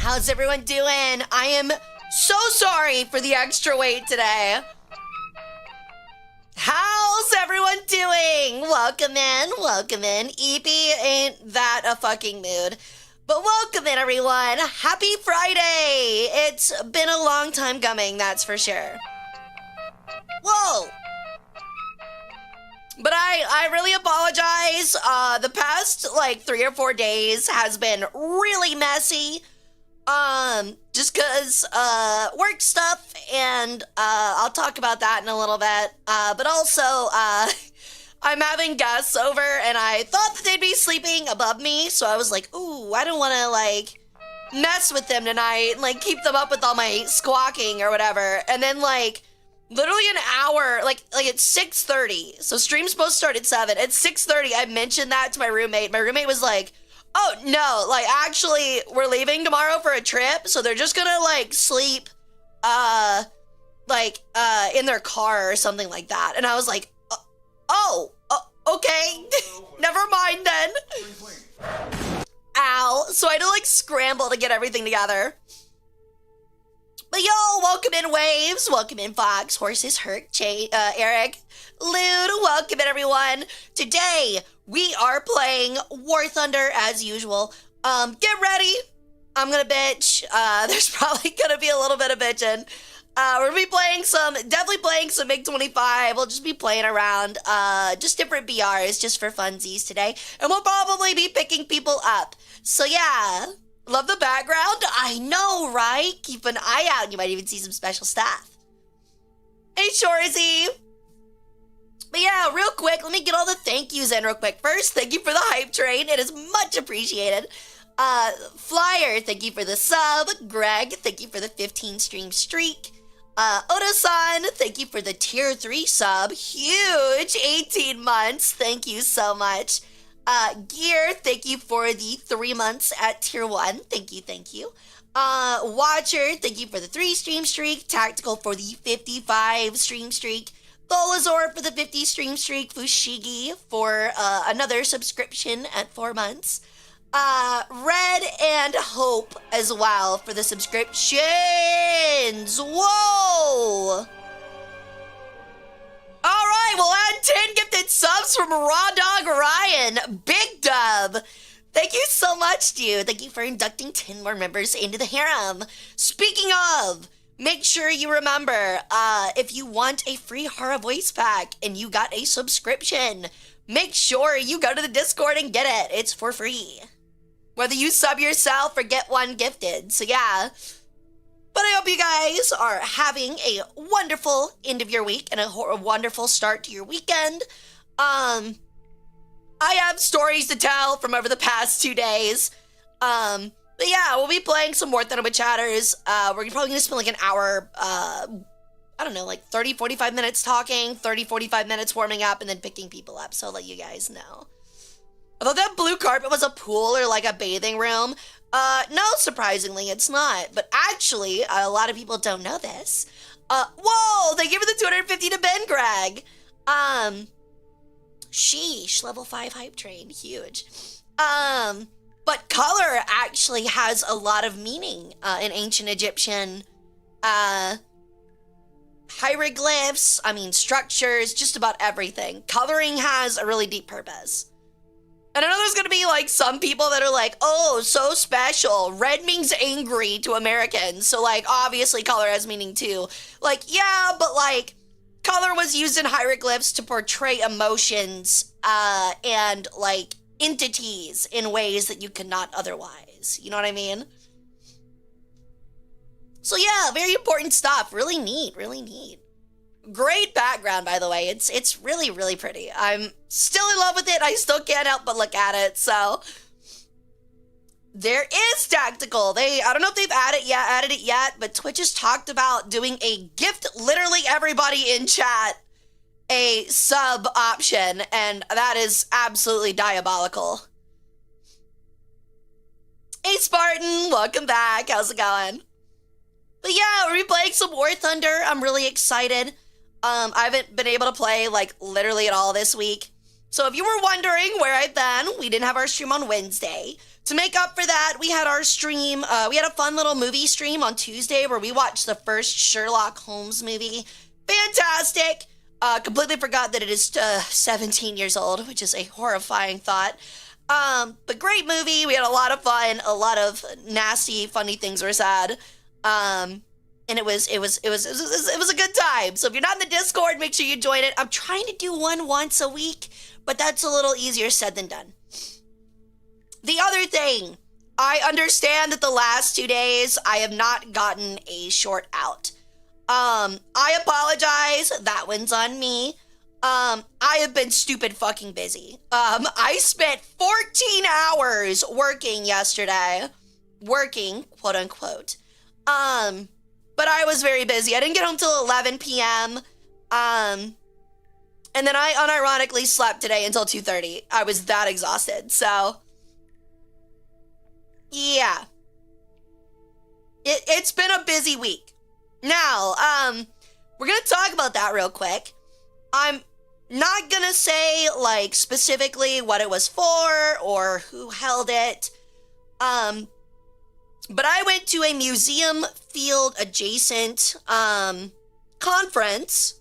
How's everyone doing? I am so sorry for the extra weight today. How's everyone doing? Welcome in. EP ain't that a fucking mood. But welcome in, everyone. Happy Friday. It's been a long time coming, that's for sure. Whoa. But I really apologize. The past, 3 or 4 days has been really messy. Just cause, work stuff, and, I'll talk about that in a little bit. But also, I'm having guests over, and I thought that they'd be sleeping above me, so I was like, ooh, I don't wanna, mess with them tonight, and, keep them up with all my squawking or whatever. And then, literally an hour, it's 6:30, so stream's supposed to start at 7. At 6:30, I mentioned that to my roommate. My roommate was like, oh, no, actually, we're leaving tomorrow for a trip, so they're just gonna, sleep, in their car or something like that. And I was like, okay, never mind then. Ow. So I had to, scramble to get everything together. But yo, welcome in Waves, welcome in Fox, Horses, Herc, Eric, Lude, welcome in everyone. Today, we are playing War Thunder as usual. Get ready, I'm gonna bitch. There's probably gonna be a little bit of bitching. We're gonna be definitely playing some MiG-25. We'll just be playing around, just different BRs, just for funsies today. And we'll probably be picking people up. So yeah. Love the background? I know, right? Keep an eye out. You might even see some special stuff. Hey, Shorzy. But yeah, real quick, let me get all the thank yous in real quick. First, thank you for the hype train. It is much appreciated. Flyer, thank you for the sub. Greg, thank you for the 15 stream streak. Oda-san, thank you for the tier 3 sub. Huge 18 months. Thank you so much. Gear, thank you for the 3 months at tier 1. Thank you. Watcher, thank you for the 3 stream streak. Tactical for the 55 stream streak. Tholazor for the 50 stream streak. Fushigi for another subscription at 4 months. Red and Hope as well for the subscriptions. Whoa! Alright, we'll add 10 gifted subs from Raw Dog Ryan. Big dub. Thank you so much, dude. Thank you for inducting 10 more members into the harem. Speaking of, make sure you remember, if you want a free Hara voice pack and you got a subscription, make sure you go to the Discord and get it. It's for free. Whether you sub yourself or get one gifted. So yeah. But I hope you guys are having a wonderful end of your week and a wonderful start to your weekend. I have stories to tell from over the past 2 days. But yeah, we'll be playing some War Thunder with chatters. We're probably going to spend an hour, 30, 45 minutes talking, 30, 45 minutes warming up, and then picking people up. So I'll let you guys know. I thought that blue carpet was a pool or a bathing room. No, surprisingly, it's not. But actually, a lot of people don't know this. Whoa, they give it the 250 to Ben Greg. Sheesh, level 5 hype train, huge. But color actually has a lot of meaning in ancient Egyptian hieroglyphs, structures, just about everything. Coloring has a really deep purpose. And I know there's gonna be, some people that are like, oh, so special. Red means angry to Americans. So, obviously color has meaning too. Yeah, but, color was used in hieroglyphs to portray emotions, and, entities in ways that you could not otherwise. You know what I mean? So, yeah, very important stuff. Really neat, really neat. Great background, by the way. It's really, really pretty. I'm still in love with it. I still can't help but look at it. So there is tactical. I don't know if they've added it yet, but Twitch has talked about doing a gift literally everybody in chat a sub option, and that is absolutely diabolical. Hey Spartan, welcome back. How's it going? But yeah, we're playing some War Thunder. I'm really excited. I haven't been able to play, literally at all this week. So if you were wondering where I've been, we didn't have our stream on Wednesday. To make up for that, we had our stream, we had a fun little movie stream on Tuesday where we watched the first Sherlock Holmes movie. Fantastic. Completely forgot that it is 17 years old, which is a horrifying thought. But great movie. We had a lot of fun. A lot of nasty, funny things were said. And it was a good time. So if you're not in the Discord, make sure you join it. I'm trying to do one once a week, but that's a little easier said than done. The other thing, I understand that the last 2 days I have not gotten a short out. I apologize. That one's on me. I have been stupid fucking busy. I spent 14 hours working yesterday. Working, quote unquote. But I was very busy. I didn't get home till 11 p.m. And then I unironically slept today until 2:30. I was that exhausted. So, yeah. It's been a busy week. Now, we're gonna talk about that real quick. I'm not gonna say, like, specifically what it was for or who held it. But I went to a museum field adjacent, conference.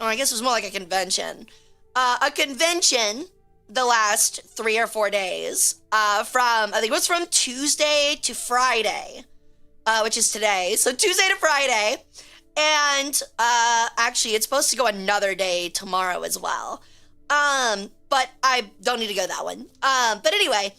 Or I guess it was more like a convention. A convention the last 3 or 4 days. I think it was from Tuesday to Friday, which is today. So Tuesday to Friday. And actually, it's supposed to go another day tomorrow as well. But I don't need to go that one. But anyway,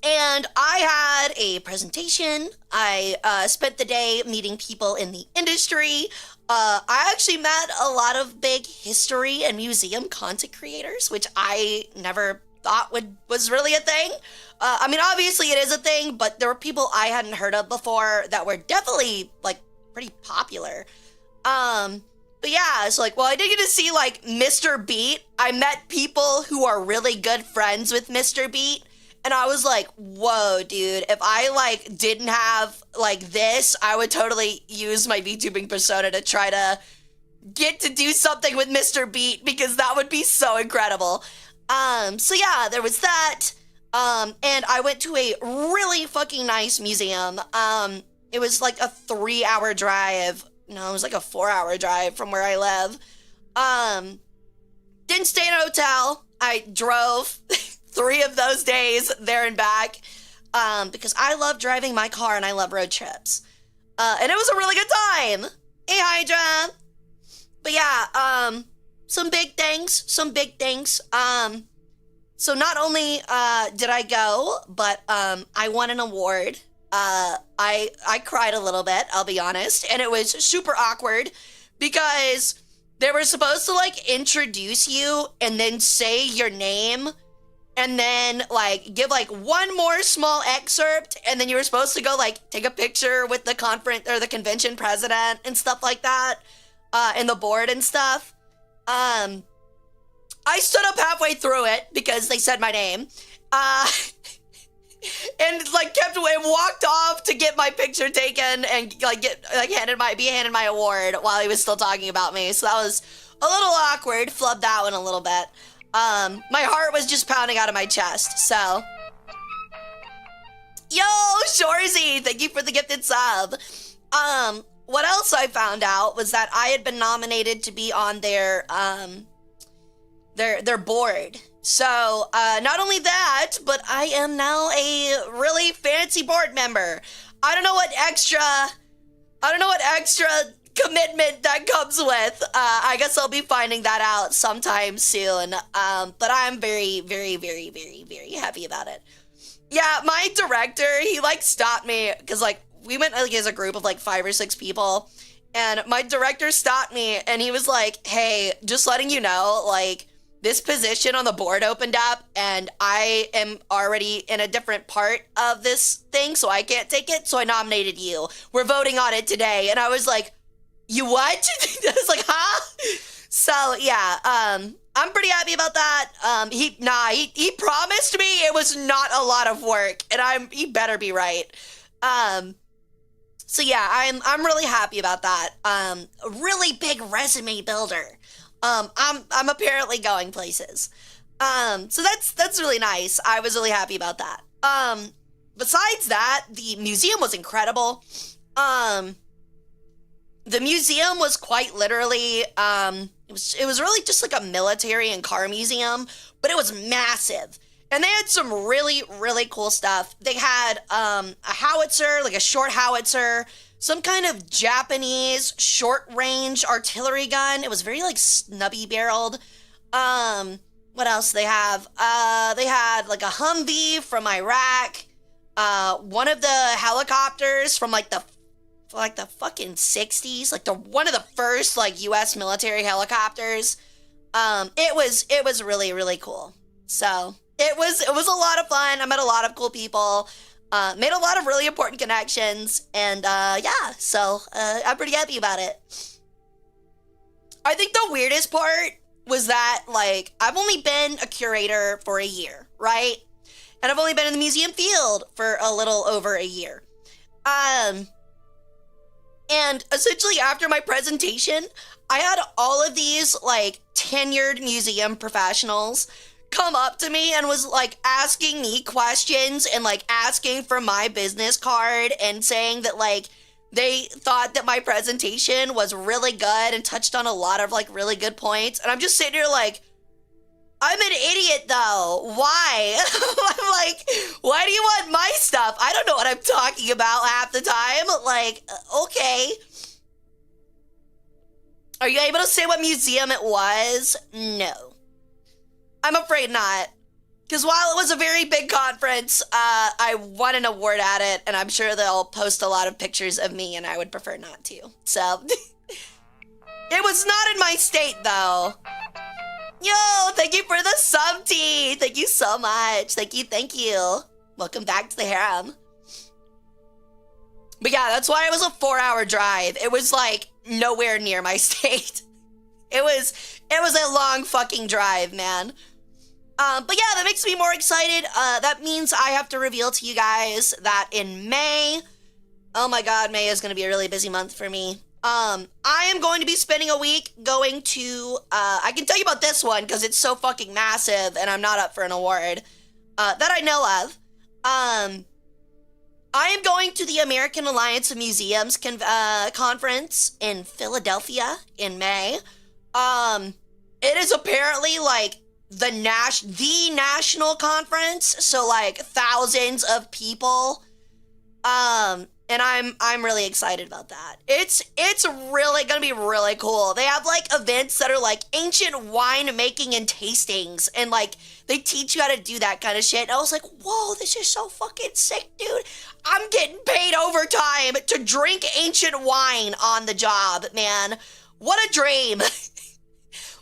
and I had a presentation. I spent the day meeting people in the industry. I actually met a lot of big history and museum content creators, which I never thought was really a thing. I mean, obviously it is a thing, but there were people I hadn't heard of before that were definitely, like, pretty popular. But yeah, it's like, well, I did get to see, like, Mr. Beat. I met people who are really good friends with Mr. Beat. And I was like, whoa, dude, if I, like, didn't have, like, this, I would totally use my VTubing persona to try to get to do something with Mr. Beat, because that would be so incredible. So yeah, there was that. And I went to a really fucking nice museum. It was like a 3-hour drive. No, it was like a 4-hour drive from where I live. Didn't stay in a hotel. I drove 3 of those days there and back, because I love driving my car and I love road trips. And it was a really good time. Hey, Hydra. But yeah, some big things. So not only did I go, but I won an award. I cried a little bit, I'll be honest, and it was super awkward because they were supposed to, like, introduce you and then say your name and then, like, give, like, one more small excerpt, and then you were supposed to go, like, take a picture with the conference or the convention president and stuff like that, and the board and stuff. I stood up halfway through it because they said my name, and, like, walked off to get my picture taken and, like, be handed my award while he was still talking about me. So that was a little awkward. Flubbed that one a little bit. My heart was just pounding out of my chest, so. Yo, Shorzy, thank you for the gifted sub. What else I found out was that I had been nominated to be on their board. So, not only that, but I am now a really fancy board member. I don't know what extra commitment that comes with. I guess I'll be finding that out sometime soon. But I'm very, very, very, very, very happy about it. Yeah, my director, he, like, stopped me, because, like, we went, like, as a group of, like, 5 or 6 people, and my director stopped me, and he was like, hey, just letting you know, like, this position on the board opened up, and I am already in a different part of this thing, so I can't take it, so I nominated you. We're voting on it today. And I was like, you what? I was like, huh? So, yeah, I'm pretty happy about that. He promised me it was not a lot of work, and he better be right. So yeah, I'm really happy about that. A really big resume builder. I'm apparently going places. So that's really nice. I was really happy about that. Besides that, the museum was incredible. The museum was quite literally, it was really just like a military and car museum, but it was massive. And they had some really, really cool stuff. They had a howitzer, like a short howitzer, some kind of Japanese short-range artillery gun. It was very like snubby barreled. What else do they have? They had like a Humvee from Iraq. One of the helicopters from like the fucking 60s, like one of the first like US military helicopters. It was really, really cool. So it was a lot of fun. I met a lot of cool people, made a lot of really important connections, and yeah, so I'm pretty happy about it. I think the weirdest part was that, like, I've only been a curator for a year, right? And I've only been in the museum field for a little over a year. And essentially after my presentation, I had all of these, like, tenured museum professionals come up to me and was, like, asking me questions and, like, asking for my business card and saying that, like, they thought that my presentation was really good and touched on a lot of, like, really good points. And I'm just sitting here like, I'm an idiot, though. Why? I'm like, why do you want my stuff? I don't know what I'm talking about half the time. Like, okay. Are you able to say what museum it was? No. I'm afraid not. Because while it was a very big conference, I won an award at it, and I'm sure they'll post a lot of pictures of me, and I would prefer not to. So, it was not in my state, though. Yo, thank you for the sub tea. Thank you so much. Thank you. Welcome back to the harem. But yeah, that's why it was a 4-hour drive. It was, like, nowhere near my state. It was a long fucking drive, man. But yeah, that makes me more excited. That means I have to reveal to you guys that in May, oh my god, May is going to be a really busy month for me. I am going to be spending a week going to, I can tell you about this one because it's so fucking massive and I'm not up for an award, that I know of. I am going to the American Alliance of Museums conference in Philadelphia in May. It is apparently like the national conference, so like thousands of people, and I'm really excited about that. It's really gonna be really cool. They have like events that are like ancient wine making and tastings, and like they teach you how to do that kind of shit. And I was like, whoa, this is so fucking sick, dude. I'm getting paid overtime to drink ancient wine on the job, man. What a dream.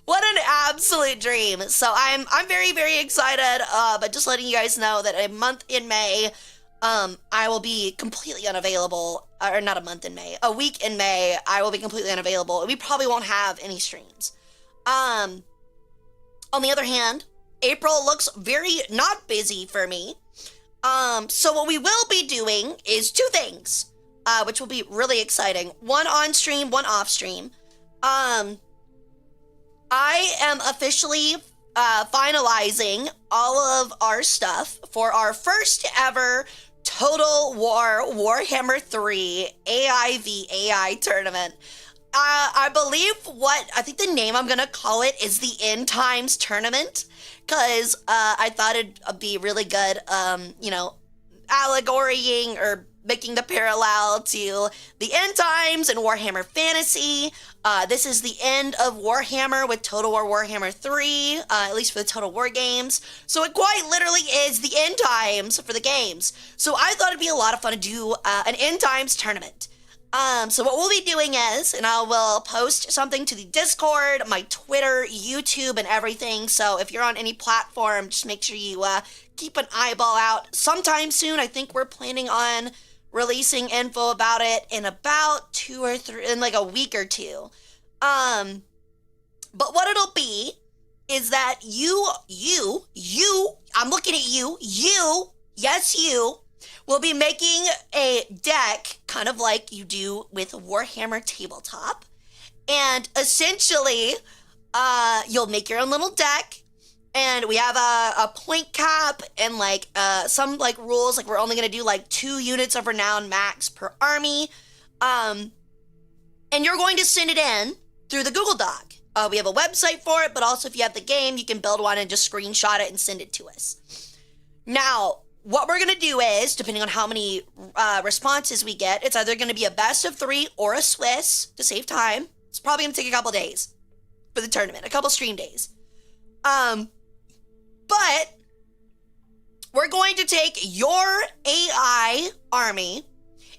What an absolute dream. So I'm very, very excited, but just letting you guys know that a month in May, I will be completely unavailable, or not a month in May, a week in May, I will be completely unavailable, and we probably won't have any streams. On the other hand, April looks very not busy for me. So what we will be doing is 2 things, which will be really exciting. One on stream, one off stream. I am officially finalizing all of our stuff for our first ever Total War Warhammer 3 AI tournament. I believe I think the name I'm gonna call it is the End Times Tournament, because I thought it'd be really good, you know, allegorying or making the parallel to the end times and Warhammer Fantasy. This is the end of Warhammer with Total War Warhammer 3, at least for the Total War games. So it quite literally is the end times for the games. So I thought it'd be a lot of fun to do an end times tournament. So what we'll be doing is, and I will post something to the Discord, my Twitter, YouTube, and everything. So if you're on any platform, just make sure you keep an eyeball out. Sometime soon, I think we're planning on releasing info about it in about 2 or 3, in like a week or 2. But what it'll be is that you, I'm looking at you, yes, you, will be making a deck, kind of like you do with Warhammer Tabletop. And essentially, You'll make your own little deck. And we have a point cap and like some like rules, like we're only gonna do like 2 units of renown max per army. And you're going to send it in through the Google Doc. We have a website for it, but also if you have the game, you can build one and just screenshot it and send it to us. Now, what we're gonna do is, depending on how many responses we get, it's either gonna be a best of 3 or a Swiss to save time. It's probably gonna take a couple days for the tournament, a couple stream days. But we're going to take your AI army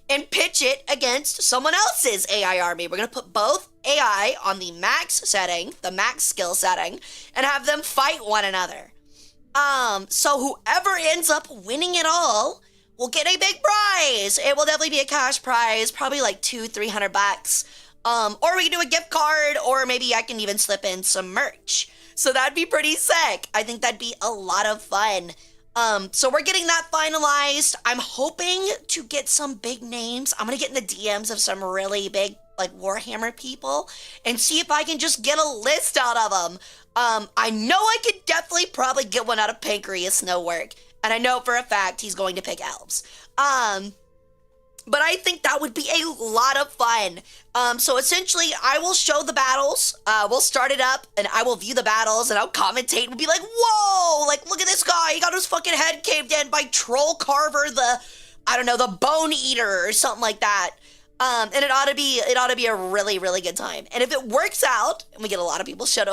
and pitch it against someone else's AI army. We're going to put both AI on the max setting, the max skill setting, and have them fight one another. So whoever ends up winning it all will get a big prize. It will definitely be a cash prize, probably like $200-300. Or we can do a gift card, or maybe I can even slip in some merch. So that'd be pretty sick. I think that'd be a lot of fun. So we're getting that finalized. I'm hoping to get some big names. I'm gonna get in the DMs of some really big like Warhammer people and see if I can just get a list out of them. I know I could definitely probably get one out of Pancreas No Work, and I know for a fact he's going to pick elves. But I think that would be a lot of fun. So essentially, I will show the battles. We'll start it up, and I will view the battles, and I'll commentate and be like, whoa, like, look at this guy. He got his fucking head caved in by Troll Carver, the Bone Eater or something like that. And it ought to be a really, really good time. And if it works out, and we get a lot of people show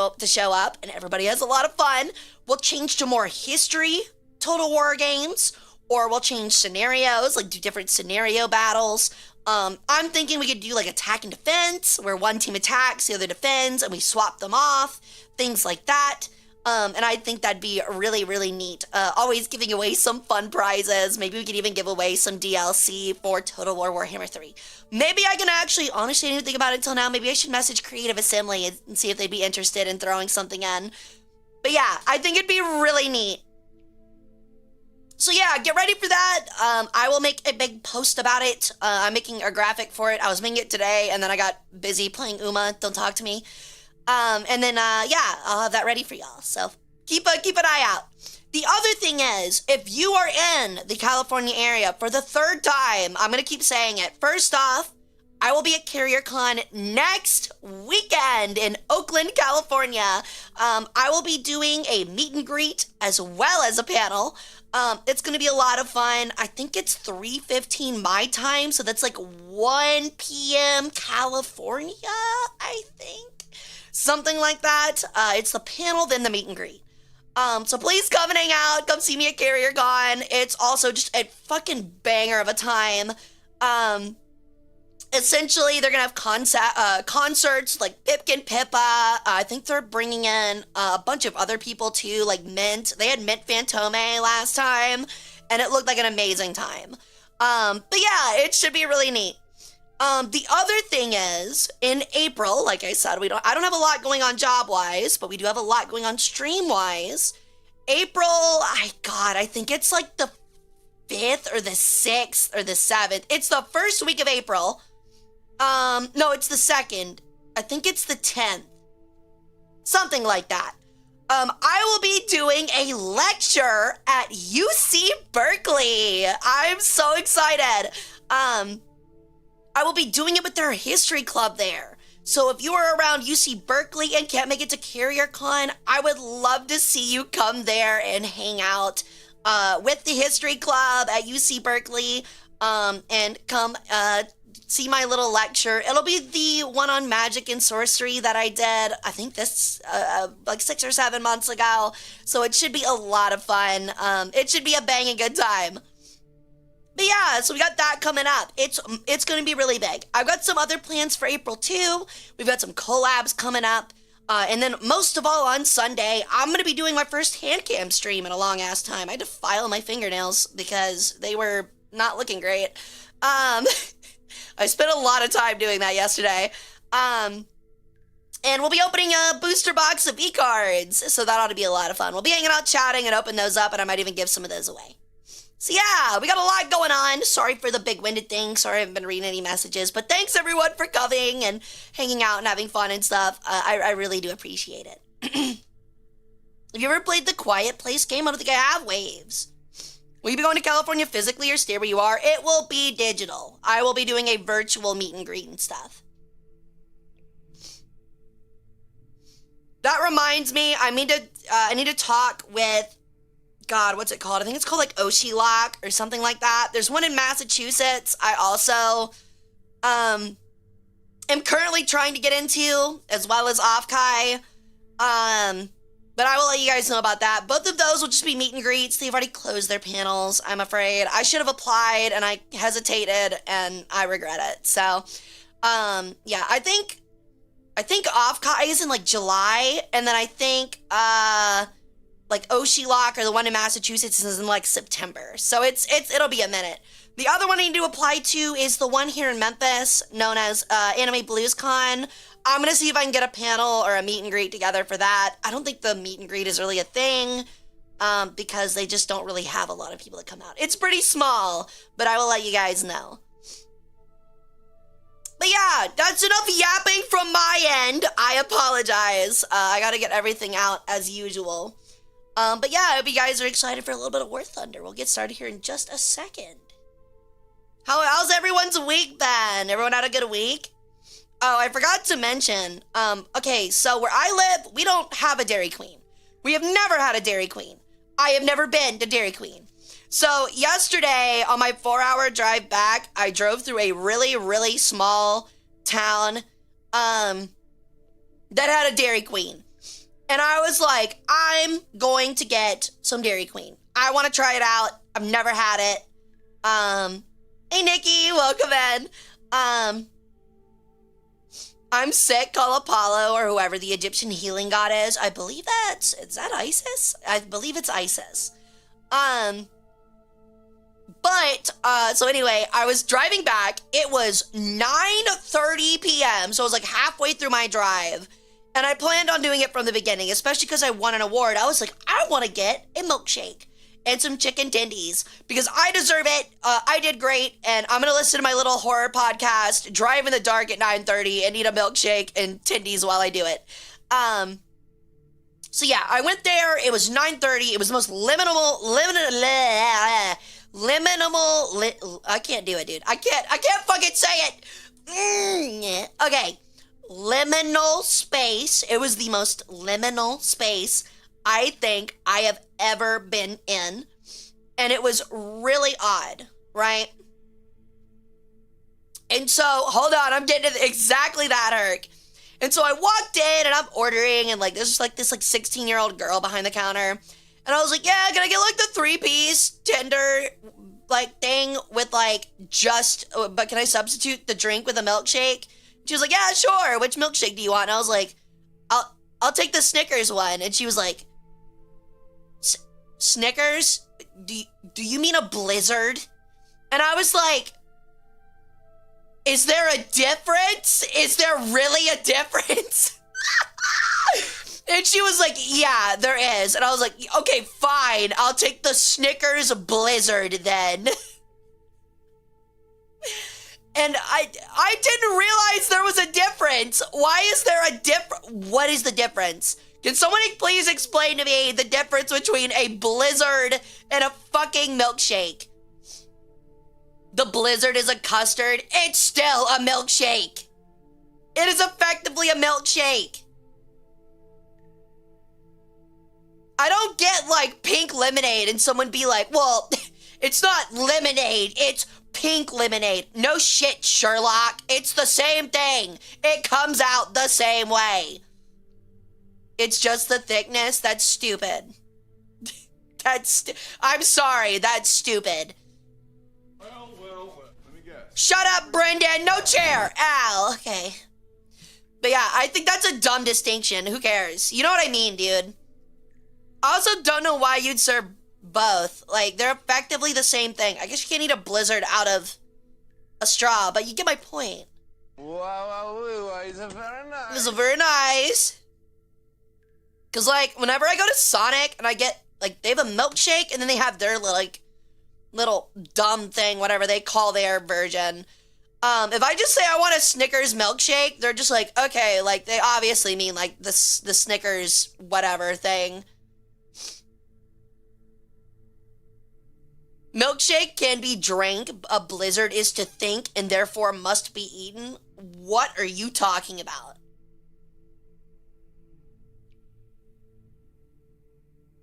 up, and everybody has a lot of fun, we'll change to more history Total War games, or we'll change scenarios, like do different scenario battles. I'm thinking we could do like attack and defense, where one team attacks, the other defends, and we swap them off, things like that. And I think that'd be really, really neat. Always giving away some fun prizes. Maybe we could even give away some DLC for Total War Warhammer 3. Maybe I can actually, honestly, I didn't think about it until now. Maybe I should message Creative Assembly and see if they'd be interested in throwing something in. But yeah, I think it'd be really neat. So yeah, get ready for that. I will make a big post about it. I'm making a graphic for it. I was making it today, and then I got busy playing Uma. Don't talk to me. And then yeah, I'll have that ready for y'all. So keep an eye out. The other thing is, if you are in the California area for the 3rd time, I'm gonna keep saying it. First off, I will be at CarrierCon next weekend in Oakland, California. I will be doing a meet and greet as well as a panel. It's going to be a lot of fun. I think it's 3:15 my time, so that's like 1 p.m. California, I think. Something like that. It's the panel, then the meet and greet. So please come and hang out. Come see me at CarrierCon. It's also just a fucking banger of a time. Essentially, they're gonna have concerts like Pipkin Pippa. I think they're bringing in a bunch of other people too, like Mint. They had Mint Fantome last time, and it looked like an amazing time. But yeah, it should be really neat. The other thing is, in April, like I said, I don't have a lot going on job-wise, but we do have a lot going on stream-wise. April, I think it's like the 5th or the 6th or the 7th. It's the first week of April. No, it's the 2nd. I think it's the 10th. Something like that. I will be doing a lecture at UC Berkeley. I'm so excited. I will be doing it with their history club there. So if you are around UC Berkeley and can't make it to CarrierCon, I would love to see you come there and hang out with the history club at UC Berkeley, and come see my little lecture. It'll be the one on magic and sorcery that I did, I think this, like 6 or 7 months ago. So it should be a lot of fun. It should be a banging good time. But yeah, so we got that coming up. It's going to be really big. I've got some other plans for April too. We've got some collabs coming up. And then most of all on Sunday, I'm going to be doing my first hand cam stream in a long ass time. I had to file my fingernails because they were not looking great. I spent a lot of time doing that yesterday. And we'll be opening a booster box of V-cards, so that ought to be a lot of fun. We'll be hanging out, chatting, and open those up, and I might even give some of those away. So yeah, we got a lot going on. Sorry for the big-winded thing. Sorry I haven't been reading any messages. But thanks everyone for coming and hanging out and having fun and stuff. I really do appreciate it. Have you ever played the Quiet Place game? I don't think I have, Waves. Will you be going to California physically or stay where you are? It will be digital. I will be doing a virtual meet and greet and stuff. That reminds me, I need to talk with, God, what's it called? I think it's called like Oshilok or something like that. There's one in Massachusetts. I also am currently trying to get into, as well as Offkai. But I will let you guys know about that. Both of those will just be meet and greets. They've already closed their panels, I'm afraid. I should have applied and I hesitated and I regret it. So, yeah, I think Offkai is in like July, and then I think like Oshilok or the one in Massachusetts is in like September. So it'll be a minute. The other one I need to apply to is the one here in Memphis, known as Anime Blues Con. I'm gonna see if I can get a panel or a meet and greet together for that. I don't think the meet and greet is really a thing, because they just don't really have a lot of people that come out. It's pretty small, but I will let you guys know. But yeah, that's enough yapping from my end. I apologize. I gotta get everything out as usual. But yeah, I hope you guys are excited for a little bit of War Thunder. We'll get started here in just a second. How's everyone's week been? Everyone had a good week? Oh, I forgot to mention, okay, so where I live, we don't have a Dairy Queen. We have never had a Dairy Queen. I have never been to Dairy Queen. So yesterday, on my 4-hour drive back, I drove through a really, really small town, that had a Dairy Queen. And I was like, I'm going to get some Dairy Queen. I want to try it out. I've never had it. Hey, Nikki, welcome in. I'm sick, call Apollo, or whoever the Egyptian healing god is. I believe is that Isis? I believe it's Isis. So anyway, I was driving back. It was 9:30 p.m., so I was like halfway through my drive. And I planned on doing it from the beginning, especially because I won an award. I was like, I want to get a milkshake and some chicken tendies because I deserve it. I did great, and I'm going to listen to my little horror podcast, drive in the dark at 9:30, and eat a milkshake and tendies while I do it. So yeah, I went there. It was 9:30. It was the most I can't do it, dude. I can't fucking say it. Okay. Liminal space. It was the most liminal space I think I have ever been in. And it was really odd, right? And so, hold on, I'm getting to exactly that, Herc. And so I walked in and I'm ordering, and like there's just like this like 16-year-old girl behind the counter. And I was like, yeah, can I get like the 3-piece tender like thing with like but can I substitute the drink with a milkshake? She was like, yeah, sure. Which milkshake do you want? And I was like, I'll take the Snickers one. And she was like, Snickers? Do you mean a Blizzard? And I was like, is there a difference? Is there really a difference? And she was like, yeah, there is. And I was like, okay, fine. I'll take the Snickers Blizzard then. And I didn't realize there was a difference. Why is there a what is the difference? Can someone please explain to me the difference between a Blizzard and a fucking milkshake? The Blizzard is a custard. It's still a milkshake. It is effectively a milkshake. I don't get like pink lemonade and someone be like, well, it's not lemonade, it's pink lemonade. No shit, Sherlock. It's the same thing. It comes out the same way. It's just the thickness. That's stupid. I'm sorry, that's stupid. Well, let me guess. Shut up, Brendan. No chair. Al. Okay. But yeah, I think that's a dumb distinction. Who cares? You know what I mean, dude? I also don't know why you'd serve both. Like, they're effectively the same thing. I guess you can't eat a Blizzard out of a straw, but you get my point. Wow, it's very nice. This is very nice. Because, like, whenever I go to Sonic and I get, like, they have a milkshake and then they have their, like, little dumb thing, whatever they call their version. If I just say I want a Snickers milkshake, they're just like, okay, like they obviously mean like the Snickers whatever thing. Milkshake can be drank, a blizzard is to think, and therefore must be eaten. What are you talking about?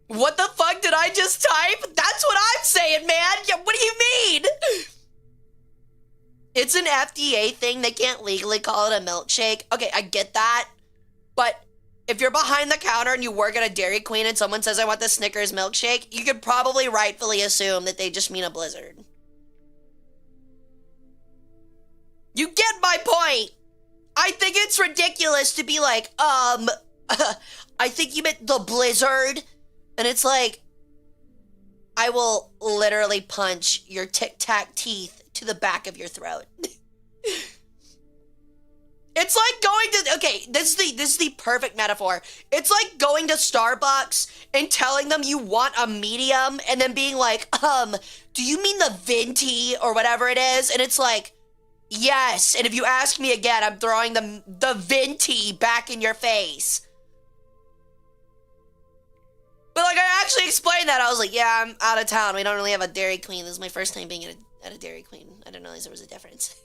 What the fuck did I just type? That's what I'm saying, man. Yeah, what do you mean? It's an FDA thing. They can't legally call it a milkshake. Okay, I get that. But if you're behind the counter and you work at a Dairy Queen and someone says, I want the Snickers milkshake, you could probably rightfully assume that they just mean a blizzard. You get my point. I think it's ridiculous to be like, I think you meant the blizzard. And it's like, I will literally punch your tic-tac teeth to the back of your throat. It's like going to, okay, this is the perfect metaphor. It's like going to Starbucks and telling them you want a medium and then being like, do you mean the venti or whatever it is? And it's like, yes. And if you ask me again, I'm throwing the venti back in your face. But like, I actually explained that. I was like, yeah, I'm out of town. We don't really have a Dairy Queen. This is my first time being at a Dairy Queen. I didn't realize there was a difference.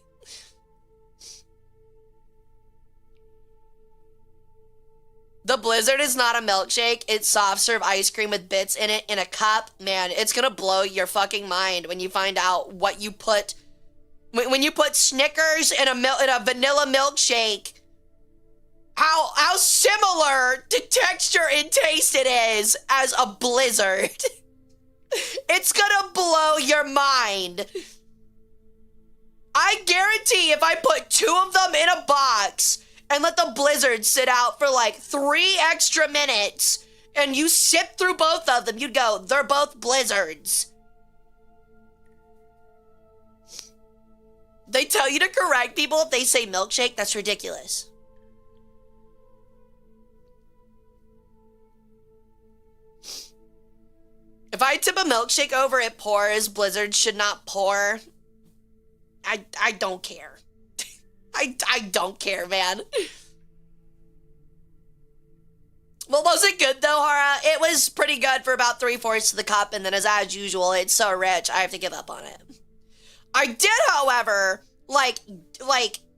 The Blizzard is not a milkshake. It's soft serve ice cream with bits in it in a cup. Man, it's gonna blow your fucking mind when you find out what you put. When you put Snickers in a vanilla milkshake, how similar to texture and taste it is as a Blizzard. It's gonna blow your mind. I guarantee if I put 2 of them in a box and let the Blizzard sit out for like 3 extra minutes and you sip through both of them, you'd go, they're both Blizzards. They tell you to correct people if they say milkshake. That's ridiculous. If I tip a milkshake over, it pours. Blizzard should not pour. I don't care. I don't care, man. Well, was it good though, Hara? It was pretty good for about 3/4 of the cup, and then as usual, it's so rich, I have to give up on it. I did, however, like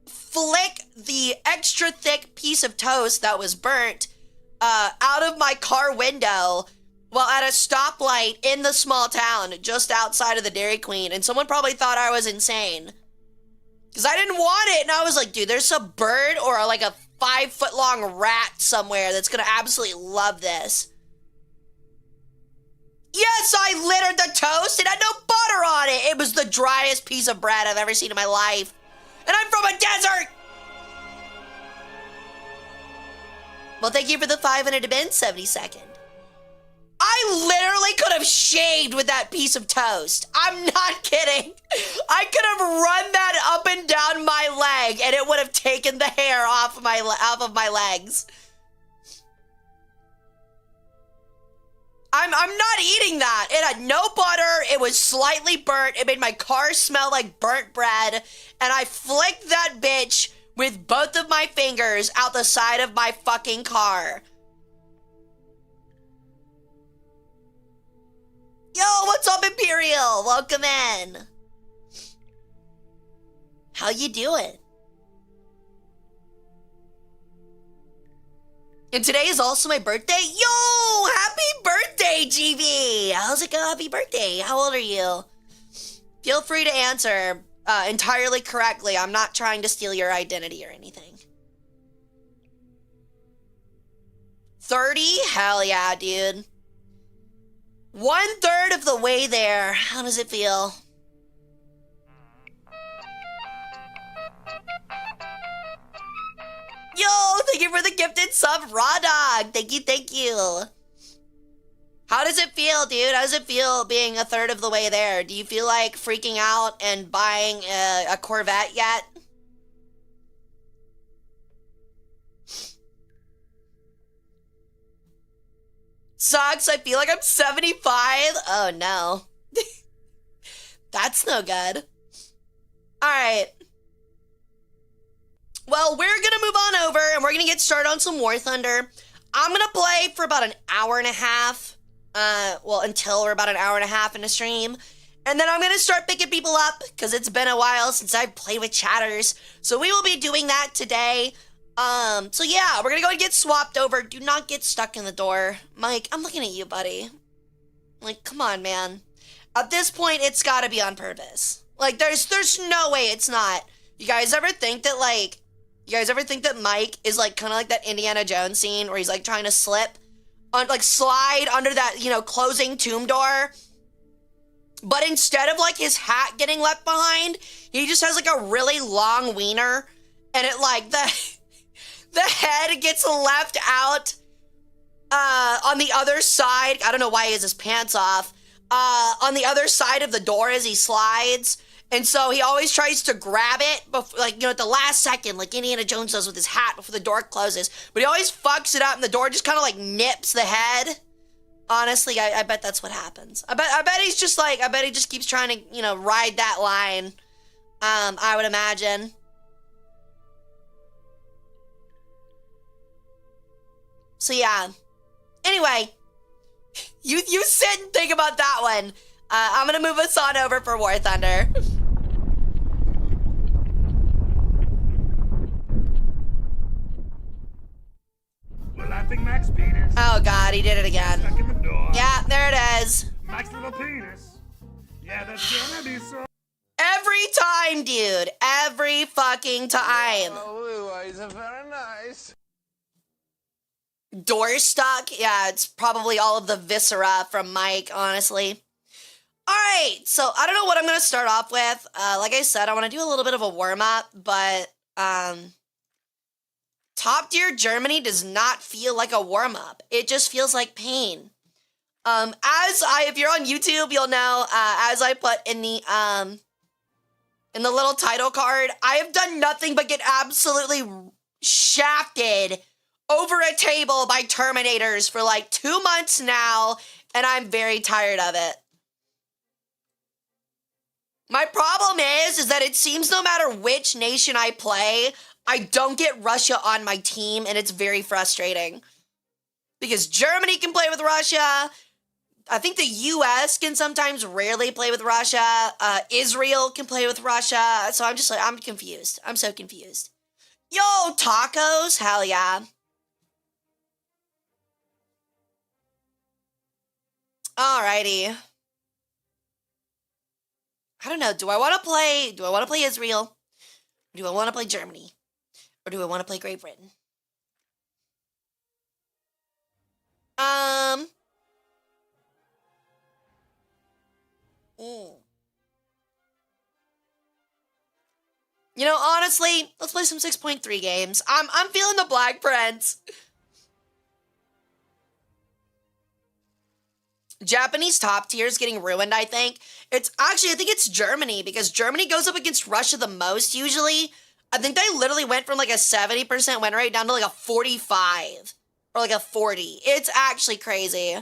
flick the extra thick piece of toast that was burnt out of my car window while at a stoplight in the small town just outside of the Dairy Queen, and someone probably thought I was insane. Because I didn't want it, and I was like, dude, there's a bird or like a 5-foot-long rat somewhere that's gonna absolutely love this. Yes, I littered the toast. It had no butter on it. It was the driest piece of bread I've ever seen in my life. And I'm from a desert! Well, thank you for the 5 and it had been 70-second. I literally could have shaved with that piece of toast. I'm not kidding. I could have run that up and down my leg and it would have taken the hair off of my legs. I'm not eating that. It had no butter. It was slightly burnt. It made my car smell like burnt bread. And I flicked that bitch with both of my fingers out the side of my fucking car. Yo, what's up, Imperial? Welcome in. How you doing? And today is also my birthday. Yo, happy birthday, GB. How's it going? Happy birthday. How old are you? Feel free to answer entirely correctly. I'm not trying to steal your identity or anything. 30? Hell yeah, dude. 1/3 of the way there. How does it feel? Yo, thank you for the gifted sub, Raw Dog. Thank you, thank you. How does it feel, dude? How does it feel being 1/3 of the way there? Do you feel like freaking out and buying a Corvette yet? Sucks, I feel like I'm 75. Oh no. That's no good. All right. Well, we're going to move on over and we're going to get started on some War Thunder. I'm going to play for about an hour and a half. Well, until we're about an hour and a half in the stream. And then I'm going to start picking people up because it's been a while since I've played with chatters. So we will be doing that today. So yeah, we're going to go and get swapped over. Do not get stuck in the door. Mike, I'm looking at you, buddy. Like, come on, man. At this point, it's got to be on purpose. Like, there's no way it's not. You guys ever think that, Mike is, like, kind of like that Indiana Jones scene where he's, like, trying to slide under that, closing tomb door? But instead of, like, his hat getting left behind, he just has, like, a really long wiener. And it, like, the head gets left out on the other side. I don't know why he has his pants off. On the other side of the door as he slides. And so he always tries to grab it, before, at the last second, like Indiana Jones does with his hat before the door closes. But he always fucks it up, and the door just kind of, like, nips the head. Honestly, I bet that's what happens. I bet he's just, like, I bet he just keeps trying to, ride that line. I would imagine. So, yeah. Anyway, you sit and think about that one. I'm gonna move us on over for War Thunder. Laughing Max penis. Oh god, he did it again. Stuck in the door. Yeah, there it is. Max little penis. Yeah, that's gonna be so. Every time, dude. Every fucking time. Oh, is very nice. Door stuck. Yeah, it's probably all of the viscera from Mike, honestly. Alright, so I don't know what I'm going to start off with. Like I said, I want to do a little bit of a warm-up, but top-tier Germany does not feel like a warm-up. It just feels like pain. If you're on YouTube, you'll know, as I put in the little title card, I have done nothing but get absolutely shafted over a table by Terminators for like 2 months now, and I'm very tired of it. My problem is that it seems no matter which nation I play, I don't get Russia on my team, and it's very frustrating. Because Germany can play with Russia. I think the US can sometimes rarely play with Russia. Israel can play with Russia. So I'm just like, I'm confused. I'm so confused. Yo, tacos? Hell yeah. Alrighty. I don't know. Do I want to play Israel? Or do I want to play Germany? Or do I want to play Great Britain? Honestly, let's play some 6.3 games. I'm feeling the Black Prince. Japanese top tier is getting ruined, I think. I think it's Germany, because Germany goes up against Russia the most usually. I think they literally went from like a 70% win rate down to like a 45 or like a 40. It's actually crazy.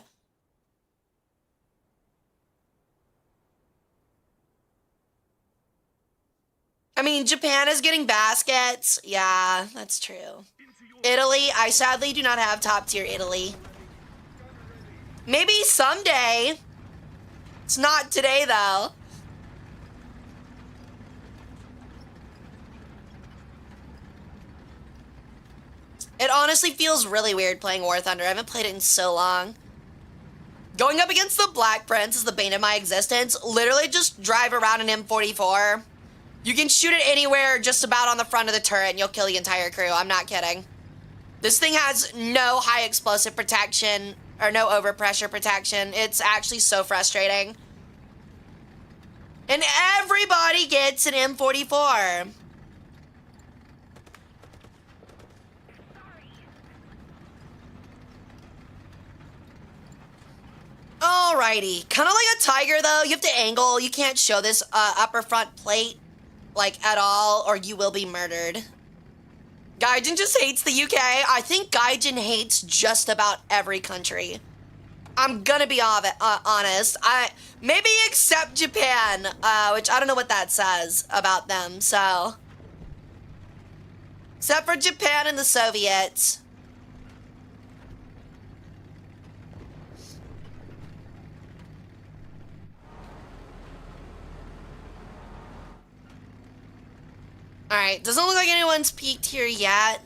I mean, Japan is getting baskets. Yeah, that's true. Italy, I sadly do not have top tier Italy. Maybe someday. It's not today, though. It honestly feels really weird playing War Thunder. I haven't played it in so long. Going up against the Black Prince is the bane of my existence. Literally just drive around an M44. You can shoot it anywhere just about on the front of the turret and you'll kill the entire crew. I'm not kidding. This thing has no high explosive protection or no overpressure protection. It's actually so frustrating. And everybody gets an M44. Alrighty. Kind of like a tiger, though. You have to angle. You can't show this upper front plate, like, at all, or you will be murdered. Gaijin just hates the UK. I think Gaijin hates just about every country. I'm gonna be honest. Maybe except Japan, which I don't know what that says about them, so. Except for Japan and the Soviets. Alright, doesn't look like anyone's peaked here yet.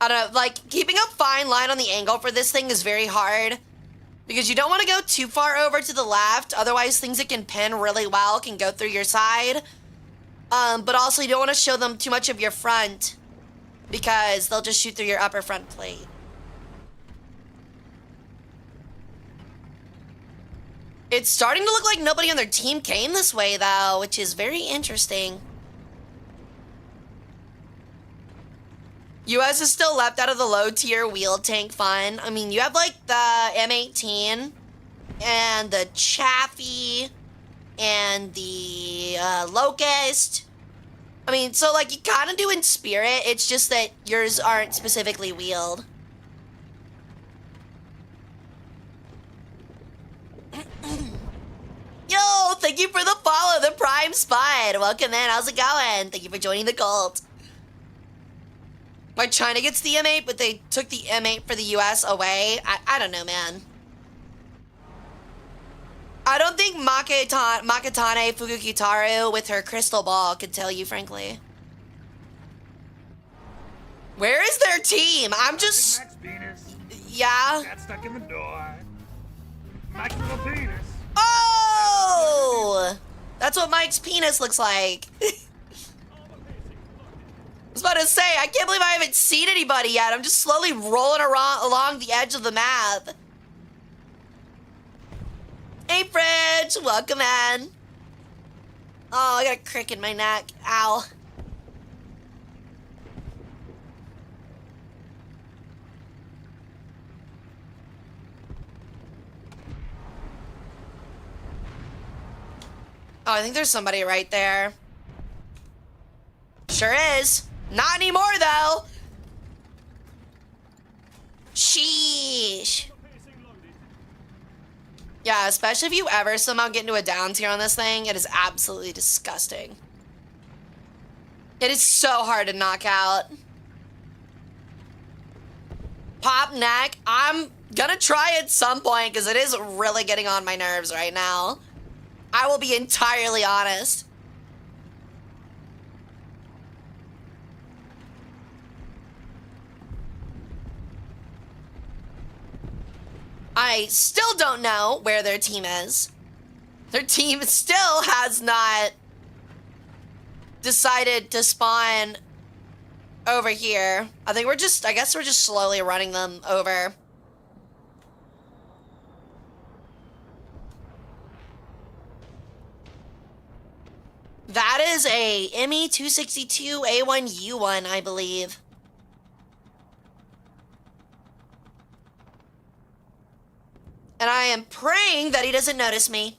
I don't know, like, keeping a fine line on the angle for this thing is very hard. Because you don't want to go too far over to the left, otherwise things that can pin really well can go through your side. But also you don't want to show them too much of your front, because they'll just shoot through your upper front plate. It's starting to look like nobody on their team came this way, though, which is very interesting. US is still left out of the low-tier wheel tank fun. I mean, you have, like, the M18 and the Chaffee and the Locust. I mean, so, like, you kind of do in Spirit. It's just that yours aren't specifically wheeled. Yo, thank you for the follow, the Prime Spud. Welcome in. How's it going? Thank you for joining the cult. Like, China gets the M8, but they took the M8 for the US away. I don't know, man. I don't think Makatane Fukukitaru with her crystal ball could tell you, frankly. Where is their team? I'm just... Mike's penis. Yeah? Got stuck in the door. Mike's little penis. Oh! That's what Mike's penis looks like. I was about to say, I can't believe I haven't seen anybody yet. I'm just slowly rolling along the edge of the map. Hey, Fridge, welcome in. Oh, I got a crick in my neck. Ow. Oh, I think there's somebody right there. Sure is. Not anymore, though. Sheesh. Yeah, especially if you ever somehow get into a down tier on this thing, it is absolutely disgusting. It is so hard to knock out. Pop neck. I'm gonna try at some point because it is really getting on my nerves right now. I will be entirely honest. I still don't know where their team is. Their team still has not decided to spawn over here. I guess we're just slowly running them over. That is a ME-262 A1U1, I believe. And I am praying that he doesn't notice me.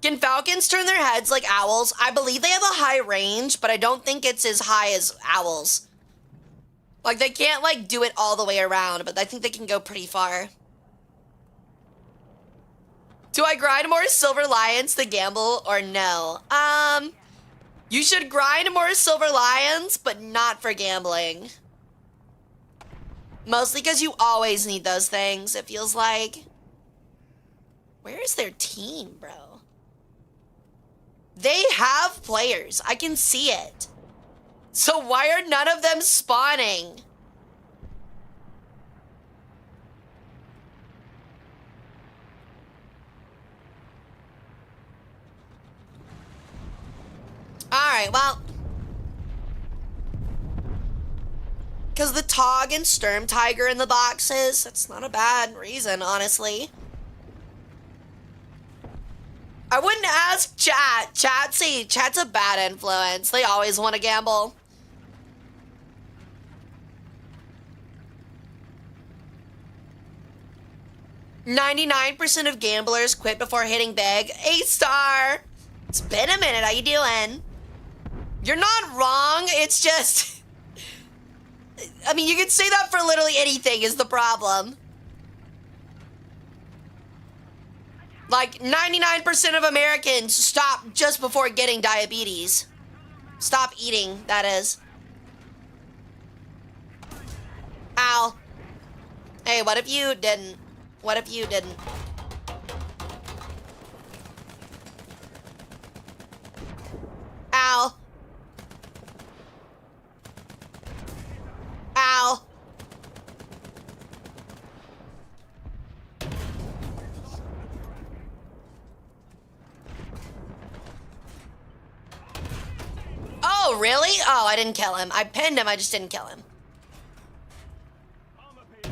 Can falcons turn their heads like owls? I believe they have a high range, but I don't think it's as high as owls. Like, they can't, like, do it all the way around, but I think they can go pretty far. Do I grind more Silver Lions to gamble or no? You should grind more Silver Lions, but not for gambling. Mostly because you always need those things, it feels like. Where is their team, bro? They have players. I can see it. So why are none of them spawning? Alright, well. Because the Tog and Sturm Tiger in the boxes, that's not a bad reason, honestly. I wouldn't ask chat. Chat's a bad influence. They always want to gamble. "99% of gamblers quit before hitting big." A-star! It's been a minute. How you doing? You're not wrong. It's just... I mean, you can say that for literally anything is the problem. Like, 99% of Americans stop just before getting diabetes. Stop eating, that is. Ow. Hey, what if you didn't? What if you didn't? Ow. Ow. Oh, really? Oh, I didn't kill him. I pinned him, I just didn't kill him.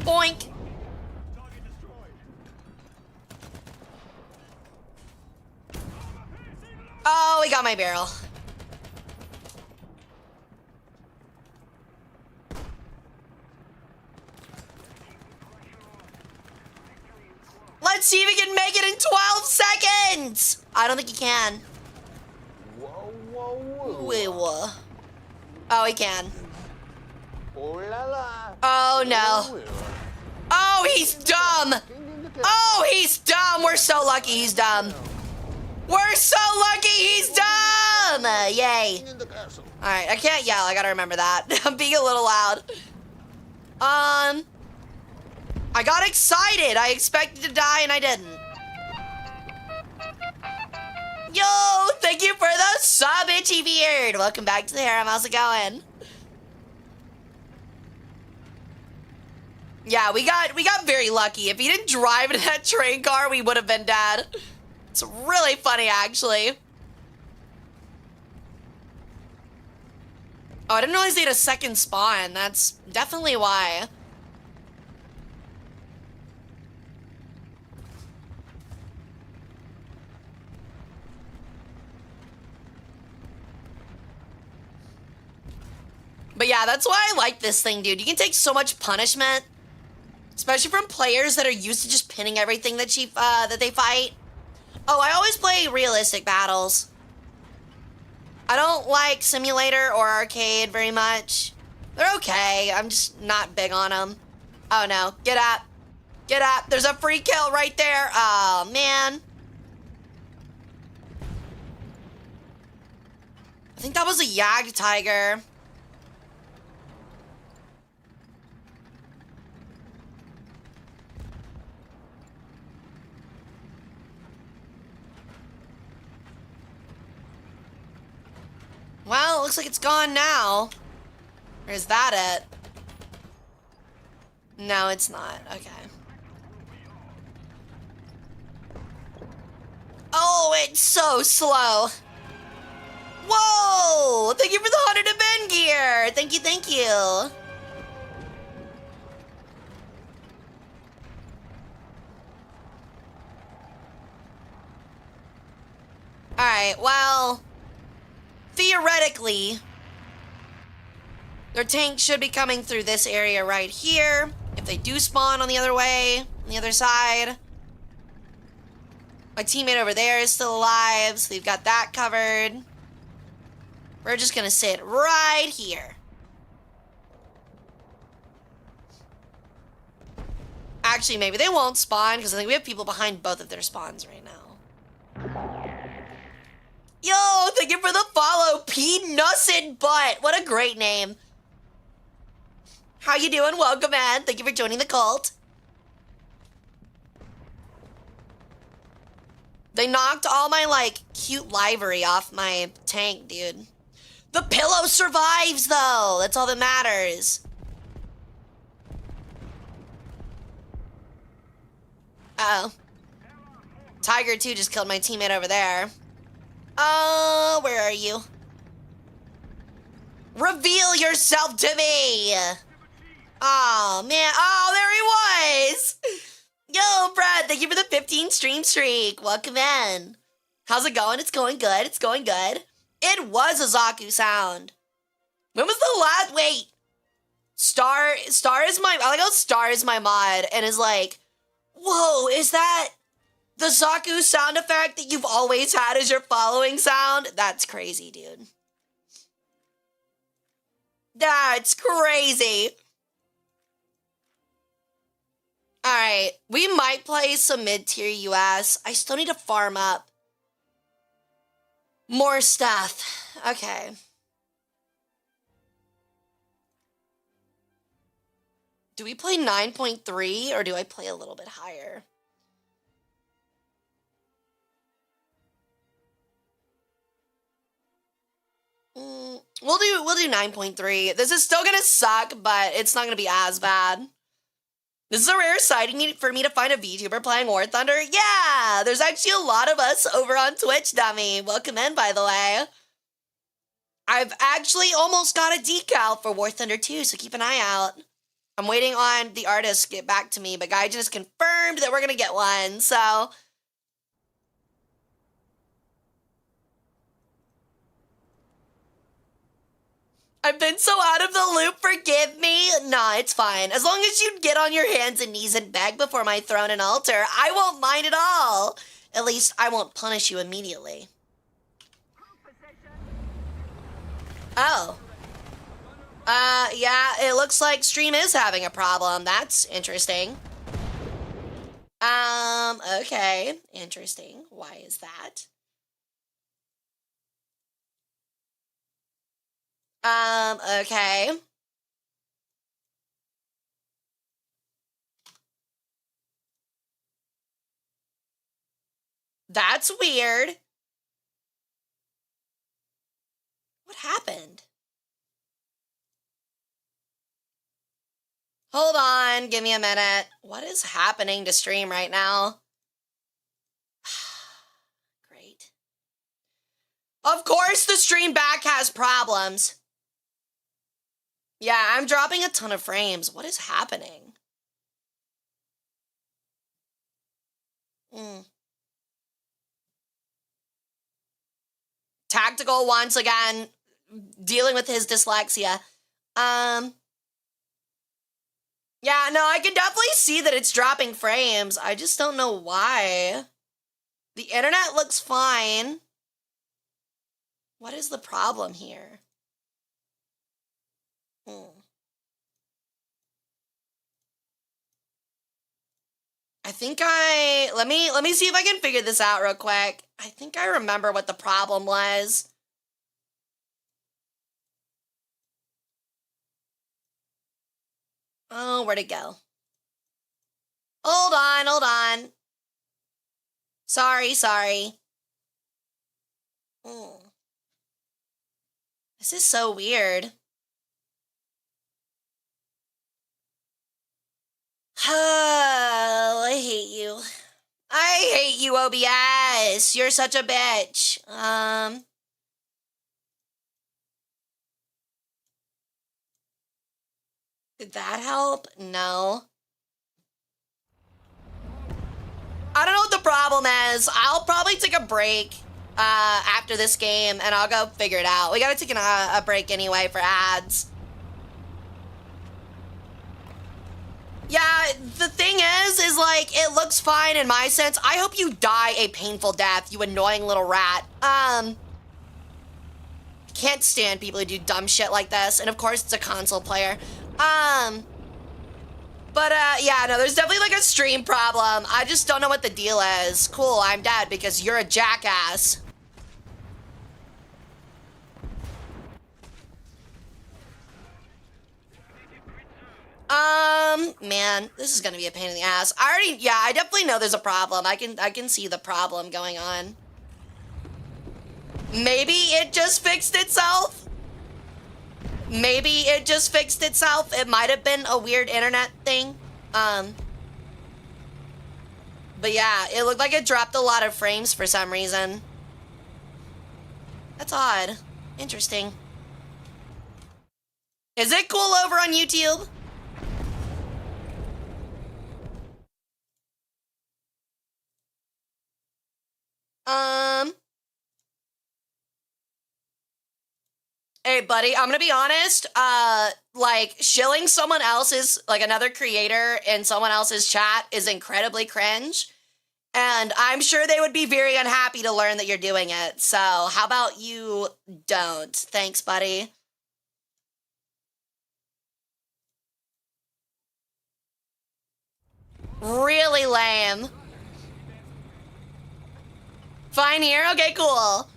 Boink. Oh, he got my barrel. Let's see if he can make it in 12 seconds. I don't think he can. Whoa, whoa, whoa. Wait, what? Oh, he can. Oh la la. Oh, no. Oh, he's dumb. Oh, he's dumb. We're so lucky he's dumb. We're so lucky he's dumb. Yay. All right, I can't yell. I gotta remember that. I'm being a little loud. I got excited. I expected to die and I didn't. Yo, thank you for the sub, Itchy Beard. Welcome back to the harem. How's it going? Yeah, we got very lucky. If he didn't drive in that train car, we would have been dead. It's really funny, actually. Oh, I didn't realize they had a second spawn. That's definitely why. But yeah, that's why I like this thing, dude. You can take so much punishment, especially from players that are used to just pinning everything that that they fight. Oh, I always play realistic battles. I don't like simulator or arcade very much. They're okay. I'm just not big on them. Oh no, get up. Get up. There's a free kill right there. Oh man. I think that was a Yag Tiger. Well, it looks like it's gone now. Or is that it? No, it's not. Okay. Oh, it's so slow. Whoa! Thank you for the 100 to Ben gear. Thank you, thank you. Alright, well, theoretically, their tank should be coming through this area right here. If they do spawn on the other way, on the other side. My teammate over there is still alive, so we've got that covered. We're just gonna sit right here. Actually, maybe they won't spawn, because I think we have people behind both of their spawns right now. Yo, thank you for the follow, P. Nussin Butt. What a great name. How you doing? Welcome, man. Thank you for joining the cult. They knocked all my, like, cute livery off my tank, dude. The pillow survives, though. That's all that matters. Uh-oh. Tiger 2 just killed my teammate over there. Where are you? Reveal yourself to me! Oh, man. Oh, there he was! Yo, Brad, thank you for the 15 stream streak. Welcome in. How's it going? It's going good. It's going good. It was a Zaku sound. When was the last... Wait. Star is my... I like how Star is my mod and is like, whoa, is that the Zaku sound effect that you've always had as your following sound? That's crazy, dude. That's crazy. All right, we might play some mid-tier US. I still need to farm up more stuff. Okay. Do we play 9.3 or do I play a little bit higher? We'll do 9.3. This is still gonna suck, but it's not gonna be as bad. This is a rare sighting for me to find a VTuber playing War Thunder. Yeah, there's actually a lot of us over on Twitch, dummy. Welcome in, by the way. I've actually almost got a decal for War Thunder 2, so keep an eye out. I'm waiting on the artist to get back to me, but Guy just confirmed that we're gonna get one, so... I've been so out of the loop, forgive me. Nah, it's fine. As long as you get on your hands and knees and beg before my throne and altar, I won't mind at all. At least I won't punish you immediately. Oh. Yeah, it looks like stream is having a problem. That's interesting. Okay. Interesting. Why is that? Okay. That's weird. What happened? Hold on, give me a minute. What is happening to stream right now? Great. Of course the stream back has problems. Yeah, I'm dropping a ton of frames. What is happening? Tactical once again, dealing with his dyslexia. Yeah, no, I can definitely see that it's dropping frames. I just don't know why. The internet looks fine. What is the problem here? I think let me see if I can figure this out real quick. I think I remember what the problem was. Oh, where'd it go? Hold on, hold on. Sorry. This is so weird. Oh, I hate you. I hate you, OBS. You're such a bitch. Did that help? No. I don't know what the problem is. I'll probably take a break after this game, and I'll go figure it out. We gotta take a break anyway for ads. Yeah, the thing is like, it looks fine in my sense. I hope you die a painful death, you annoying little rat. Can't stand people who do dumb shit like this, and of course it's a console player. Yeah, no, there's definitely like a stream problem. I just don't know what the deal is. Cool, I'm dead because you're a jackass. Man, this is gonna be a pain in the ass. I definitely know there's a problem. I can see the problem going on. Maybe it just fixed itself? Maybe it just fixed itself. It might have been a weird internet thing. But yeah, it looked like it dropped a lot of frames for some reason. That's odd. Interesting. Is it cool over on YouTube? Hey, buddy, I'm gonna be honest. Like, shilling someone else's, like, another creator in someone else's chat is incredibly cringe. And I'm sure they would be very unhappy to learn that you're doing it. So, how about you don't? Thanks, buddy. Really lame. Fine here? Okay, cool.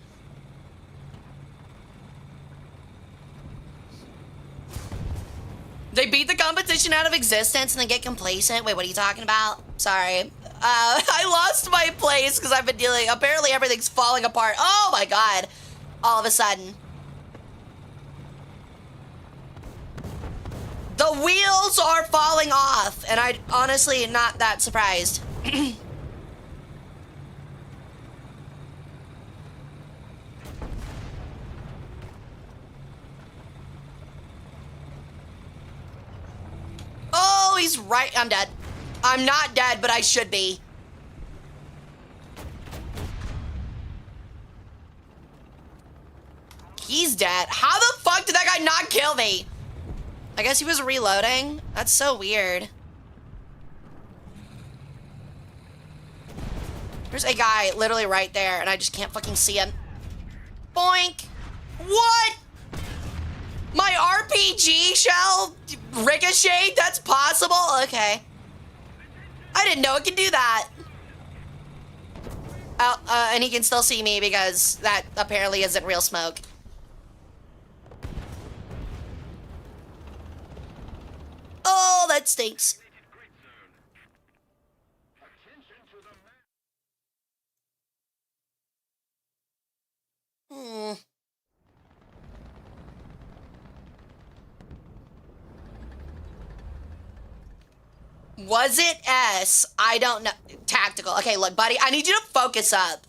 They beat the competition out of existence and then get complacent. Wait, what are you talking about? Sorry. I lost my place because I've been dealing... Apparently everything's falling apart. Oh my god. All of a sudden. The wheels are falling off. And I honestly am not that surprised. Oh, he's right. I'm dead. I'm not dead, but I should be. He's dead. How the fuck did that guy not kill me? I guess he was reloading. That's so weird. There's a guy literally right there, and I just can't fucking see him. Boink. What? My RPG shell ricocheted? That's possible? Okay. I didn't know it could do that. Oh, and he can still see me because that apparently isn't real smoke. Oh, that stinks. Was it S? I don't know. Tactical. Okay, look, buddy, I need you to focus up.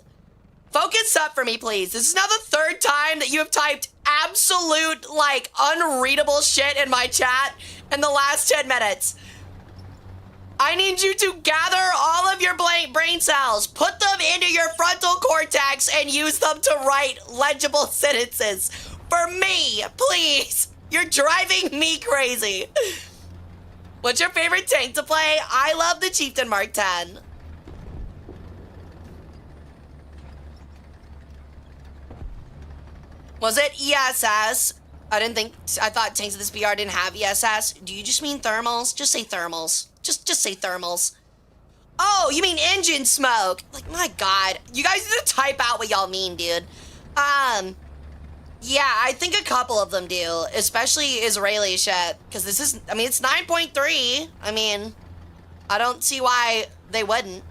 Focus up for me, please. This is now the third time that you have typed absolute, like, unreadable shit in my chat in the last 10 minutes. I need you to gather all of your brain cells, put them into your frontal cortex, and use them to write legible sentences. For me, please. You're driving me crazy. What's your favorite tank to play? I love the Chieftain Mark 10. Was it ESS? I thought tanks of this BR didn't have ESS. Do you just mean thermals? Just say thermals. Just say thermals. Oh, you mean engine smoke. Like, my God. You guys need to type out what y'all mean, dude. Yeah, I think a couple of them do. Especially Israeli shit. Because this is, I mean, it's 9.3. I mean, I don't see why they wouldn't.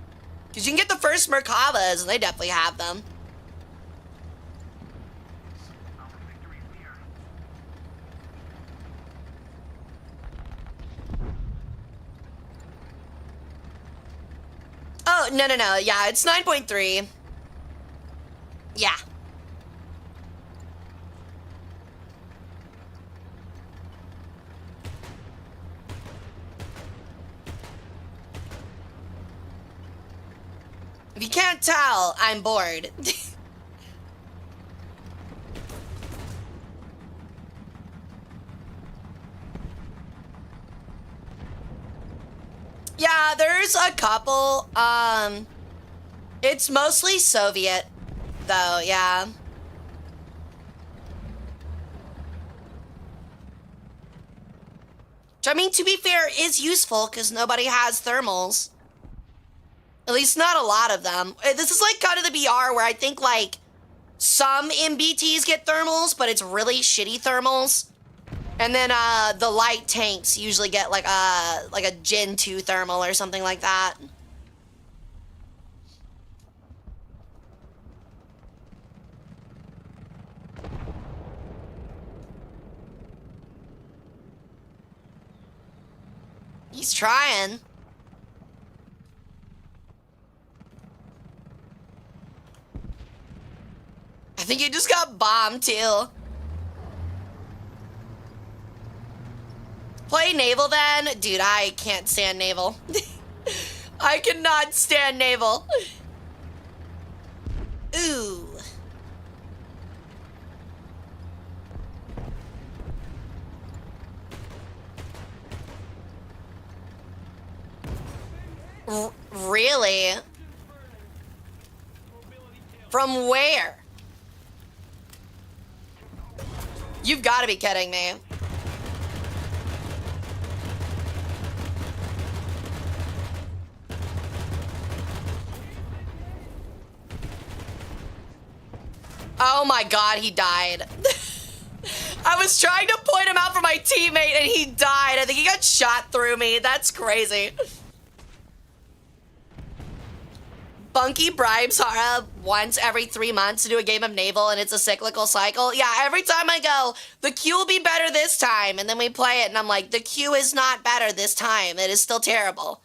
Because you can get the first Merkavas, and they definitely have them. Oh, no. Yeah, it's 9.3. Yeah. If you can't tell, I'm bored. Yeah, there's a couple. It's mostly Soviet, though, yeah. Which, I mean, to be fair, is useful, because nobody has thermals. At least not a lot of them. This is like kind of the BR where I think, like, some MBTs get thermals, but it's really shitty thermals. And then the light tanks usually get like a Gen 2 thermal or something like that. He's trying. I think he just got bombed too. Play naval then? Dude, I can't stand naval. I cannot stand naval. Ooh. Really? From where? You've got to be kidding me. Oh my god, he died. I was trying to point him out for my teammate and he died. I think he got shot through me. That's crazy. Bunky bribes Hara once every 3 months to do a game of Naval, and it's a cyclical cycle. Yeah, every time I go, the queue will be better this time, and then we play it, and I'm like, the queue is not better this time. It is still terrible.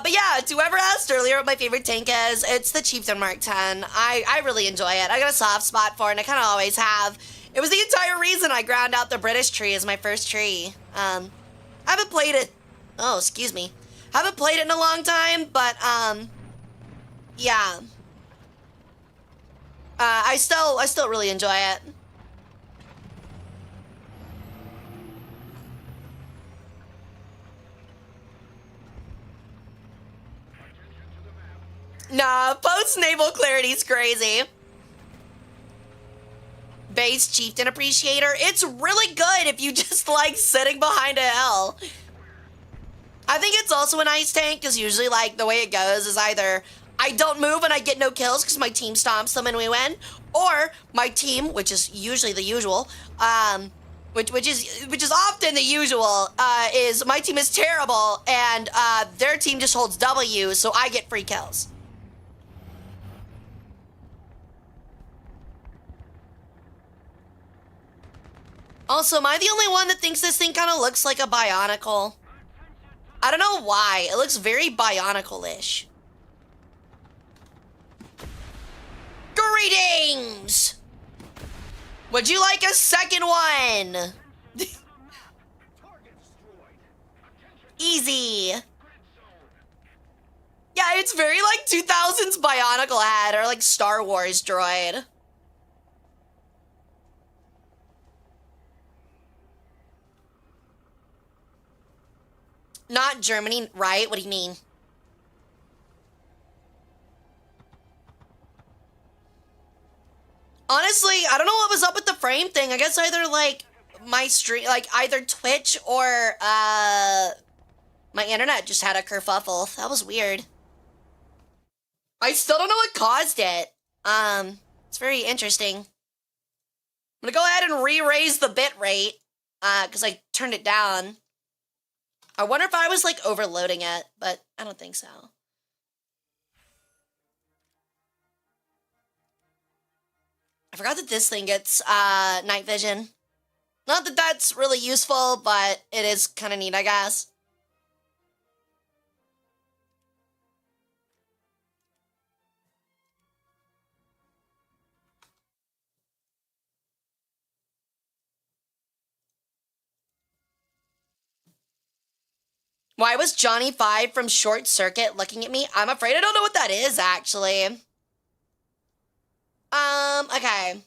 But yeah, to whoever asked earlier what my favorite tank is, it's the Chieftain Mark 10. I really enjoy it. I got a soft spot for it, and I kind of always have. It was the entire reason I ground out the British tree as my first tree. I haven't played it. Oh, excuse me. Haven't played it in a long time, but yeah. I still really enjoy it. Nah, post-naval clarity's crazy. Base Chieftain Appreciator. It's really good if you just like sitting behind a hill. I think it's also a nice tank because usually like the way it goes is either I don't move and I get no kills because my team stomps them and we win, or my team, which is usually the usual, which is often the usual, is my team is terrible and their team just holds W, so I get free kills. Also, am I the only one that thinks this thing kind of looks like a Bionicle? I don't know why. It looks very Bionicle-ish. Greetings! Would you like a second one? Easy. Yeah, it's very like 2000s Bionicle head or like Star Wars droid. Not Germany, right? What do you mean? Honestly, I don't know what was up with the frame thing. I guess either like my stream, like either Twitch or my internet just had a kerfuffle. That was weird. I still don't know what caused it. It's very interesting. I'm gonna go ahead and re-raise the bit rate because I turned it down. I wonder if I was like overloading it, but I don't think so. I forgot that this thing gets night vision. Not that that's really useful, but it is kind of neat, I guess. Why was Johnny 5 from Short Circuit looking at me? I'm afraid I don't know what that is, actually. Okay.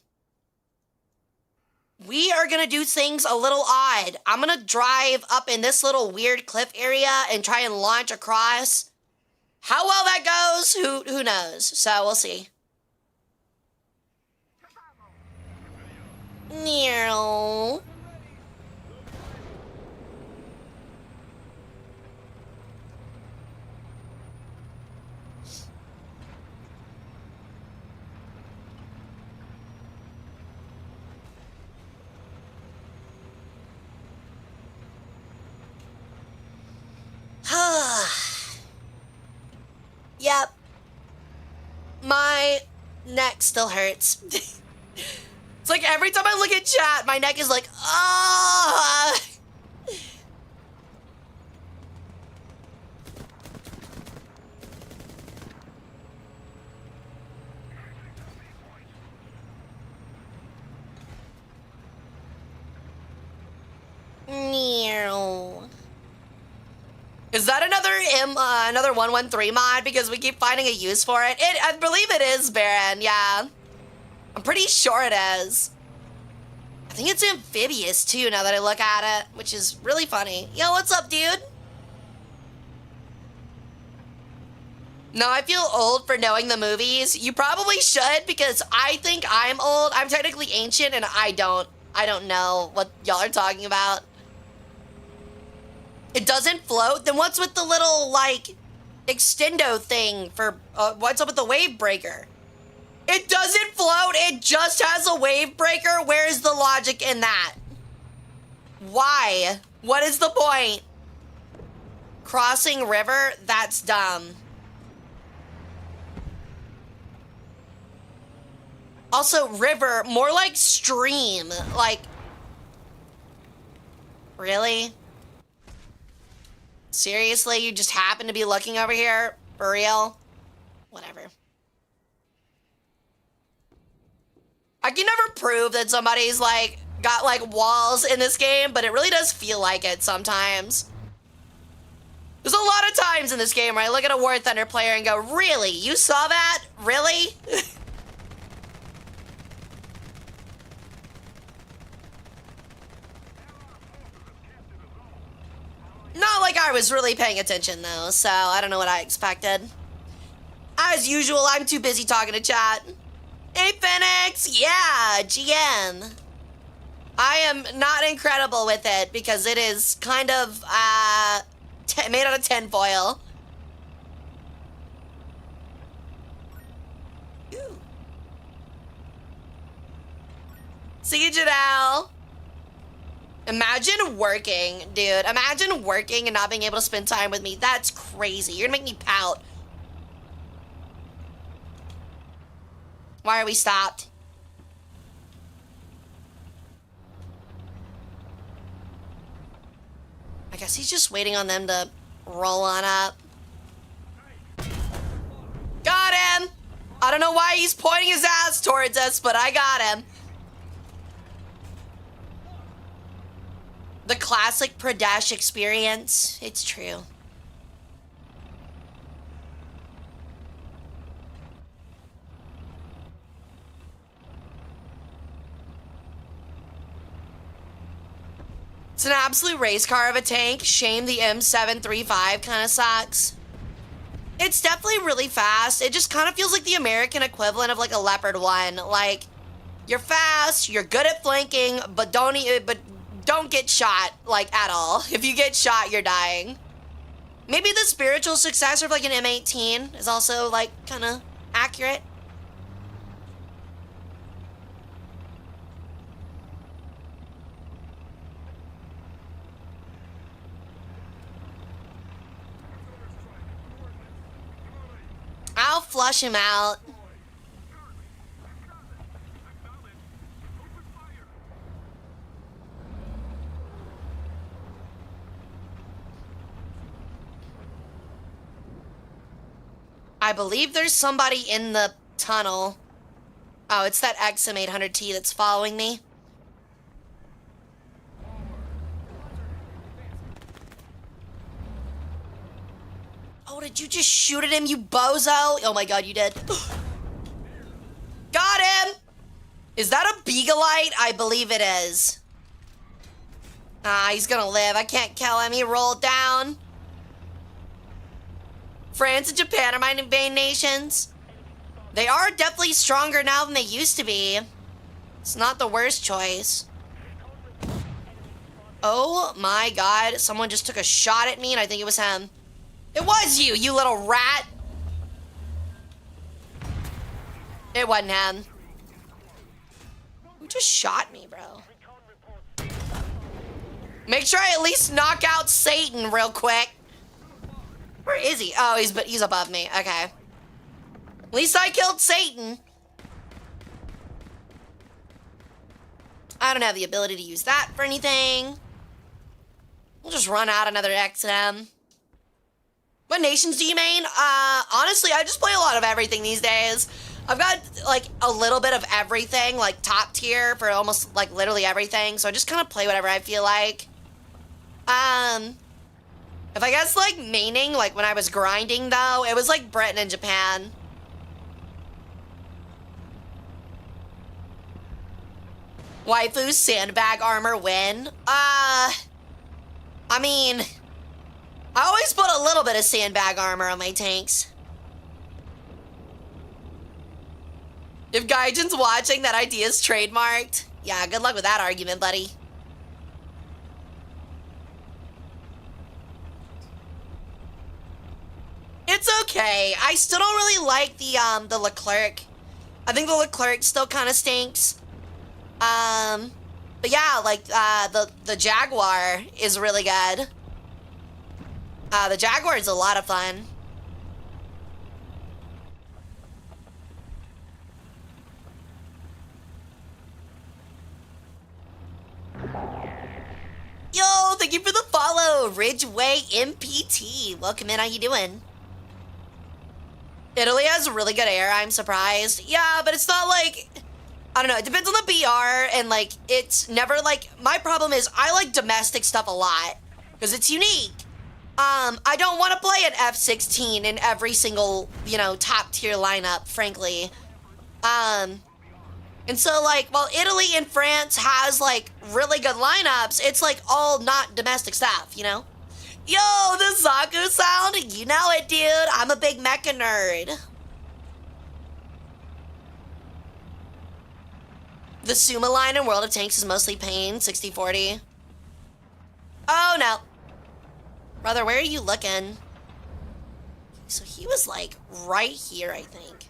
We are gonna do things a little odd. I'm gonna drive up in this little weird cliff area and try and launch across. How well that goes, who knows? So we'll see. Meow. Yep. My neck still hurts. It's like every time I look at chat, my neck is like, ah. Meow. Is that another 113 mod? Because we keep finding a use for it. I believe it is, Baron, yeah. I'm pretty sure it is. I think it's amphibious, too, now that I look at it, which is really funny. Yo, what's up, dude? No, I feel old for knowing the movies. You probably should, because I think I'm old. I'm technically ancient, and I don't know what y'all are talking about. It doesn't float? Then what's with the little, like, extendo thing for, what's up with the wave breaker? It doesn't float, it just has a wave breaker? Where's the logic in that? Why? What is the point? Crossing river? That's dumb. Also, river, more like stream. Like, really? Seriously, you just happen to be looking over here? For real? Whatever. I can never prove that somebody's like got like walls in this game, but it really does feel like it sometimes. There's a lot of times in this game where I look at a War Thunder player and go, really? You saw that? Really? Not like I was really paying attention though, so I don't know what I expected. As usual, I'm too busy talking to chat. Hey Phoenix, yeah, GM. I am not incredible with it because it is kind of made out of tinfoil. Ooh. See you, Janelle. Imagine working, dude. Imagine working and not being able to spend time with me. That's crazy. You're gonna make me pout. Why are we stopped? I guess he's just waiting on them to roll on up. Got him! I don't know why he's pointing his ass towards us, but I got him. The classic Pradesh experience. It's true. It's an absolute race car of a tank. Shame the M735 kind of sucks. It's definitely really fast. It just kind of feels like the American equivalent of like a Leopard 1. Like, you're fast, you're good at flanking, but don't get shot, like, at all. If you get shot, you're dying. Maybe the spiritual successor of, like, an M18 is also, like, kind of accurate. I'll flush him out. I believe there's somebody in the tunnel. Oh, it's that XM800T that's following me. Oh, did you just shoot at him, you bozo? Oh my god, you did. Got him! Is that a Beaglite? I believe it is. Ah, he's gonna live. I can't kill him. He rolled down. France and Japan are my main nations. They are definitely stronger now than they used to be. It's not the worst choice. Oh my god, someone just took a shot at me and I think it was him. It was you, you little rat. It wasn't him. Who just shot me, bro? Make sure I at least knock out Satan real quick. Where is he? Oh, he's above me. Okay. At least I killed Satan. I don't have the ability to use that for anything. We'll just run out another XM. What nations do you main? Honestly, I just play a lot of everything these days. I've got, like, a little bit of everything, like, top tier for almost, like, literally everything. So I just kind of play whatever I feel like. If I guess, like, maining, like, when I was grinding, though, it was, like, Britain and Japan. Waifu's sandbag armor win? I mean, I always put a little bit of sandbag armor on my tanks. If Gaijin's watching, that idea is trademarked. Yeah, good luck with that argument, buddy. It's okay. I still don't really like the Leclerc. I think the Leclerc still kind of stinks. But yeah, like the Jaguar is really good. The Jaguar is a lot of fun. Yo, thank you for the follow, Ridgeway MPT. Welcome in, how you doing? Italy has really good air, I'm surprised. Yeah, but it's not like, I don't know, it depends on the BR, and like, it's never like, my problem is I like domestic stuff a lot, because it's unique. I don't want to play an F-16 in every single, you know, top tier lineup, frankly. And so, like, while Italy and France has, like, really good lineups, it's, like, all not domestic stuff, you know? Yo, the Zaku sound, you know it, dude. I'm a big mecha nerd. The Suma line in World of Tanks is mostly pain, 60-40. Oh, no. Brother, where are you looking? So he was, like, right here, I think.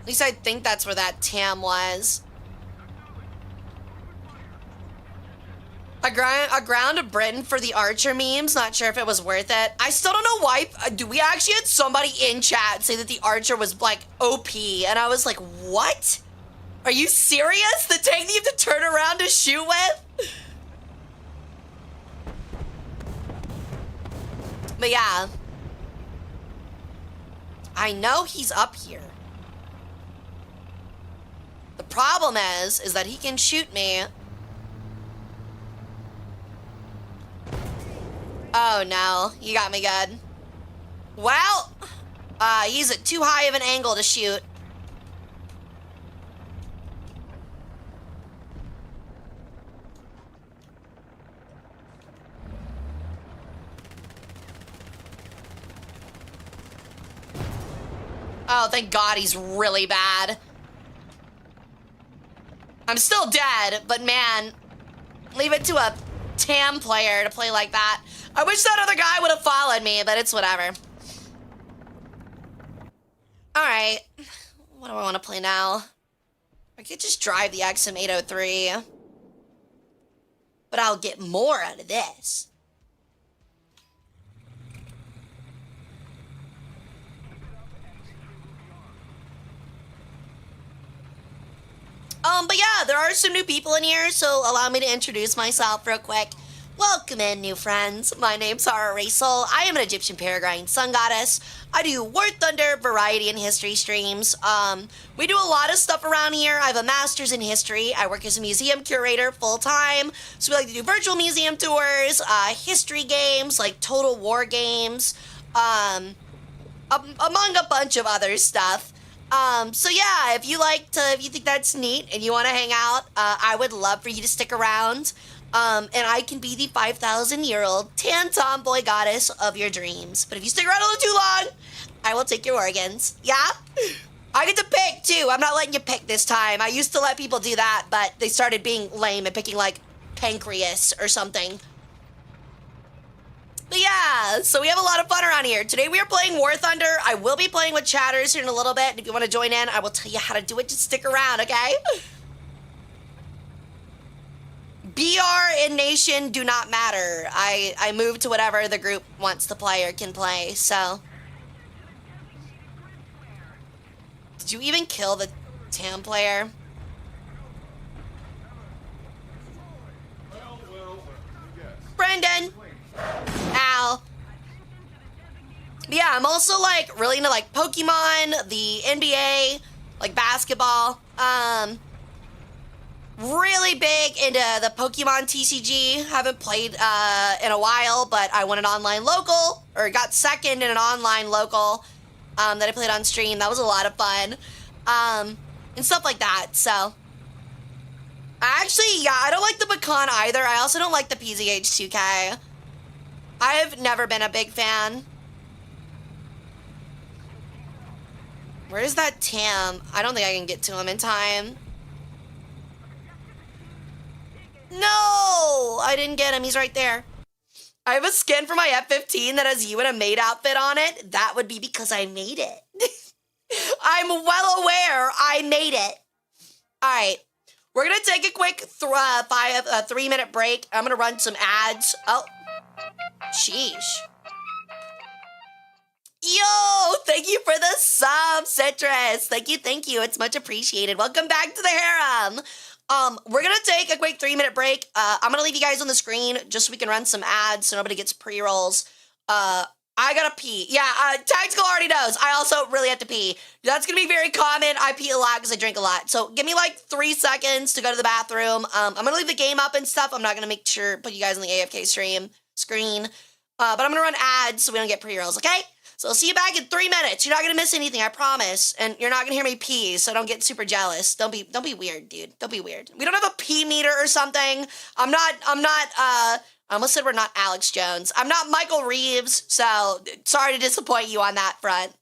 At least I think that's where that TAM was. A ground of Britain for the Archer memes. Not sure if it was worth it. I still don't know why. Do we actually had somebody in chat say that the Archer was like OP? And I was like, what? Are you serious? The tank that you have to turn around to shoot with? But yeah. I know he's up here. The problem is that he can shoot me. Oh no, you got me good. Well, he's at too high of an angle to shoot. Oh, thank God he's really bad. I'm still dead, but man, leave it to a TAM player to play like that. I wish that other guy would have followed me, but it's whatever. All right, what do I want to play now? I could just drive the XM803, but I'll get more out of this. But yeah, there are some new people in here, so allow me to introduce myself real quick. Welcome in, new friends. My name's Hara Rae Sol. I am an Egyptian Peregrine sun goddess. I do War Thunder, variety, and history streams. We do a lot of stuff around here. I have a master's in history. I work as a museum curator full-time. So we like to do virtual museum tours, history games, like Total War games, among a bunch of other stuff. So yeah, if you think that's neat and you want to hang out, I would love for you to stick around. And I can be the 5,000-year-old tan tomboy goddess of your dreams. But if you stick around a little too long, I will take your organs. Yeah? I get to pick, too. I'm not letting you pick this time. I used to let people do that, but they started being lame and picking, like, pancreas or something. But yeah, so we have a lot of fun around here. Today we are playing War Thunder. I will be playing with chatters here in a little bit. And if you want to join in, I will tell you how to do it. Just stick around, okay? BR and Nation do not matter. I move to whatever the group wants to play or can play, so. Did you even kill the TAM player? Brendan! Ow. But yeah, I'm also like really into like Pokemon, the NBA, like basketball. Really big into the Pokemon TCG. Haven't played in a while, but I won an online local, or got second in an online local that I played on stream. That was a lot of fun. And stuff like that, so. Actually, yeah, I don't like the Bakan either. I also don't like the PZH 2K. I've never been a big fan. Where's that TAM? I don't think I can get to him in time. No! I didn't get him. He's right there. I have a skin for my F-15 that has you in a maid outfit on it. That would be because I made it. I'm well aware I made it. All right. We're going to take a quick 3-minute break. I'm going to run some ads. Oh, sheesh. Yo, thank you for the sub, Citrus. Thank you. It's much appreciated. Welcome back to the harem. We're going to take a quick 3-minute break. I'm going to leave you guys on the screen just so we can run some ads so nobody gets pre-rolls. I gotta pee. Yeah, Tactical already knows. I also really have to pee. That's gonna be very common. I pee a lot because I drink a lot. So give me like 3 seconds to go to the bathroom. I'm gonna leave the game up and stuff. I'm not gonna put you guys on the AFK screen. But I'm gonna run ads so we don't get pre-rolls, okay? So I'll see you back in 3 minutes. You're not gonna miss anything, I promise. And you're not gonna hear me pee, so don't get super jealous. Don't be weird, dude. Don't be weird. We don't have a pee meter or something. I almost said we're not Alex Jones. I'm not Michael Reeves, so sorry to disappoint you on that front.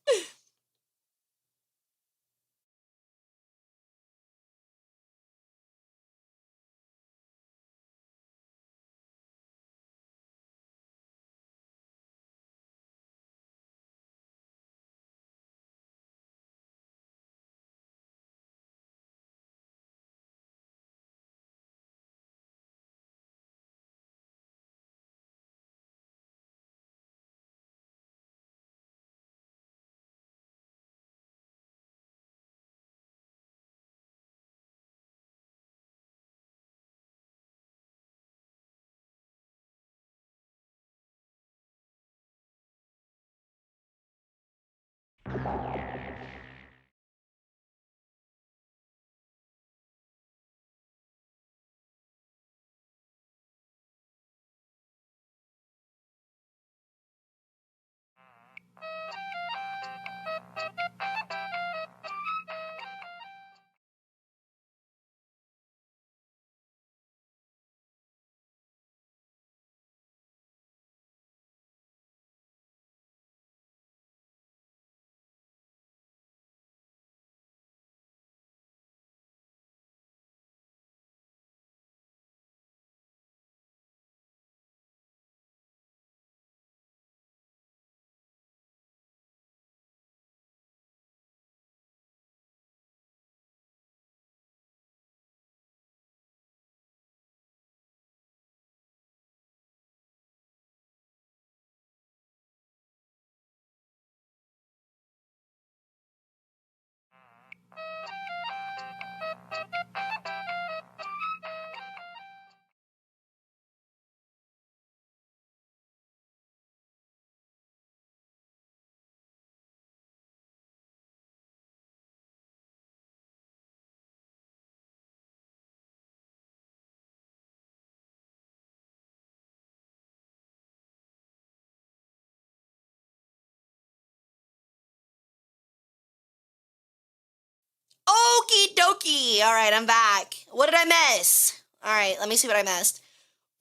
Okie dokie. All right, I'm back. What did I miss? All right, let me see what I missed.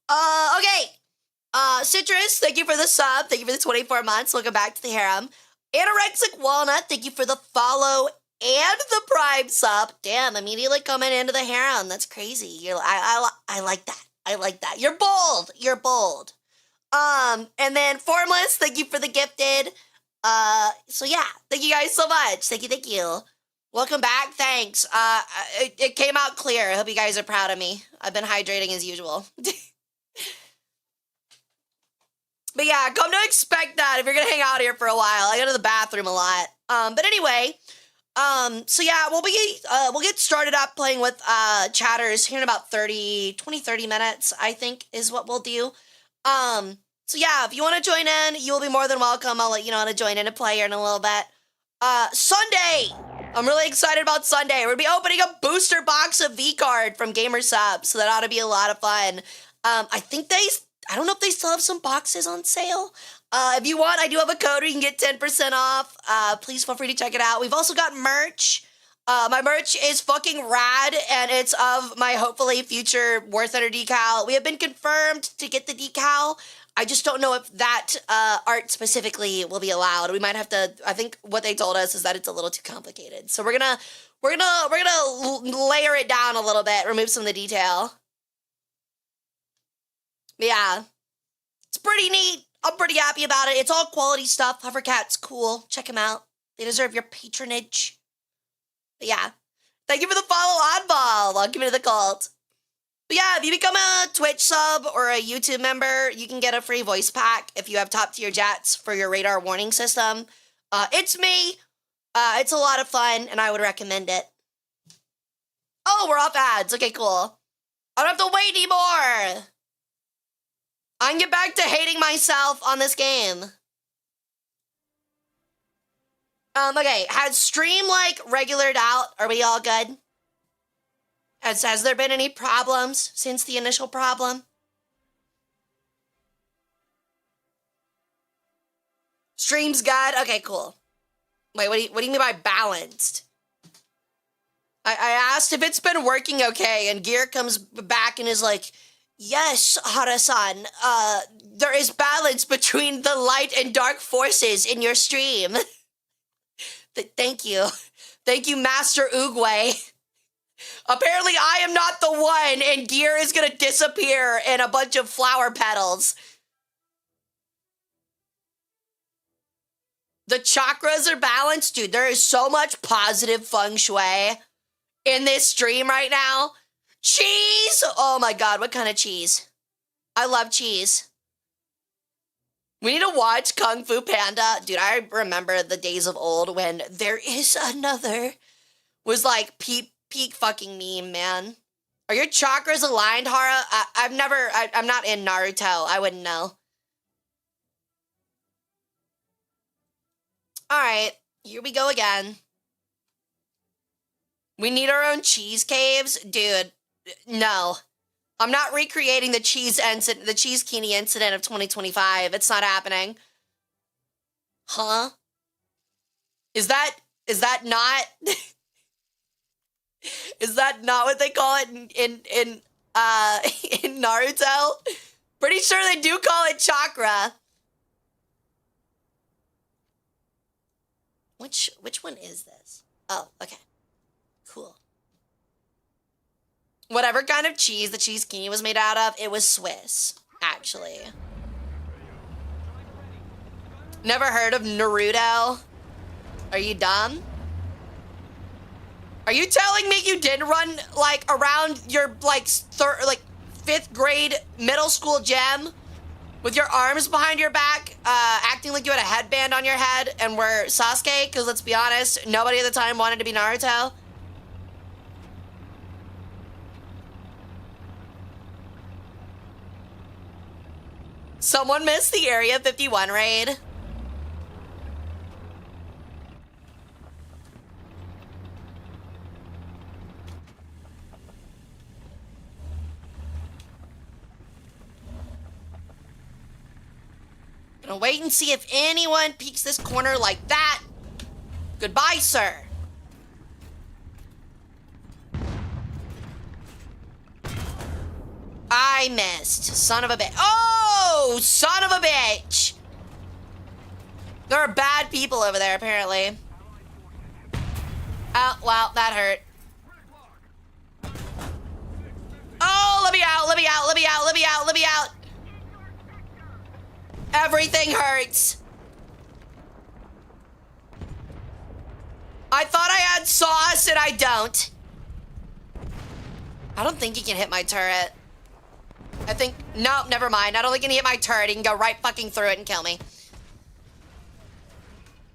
Okay. Citrus, thank you for the sub. Thank you for the 24 months. Welcome back to the harem. Anorexic Walnut, thank you for the follow and the Prime sub. Damn, immediately coming into the harem. That's crazy. I like that. I like that. You're bold. You're bold. And then Formless, thank you for the gifted. So yeah, thank you guys so much. Thank you. Welcome back. Thanks. It came out clear. I hope you guys are proud of me. I've been hydrating as usual. But yeah, come to expect that if you're gonna hang out here for a while. I go to the bathroom a lot. But anyway, so yeah, we'll get started up playing with chatters here in about 30 minutes, I think is what we'll do. So yeah, if you want to join in, you'll be more than welcome. I'll let you know how to join in and play here in a little bit. Sunday! I'm really excited about Sunday. We're gonna be opening a booster box of V-Card from Gamer Subs, so that ought to be a lot of fun. I don't know if they still have some boxes on sale. If you want, I do have a code where you can get 10% off. Please feel free to check it out. We've also got merch. My merch is fucking rad, and it's of my hopefully future War Thunder decal. We have been confirmed to get the decal. I just don't know if that art specifically will be allowed. We might have to. I think what they told us is that it's a little too complicated. So we're gonna layer it down a little bit, remove some of the detail. But yeah. It's pretty neat. I'm pretty happy about it. It's all quality stuff. Hovercat's cool. Check them out. They deserve your patronage. But yeah. Thank you for the follow, Oddball. Welcome to the cult. But yeah, if you become a Twitch sub or a YouTube member, you can get a free voice pack if you have top tier jets for your radar warning system. It's me. It's a lot of fun, and I would recommend it. Oh, we're off ads. Okay, cool. I don't have to wait anymore. I can get back to hating myself on this game. Okay, has stream, like, regulared out? Are we all good? Has there been any problems since the initial problem? Stream's good? Okay, cool. Wait, what do you mean by balanced? I asked if it's been working okay, and Gear comes back and is like, yes, Hara-san, there is balance between the light and dark forces in your stream. Thank you. Thank you, Master Oogway. Apparently I am not the one, and Gear is gonna disappear in a bunch of flower petals. The chakras are balanced. Dude, there is so much positive feng shui in this stream right now. Cheese! Oh my god, what kind of cheese? I love cheese. We need to watch Kung Fu Panda. Dude, I remember the days of old when there is another was like peak fucking meme, man. Are your chakras aligned, Hara? I'm not in Naruto. I wouldn't know. All right, here we go again. We need our own cheese caves? Dude, no. I'm not recreating the cheese Kini incident of 2025. It's not happening. Huh? Is that not is that not what they call it in Naruto? Pretty sure they do call it chakra. Which one is this? Oh, okay. Cool. Whatever kind of cheese the cheese kini was made out of, it was Swiss, actually. Never heard of Naruto? Are you dumb? Are you telling me you didn't run, like, around your, like, 5th grade middle school gym with your arms behind your back, acting like you had a headband on your head and were Sasuke? Because let's be honest, nobody at the time wanted to be Naruto. Someone missed the Area 51 raid. Gonna wait and see if anyone peeks this corner like that. Goodbye, sir. I missed. Son of a bitch. Oh, son of a bitch. There are bad people over there, apparently. Oh, well, that hurt. Oh, let me out, let me out, let me out, let me out, let me out. Everything hurts. I thought I had sauce and I don't. I don't think he can hit my turret. I think, no, never mind. I don't think he can hit my turret. He can go right fucking through it and kill me.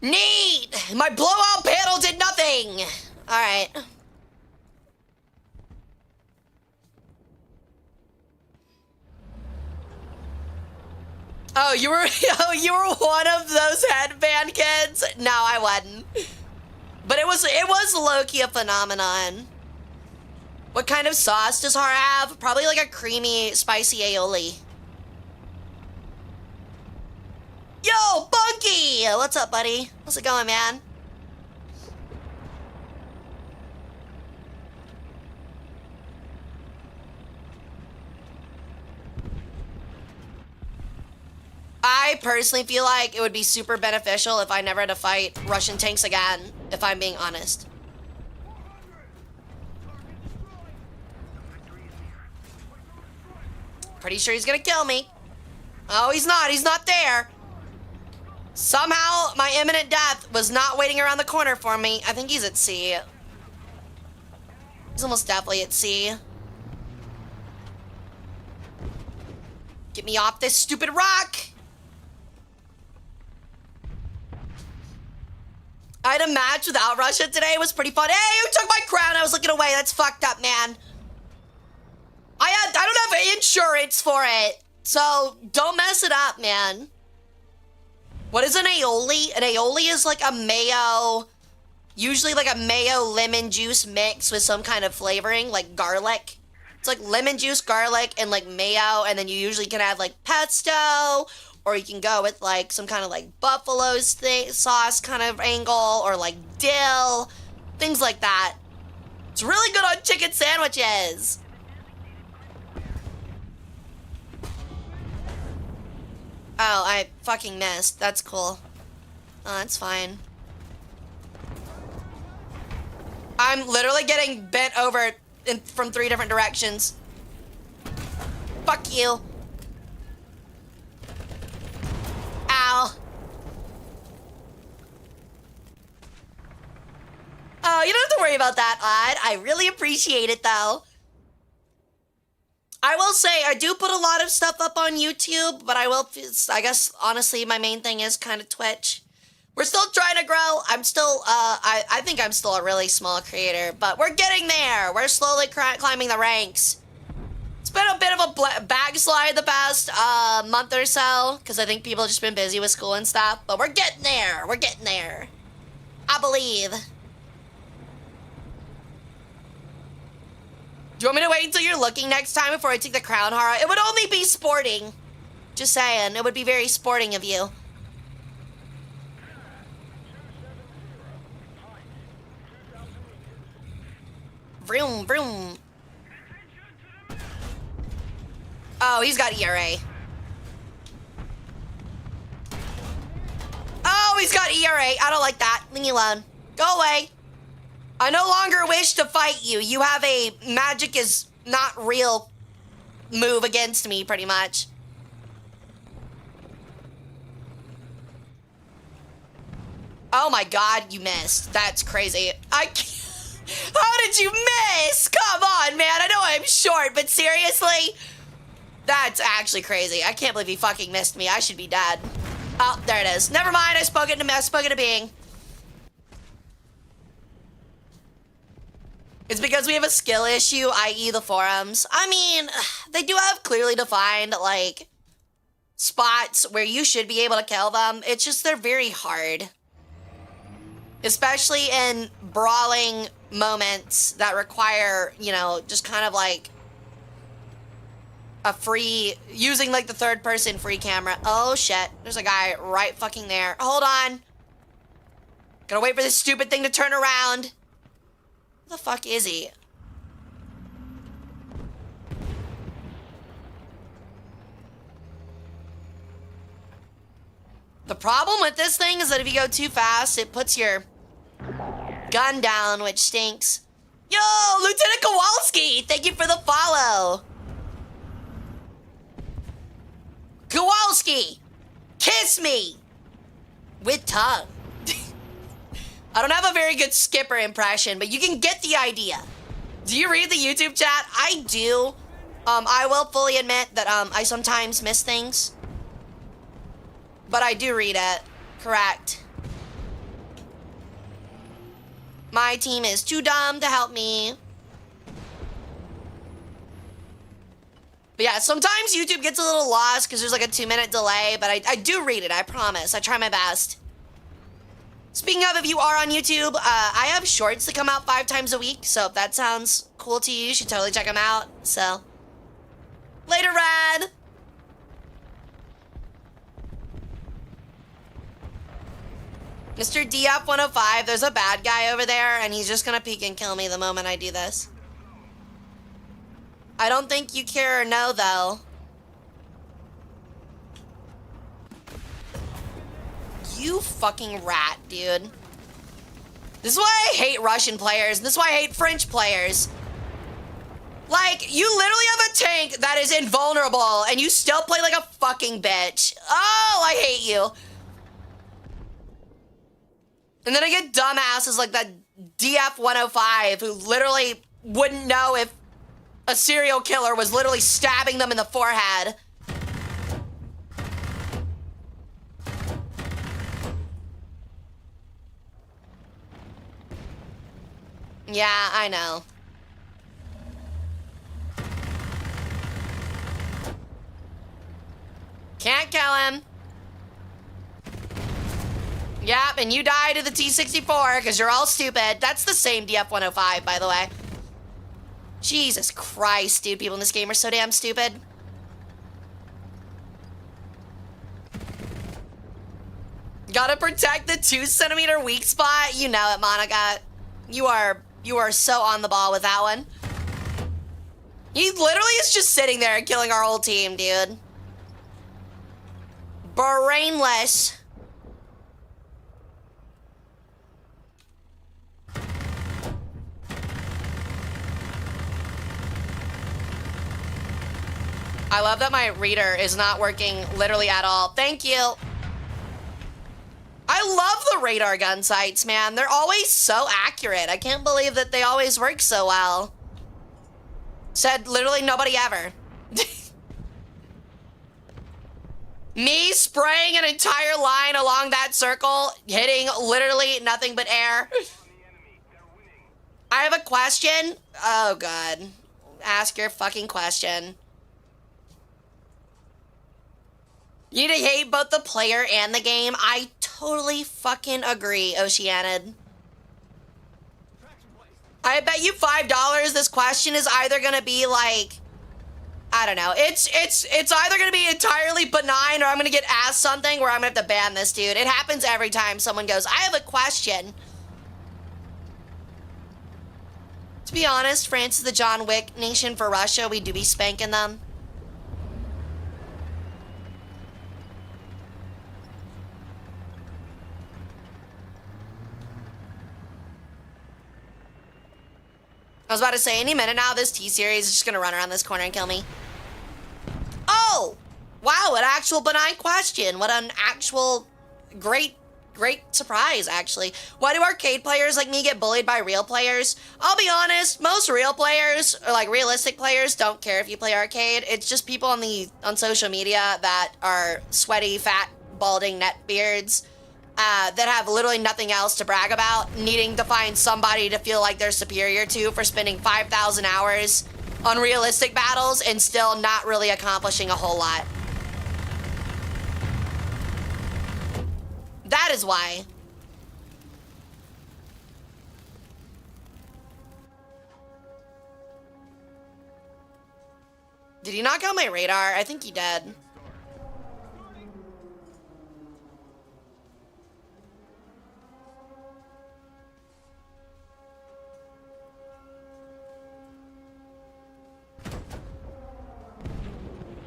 Neat! My blowout panel did nothing! Alright. Oh, you were one of those headband kids? No, I wasn't. But it was low-key a phenomenon. What kind of sauce does Hara have? Probably like a creamy, spicy aioli. Yo, Bunky! What's up, buddy? How's it going, man? I personally feel like it would be super beneficial if I never had to fight Russian tanks again, if I'm being honest. Pretty sure he's gonna kill me. Oh, he's not. He's not there. Somehow, my imminent death was not waiting around the corner for me. I think he's at sea. He's almost definitely at sea. Get me off this stupid rock. I had a match without Russia today. It was pretty fun. Hey, who took my crown? I was looking away. That's fucked up, man. I don't have insurance for it. So don't mess it up, man. What is an aioli? An aioli is like a mayo, usually like a mayo lemon juice mix with some kind of flavoring, like garlic. It's like lemon juice, garlic, and like mayo, and then you usually can add like pesto, or you can go with like some kind of like buffalo sauce kind of angle, or like dill, things like that. It's really good on chicken sandwiches. Oh, I fucking missed. That's cool. Oh, that's fine. I'm literally getting bent over from 3 different directions. Fuck you. Ow. Oh, you don't have to worry about that, Odd. I really appreciate it, though. I will say, I do put a lot of stuff up on YouTube, but I guess, honestly, my main thing is kind of Twitch. We're still trying to grow. I'm still, I think I'm still a really small creator, but we're getting there. We're slowly climbing the ranks. It's been a bit of a backslide the past month or so, because I think people have just been busy with school and stuff, but we're getting there. We're getting there. I believe. Do you want me to wait until you're looking next time before I take the crown, Hara? It would only be sporting. Just saying. It would be very sporting of you. Vroom, vroom. Oh, he's got ERA. Oh, he's got ERA. I don't like that. Leave me alone. Go away. I no longer wish to fight you. You have a magic is not real move against me, pretty much. Oh my god, you missed. That's crazy. How did you miss? Come on, man. I know I'm short, but seriously? That's actually crazy. I can't believe he fucking missed me. I should be dead. Oh, there it is. Never mind. I spoke it to being. It's because we have a skill issue, i.e. the forums. I mean, they do have clearly defined, like, spots where you should be able to kill them. It's just they're very hard. Especially in brawling moments that require, you know, just kind of like a free, using like the third person free camera. Oh shit, there's a guy right fucking there. Hold on. Gotta wait for this stupid thing to turn around. Where the fuck is he? The problem with this thing is that if you go too fast, it puts your gun down, which stinks. Yo, Lieutenant Kowalski, thank you for the follow. Kowalski, kiss me with tongue. I don't have a very good Skipper impression, but you can get the idea. Do you read the YouTube chat? I do. I will fully admit that I sometimes miss things. But I do read it. Correct. My team is too dumb to help me. But yeah, sometimes YouTube gets a little lost because there's like a 2-minute delay, but I do read it, I promise. I try my best. Speaking of, if you are on YouTube, I have shorts that come out 5 times a week, so if that sounds cool to you, you should totally check them out. So, later, Red! Mr. DF105, there's a bad guy over there, and he's just gonna peek and kill me the moment I do this. I don't think you care or know, though. You fucking rat, dude. This is why I hate Russian players. This is why I hate French players. Like, you literally have a tank that is invulnerable, and you still play like a fucking bitch. Oh, I hate you. And then I get dumbasses like that DF-105 who literally wouldn't know if a serial killer was literally stabbing them in the forehead. Yeah, I know. Can't kill him. Yep, and you die to the T-64 because you're all stupid. That's the same DF-105, by the way. Jesus Christ, dude. People in this game are so damn stupid. Gotta protect the 2-centimeter weak spot. You know it, Monica. You are so on the ball with that one. He literally is just sitting there and killing our whole team, dude. Brainless. I love that my reader is not working literally at all. Thank you. I love the radar gun sights, man. They're always so accurate. I can't believe that they always work so well. Said literally nobody ever. Me spraying an entire line along that circle, hitting literally nothing but air. I have a question. Oh, God. Ask your fucking question. You need to hate both the player and the game. I totally fucking agree, Oceanid. I bet you $5 this question is either gonna be like, I don't know. It's either gonna be entirely benign or I'm gonna get asked something where I'm gonna have to ban this dude. It happens every time someone goes, I have a question. To be honest, France is the John Wick nation for Russia. We do be spanking them. I was about to say, any minute now, this T-Series is just gonna run around this corner and kill me. Oh! Wow, an actual benign question. What an actual great surprise, actually. Why do arcade players like me get bullied by real players? I'll be honest, most real players, or like realistic players, don't care if you play arcade. It's just people on social media that are sweaty, fat, balding neckbeards. That have literally nothing else to brag about, needing to find somebody to feel like they're superior to for spending 5,000 hours on realistic battles and still not really accomplishing a whole lot. That is why. Did he knock out my radar? I think he did.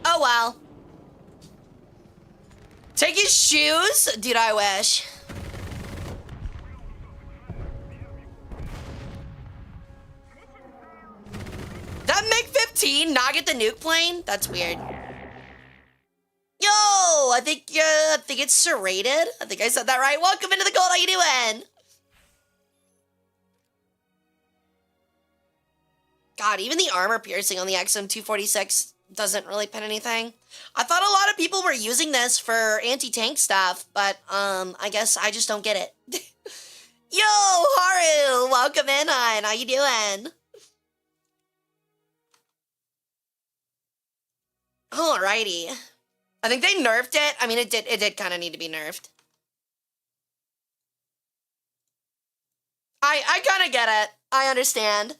Oh, well. Take his shoes? Dude, I wish. That MiG-15 not get the nuke plane? That's weird. Yo, I think it's serrated. I think I said that right. Welcome into the gold. How you doing? God, even the armor piercing on the XM246 doesn't really pin anything. I thought a lot of people were using this for anti-tank stuff, but I guess I just don't get it. Yo, Haru, welcome in, hon. How you doing? Alrighty. I think they nerfed it. I mean, it did kind of need to be nerfed. I kind of get it. I understand.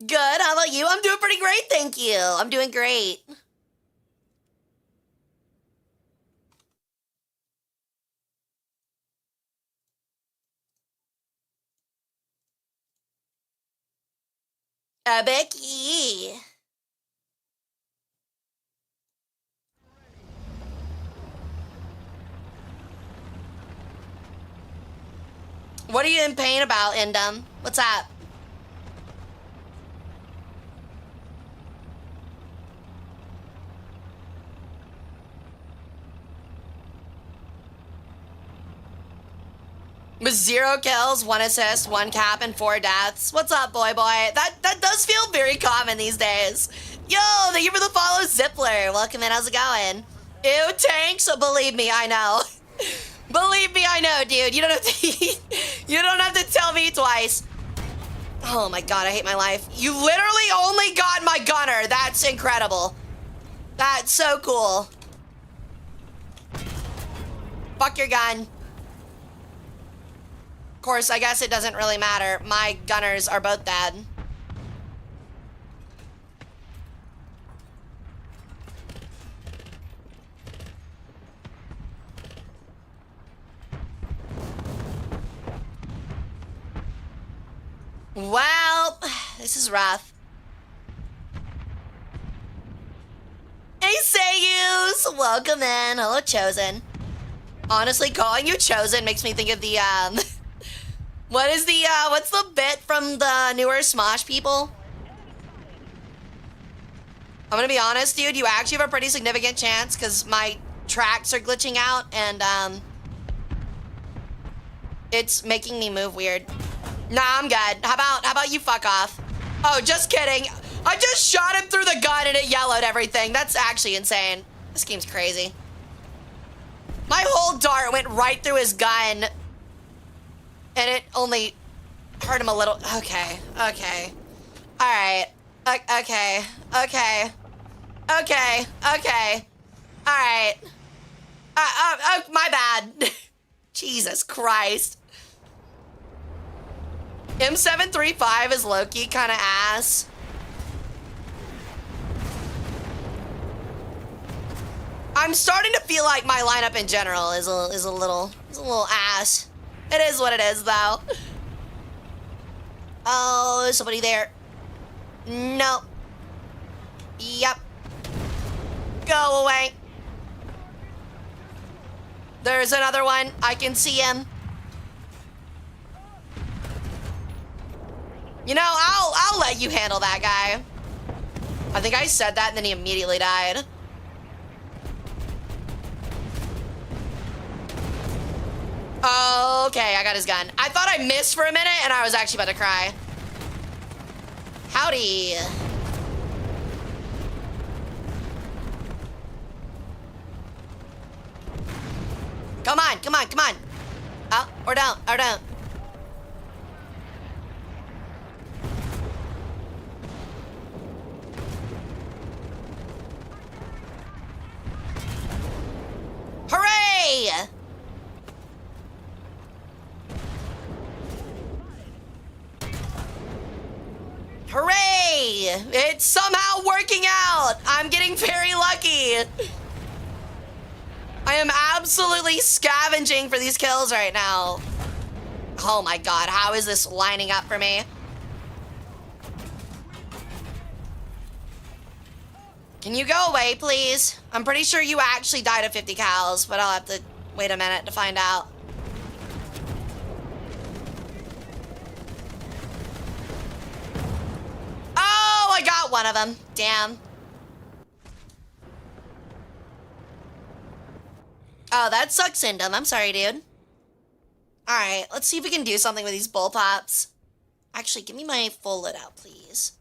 Good. How about you? I'm doing pretty great, thank you. I'm doing great. Becky. What are you in pain about, Indum? What's up? With 0 kills, 1 assist, 1 cap, and 4 deaths. What's up, boy? That does feel very common these days. Yo, thank you for the follow, Zippler. Welcome in, how's it going? Ew, tanks, believe me, I know. Believe me, I know, dude. You don't have to you don't have to tell me twice. Oh my god, I hate my life. You literally only got my gunner. That's incredible. That's so cool. Fuck your gun. Of course, I guess it doesn't really matter. My gunners are both dead. Well, this is rough. Hey, Sayus! Welcome in. Hello, Chosen. Honestly, calling you Chosen makes me think of the, what's the bit from the newer Smosh people? I'm gonna be honest, dude, you actually have a pretty significant chance because my tracks are glitching out and, it's making me move weird. Nah, I'm good. How about you fuck off? Oh, just kidding. I just shot him through the gun and it yellowed everything. That's actually insane. This game's crazy. My whole dart went right through his gun. And it only hurt him a little. Okay. All right. Okay. All right. My bad. Jesus Christ. M735 is low-key kind of ass. I'm starting to feel like my lineup in general is a little ass. It is what it is, though. Oh, is somebody there? No. Yep. Go away. There's another one. I can see him. You know, I'll let you handle that guy. I think I said that and then he immediately died. Okay, I got his gun. I thought I missed for a minute and I was actually about to cry. Howdy. Come on. Oh, or down. Hooray! Hooray! It's somehow working out! I'm getting very lucky! I am absolutely scavenging for these kills right now. Oh my god, how is this lining up for me? Can you go away, please? I'm pretty sure you actually died of 50 cals, but I'll have to wait a minute to find out. Oh, I got one of them. Damn. Oh, that sucks, Indum. I'm sorry, dude. Alright, let's see if we can do something with these bullpups. Actually, give me my full loadout, please.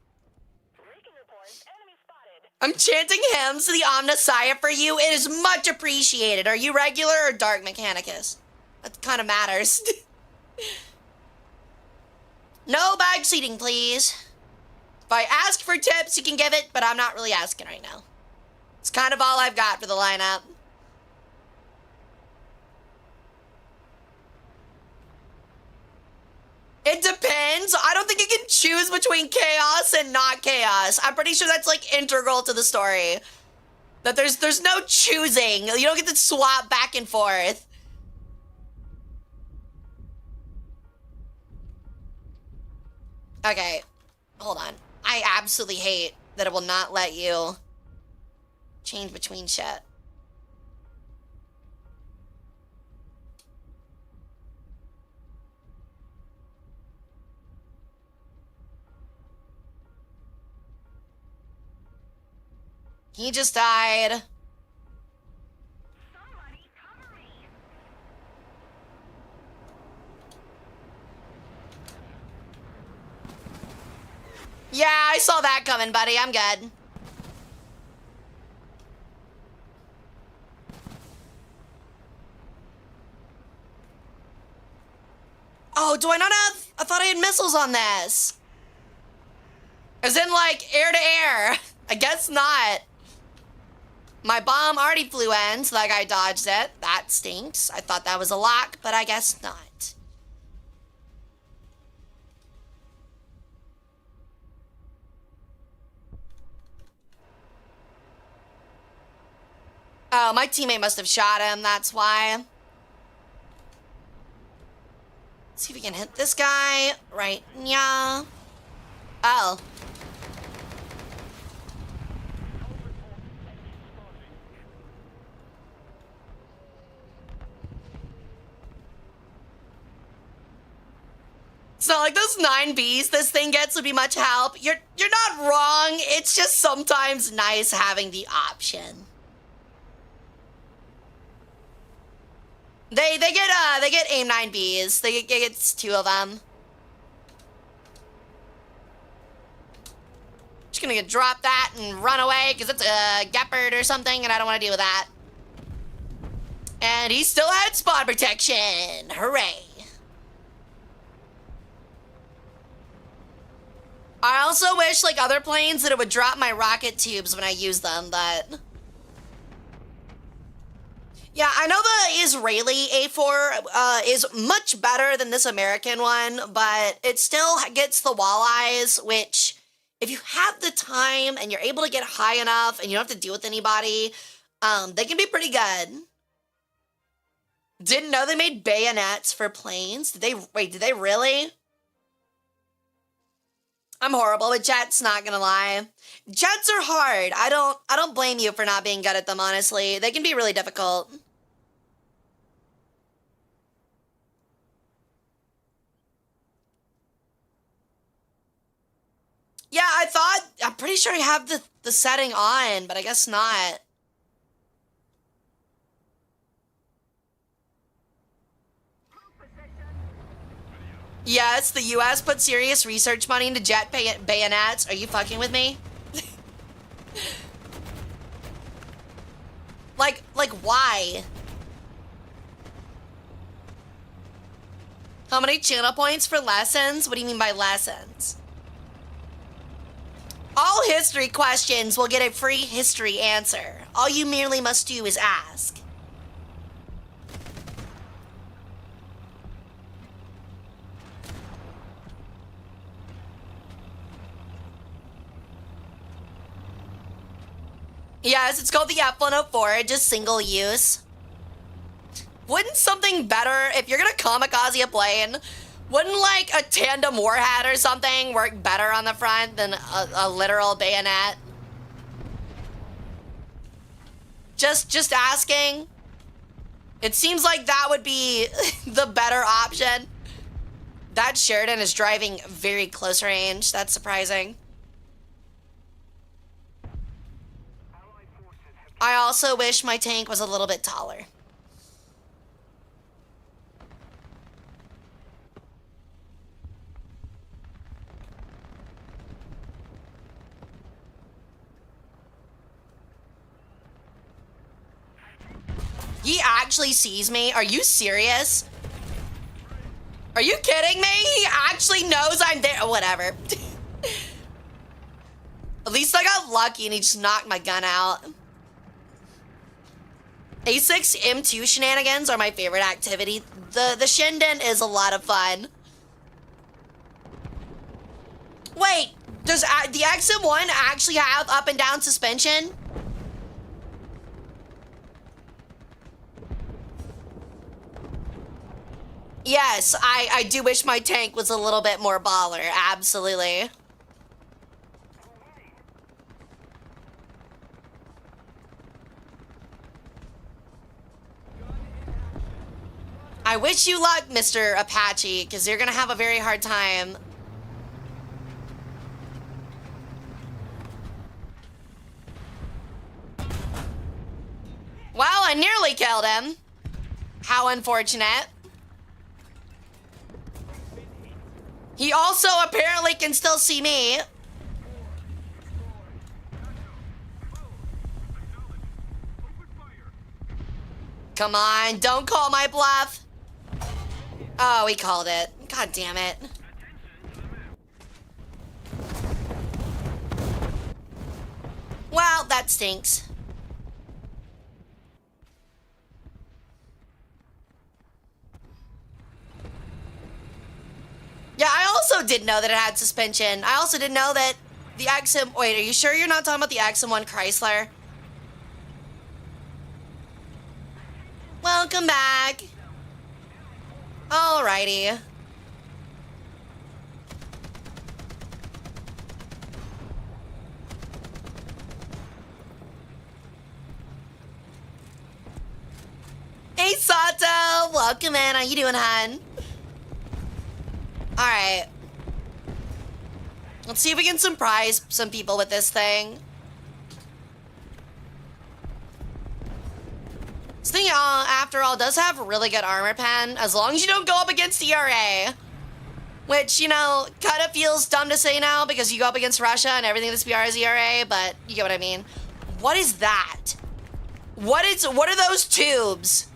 I'm chanting hymns to the Omnissiah for you. It is much appreciated. Are you regular or Dark Mechanicus? That kind of matters. No bag seating, please. If I ask for tips, you can give it, but I'm not really asking right now. It's kind of all I've got for the lineup. It depends. I don't think you can choose between chaos and not chaos. I'm pretty sure that's like integral to the story. That there's no choosing. You don't get to swap back and forth. Okay, hold on. I absolutely hate that it will not let you change between shit. He just died. Yeah, I saw that coming, buddy. I'm good. Oh, do I not have... I thought I had missiles on this. As in, like, air to air. I guess not. My bomb already flew in, so that guy dodged it. That stinks. I thought that was a lock, but I guess not. Oh, my teammate must have shot him. That's why. Let's see if we can hit this guy. Right. Yeah. Oh. It's not like those 9 Bs this thing gets would be much help. You're not wrong. It's just sometimes nice having the option. They get aim 9 Bs. They get 2 of them. Just gonna drop that and run away because it's a Gepard or something, and I don't want to deal with that. And he still had spawn protection. Hooray! I also wish, like other planes, that it would drop my rocket tubes when I use them, but... Yeah, I know the Israeli A4 is much better than this American one, but it still gets the walleyes, which, if you have the time and you're able to get high enough and you don't have to deal with anybody, they can be pretty good. Didn't know they made bayonets for planes. Did they really? I'm horrible with jets, not gonna lie. Jets are hard. I don't blame you for not being good at them, honestly. They can be really difficult. Yeah, I'm pretty sure I have the setting on, but I guess not. Yes, the US put serious research money into jet bayonets. Are you fucking with me? like why? How many channel points for lessons? What do you mean by lessons? All history questions will get a free history answer. All you merely must do is ask. Yes, it's called the F-104, just single use. Wouldn't something better, if you're gonna kamikaze a plane, wouldn't like a tandem warhead or something work better on the front than a literal bayonet? Just asking. It seems like that would be the better option. That Sheridan is driving very close range. That's surprising. I also wish my tank was a little bit taller. He actually sees me? Are you serious? Are you kidding me? He actually knows I'm there. Whatever. At least I got lucky and he just knocked my gun out. A6 M2 shenanigans are my favorite activity. The Shinden is a lot of fun. Wait, does the XM1 actually have up and down suspension? Yes, I do wish my tank was a little bit more baller, absolutely. I wish you luck, Mr. Apache, because you're gonna have a very hard time. barely killed him. How unfortunate. He also apparently can still see me. Come on, don't call my bluff. Oh, he called it. God damn it. Well, that stinks. Yeah, I also didn't know that it had suspension. I also didn't know that the XM... Wait, are you sure you're not talking about the XM1 Chrysler? Welcome back. Alrighty. Hey, Sato. Welcome in. How you doing, hon? Alright. Let's see if we can surprise some people with this thing. This thing, after all, does have really good armor pen, as long as you don't go up against ERA. Which, you know, kind of feels dumb to say now because you go up against Russia and everything that's PR is ERA, but you get what I mean. What is that? What are those tubes?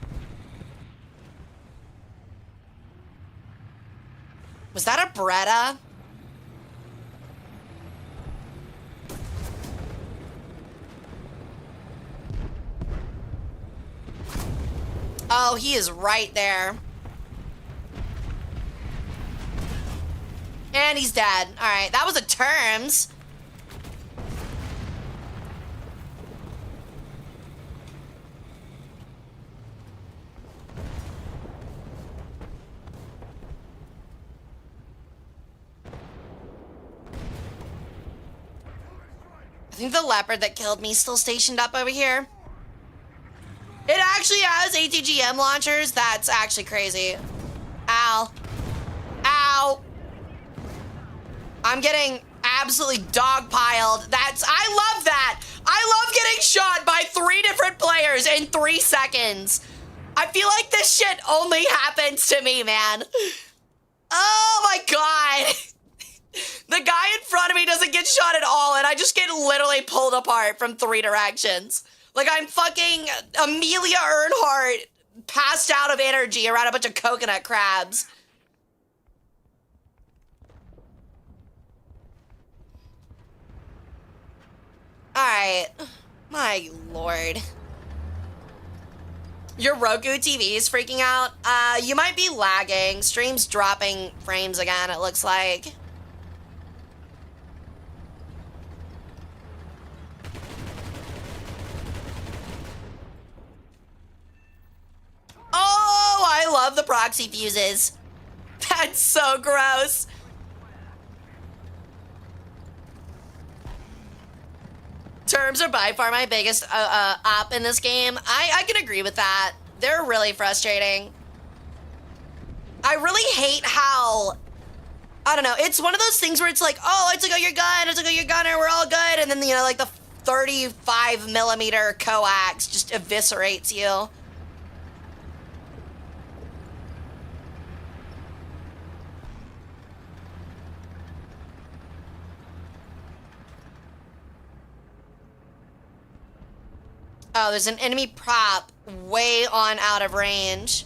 Was that a Beretta? Oh, he is right there. And he's dead. All right, that was a terms. I think the leopard that killed me is still stationed up over here. It actually has ATGM launchers. That's actually crazy. Ow. Ow. I'm getting absolutely dogpiled. I love that. I love getting shot by 3 different players in 3 seconds. I feel like this shit only happens to me, man. Oh my God. The guy in front of me doesn't get shot at all, and I just get literally pulled apart from 3 directions. Like I'm fucking Amelia Earnhardt passed out of energy around a bunch of coconut crabs. Alright. My lord. Your Roku TV is freaking out? You might be lagging. Stream's dropping frames again, it looks like. Oh, I love the proxy fuses. That's so gross. Terms are by far my biggest op in this game. I can agree with that. They're really frustrating. I really hate how, I don't know, it's one of those things where it's like, oh, I took out your gun, I took out your gunner, we're all good. And then, you know, like the 35 millimeter coax just eviscerates you. Oh, there's an enemy prop way on out of range.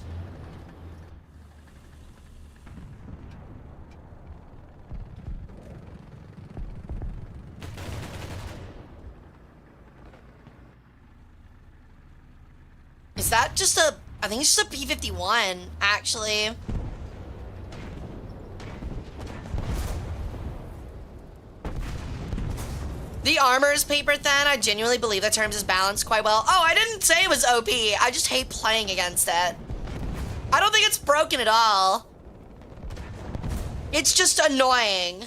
Is that just a, I think it's just a P-51, actually. The armor is paper thin. I genuinely believe that terms is balanced quite well. Oh, I didn't say it was OP. I just hate playing against it. I don't think it's broken at all. It's just annoying.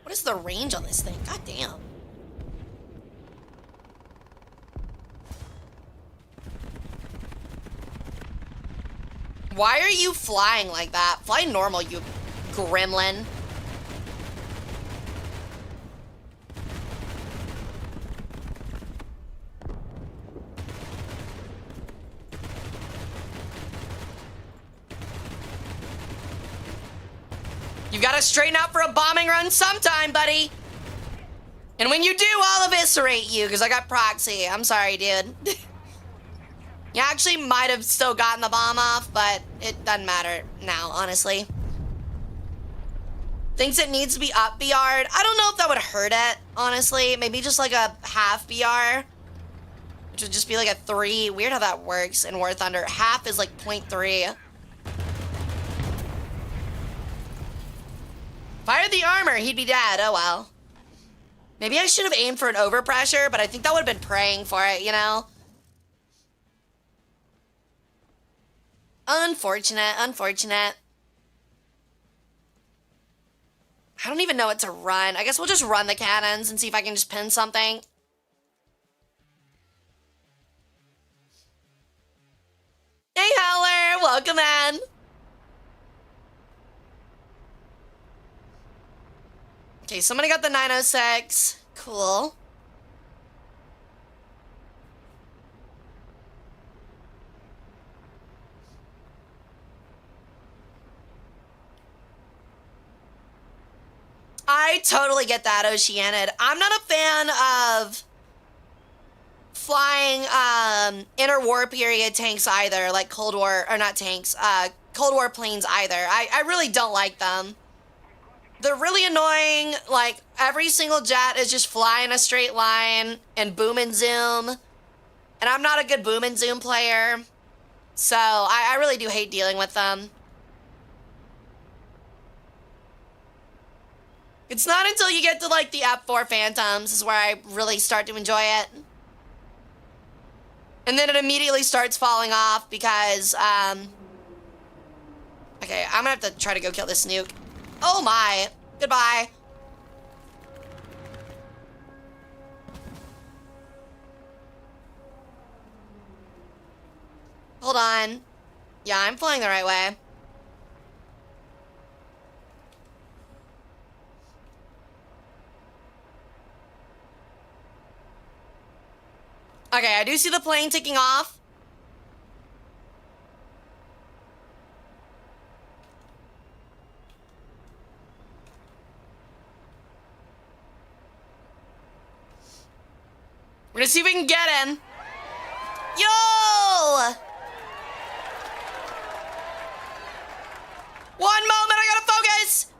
What is the range on this thing? God damn. Why are you flying like that? Fly normal, you gremlin. You gotta straighten out for a bombing run sometime, buddy. And when you do, I'll eviscerate you, because I got proxy. I'm sorry, dude. You actually might have still gotten the bomb off, but it doesn't matter now, honestly. Thinks it needs to be up BR'd. I don't know if that would hurt it, honestly. Maybe just like a half BR, which would just be like a 3. Weird how that works in War Thunder. Half is like 0.3. Fired the armor, he'd be dead. Oh well. Maybe I should have aimed for an overpressure, but I think that would have been praying for it, you know? Unfortunate, unfortunate. I don't even know what to run. I guess we'll just run the cannons and see if I can just pin something. Hey, Howler, welcome in. Okay, somebody got the 906. Cool. I totally get that, Oceanid. I'm not a fan of flying interwar period tanks either, like Cold War, or not tanks, Cold War planes either. I really don't like them. They're really annoying. Like, every single jet is just flying a straight line and boom and zoom. And I'm not a good boom and zoom player. So, I really do hate dealing with them. It's not until you get to, like, the F4 Phantoms is where I really start to enjoy it. And then it immediately starts falling off because, okay, I'm gonna have to try to go kill this nuke. Oh my. Goodbye. Hold on. Yeah, I'm flying the right way. Okay, I do see the plane taking off. We're gonna see if we can get in. Yo! One moment, I gotta focus!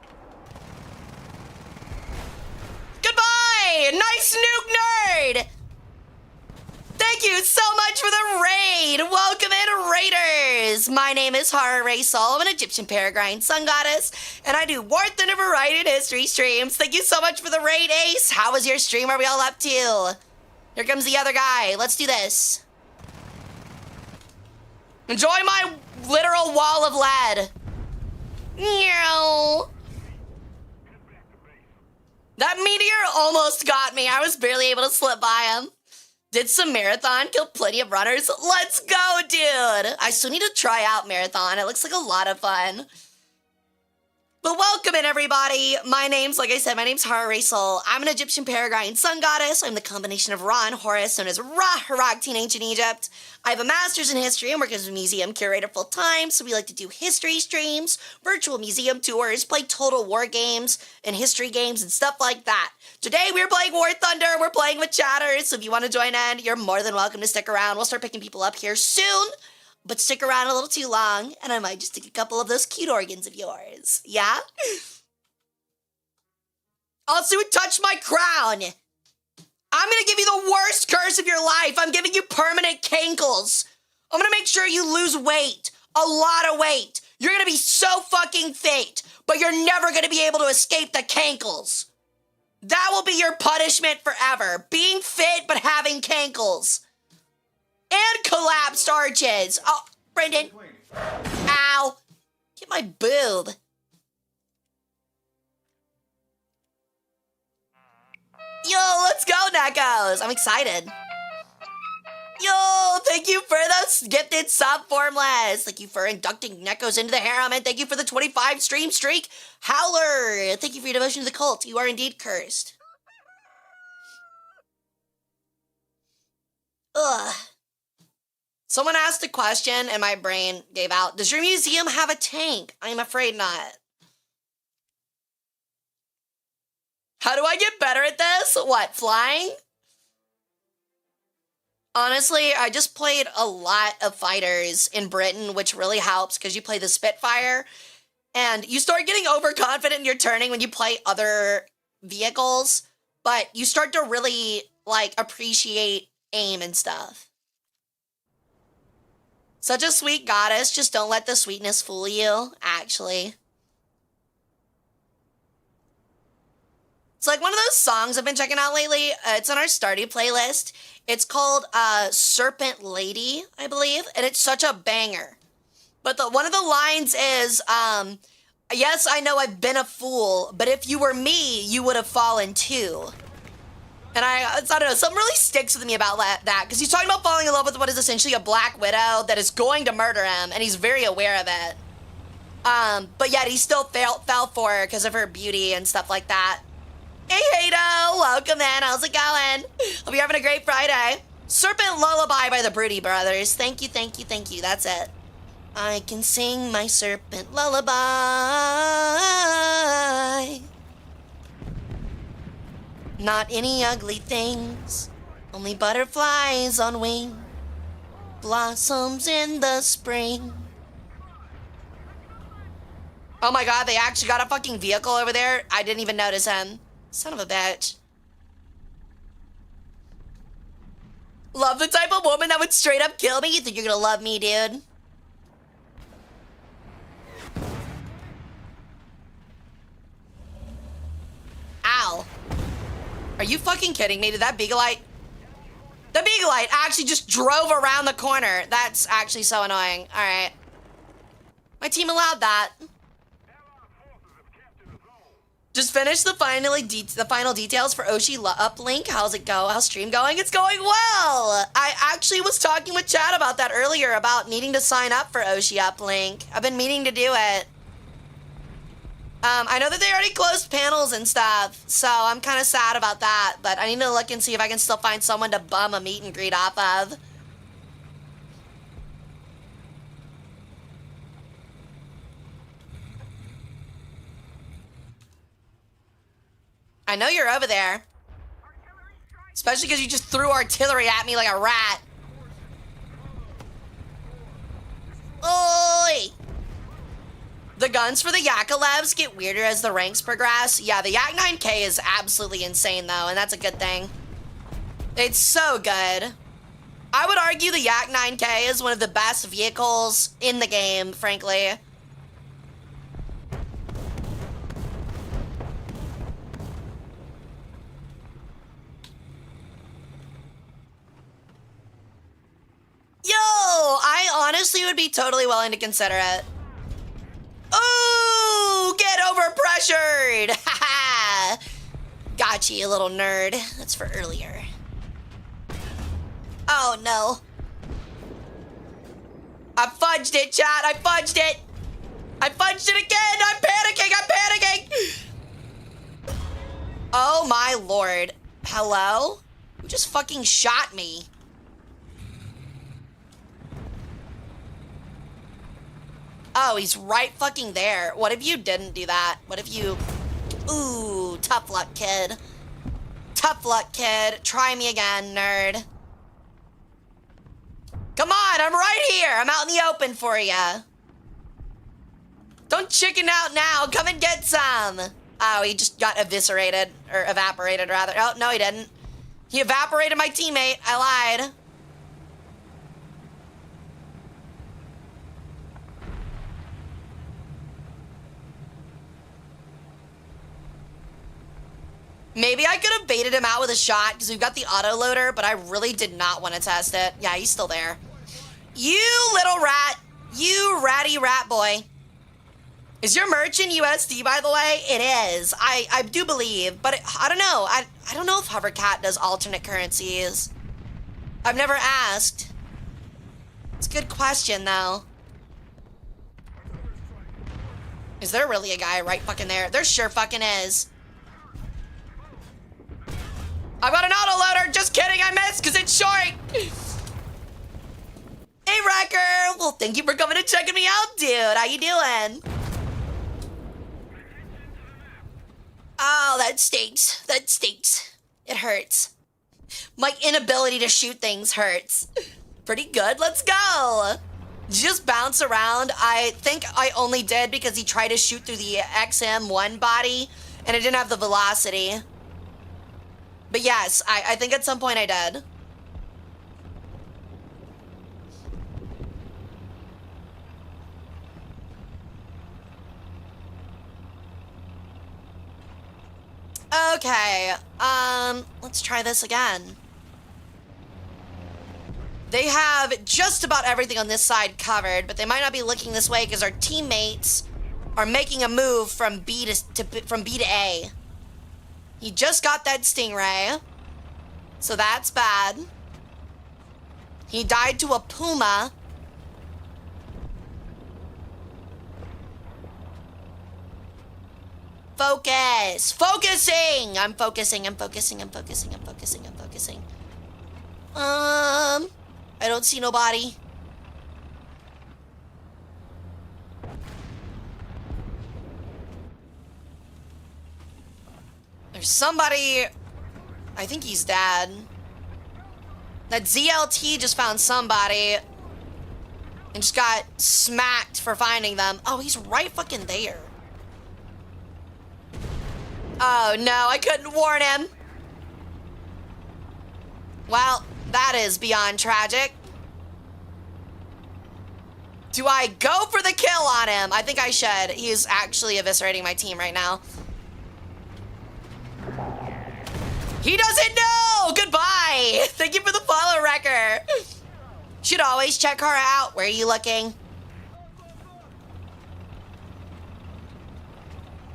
Goodbye! Nice nuke nerd! Thank you so much for the raid! Welcome in, Raiders! My name is Hara Rae Sol. I'm an Egyptian Peregrine sun goddess, and I do War Thunder variety and history streams. Thank you so much for the raid, Ace. How was your stream? What are we all up to? Here comes the other guy. Let's do this. Enjoy my literal wall of lead. Meow. That meteor almost got me. I was barely able to slip by him. Did some marathon, killed plenty of runners. Let's go, dude. I still need to try out marathon. It looks like a lot of fun. But welcome in, everybody. My name's Hara Rae Sol. I'm an Egyptian Peregrine sun goddess. I'm the combination of Ra and Horus, known as Ra-Harak in ancient Egypt. I have a master's in history and work as a museum curator full time, so we like to do history streams, virtual museum tours, play total war games and history games and stuff like that. Today we're playing War Thunder. We're playing with chatters, so if you want to join in, you're more than welcome to stick around. We'll start picking people up here soon. But stick around a little too long, and I might just take a couple of those cute organs of yours. Yeah? Also, touch my crown. I'm gonna give you the worst curse of your life. I'm giving you permanent cankles. I'm gonna make sure you lose weight. A lot of weight. You're gonna be so fucking fit, but you're never gonna be able to escape the cankles. That will be your punishment forever. Being fit, but having cankles. And collapsed arches. Oh, Brendan. Ow. Get my boob. Yo, let's go, Neckos. I'm excited. Yo, thank you for those gifted sub formless. Thank you for inducting Neckos into the harem, and thank you for the 25 stream streak. Howler, thank you for your devotion to the cult. You are indeed cursed. Ugh. Someone asked a question and my brain gave out. Does your museum have a tank? I'm afraid not. How do I get better at this? What, flying? Honestly, I just played a lot of fighters in Britain, which really helps because you play the Spitfire and you start getting overconfident in your turning when you play other vehicles, but you start to really like appreciate aim and stuff. Such a sweet goddess, just don't let the sweetness fool you, actually. It's like one of those songs I've been checking out lately. It's on our Stardew playlist. It's called Serpent Lady, I believe, and it's such a banger. But one of the lines is, yes, I know I've been a fool, but if you were me, you would have fallen too. And I don't know, something really sticks with me about that, because he's talking about falling in love with what is essentially a Black Widow that is going to murder him, and he's very aware of it. But yet he still fell for her because of her beauty and stuff like that. Hey, Hato, welcome in. How's it going? Hope you're having a great Friday. Serpent Lullaby by the Bratty Brothers. Thank you, thank you, thank you. That's it. I can sing my serpent lullaby. Not any ugly things, only butterflies on wing, blossoms in the spring. Oh my god, they actually got a fucking vehicle over there. I didn't even notice him. Son of a bitch. Love the type of woman that would straight up kill me. You think you're gonna love me, dude? Ow. Are you fucking kidding me? Did that Beaglite? The Beaglite actually just drove around the corner. That's actually so annoying. Alright. My team allowed that. Just finished the final details for Oshi Uplink. How's it go? How's stream going? It's going well! I actually was talking with Chad about that earlier, about needing to sign up for Oshi Uplink. I've been meaning to do it. I know that they already closed panels and stuff, so I'm kind of sad about that, but I need to look and see if I can still find someone to bum a meet and greet off of. I know you're over there. Especially because you just threw artillery at me like a rat. Oi! The guns for the Yakalevs get weirder as the ranks progress. Yeah, the Yak 9K is absolutely insane though, and that's a good thing. It's so good. I would argue the Yak 9K is one of the best vehicles in the game, frankly. Yo, I honestly would be totally willing to consider it. Ooh, get overpressured! Haha! Got you little nerd. That's for earlier. Oh no. I fudged it, chat. I fudged it. I fudged it again. I'm panicking. I'm panicking. Oh my lord. Hello? Who just fucking shot me? Oh, he's right fucking there. What if you didn't do that? What if you... Ooh, tough luck, kid. Tough luck, kid. Try me again, nerd. Come on, I'm right here. I'm out in the open for ya. Don't chicken out now. Come and get some. Oh, he just got eviscerated. Or evaporated, rather. Oh, no, he didn't. He evaporated my teammate. I lied. Maybe I could have baited him out with a shot because we've got the autoloader, but I really did not want to test it. Yeah, he's still there. You little rat. You ratty rat boy. Is your merch in USD, by the way? It is. I do believe, but I don't know. I don't know if Hovercat does alternate currencies. I've never asked. It's a good question, though. Is there really a guy right fucking there? There sure fucking is. I've got an autoloader. Just kidding. I missed because it's short. Hey, Wrecker. Well, thank you for coming and checking me out, dude. How you doing? Oh, that stinks. That stinks. It hurts. My inability to shoot things hurts. Pretty good. Let's go. Just bounce around. I think I only did because he tried to shoot through the XM1 body and it didn't have the velocity. But yes, I think at some point I did. Okay, let's try this again. They have just about everything on this side covered, but they might not be looking this way because our teammates are making a move from B to A. He just got that stingray, so that's bad. He died to a puma. Focus! Focusing! I'm focusing. I don't see nobody. There's somebody. I think he's dead. That ZLT just found somebody and just got smacked for finding them. Oh, he's right fucking there. Oh no, I couldn't warn him. Well, that is beyond tragic. Do I go for the kill on him? I think I should. He is actually eviscerating my team right now. He doesn't know! Goodbye! Thank you for the follow, Wrecker. Should always check Hara out. Where are you looking?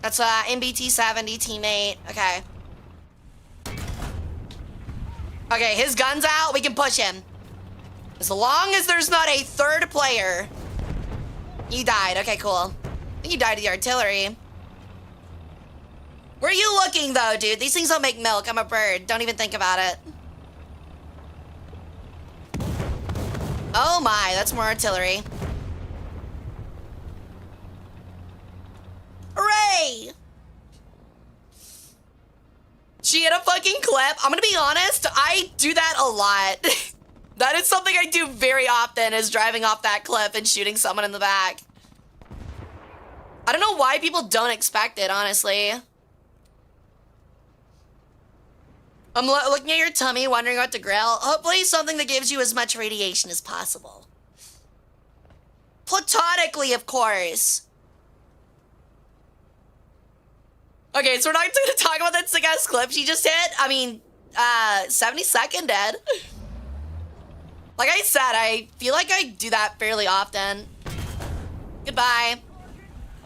That's MBT 70 teammate. Okay. Okay, his gun's out. We can push him. As long as there's not a third player. He died. Okay, cool. I think he died to the artillery. Where are you looking, though, dude? These things don't make milk. I'm a bird. Don't even think about it. Oh, my. That's more artillery. Hooray! She hit a fucking clip. I'm gonna be honest, I do that a lot. That is something I do very often, is driving off that cliff and shooting someone in the back. I don't know why people don't expect it, honestly. I'm looking at your tummy, wondering what to grill. Hopefully something that gives you as much radiation as possible. Platonically, of course. Okay, so we're not going to talk about that sick-ass clip she just hit. I mean, 72nd dead. Like I said, I feel like I do that fairly often. Goodbye.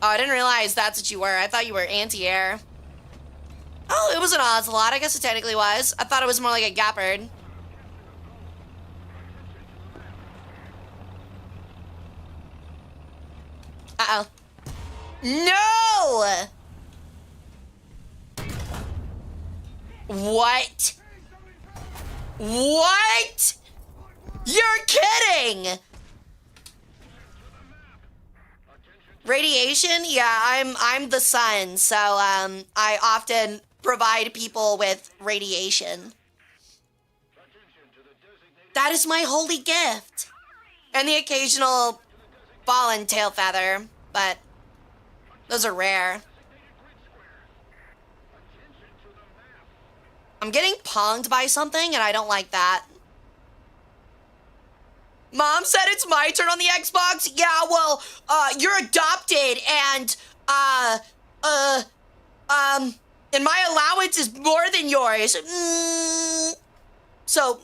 Oh, I didn't realize that's what you were. I thought you were anti-air. Oh, it was an ocelot. I guess it technically was. I thought it was more like a gappard. Uh-oh. No! What? What? You're kidding! Radiation? Yeah, I'm the sun, so I often provide people with radiation. That is my holy gift. And the occasional fallen tail feather, but those are rare. I'm getting ponged by something, and I don't like that. Mom said it's my turn on the Xbox? Yeah, well, you're adopted, and, and my allowance is more than yours. So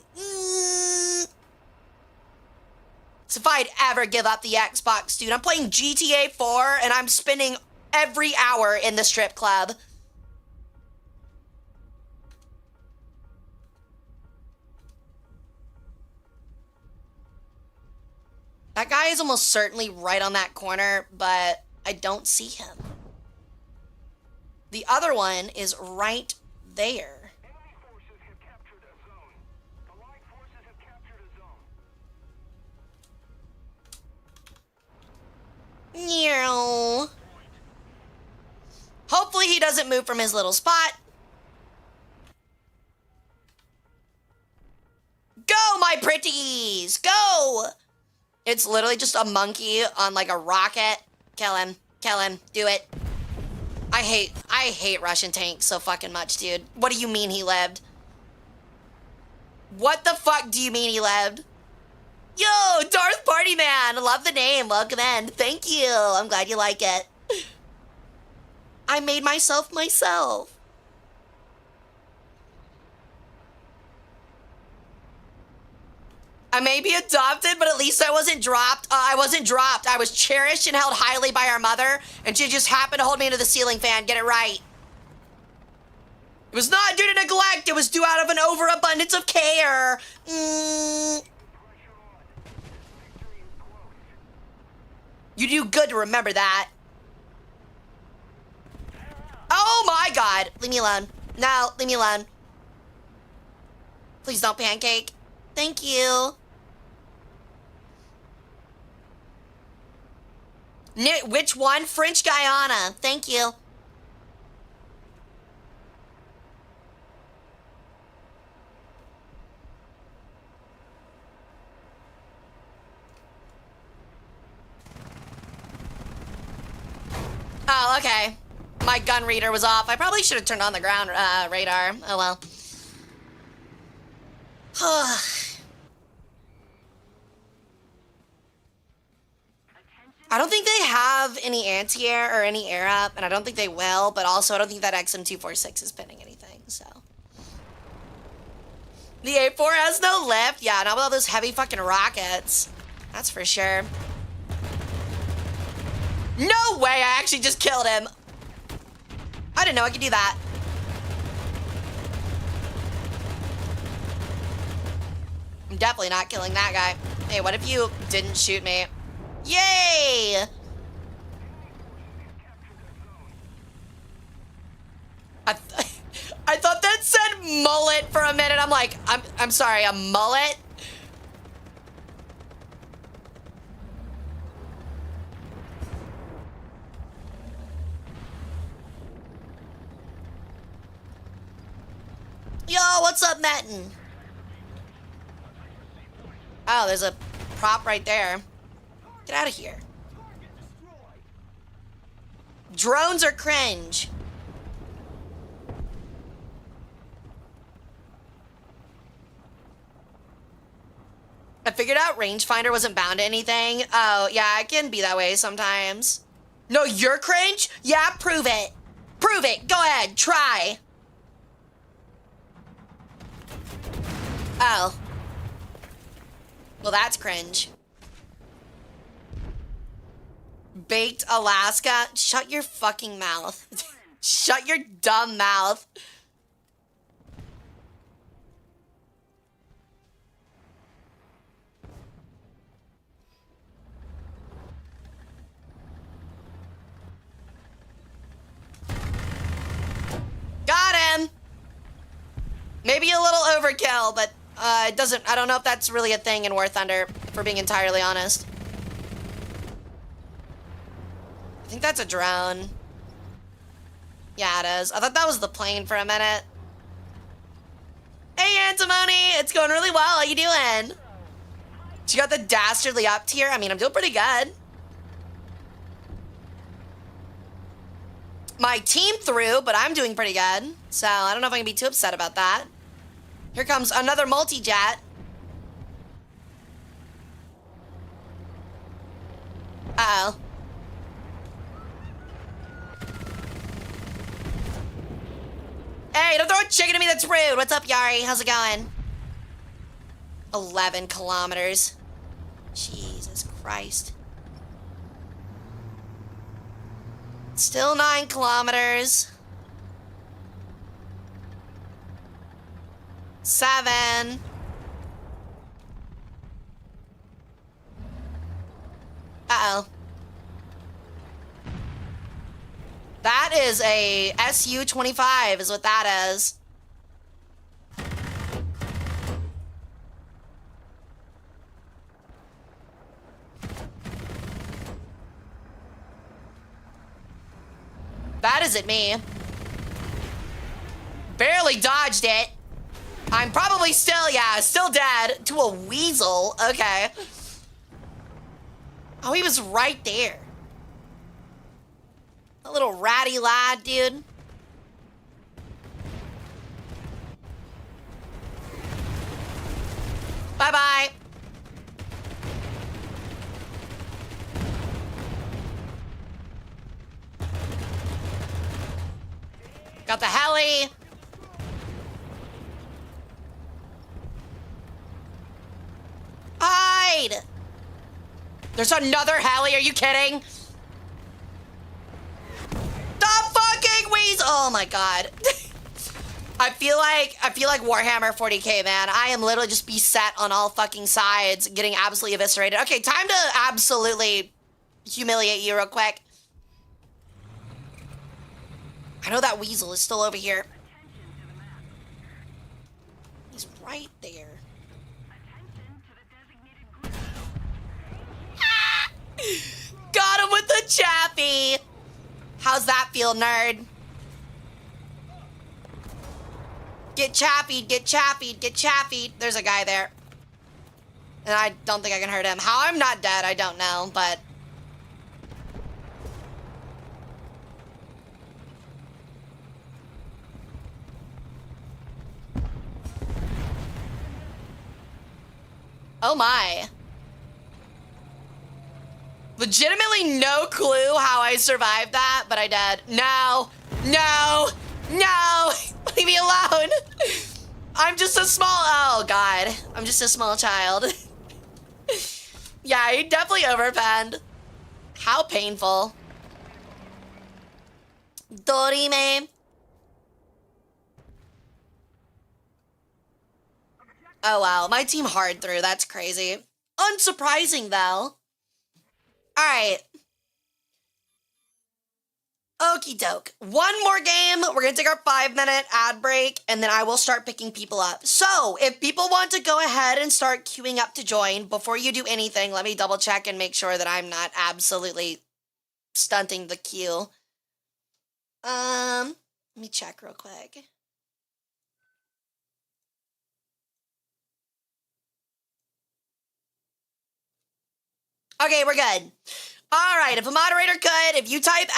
if I'd ever give up the Xbox, dude, I'm playing GTA 4, and I'm spending every hour in the strip club. That guy is almost certainly right on that corner, but I don't see him. The other one is right there. Enemy forces have captured a zone. The Allied forces have captured a zone. Meow. Hopefully he doesn't move from his little spot. It's literally just a monkey on like a rocket. Kill him. Kill him. Do it. I hate Russian tanks so fucking much, dude. What do you mean he lived? What the fuck do you mean he lived? Yo, Darth Party Man. Love the name. Welcome in. Thank you. I'm glad you like it. I made myself. I may be adopted, but at least I wasn't dropped. I wasn't dropped. I was cherished and held highly by our mother, and she just happened to hold me into the ceiling fan. Get it right. It was not due to neglect. It was due out of an overabundance of care. You do good to remember that. Oh my God. Leave me alone. No, leave me alone. Please don't pancake. Thank you. Which one? French Guiana. Thank you. Oh, okay. My gun reader was off. I probably should have turned on the ground radar. Oh well. I don't think they have any anti-air or any air up, and I don't think they will, but also I don't think that XM246 is pinning anything, so. The A4 has no lift? Yeah, not with all those heavy fucking rockets. That's for sure. No way, I actually just killed him. I didn't know I could do that. I'm definitely not killing that guy. Hey, what if you didn't shoot me? Yay! I thought that said mullet for a minute. I'm like, I'm sorry, a mullet? Yo, what's up, Matten? Oh, there's a prop right there. Get out of here. Drones are cringe. I figured out rangefinder wasn't bound to anything. Oh, yeah, it can be that way sometimes. No, you're cringe? Yeah, prove it. Prove it. Go ahead, try. Oh. Well, that's cringe. Baked Alaska. Shut your fucking mouth. Shut your dumb mouth. Got him. Maybe a little overkill, but it doesn't, I don't know if that's really a thing in War Thunder, for being entirely honest. I think that's a drone. Yeah, it is. I thought that was the plane for a minute. Hey, Antimony! It's going really well. How you doing? She got the dastardly up tier. I mean, I'm doing pretty good. My team threw, but I'm doing pretty good. So I don't know if I can be too upset about that. Here comes another multi-jet. Uh-oh. Hey, don't throw a chicken at me, that's rude. What's up, Yari? How's it going? 11 kilometers. Jesus Christ. Still 9 kilometers. 7. Uh-oh. That is a SU-25 is what that is. That isn't me. Barely dodged it. I'm probably still, yeah, still dead to a weasel. Okay. Oh, he was right there. A little ratty lad, dude. Bye-bye. Got the heli. Hide! There's another heli, are you kidding? The fucking weasel! Oh my god. I feel like Warhammer 40k, man. I am literally just beset on all fucking sides, getting absolutely eviscerated. Okay, time to absolutely humiliate you real quick. I know that weasel is still over here. He's right there. Ah! Got him with the chappy. How's that feel, nerd? Get chappied, get chappied, get chappied. There's a guy there. And I don't think I can hurt him. How I'm not dead, I don't know, but... Oh my. Legitimately no clue how I survived that, but I did. No, no, no, leave me alone. I'm just a small, oh God, I'm just a small child. Yeah, he definitely overpanned. How painful. Dorime. Oh wow, my team hard through, that's crazy. Unsurprising though. All right. Okie doke. One more game. We're going to take our 5-minute ad break, and then I will start picking people up. So, if people want to go ahead and start queuing up to join, before you do anything, let me double check and make sure that I'm not absolutely stunting the queue. Let me check real quick. Okay, we're good. All right, if a moderator could, if you type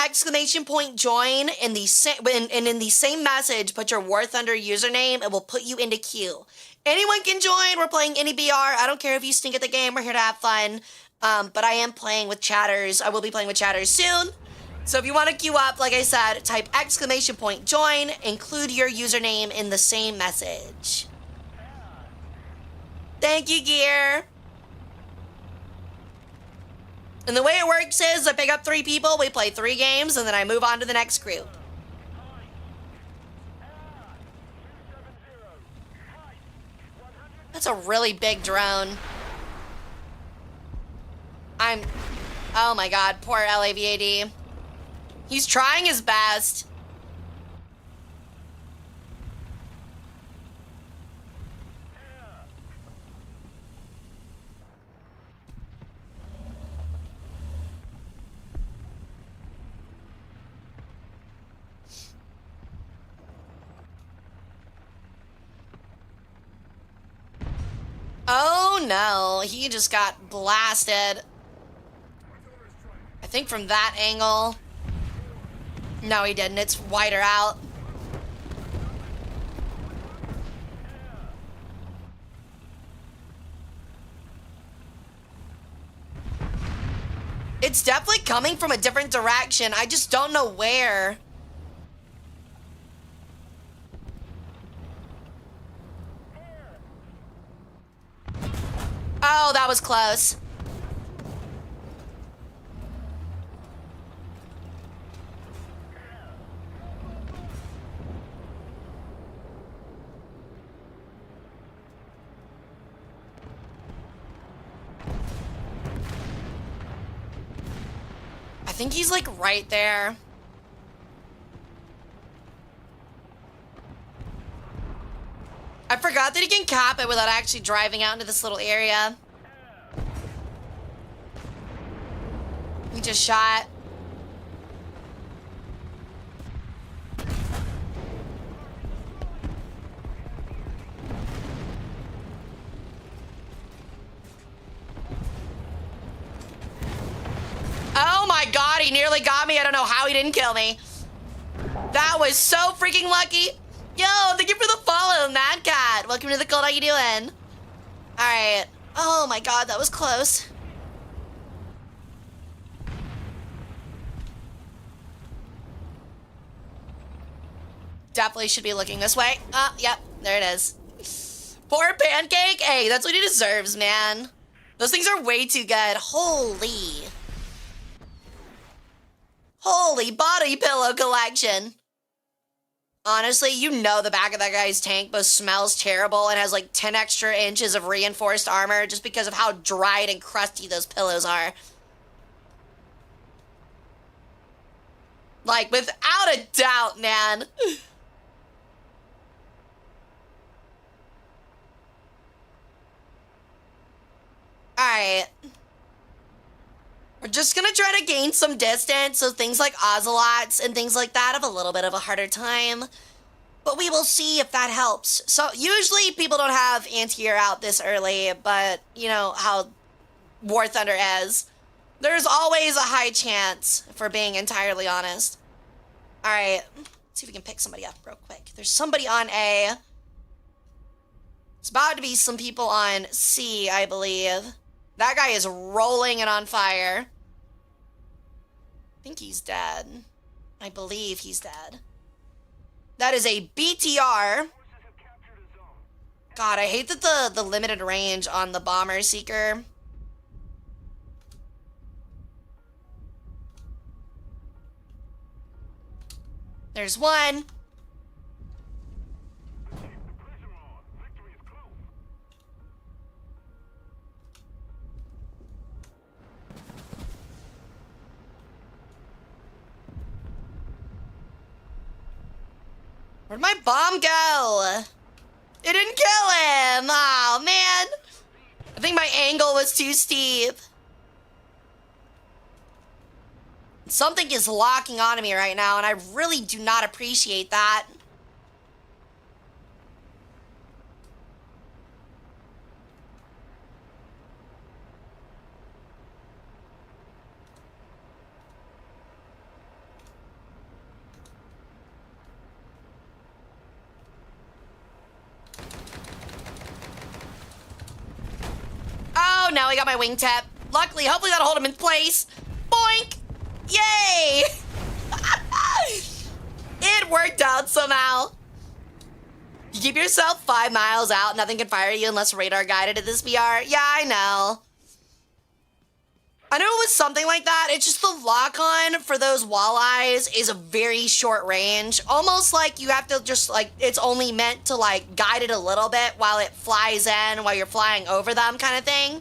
!join in the same message, put your War Thunder username, it will put you into queue. Anyone can join. We're playing any BR. I don't care if you stink at the game. We're here to have fun. But I am playing with chatters. I will be playing with chatters soon. So if you want to queue up, like I said, type !join, include your username in the same message. Thank you, Gear. And the way it works is I pick up 3 people, we play 3 games, and then I move on to the next group. That's a really big drone. Oh my God, poor LAVAD. He's trying his best. Oh no, he just got blasted. I think from that angle. No, he didn't. It's wider out. It's definitely coming from a different direction. I just don't know where. Oh, that was close. I think he's like right there. I forgot that he can cap it without actually driving out into this little area. He just shot. didn't kill me. That was so freaking lucky. Yo, thank you for the follow, Mad Cat. Welcome to the cult. How you doing? All right. Oh my God, that was close. Definitely should be looking this way. Yep, there it is. Poor Pancake. Hey, that's what he deserves, man. Those things are way too good. Holy. Holy body pillow collection. Honestly, you know the back of that guy's tank both smells terrible and has like 10 extra inches of reinforced armor just because of how dried and crusty those pillows are. Like, without a doubt, man. Alright. We're just gonna try to gain some distance, so things like ocelots and things like that have a little bit of a harder time. But we will see if that helps. So usually people don't have anti-air out this early, but you know how War Thunder is. There's always a high chance, for being entirely honest. Alright, let's see if we can pick somebody up real quick. There's somebody on A. It's about to be some people on C, I believe. That guy is rolling and on fire. I think he's dead. I believe he's dead. That is a BTR. God, I hate that the limited range on the Bomber Seeker. There's one. Where'd my bomb go? It didn't kill him. Oh, man. I think my angle was too steep. Something is locking onto me right now, and I really do not appreciate that. Oh, now I got my wingtip. Luckily, hopefully that'll hold him in place. Boink! Yay! It worked out somehow. You keep yourself 5 miles out, nothing can fire you unless radar guided at this BR. Yeah, I know. I know it was something like that. It's just the lock-on for those walleyes is a very short range. Almost like you have to just, like, it's only meant to, like, guide it a little bit while it flies in, while you're flying over them kind of thing.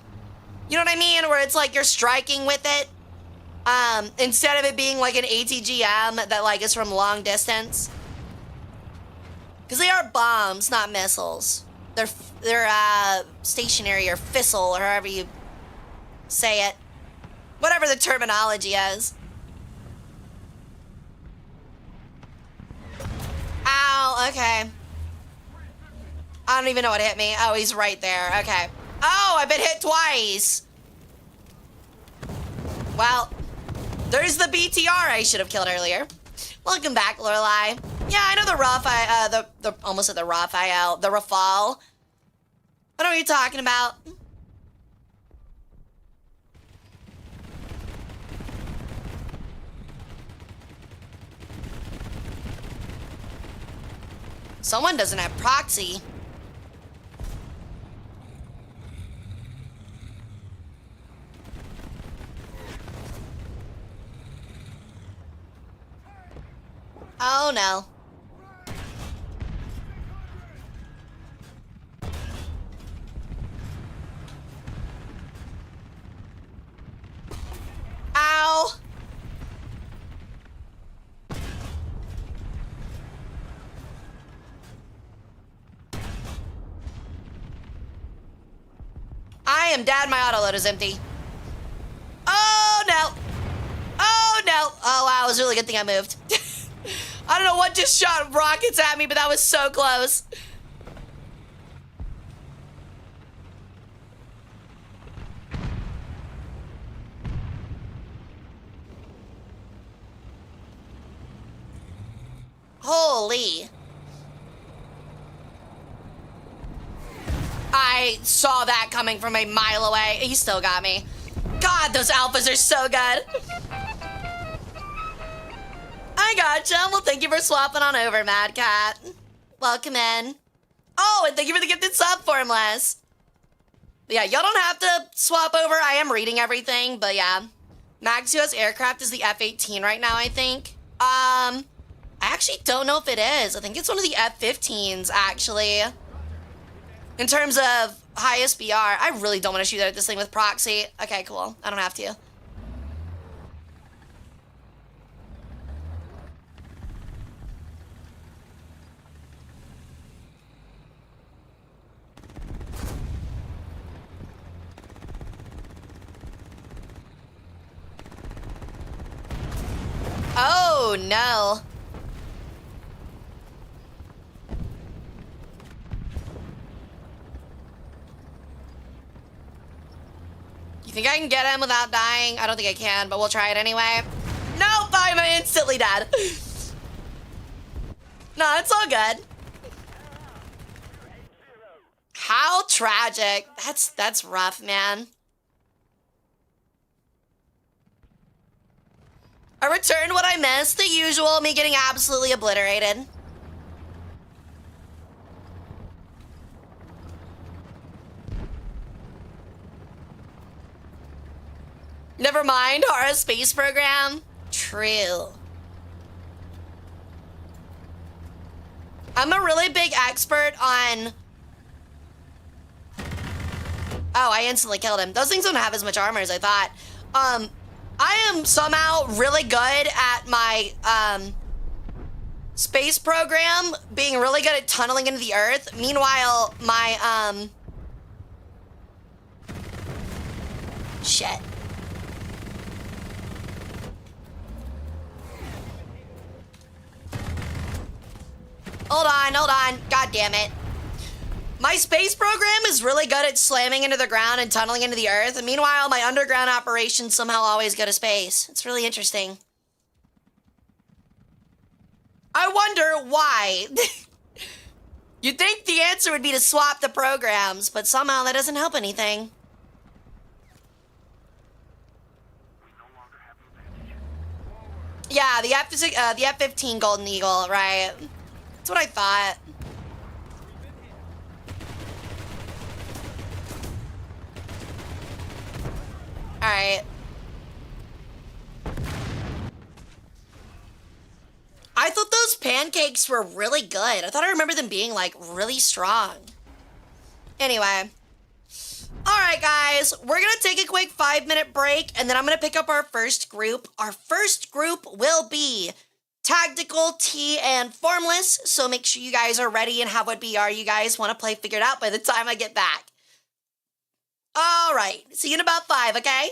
You know what I mean? Where it's like you're striking with it. Instead of it being like an ATGM that, like, is from long distance. Because they are bombs, not missiles. They're stationary or fissile, or however you say it. Whatever the terminology is. Ow, okay. I don't even know what hit me. Oh, he's right there. Okay. Oh, I've been hit twice. Well, there's the BTR I should have killed earlier. Welcome back, Lorelai. Yeah, I know the Raphael, almost at the Raphael, the Rafale. I know what you're talking about. Someone doesn't have proxy. Oh no. Ow. I am dead. My autoload is empty. Oh no. Oh no. Oh wow, it was a really good thing I moved. I don't know what just shot rockets at me, but that was so close. Holy. I saw that coming from a mile away. He still got me. God, those alphas are so good. I gotcha. Well, thank you for swapping on over, Mad Cat. Welcome in. Oh, and thank you for the gifted sub, Formless. Yeah, y'all don't have to swap over. I am reading everything, but yeah. Max US aircraft is the F-18 right now, I think. I actually don't know if it is. I think it's one of the F-15s, actually. In terms of highest BR, I really don't want to shoot at this thing with proxy. Okay, cool. I don't have to. Oh, no. You think I can get him without dying? I don't think I can, but we'll try it anyway. Nope, I'm instantly dead. No, it's all good. How tragic. That's rough, man. I returned what I missed, the usual, me getting absolutely obliterated. Never mind, Hara space program. True. I'm a really big expert on... Oh, I instantly killed him. Those things don't have as much armor as I thought. I am somehow really good at my, space program, being really good at tunneling into the Earth. Meanwhile, my, shit. Hold on. God damn it. My space program is really good at slamming into the ground and tunneling into the Earth. And meanwhile, my underground operations somehow always go to space. It's really interesting. I wonder why. You'd think the answer would be to swap the programs, but somehow that doesn't help anything. Yeah, the F-15 Golden Eagle, right? That's what I thought. All right. I thought those pancakes were really good. I thought I remember them being like really strong. Anyway. All right, guys, we're gonna take a quick 5-minute break and then I'm gonna pick up our first group. Our first group will be Tactical, T, and Formless. So make sure you guys are ready and have what BR you guys want to play figured out by the time I get back. All right, see you in about 5, okay?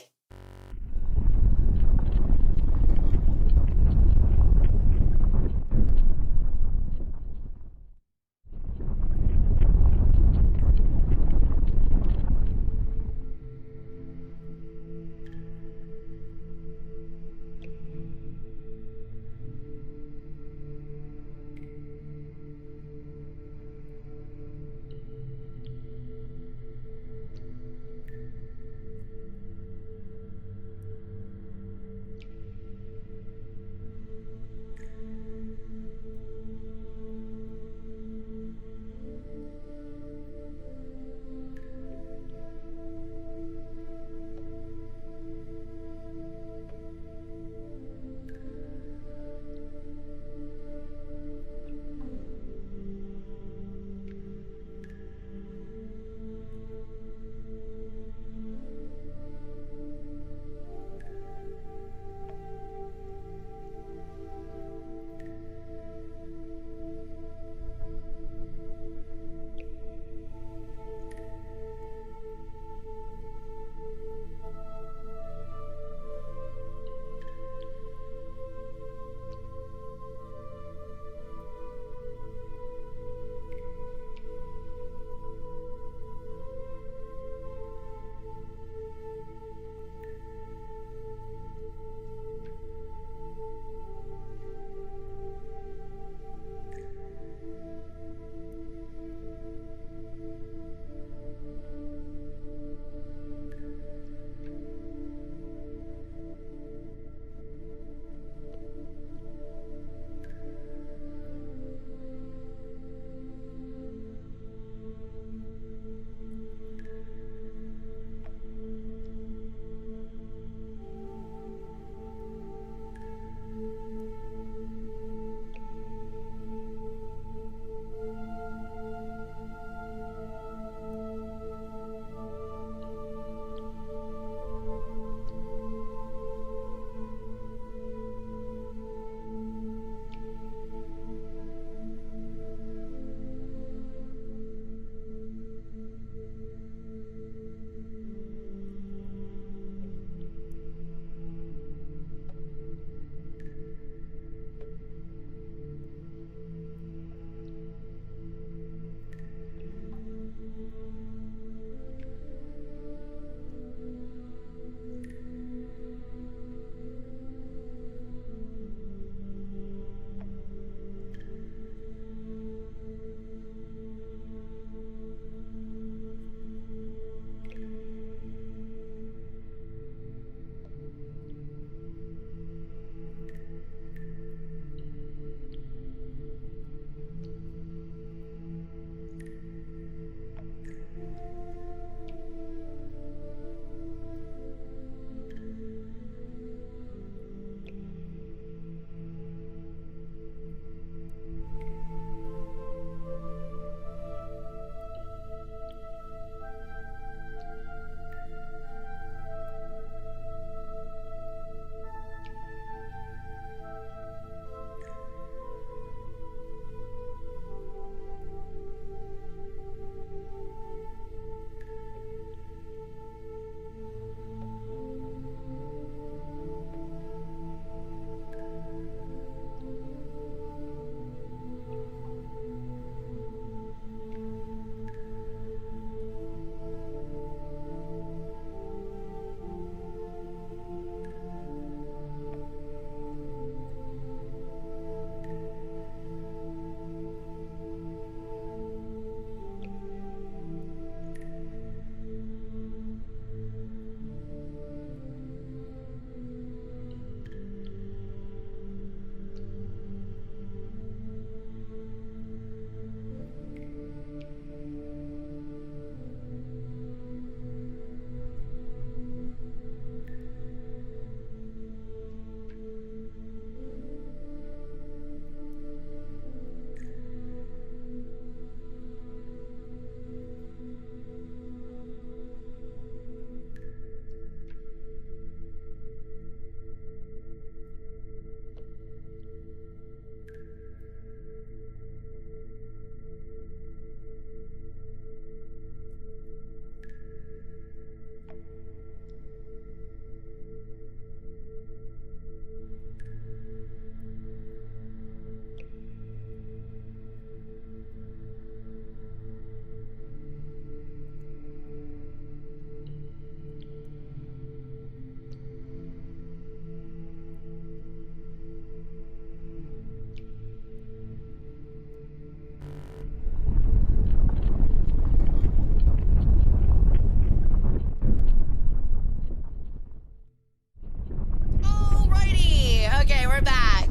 we're back.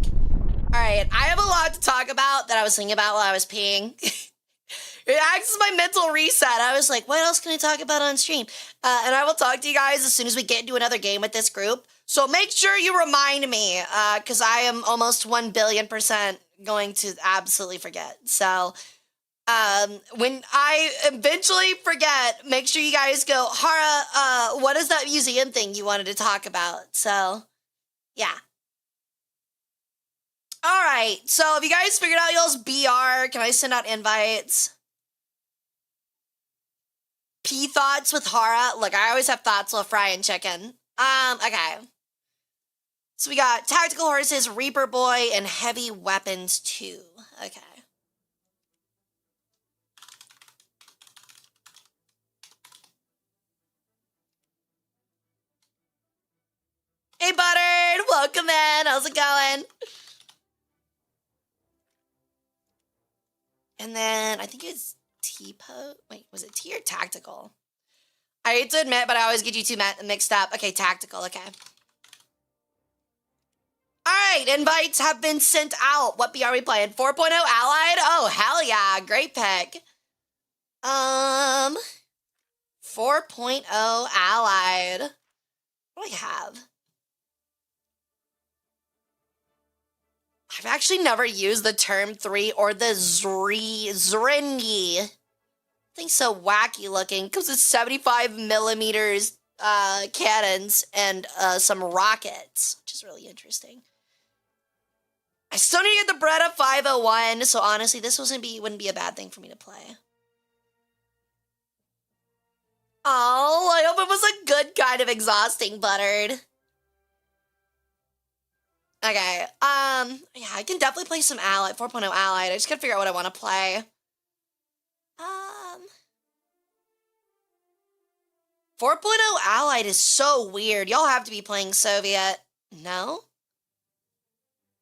All right, I have a lot to talk about that I was thinking about while I was peeing. It acts as my mental reset. I was like, what else can I talk about on stream? And I will talk to you guys as soon as we get into another game with this group. So make sure you remind me, because I am almost 1,000,000,000% going to absolutely forget. So when I eventually forget, make sure you guys go, Hara, what is that museum thing you wanted to talk about? So, yeah. All right, so have you guys figured out y'all's BR? Can I send out invites? Pea thoughts with Hara. Look, I always have thoughts while frying chicken. Okay. So we got Tactical Horses, Reaper Boy, and Heavy Weapons 2. Okay. Hey, Buttered! Welcome in! How's it going? And then, I think it's T-Po. Wait, was it T or Tactical? I hate to admit, but I always get you two mixed up. Okay, Tactical, okay. All right, invites have been sent out. What B are we playing? 4.0 Allied? Oh, hell yeah, great pick. 4.0 Allied. What do I have? I've actually never used the Term 3 or the Zrengi. Thing's so wacky looking because it's 75 millimeters cannons and some rockets, which is really interesting. I still need to get the Beretta 501, so honestly, this wouldn't be a bad thing for me to play. Oh, I hope it was a good kind of exhausting, Buttered. Okay, yeah, I can definitely play some Allied, 4.0 Allied. I just gotta figure out what I want to play. 4.0 Allied is so weird. Y'all have to be playing Soviet. No?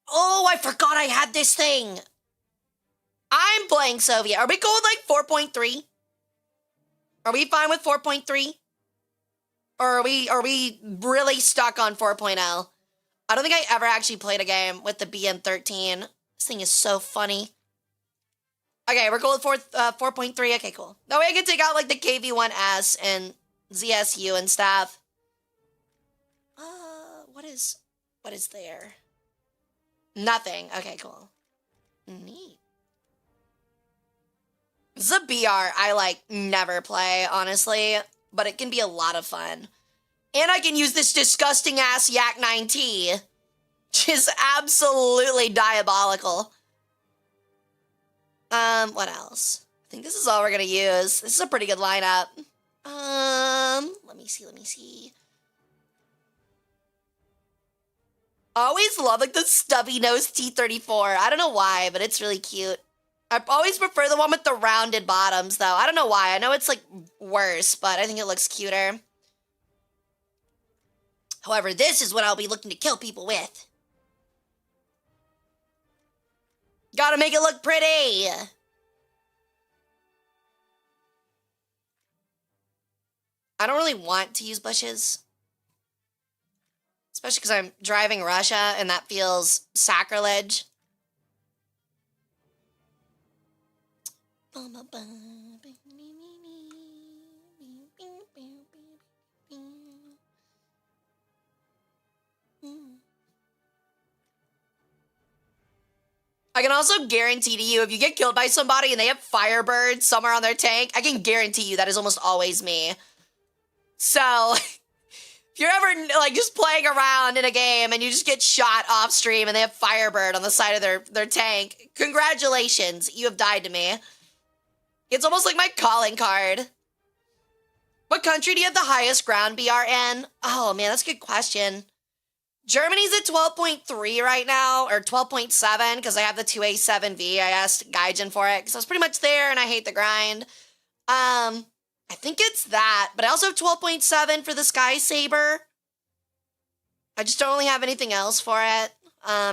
Oh, I forgot I had this thing. I'm playing Soviet. Are we going like 4.3? Are we fine with 4.3? Or are we really stuck on 4.0? I don't think I ever actually played a game with the BN13. This thing is so funny. Okay, we're going with 4.3. Okay, cool. That way I can take out like the KV-1S and ZSU and stuff. What is there? Nothing. Okay, cool. Neat. This is a BR I like never play, honestly, but it can be a lot of fun. And I can use this disgusting ass Yak 9T, which is absolutely diabolical. What else? I think this is all we're gonna use. This is a pretty good lineup. Let me see. Always love like the stubby nose T-34. I don't know why, but it's really cute. I always prefer the one with the rounded bottoms, though. I don't know why. I know it's like worse, but I think it looks cuter. However, this is what I'll be looking to kill people with. Gotta make it look pretty. I don't really want to use bushes. Especially because I'm driving Russia and that feels sacrilege. I can also guarantee to you, if you get killed by somebody and they have Firebird somewhere on their tank, I can guarantee you that is almost always me. So, if you're ever like just playing around in a game and you just get shot off stream and they have Firebird on the side of their tank, congratulations, you have died to me. It's almost like my calling card. What country do you have the highest ground BR in? Oh man, that's a good question. Germany's at 12.3 right now, or 12.7, because I have the 2A7V. I asked Gaijin for it, because I was pretty much there, and I hate the grind. I think it's that, but I also have 12.7 for the Sky Saber. I just don't really have anything else for it.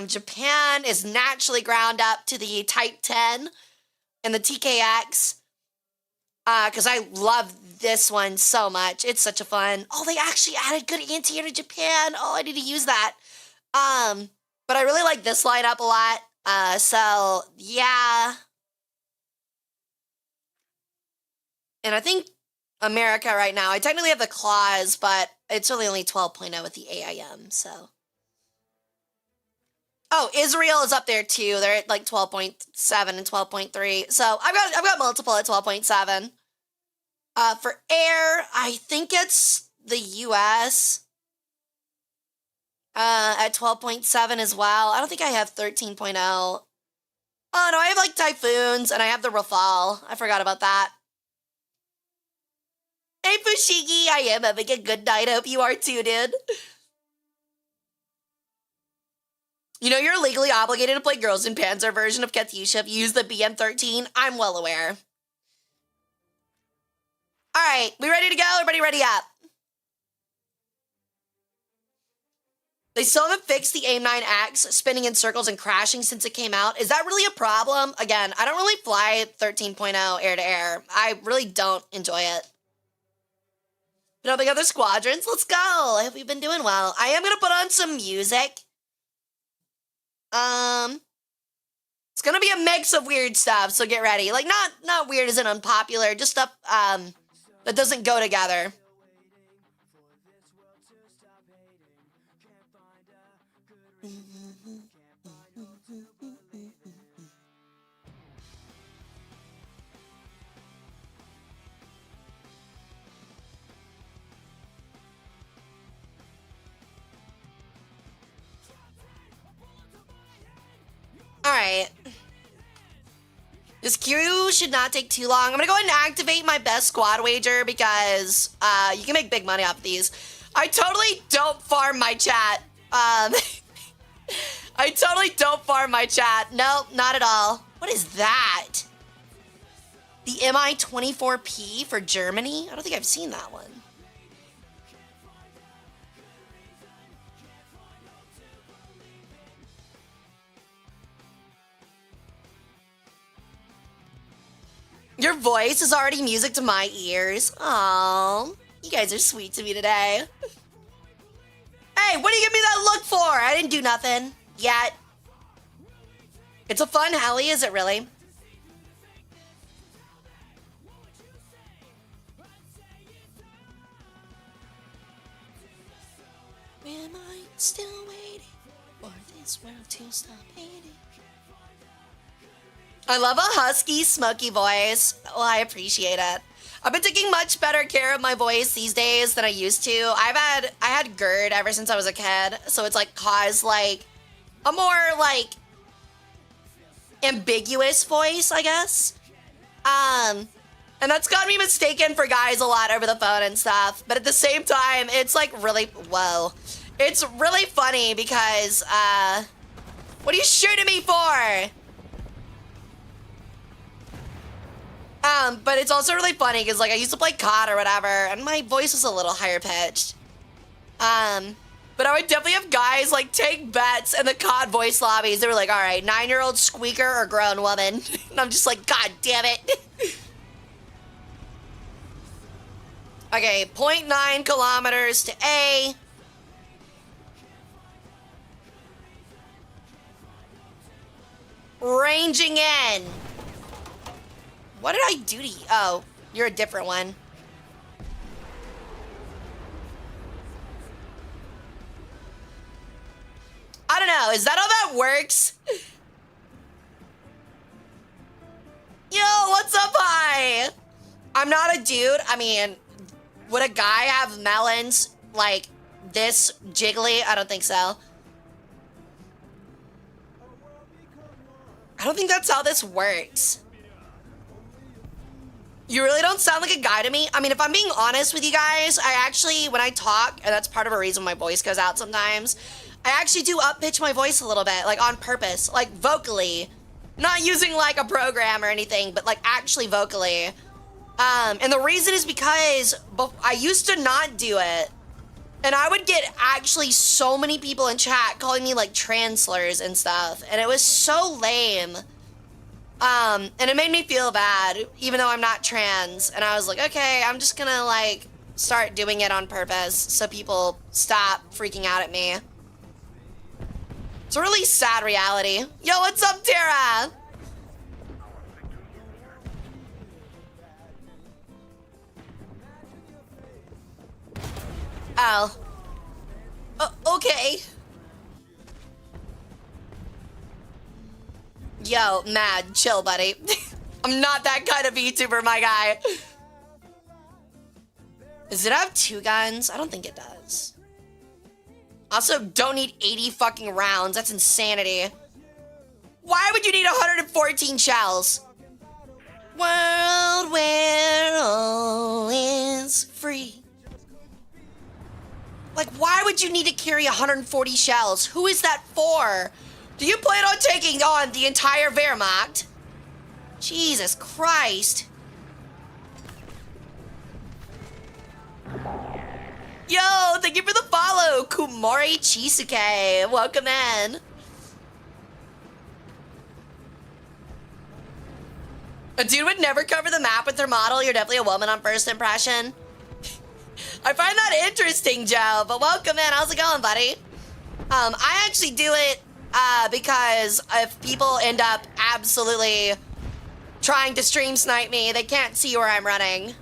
Japan is naturally ground up to the Type 10 and the TKX, because I love this one so much. It's such a fun. Oh, they actually added good anti-air to Japan. Oh, I need to use that. But I really like this lineup a lot. So yeah. And I think America right now, I technically have the claws, but it's really only 12.0 with the AIM, so. Oh, Israel is up there too. They're at like 12.7 and 12.3. So I've got multiple at 12.7. For air, I think it's the US at 12.7 as well. I don't think I have 13.0. Oh no, I have like typhoons and I have the Rafale. I forgot about that. Hey Fushigi, I am having a good night. I hope you are too, dude. You know you're legally obligated to play Girls in Panzer version of Katyusha if you use the BM13. I'm well aware. All right, we ready to go? Everybody ready up? They still haven't fixed the AIM-9X spinning in circles and crashing since it came out. Is that really a problem? Again, I don't really fly 13.0 air-to-air. I really don't enjoy it. But helping other squadrons, let's go. I hope you've been doing well. I am going to put on some music. It's going to be a mix of weird stuff, so get ready. Like, not weird as in unpopular, just stuff that doesn't go together. All right. This queue should not take too long. I'm going to go ahead and activate my best squad wager because you can make big money off these. I totally don't farm my chat. I totally don't farm my chat. Nope, not at all. What is that? The Mi-24P for Germany? I don't think I've seen that one. Your voice is already music to my ears. Aww, you guys are sweet to me today. Hey, what do you give me that look for? I didn't do nothing yet. It's a fun heli, is it really? Am I still waiting for this world to stop hating? I love a husky, smoky voice. Well, I appreciate it. I've been taking much better care of my voice these days than I used to. I had GERD ever since I was a kid, so it's like caused like a more like ambiguous voice, I guess. And that's got me mistaken for guys a lot over the phone and stuff. But at the same time, it's like really, whoa. It's really funny because, what are you shooting me for? But it's also really funny because like I used to play COD or whatever and my voice was a little higher pitched. But I would definitely have guys like take bets in the COD voice lobbies. They were like, all right, 9-year-old squeaker or grown woman. And I'm just like, God damn it. Okay, 0.9 kilometers to A. Ranging in. What did I do to you? Oh, you're a different one. I don't know. Is that how that works? Yo, what's up, hi? I'm not a dude. I mean, would a guy have melons like this jiggly? I don't think so. I don't think that's how this works. You really don't sound like a guy to me. I mean, if I'm being honest with you guys, I actually, when I talk, and that's part of a reason my voice goes out sometimes, I actually do up-pitch my voice a little bit, like on purpose, like vocally. Not using like a program or anything, but like actually vocally. And the reason is because I used to not do it. And I would get actually so many people in chat calling me like trans slurs and stuff. And it was so lame. And it made me feel bad, even though I'm not trans. And I was like, okay, I'm just gonna like start doing it on purpose so people stop freaking out at me. It's a really sad reality. Yo, what's up, Tara? Oh. Okay. Yo, mad, chill, buddy. I'm not that kind of VTuber, my guy. Does it have 2 guns? I don't think it does. Also, don't need 80 fucking rounds. That's insanity. Why would you need 114 shells? World where all is free. Like, why would you need to carry 140 shells? Who is that for? Do you plan on taking on the entire Wehrmacht? Jesus Christ. Yo, thank you for the follow, Kumori Chisuke. Welcome in. A dude would never cover the map with their model. You're definitely a woman on first impression. I find that interesting, Joe, but welcome in. How's it going, buddy? I actually do it because if people end up absolutely trying to stream snipe me, they can't see where I'm running.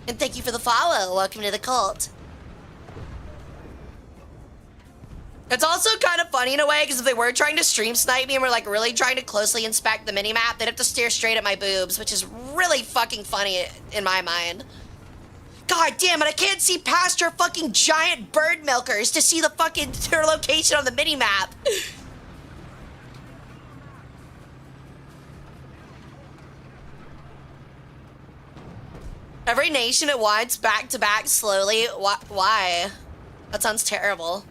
And thank you for the follow. Welcome to the cult. It's also kind of funny in a way, because if they were trying to stream snipe me and were like really trying to closely inspect the minimap, they'd have to stare straight at my boobs, which is really fucking funny in my mind. God damn it, I can't see past your fucking giant bird milkers to see the fucking their location on the minimap. Every nation at once, back to back, slowly. Why? That sounds terrible.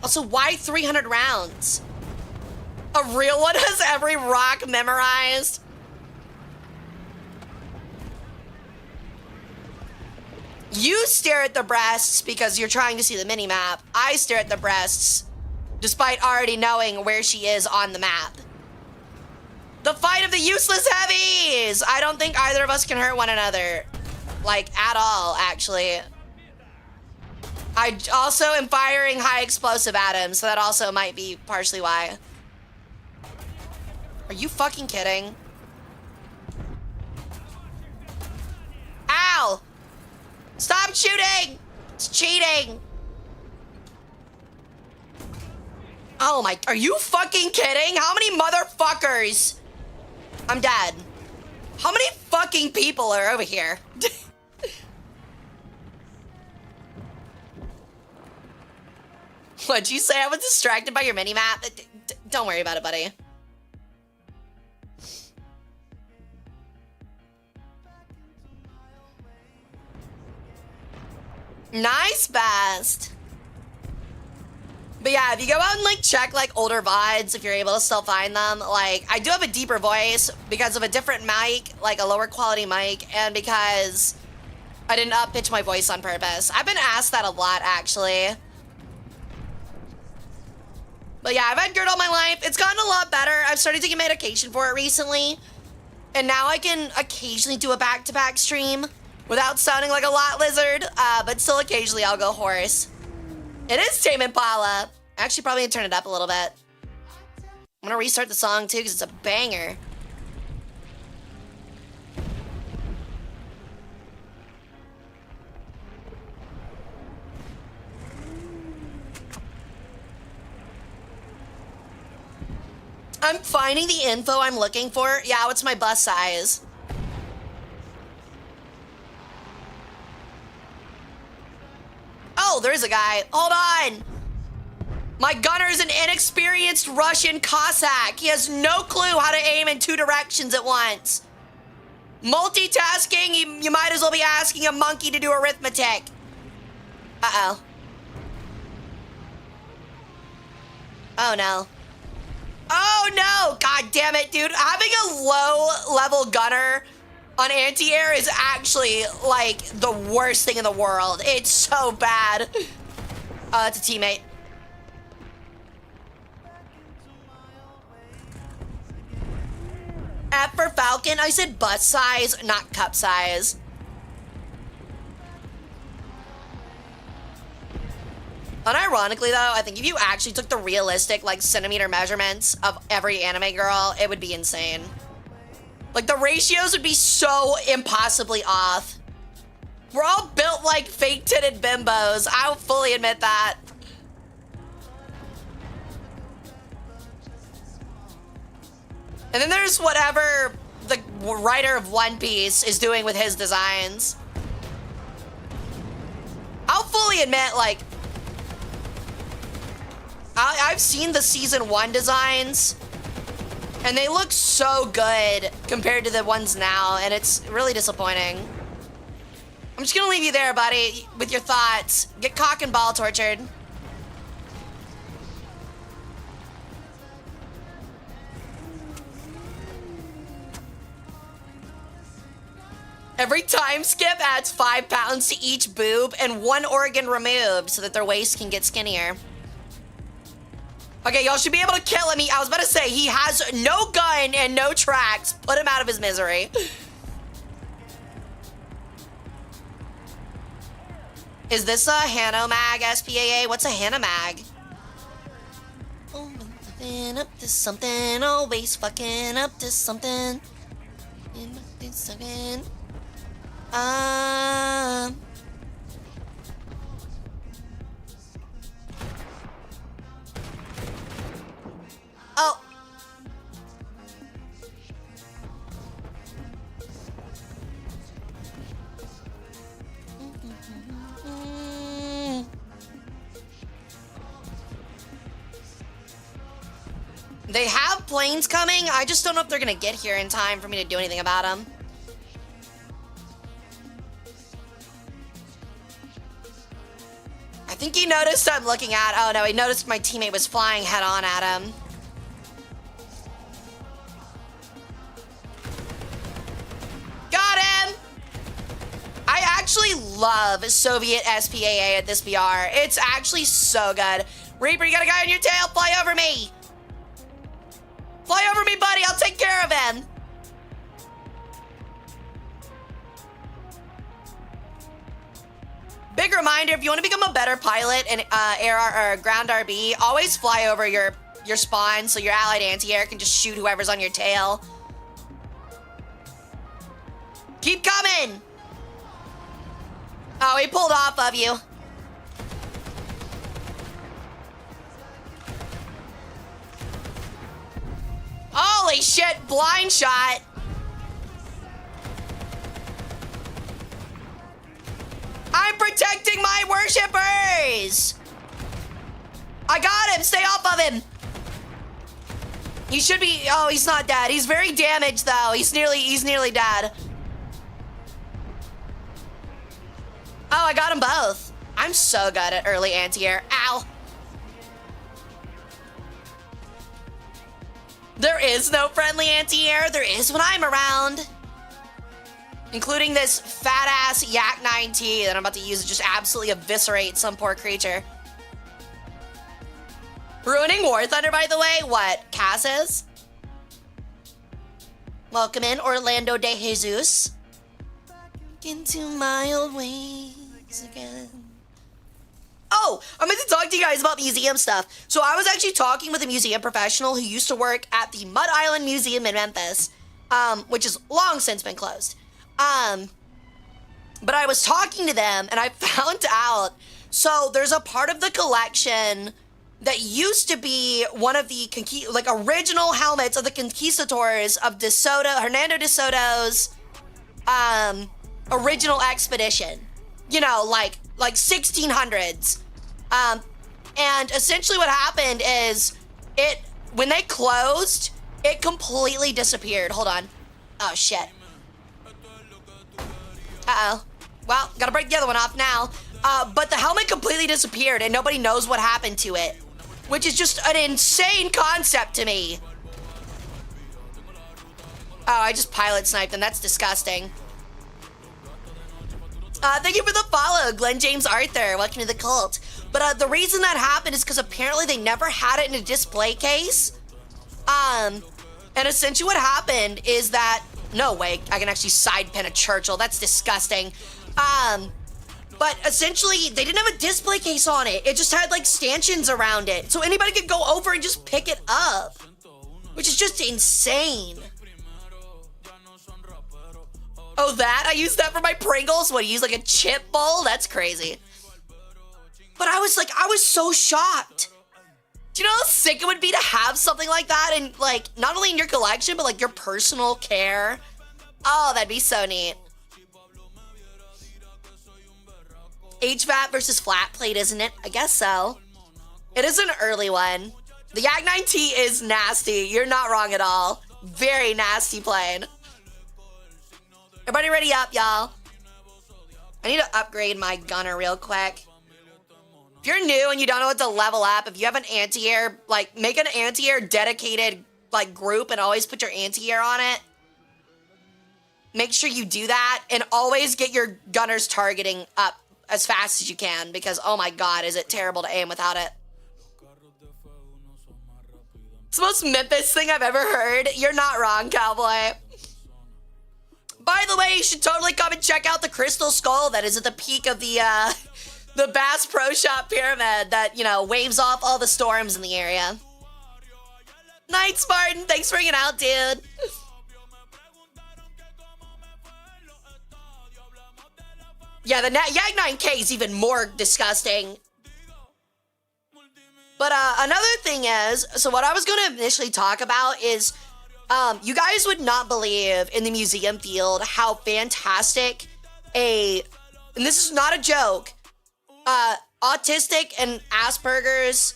Also, why 300 rounds? A real one has every rock memorized. You stare at the breasts because you're trying to see the mini-map. I stare at the breasts despite already knowing where she is on the map. The fight of the useless heavies! I don't think either of us can hurt one another. Like, at all, actually. I also am firing high explosive at him, so that also might be partially why. Are you fucking kidding? Ow! Stop shooting! It's cheating! Oh my, are you fucking kidding? How many motherfuckers? I'm dead. How many fucking people are over here? What'd you say? I was distracted by your mini-map? Don't worry about it, buddy. Nice, Best. But yeah, if you go out and like check like older VODs, if you're able to still find them, like I do have a deeper voice because of a different mic, like a lower quality mic, and because I didn't up pitch my voice on purpose. I've been asked that a lot, actually. But yeah, I've had GERD all my life. It's gotten a lot better. I've started taking medication for it recently. And now I can occasionally do a back-to-back stream without sounding like a lot lizard, but still occasionally I'll go hoarse. It is Tame Impala. I actually probably need to turn it up a little bit. I'm gonna restart the song too because it's a banger. I'm finding the info I'm looking for. Yeah, what's my bust size? Oh, there's a guy. Hold on. My gunner's an inexperienced Russian Cossack. He has no clue how to aim in 2 directions at once. Multitasking, you might as well be asking a monkey to do arithmetic. Uh-oh. Oh, no. Oh, no. God damn it, dude. Having a low-level gunner on anti-air is actually, like, the worst thing in the world. It's so bad. Oh, that's a teammate. F for Falcon. I said bust size, not cup size. Unironically, though, I think if you actually took the realistic, like, centimeter measurements of every anime girl, it would be insane. Like, the ratios would be so impossibly off. We're all built like fake-titted bimbos. I'll fully admit that. And then there's whatever the writer of One Piece is doing with his designs. I'll fully admit, like, I've seen the season 1 designs, and they look so good compared to the ones now, and it's really disappointing. I'm just gonna leave you there, buddy, with your thoughts. Get cock and ball tortured. Every time skip adds 5 pounds to each boob and 1 organ removed so that their waist can get skinnier. Okay, y'all should be able to kill him. I was about to say, he has no gun and no tracks. Put him out of his misery. Is this a Hanomag SPAA? What's a Hanomag? Fucking up to something, always fucking up to something. Oh. They have planes coming. I just don't know if they're gonna get here in time for me to do anything about them. I think he noticed I'm looking at. Oh no, he noticed my teammate was flying head on at him. Got him! I actually love Soviet SPAA at this BR. It's actually so good. Reaper, you got a guy on your tail? Fly over me! Fly over me, buddy! I'll take care of him! Big reminder, if you want to become a better pilot in air or ground RB, always fly over your spawn so your allied anti-air can just shoot whoever's on your tail. Keep coming! Oh, he pulled off of you. Holy shit, blind shot. I'm protecting my worshippers! I got him, stay off of him. He should be, oh, he's not dead. He's very damaged though. He's nearly dead. Oh, I got them both. I'm so good at early anti-air. Ow. There is no friendly anti-air. There is when I'm around. Including this fat-ass Yak 9T that I'm about to use to just absolutely eviscerate some poor creature. Ruining War Thunder, by the way. What? Cass is? Welcome in, Orlando de Jesus. Into my old ways again. Oh, I'm meant to talk to you guys about museum stuff. So I was actually talking with a museum professional who used to work at the Mud Island Museum in Memphis, which has long since been closed. But I was talking to them and I found out, so there's a part of the collection that used to be one of the original helmets of the conquistadors of Hernando de Soto's original expedition. You know, like 1600s. And essentially what happened is when they closed, it completely disappeared. Hold on. Oh shit. Uh-oh. Well, gotta break the other one off now. But the helmet completely disappeared and nobody knows what happened to it, which is just an insane concept to me. Oh, I just pilot sniped them. That's disgusting. Thank you for the follow, Glenn James Arthur. Welcome to the cult. But the reason that happened is because apparently they never had it in a display case. And essentially what happened is that... No way, I can actually side pin a Churchill. That's disgusting. But essentially, they didn't have a display case on it. It just had like stanchions around it. So anybody could go over and just pick it up, which is just insane. Oh, that? I used that for my Pringles? What, you use like a chip bowl? That's crazy. But I was so shocked. Do you know how sick it would be to have something like that and like, not only in your collection, but like your personal care? Oh, that'd be so neat. HVAC versus flat plate, isn't it? I guess so. It is an early one. The Yak 9T is nasty. You're not wrong at all. Very nasty plane. Everybody ready up, y'all? I need to upgrade my gunner real quick. If you're new and you don't know what to level up, if you have an anti-air, like, make an anti-air dedicated, like, group and always put your anti-air on it. Make sure you do that and always get your gunner's targeting up as fast as you can because, oh my god, is it terrible to aim without it. It's the most Memphis thing I've ever heard. You're not wrong, cowboy. By the way, you should totally come and check out the Crystal Skull that is at the peak of the Bass Pro Shop pyramid that, you know, waves off all the storms in the area. Night, Spartan. Thanks for hanging out, dude. Yeah, the Yag 9K is even more disgusting. But another thing is, so what I was going to initially talk about is, you guys would not believe in the museum field how fantastic and this is not a joke, autistic and Asperger's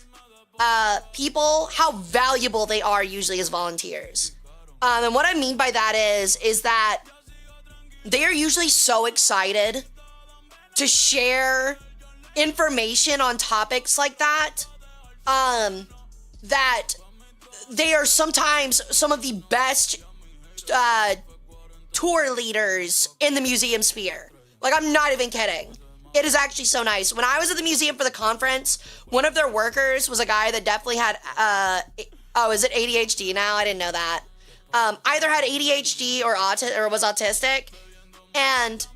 people, how valuable they are usually as volunteers. And what I mean by that is that they are usually so excited to share information on topics like that, that they are sometimes some of the best tour leaders in the museum sphere. Like, I'm not even kidding. It is actually so nice. When I was at the museum for the conference, one of their workers was a guy that definitely had, is it ADHD now? I didn't know that. Either had ADHD or was autistic. And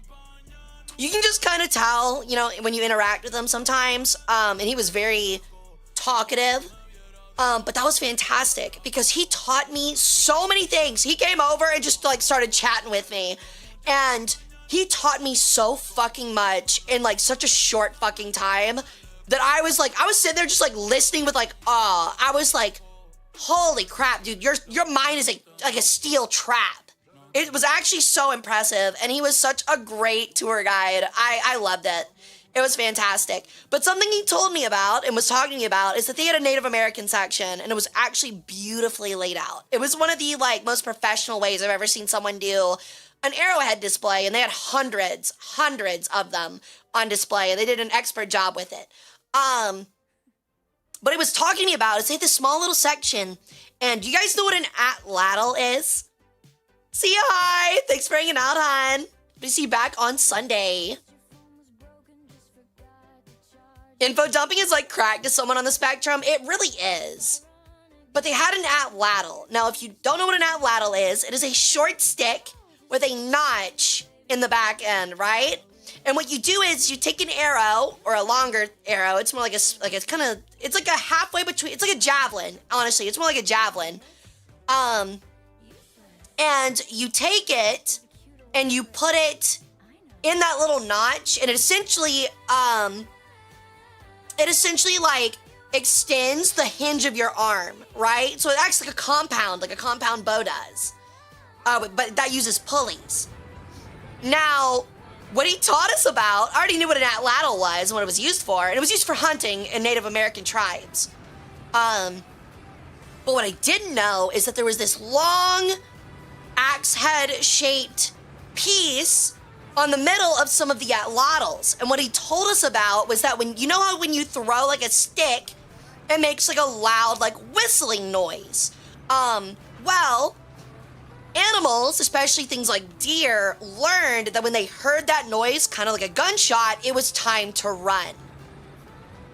you can just kind of tell, you know, when you interact with him sometimes. And he was very talkative. But that was fantastic because he taught me so many things. He came over and just like started chatting with me. And he taught me so fucking much in like such a short fucking time that I was sitting there just like listening with like awe. I was like, holy crap, dude, your mind is like a steel trap. It was actually so impressive, and he was such a great tour guide. I loved it. It was fantastic. But something he told me about and was talking to me about is that they had a Native American section, and it was actually beautifully laid out. It was one of the like most professional ways I've ever seen someone do an arrowhead display, and they had hundreds of them on display, and they did an expert job with it. But it was talking to me about is they had this small little section, and do you guys know what an atlatl is? See ya, hi! Thanks for hanging out, hon. We'll see you back on Sunday. Info dumping is like crack to someone on the spectrum. It really is. But they had an atlatl. Now, if you don't know what an atlatl is, it is a short stick with a notch in the back end, right? And what you do is you take an arrow or a longer arrow. It's more like it's like a halfway between. It's like a javelin. Honestly, it's more like a javelin. And you take it and you put it in that little notch, and it essentially like extends the hinge of your arm, right? So it acts like a compound bow does. But that uses pulleys. Now, what he taught us about, I already knew what an atlatl was and what it was used for, and it was used for hunting in Native American tribes. But what I didn't know is that there was this long axe head shaped piece on the middle of some of the atlatls. And what he told us about was that when you throw like a stick, it makes like a loud like whistling noise. Well, animals, especially things like deer, learned that when they heard that noise, kind of like a gunshot, it was time to run.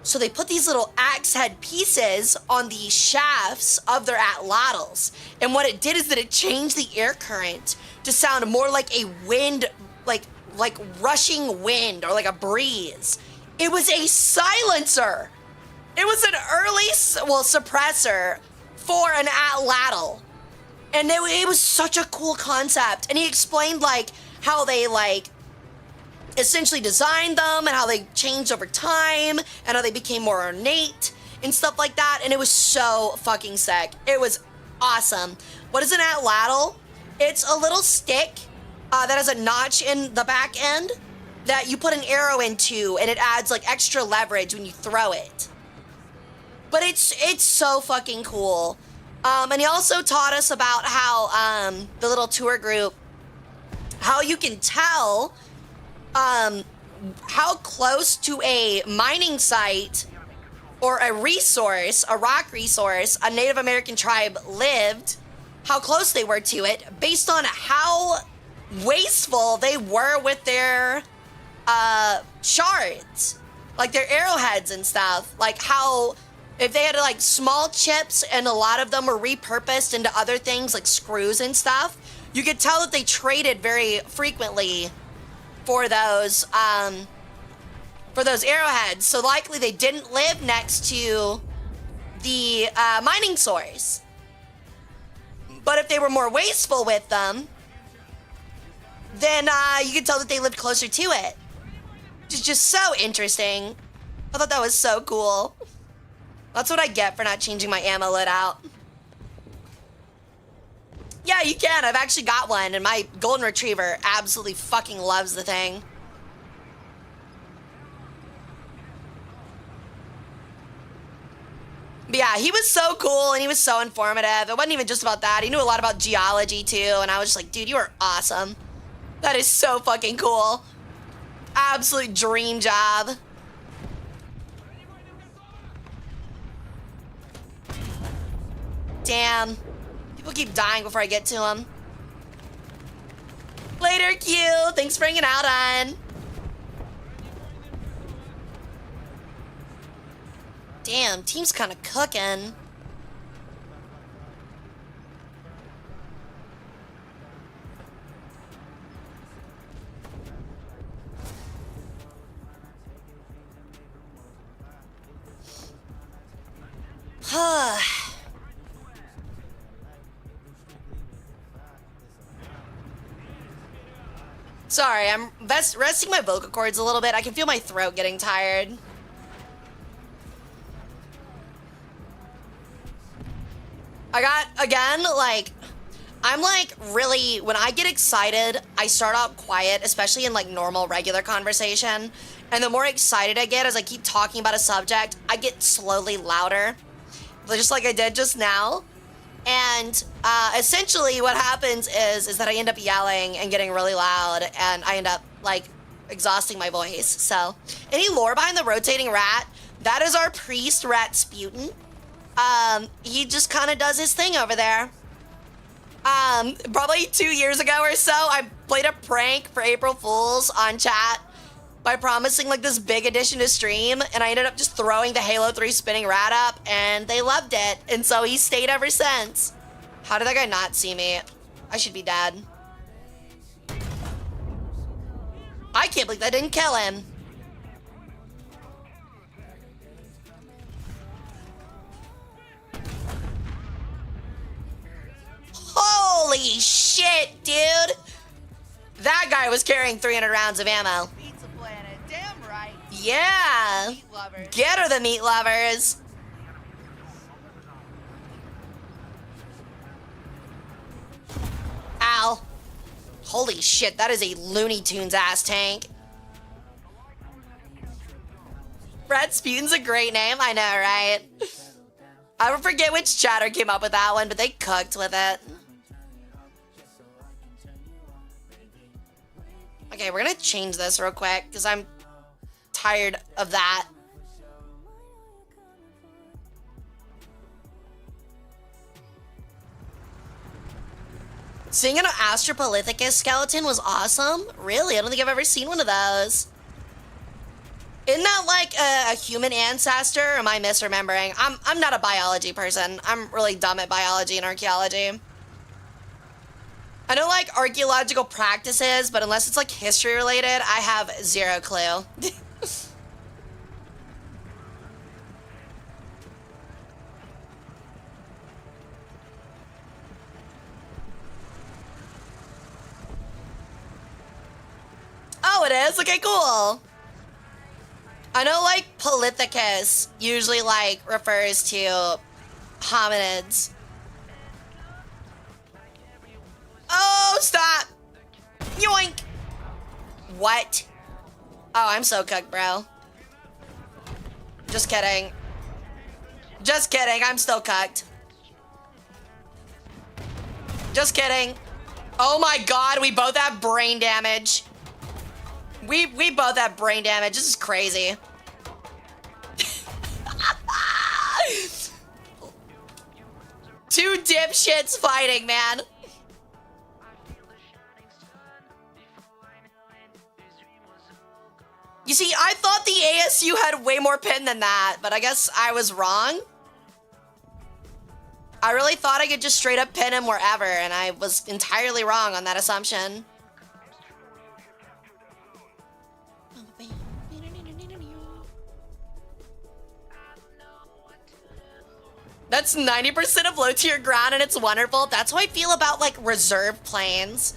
So they put these little axe head pieces on the shafts of their atlatls. And what it did is that it changed the air current to sound more like a wind, like like rushing wind or like a breeze. It was a silencer. It was an suppressor for an atlatl. And it was such a cool concept. And he explained like how they like essentially designed them and how they changed over time and how they became more ornate and stuff like that. And it was so fucking sick. It was awesome. What is an atlatl? It's a little stick that has a notch in the back end that you put an arrow into, and it adds like extra leverage when you throw it. But it's so fucking cool. And he also taught us about how the little tour group, how you can tell how close to a mining site or a resource, a rock resource, a Native American tribe lived, how close they were to it, based on how wasteful they were with their shards, like their arrowheads and stuff. Like how if they had like small chips and a lot of them were repurposed into other things like screws and stuff, you could tell that they traded very frequently for those arrowheads. So likely they didn't live next to the mining source. But if they were more wasteful with them, then you could tell that they lived closer to it. Which is just so interesting. I thought that was so cool. That's what I get for not changing my ammo loadout. Yeah, you can. I've actually got one, and my golden retriever absolutely fucking loves the thing. But yeah, he was so cool, and he was so informative. It wasn't even just about that. He knew a lot about geology, too, and I was just like, dude, you are awesome. That is so fucking cool. Absolute dream job. Damn. People keep dying before I get to them. Later, Q. Thanks for hanging out, on. Damn, team's kind of cooking. Sorry, I'm resting my vocal cords a little bit. I can feel my throat getting tired. I got, again, like, I'm like really, when I get excited, I start out quiet, especially in like normal, regular conversation. And the more excited I get as I keep talking about a subject, I get slowly louder, just like I did just now. And essentially what happens is that I end up yelling and getting really loud, and I end up like exhausting my voice. So any lore behind the rotating rat, that is our priest, Rasputin. He just kind of does his thing over there. Probably 2 years ago or so, I played a prank for April Fools on chat by promising like this big addition to stream, and I ended up just throwing the Halo 3 spinning rat up, and they loved it, and so he stayed ever since. How did that guy not see me? I should be dead. I can't believe that didn't kill him. Holy shit, dude! That guy was carrying 300 rounds of ammo. Pizza Planet, damn right. Yeah. Meat lovers. Get her, the meat lovers. Ow. Holy shit, that is a Looney Tunes ass tank. Rasputin's a great name, I know, right? I don't forget which chatter came up with that one, but they cooked with it. Okay, we're gonna change this real quick, because I'm tired of that. Seeing an Australopithecus skeleton was awesome. Really, I don't think I've ever seen one of those. Isn't that like a human ancestor, or am I misremembering? I'm not a biology person. I'm really dumb at biology and archaeology. I I know like archaeological practices, but unless it's like history related, I have zero clue. Oh, it is? Okay, cool. I know like Polythicus usually like refers to hominids. Oh, stop! Yoink! What? Oh, I'm so cooked, bro. Just kidding. Just kidding, I'm still cooked. Just kidding. Oh my god, we both have brain damage. We both have brain damage. This is crazy. Two dipshits fighting, man. You see, I thought the ASU had way more pin than that, but I guess I was wrong. I really thought I could just straight up pin him wherever, and I was entirely wrong on that assumption. That's 90% of low tier ground, and it's wonderful. That's how I feel about like reserve planes.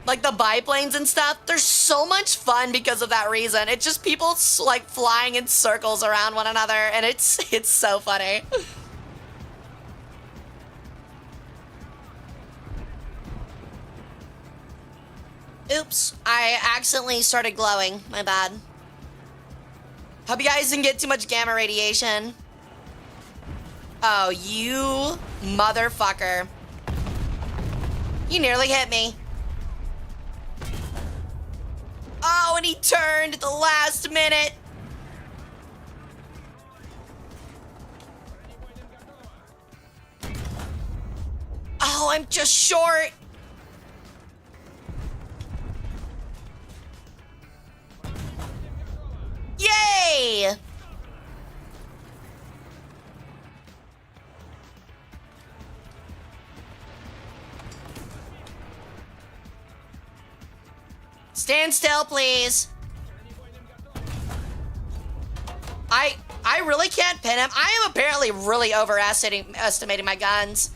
Like the biplanes and stuff, they're so much fun because of that reason. It's just people like flying in circles around one another, and it's so funny. Oops, I accidentally started glowing. My bad. Hope you guys didn't get too much gamma radiation. Oh, you motherfucker. You nearly hit me. Oh, and he turned at the last minute. Oh, I'm just short. Yay! Stand still, please. I really can't pin him. I am apparently really overestimating my guns.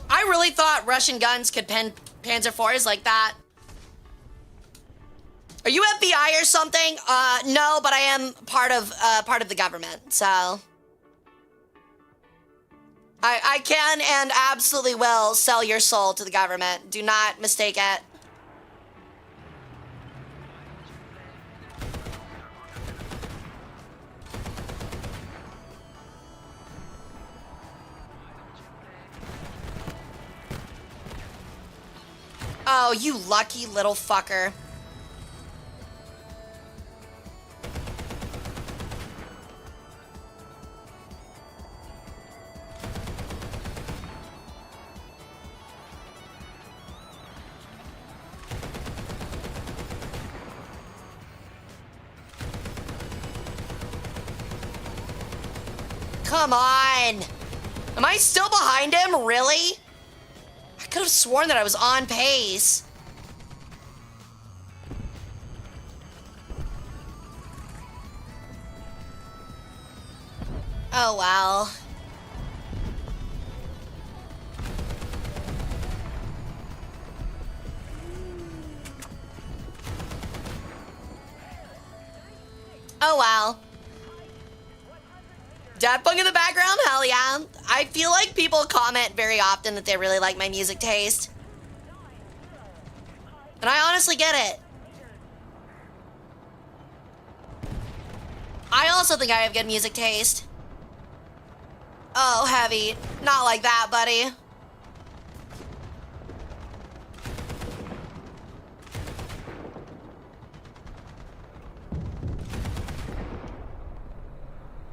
I really thought Russian guns could pin Panzer IVs like that. Are you FBI or something? No, but I am part of the government, so I can and absolutely will sell your soul to the government. Do not mistake it. Oh, you lucky little fucker. Come on! Am I still behind him? Really? I could have sworn that I was on pace. Oh, well. Oh, well. Daft Punk in the background? Hell yeah. I feel like people comment very often that they really like my music taste. And I honestly get it. I also think I have good music taste. Oh, heavy. Not like that, buddy.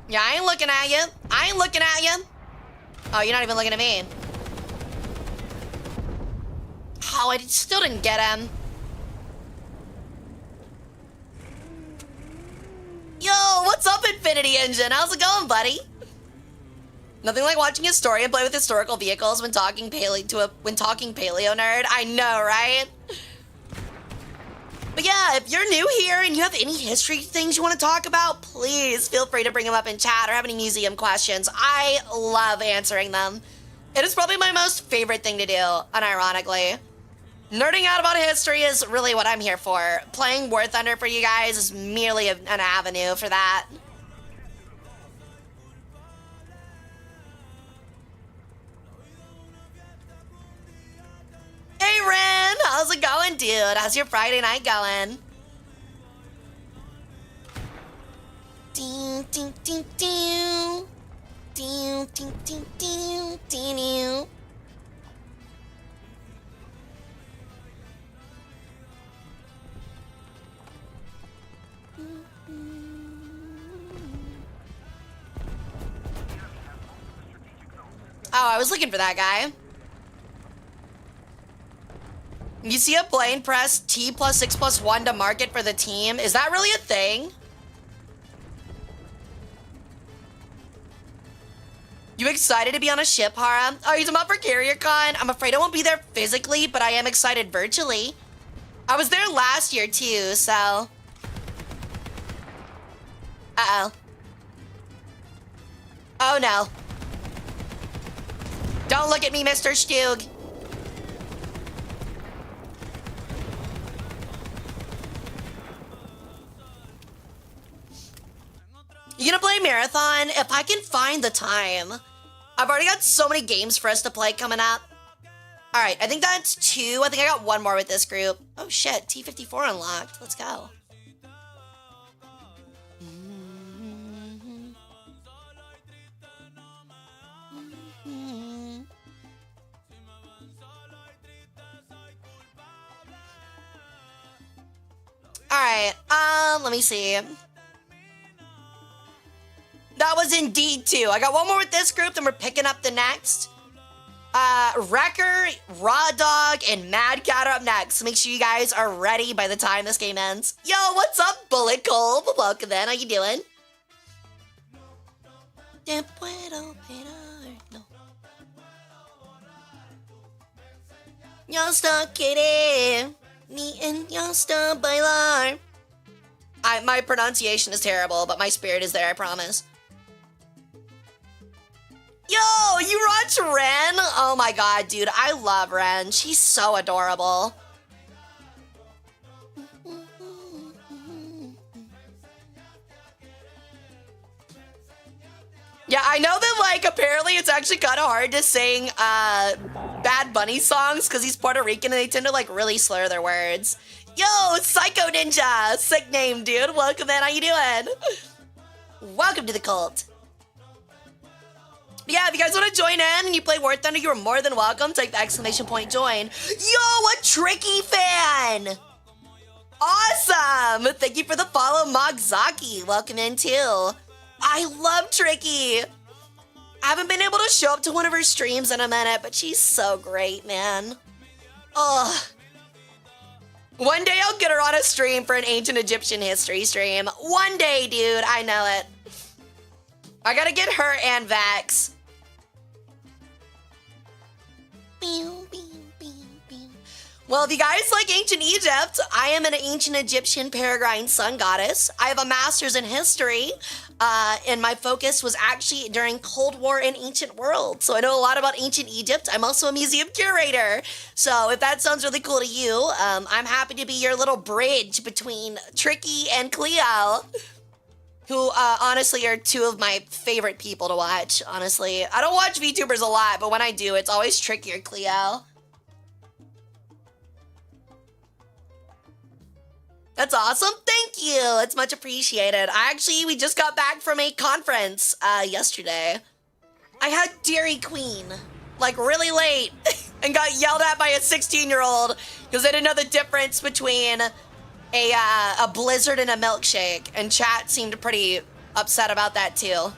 Yeah, I ain't looking at you. I ain't looking at you. Oh, you're not even looking at me. Oh, I still didn't get him. Infinity Engine. How's it going, buddy? Nothing like watching a historian play with historical vehicles when talking paleo nerd. I know, right? But yeah, if you're new here and you have any history things you want to talk about, please feel free to bring them up in chat or have any museum questions. I love answering them. It is probably my most favorite thing to do, unironically. Nerding out about history is really what I'm here for. Playing War Thunder for you guys is merely an avenue for that. Hey Ren, how's it going, dude? How's your Friday night going? Ding, ding, ding, ding. Ding, ding, ding, ding, ding, ding. Oh, I was looking for that guy. You see a plane press T plus 6 plus 1 to mark it for the team? Is that really a thing? You excited to be on a ship, Hara? Oh, you're talking about for CarrierCon? I'm afraid I won't be there physically, but I am excited virtually. I was there last year too, so... Uh-oh. Oh no. Don't look at me, Mr. Stug. You gonna play Marathon? If I can find the time. I've already got so many games for us to play coming up. All right, I think that's 2. I think I got 1 more with this group. Oh shit, T54 unlocked. Let's go. All right, let me see. That was indeed 2. I got 1 more with this group, then we're picking up the next. Wrecker, Raw Dog, and Mad Cat are up next. So make sure you guys are ready by the time this game ends. Yo, what's up, Bullet Cole? Welcome in. How you doing? Te puedo pedir, no. Yo estoy querer, ni en yo estoy bailar. My pronunciation is terrible, but my spirit is there, I promise. Yo, you watch Ren? Oh my god, dude, I love Ren. She's so adorable. Yeah, I know that, like, apparently it's actually kind of hard to sing Bad Bunny songs because he's Puerto Rican and they tend to, like, really slur their words. Yo, Psycho Ninja! Sick name, dude. Welcome in. How you doing? Welcome to the cult. Yeah, if you guys want to join in and you play War Thunder, you're more than welcome. Type the exclamation point join. Yo, a Tricky fan! Awesome! Thank you for the follow, Mogzaki. Welcome in, too. I love Tricky. I haven't been able to show up to one of her streams in a minute, but she's so great, man. Ugh. One day I'll get her on a stream for an ancient Egyptian history stream. One day, dude. I know it. I gotta get her and Vax. Well, if you guys like ancient Egypt, I am an ancient Egyptian peregrine sun goddess. I have a master's in history, and my focus was actually during Cold War and ancient world. So I know a lot about ancient Egypt. I'm also a museum curator. So if that sounds really cool to you, I'm happy to be your little bridge between Tricky and Cleo, who honestly are 2 of my favorite people to watch, honestly. I don't watch VTubers a lot, but when I do, it's always Tricky or Cleo. That's awesome. Thank you. It's much appreciated. We just got back from a conference yesterday. I had Dairy Queen, like really late, and got yelled at by a 16-year-old because they didn't know the difference between a blizzard and a milkshake, and chat seemed pretty upset about that too.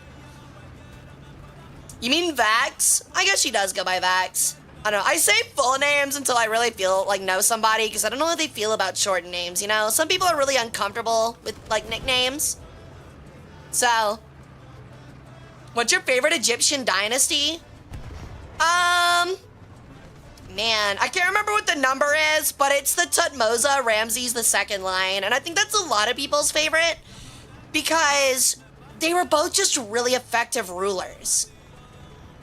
You mean Vax? I guess she does go by Vax. I don't know. I say full names until I really feel like know somebody because I don't know how they feel about shortened names, you know? Some people are really uncomfortable with like nicknames. So, what's your favorite Egyptian dynasty? Man, I can't remember what the number is, but it's the Tutmosis Ramses II line, and I think that's a lot of people's favorite because they were both just really effective rulers.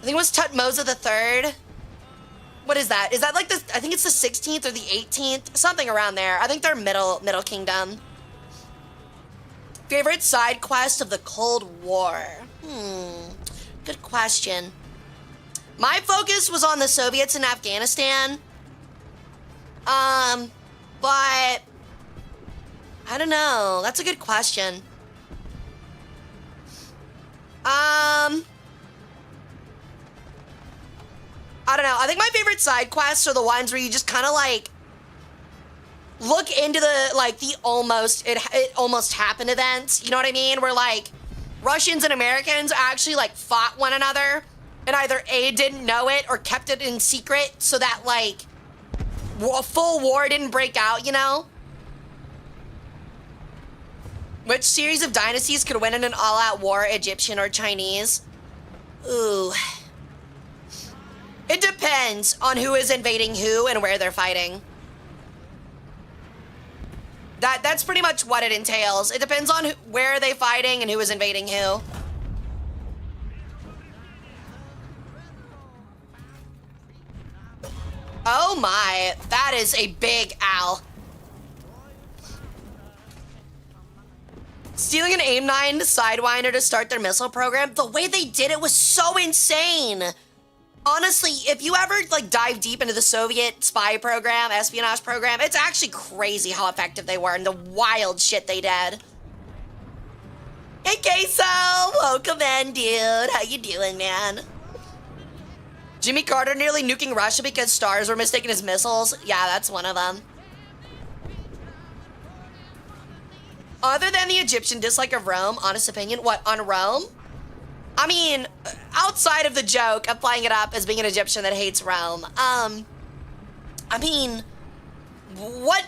I think it was Tutmosis III. What is that? Is that like the, I think it's the 16th or the 18th, something around there. I think they're middle kingdom. Favorite side quest of the Cold War? Good question. My focus was on the Soviets in Afghanistan. But I don't know. That's a good question. I don't know. I think my favorite side quests are the ones where you just kind of like look into the like the it almost happened events. You know what I mean? Where like Russians and Americans actually like fought one another. And either A, didn't know it or kept it in secret so that, like, a full war didn't break out, you know? Which series of dynasties could win in an all-out war, Egyptian or Chinese? Ooh. It depends on who is invading who and where they're fighting. That's pretty much what it entails. It depends on where they're fighting and who is invading who. Oh my, that is a big owl. Stealing an AIM-9 Sidewinder to start their missile program, the way they did it was so insane. Honestly, if you ever like dive deep into the Soviet spy program, espionage program, it's actually crazy how effective they were and the wild shit they did. Hey Queso, welcome in, dude. How you doing, man? Jimmy Carter nearly nuking Russia because stars were mistaken as missiles. Yeah, that's one of them. Other than the Egyptian dislike of Rome, honest opinion, what, on Rome? I mean, outside of the joke of playing it up as being an Egyptian that hates Rome, I mean, what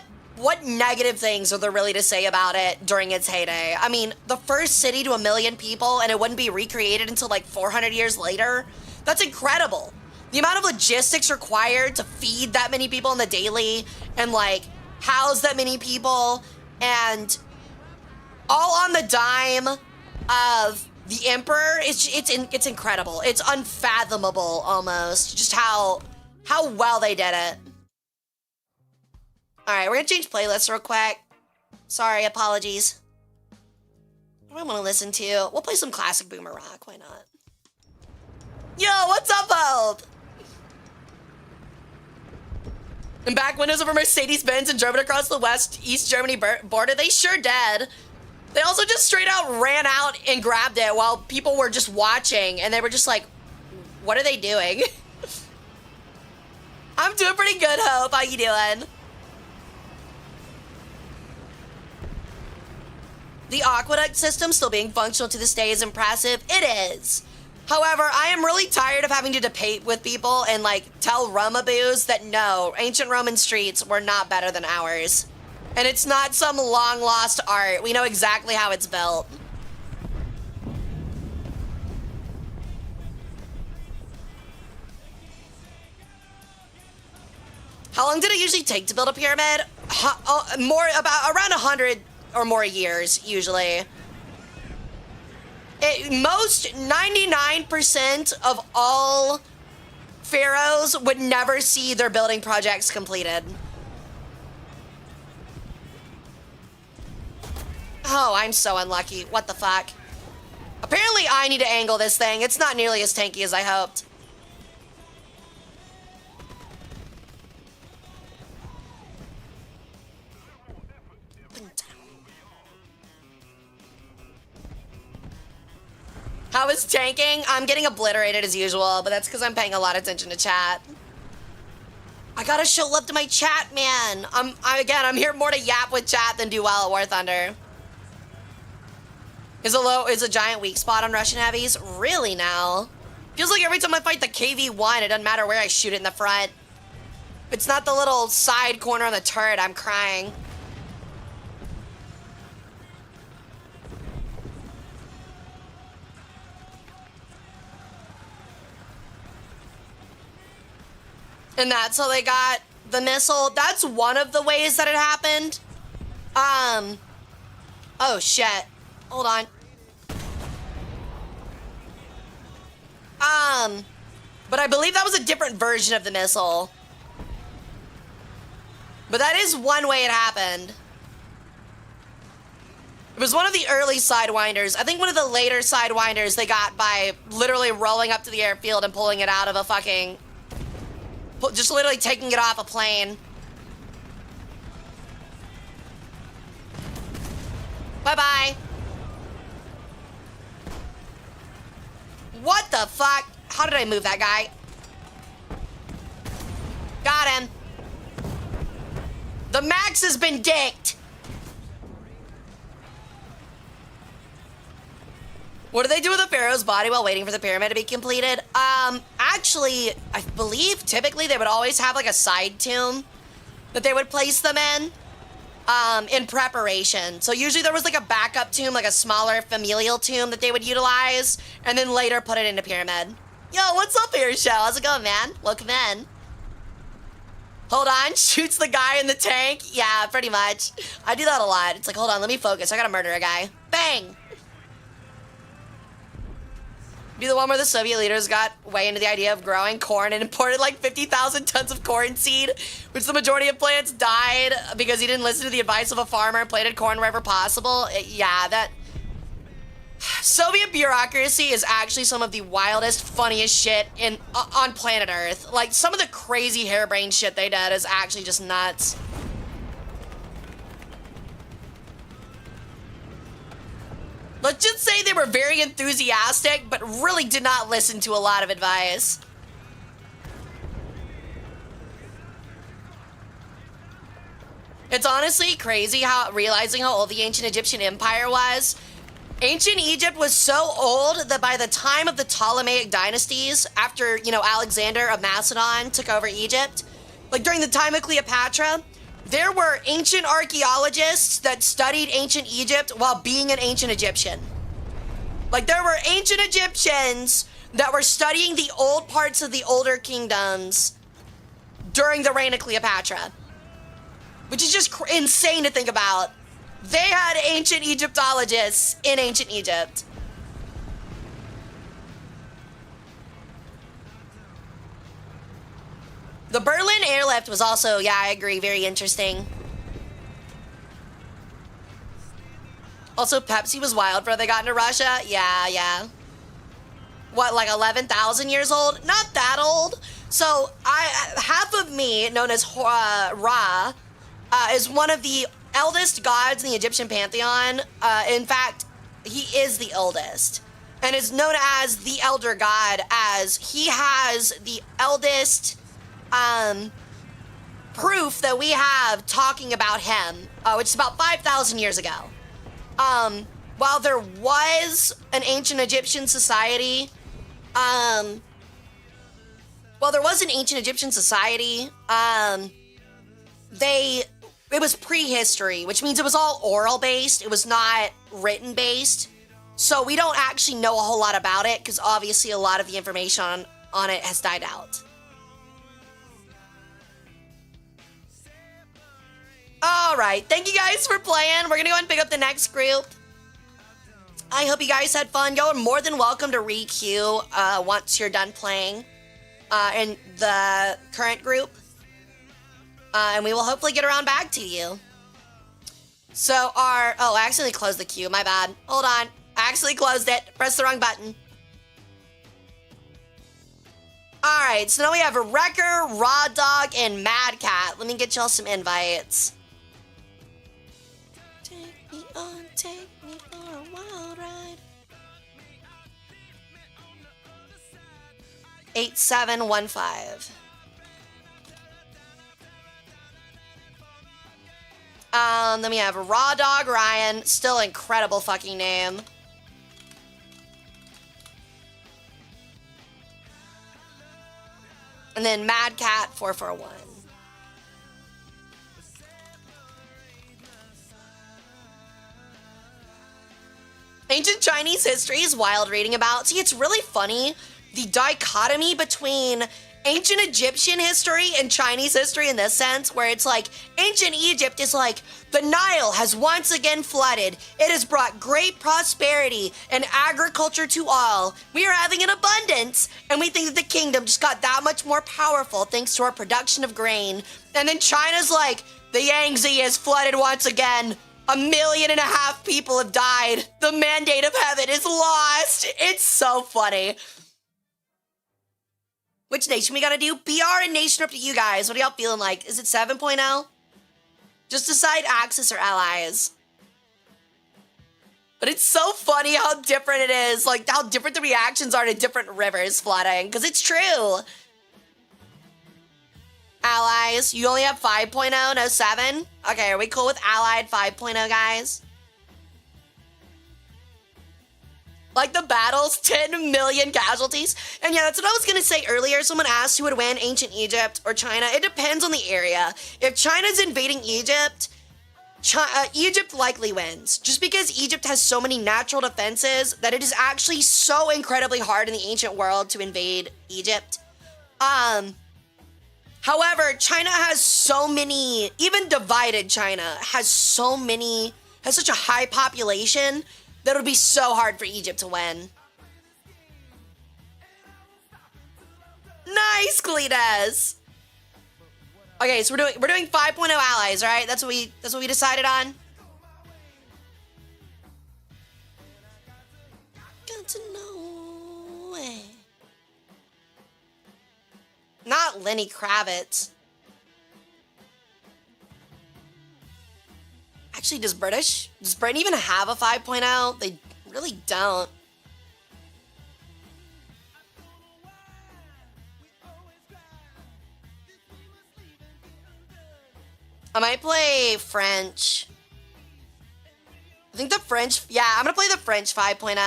negative things are there really to say about it during its heyday? I mean, the first city to 1 million people and it wouldn't be recreated until like 400 years later? That's incredible. The amount of logistics required to feed that many people on the daily and like house that many people and all on the dime of the emperor, it's incredible. It's unfathomable almost just how well they did it. All right, we're gonna change playlists real quick. Sorry, apologies. What do I want to listen to? We'll play some classic boomer rock. Why not? Yo, what's up, Hope? And back windows of a Mercedes-Benz and drove it across the East Germany border. They sure did. They also just straight out ran out and grabbed it while people were just watching, and they were just like, what are they doing? I'm doing pretty good, Hope. How you doing? The aqueduct system still being functional to this day is impressive. It is. However, I am really tired of having to debate with people and like tell Romaboos that no, ancient Roman streets were not better than ours. And it's not some long lost art. We know exactly how it's built. How long did it usually take to build a pyramid? Around 100 or more years, usually. Most 99% of all pharaohs would never see their building projects completed. Oh, I'm so unlucky. What the fuck? Apparently I need to angle this thing. It's not nearly as tanky as I hoped. How is tanking? I'm getting obliterated as usual, but that's because I'm paying a lot of attention to chat. I gotta show love to my chat, man. I'm here more to yap with chat than do well at War Thunder. Is a giant weak spot on Russian heavies? Really now? Feels like every time I fight the KV-1, it doesn't matter where I shoot it in the front. If it's not the little side corner on the turret, I'm crying. And that's how they got the missile. That's one of the ways that it happened. Oh shit. Hold on. But I believe that was a different version of the missile. But that is one way it happened. It was one of the early Sidewinders. I think one of the later Sidewinders they got by literally rolling up to the airfield and pulling it out of a fucking... Just literally taking it off a plane. Bye-bye. What the fuck? How did I move that guy? Got him. The max has been dicked. What do they do with the pharaoh's body while waiting for the pyramid to be completed? Actually, I believe typically they would always have like a side tomb that they would place them in preparation. So usually there was like a backup tomb, like a smaller familial tomb that they would utilize, and then later put it into pyramid. Yo, what's up here, show? How's it going, man? Welcome in. Hold on, shoots the guy in the tank. Yeah, pretty much. I do that a lot. It's like, hold on, let me focus. I gotta murder a guy. Bang! Be the one where the Soviet leaders got way into the idea of growing corn and imported like 50,000 tons of corn seed, which the majority of plants died because he didn't listen to the advice of a farmer and planted corn wherever possible. Yeah, that... Soviet bureaucracy is actually some of the wildest, funniest shit on planet Earth. Like, some of the crazy harebrained shit they did is actually just nuts. Let's just say they were very enthusiastic, but really did not listen to a lot of advice. It's honestly crazy realizing how old the ancient Egyptian empire was. Ancient Egypt was so old that by the time of the Ptolemaic dynasties, after, you know, Alexander of Macedon took over Egypt, like during the time of Cleopatra, there were ancient archaeologists that studied ancient Egypt while being an ancient Egyptian. Like, there were ancient Egyptians that were studying the old parts of the older kingdoms during the reign of Cleopatra. Which is just insane to think about. They had ancient Egyptologists in ancient Egypt. The Berlin airlift was also, yeah, I agree, very interesting. Also, Pepsi was wild before they got into Russia. Yeah. What, like 11,000 years old? Not that old. So, half of me, known as Ra, is one of the eldest gods in the Egyptian pantheon. In fact, he is the eldest. And is known as the elder god, as he has the eldest proof that we have talking about him, which is about 5,000 years ago. While there was an ancient Egyptian society, it was prehistory, which means it was all oral based. It was not written based. So we don't actually know a whole lot about it because obviously a lot of the information on it has died out. All right, thank you guys for playing. We're gonna go and pick up the next group. I hope you guys had fun. Y'all are more than welcome to re-queue once you're done playing in the current group. And we will hopefully get around back to you. So I accidentally closed the queue, my bad. Hold on, I accidentally closed it. Pressed the wrong button. All right, so now we have a Wrecker, Raw Dog, and Mad Cat. Let me get y'all some invites. Take me for a wild ride. 8715. Then we have Raw Dog Ryan, still incredible fucking name. And then Mad Cat 441. Ancient Chinese history is wild reading about. See, it's really funny, the dichotomy between ancient Egyptian history and Chinese history in this sense, where it's like ancient Egypt is like the Nile has once again flooded. It has brought great prosperity and agriculture to all. We are having an abundance, and we think that the kingdom just got that much more powerful thanks to our production of grain. And then China's like, the Yangtze is flooded once again. 1.5 million people have died. The mandate of heaven is lost. It's so funny. Which nation we gotta do? BR and nation up to you guys. What are y'all feeling like? Is it 7.0? Just decide Axis or allies. But it's so funny how different it is. Like how different the reactions are to different rivers flooding. Because it's true. Allies. You only have 5.0, no 7? Okay, are we cool with allied 5.0, guys? Like the battles, 10 million casualties. And yeah, that's what I was gonna say earlier. Someone asked who would win, ancient Egypt or China. It depends on the area. If China's invading Egypt, Egypt likely wins. Just because Egypt has so many natural defenses that it is actually so incredibly hard in the ancient world to invade Egypt. However, China has so many, even divided China has such a high population that it would be so hard for Egypt to win. Nice, Cletus. Okay, so we're doing 5.0 allies, right? That's what we decided on. Got to know it. Not Lenny Kravitz. Actually, does Britain even have a 5.0? They really don't. I might play French. I think the French, yeah, I'm gonna play the French 5.0.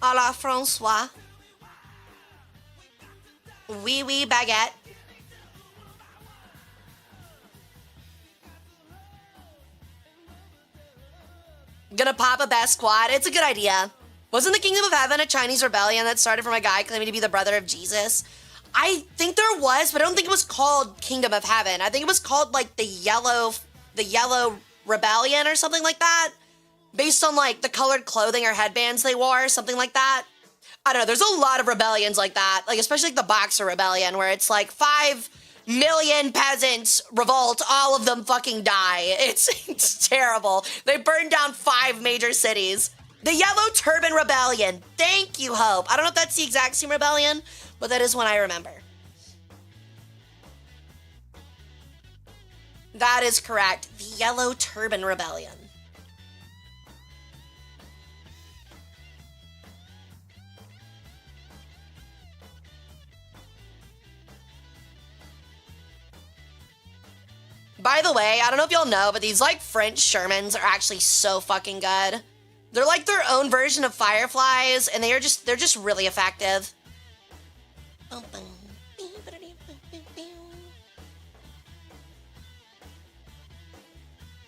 A la Francois. Oui, oui, baguette. Gonna pop a best squad. It's a good idea. Wasn't the Kingdom of Heaven a Chinese rebellion that started from a guy claiming to be the brother of Jesus? I think there was, but I don't think it was called Kingdom of Heaven. I think it was called like the Yellow Rebellion or something like that. Based on like the colored clothing or headbands they wore, something like that. I don't know, there's a lot of rebellions like that. Like especially like the Boxer Rebellion where it's like 5 million peasants revolt, all of them fucking die. It's terrible. They burned down 5 major cities. The Yellow Turban Rebellion. Thank you, Hope. I don't know if that's the exact same rebellion, but that is one I remember. That is correct. The Yellow Turban Rebellion. By the way, I don't know if y'all know, but these like French Shermans are actually so fucking good. They're like their own version of Fireflies, and they're just really effective.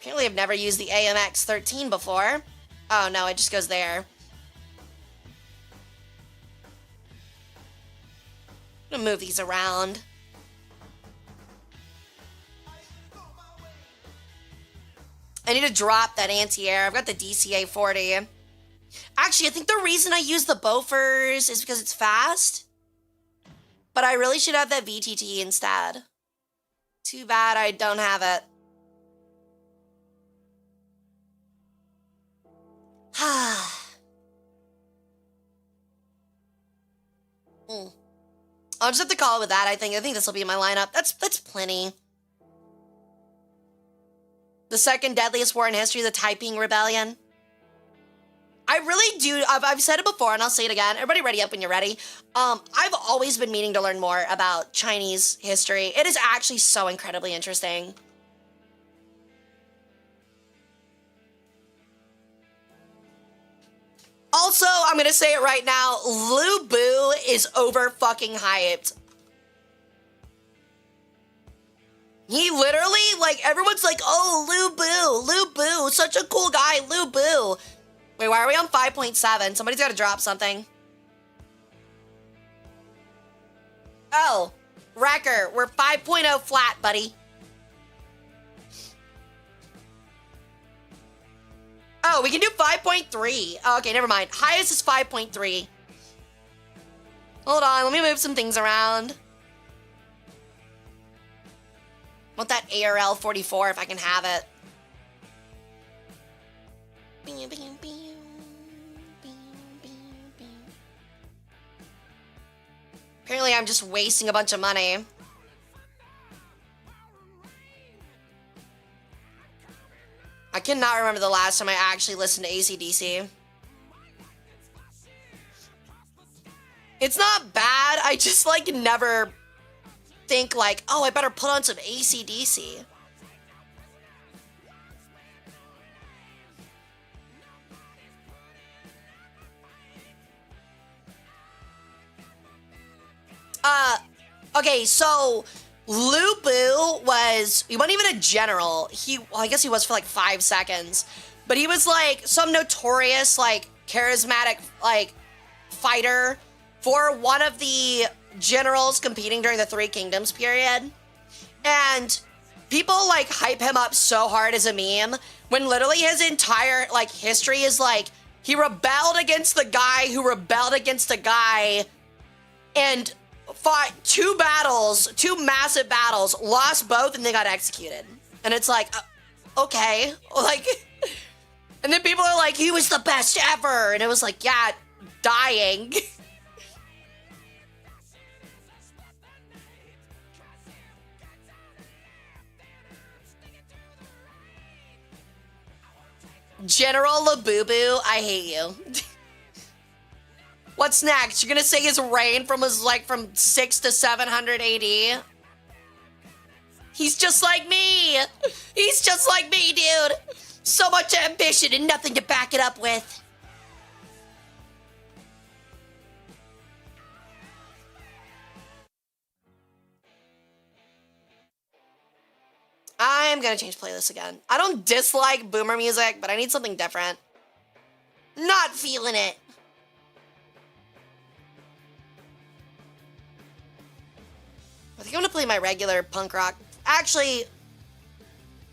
Apparently I've never used the AMX-13 before. Oh no, it just goes there. I'm gonna move these around. I need to drop that anti-air. I've got the DCA 40. Actually, I think the reason I use the Bofors is because it's fast. But I really should have that VTT instead. Too bad I don't have it. I'll just have to call it with that, I think. I think this will be my lineup. That's plenty. The second deadliest war in history, the Taiping Rebellion. I really do. I've said it before and I'll say it again. Everybody ready up when you're ready. I've always been meaning to learn more about Chinese history. It is actually so incredibly interesting. Also, I'm going to say it right now. Lu Bu is over fucking hyped. He literally, like, everyone's like, oh, Lu Bu, such a cool guy, Lu Bu. Wait, why are we on 5.7? Somebody's got to drop something. Oh, Wrecker, we're 5.0 flat, buddy. Oh, we can do 5.3. Oh, okay, never mind. Highest is 5.3. Hold on, let me move some things around. Want that ARL 44 if I can have it. Apparently I'm just wasting a bunch of money. I cannot remember the last time I actually listened to AC/DC. It's not bad, I just like never think like, oh, I better put on some AC/DC. Okay, so Lubu he wasn't even a general. Well, I guess he was for like 5 seconds, but he was like some notorious, like charismatic, like fighter for one of the generals competing during the Three Kingdoms period. And people like hype him up so hard as a meme when literally his entire like history is like he rebelled against the guy who rebelled against the guy and fought 2 massive battles, lost both, and they got executed. And it's like, okay, like, and then people are like, he was the best ever, and it was like, yeah, dying. General Labubu, I hate you. What's next? You're gonna say his reign was like from 6 to 700 AD? He's just like me! He's just like me, dude! So much ambition and nothing to back it up with. I'm gonna change playlist again. I don't dislike boomer music, but I need something different. Not feeling it. I think I'm gonna play my regular punk rock. Actually,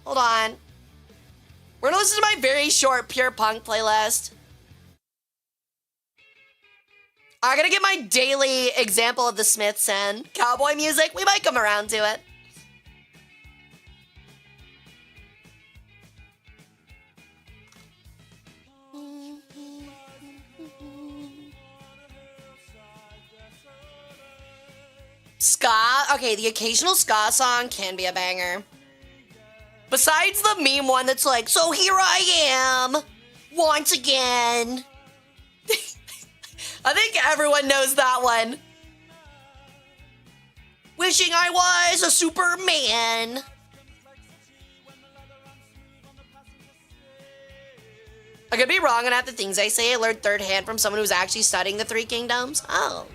hold on. We're gonna listen to my very short pure punk playlist. I'm gonna get my daily example of the Smiths and cowboy music. We might come around to it. Ska? Okay, the occasional ska song can be a banger. Besides the meme one that's like, so here I am, once again. I think everyone knows that one. Wishing I was a Superman. I could be wrong on half the things I say. I learned third hand from someone who's actually studying the Three Kingdoms. Oh.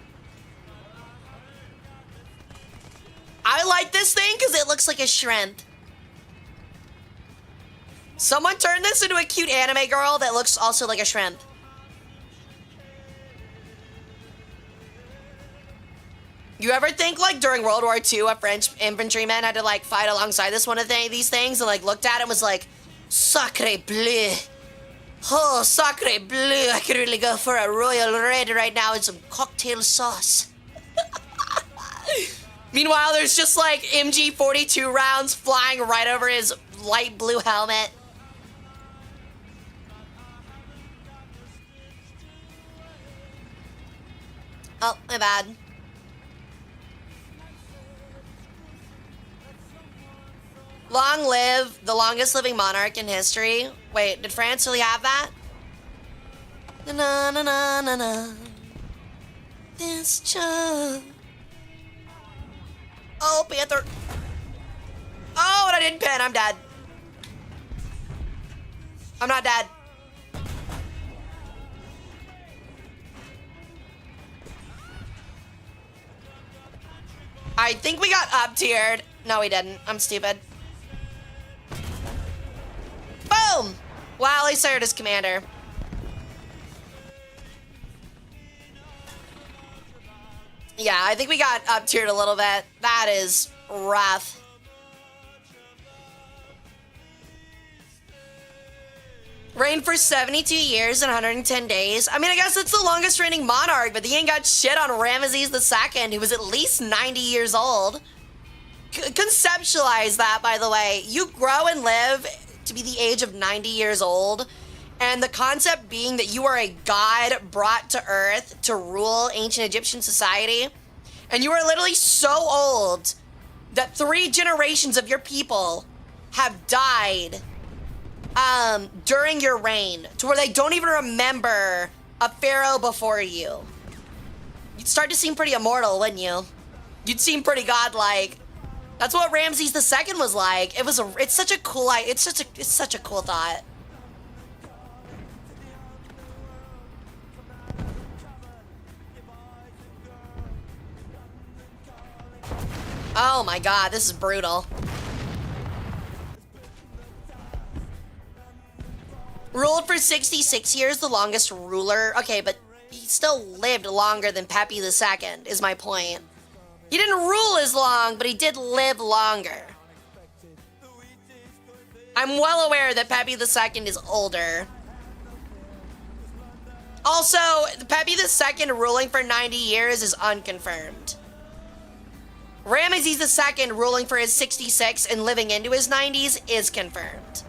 I like this thing because it looks like a shrimp. Someone turned this into a cute anime girl that looks also like a shrimp. You ever think like during World War II a French infantryman had to like fight alongside one of these things and like looked at it and was like, sacre bleu. Oh, sacre bleu. I could really go for a royal red right now and some cocktail sauce. Meanwhile, there's just like MG42 rounds flying right over his light blue helmet. Oh, my bad. Long live the longest living monarch in history. Wait, did France really have that? Na na na na na na. This job. Oh, Panther. Oh, and I didn't pin. I'm dead. I'm not dead. I think we got up-tiered. No, we didn't. I'm stupid. Boom! Wow, he started as commander. Yeah, I think we got up-tiered a little bit. That is rough. Reigned for 72 years and 110 days. I mean, I guess it's the longest reigning monarch, but he ain't got shit on Ramesses II, who was at least 90 years old. Conceptualize that, by the way. You grow and live to be the age of 90 years old, and the concept being that you are a god brought to Earth to rule ancient Egyptian society, and you are literally so old that 3 generations of your people have died during your reign, to where they don't even remember a pharaoh before you. You'd start to seem pretty immortal, wouldn't you? You'd seem pretty godlike. That's what Ramses II was like. It's such a cool thought. Oh my god, this is brutal. Ruled for 66 years, the longest ruler. Okay, but he still lived longer than Pepi II, is my point. He didn't rule as long, but he did live longer. I'm well aware that Pepi II is older. Also, Pepi II ruling for 90 years is unconfirmed. Ramesses II ruling for his 66 and living into his 90s is confirmed.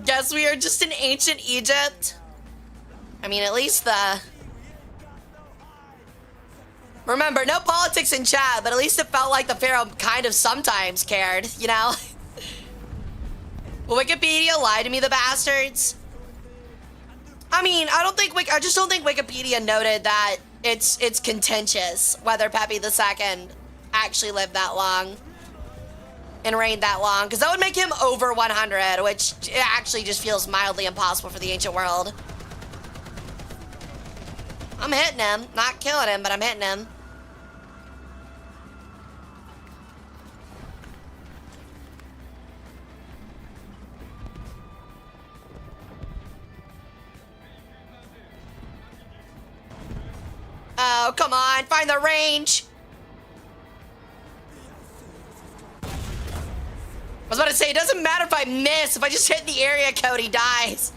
Guess we are just in ancient Egypt. I mean, at least remember, no politics in chat, but at least it felt like the pharaoh kind of sometimes cared, you know? Will Wikipedia lie to me, the bastards? I mean, I just don't think Wikipedia noted that it's contentious whether Pepi II actually lived that long and reigned that long, because that would make him over 100, which actually just feels mildly impossible for the ancient world. I'm hitting him. Not killing him, but I'm hitting him. Oh, come on. Find the range. I was about to say, it doesn't matter if I miss. If I just hit the area code, he dies.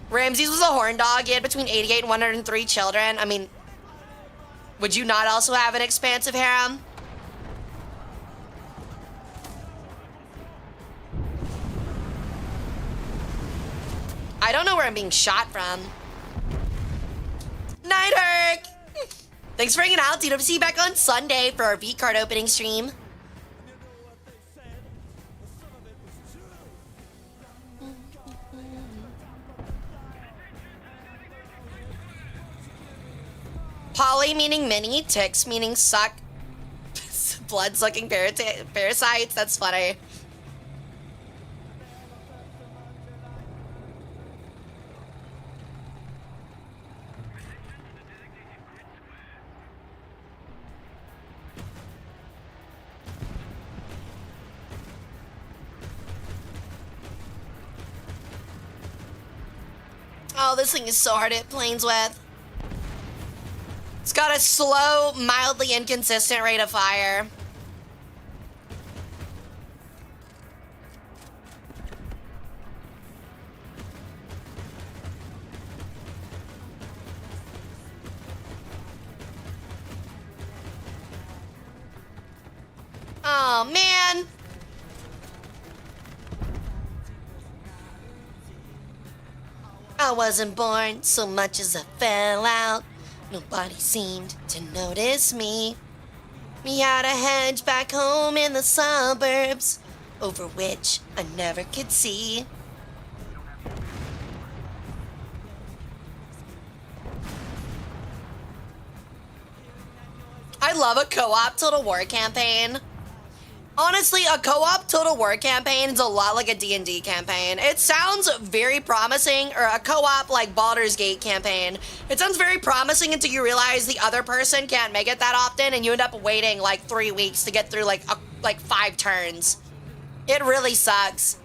Ramses was a horn dog. He had between 88 and 103 children. I mean, would you not also have an expansive harem? I don't know where I'm being shot from. Night Herc! Thanks for hanging out, dude. Hope to see you back on Sunday for our V-card opening stream. Poly meaning mini, ticks meaning suck. Blood-sucking parasites, that's funny. Oh, this thing is so hard to hit planes with. It's got a slow, mildly inconsistent rate of fire. Oh, man. I wasn't born so much as I fell out. Nobody seemed to notice me. We had a hedge back home in the suburbs, over which I never could see. I love a co-op Total War campaign. Honestly, a co-op Total War campaign is a lot like a D&D campaign. It sounds very promising, or a co-op like Baldur's Gate campaign. It sounds very promising until you realize the other person can't make it that often, and you end up waiting like 3 weeks to get through like 5 turns. It really sucks.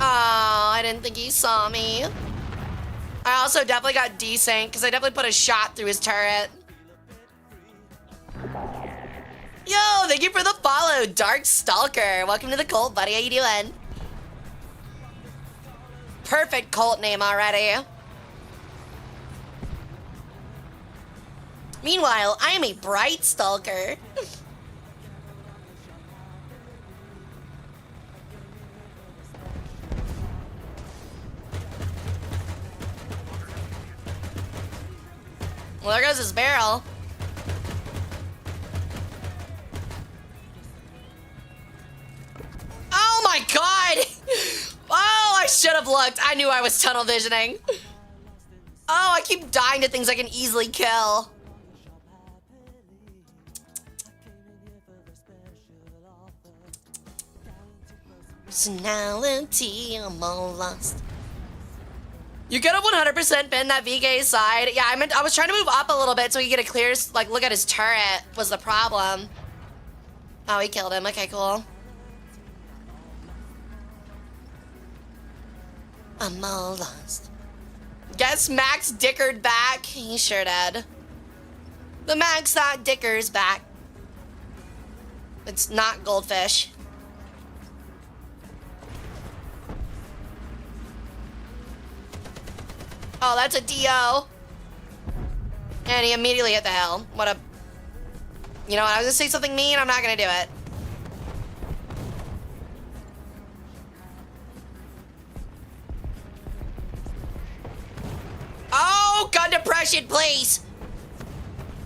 Oh, I didn't think he saw me. I also definitely got desync because I definitely put a shot through his turret. Yo, thank you for the follow, Dark Stalker. Welcome to the cult, buddy. How you doing? Perfect cult name already. Meanwhile, I am a bright stalker. Well, there goes his barrel. Oh my god! Oh, I should have looked. I knew I was tunnel visioning. Oh, I keep dying to things I can easily kill. Personality, I'm all lost. You could have 100% been that VK side. Yeah, I was trying to move up a little bit so he could get a clear, like, look at his turret was the problem. Oh, he killed him. Okay, cool. I'm all lost. Guess Max dickered back. He sure did. The Max that dickers back. It's not goldfish. Oh, that's a DO. And he immediately hit the hell. What a... You know what, I was gonna say something mean, I'm not gonna do it. Oh, gun depression, please!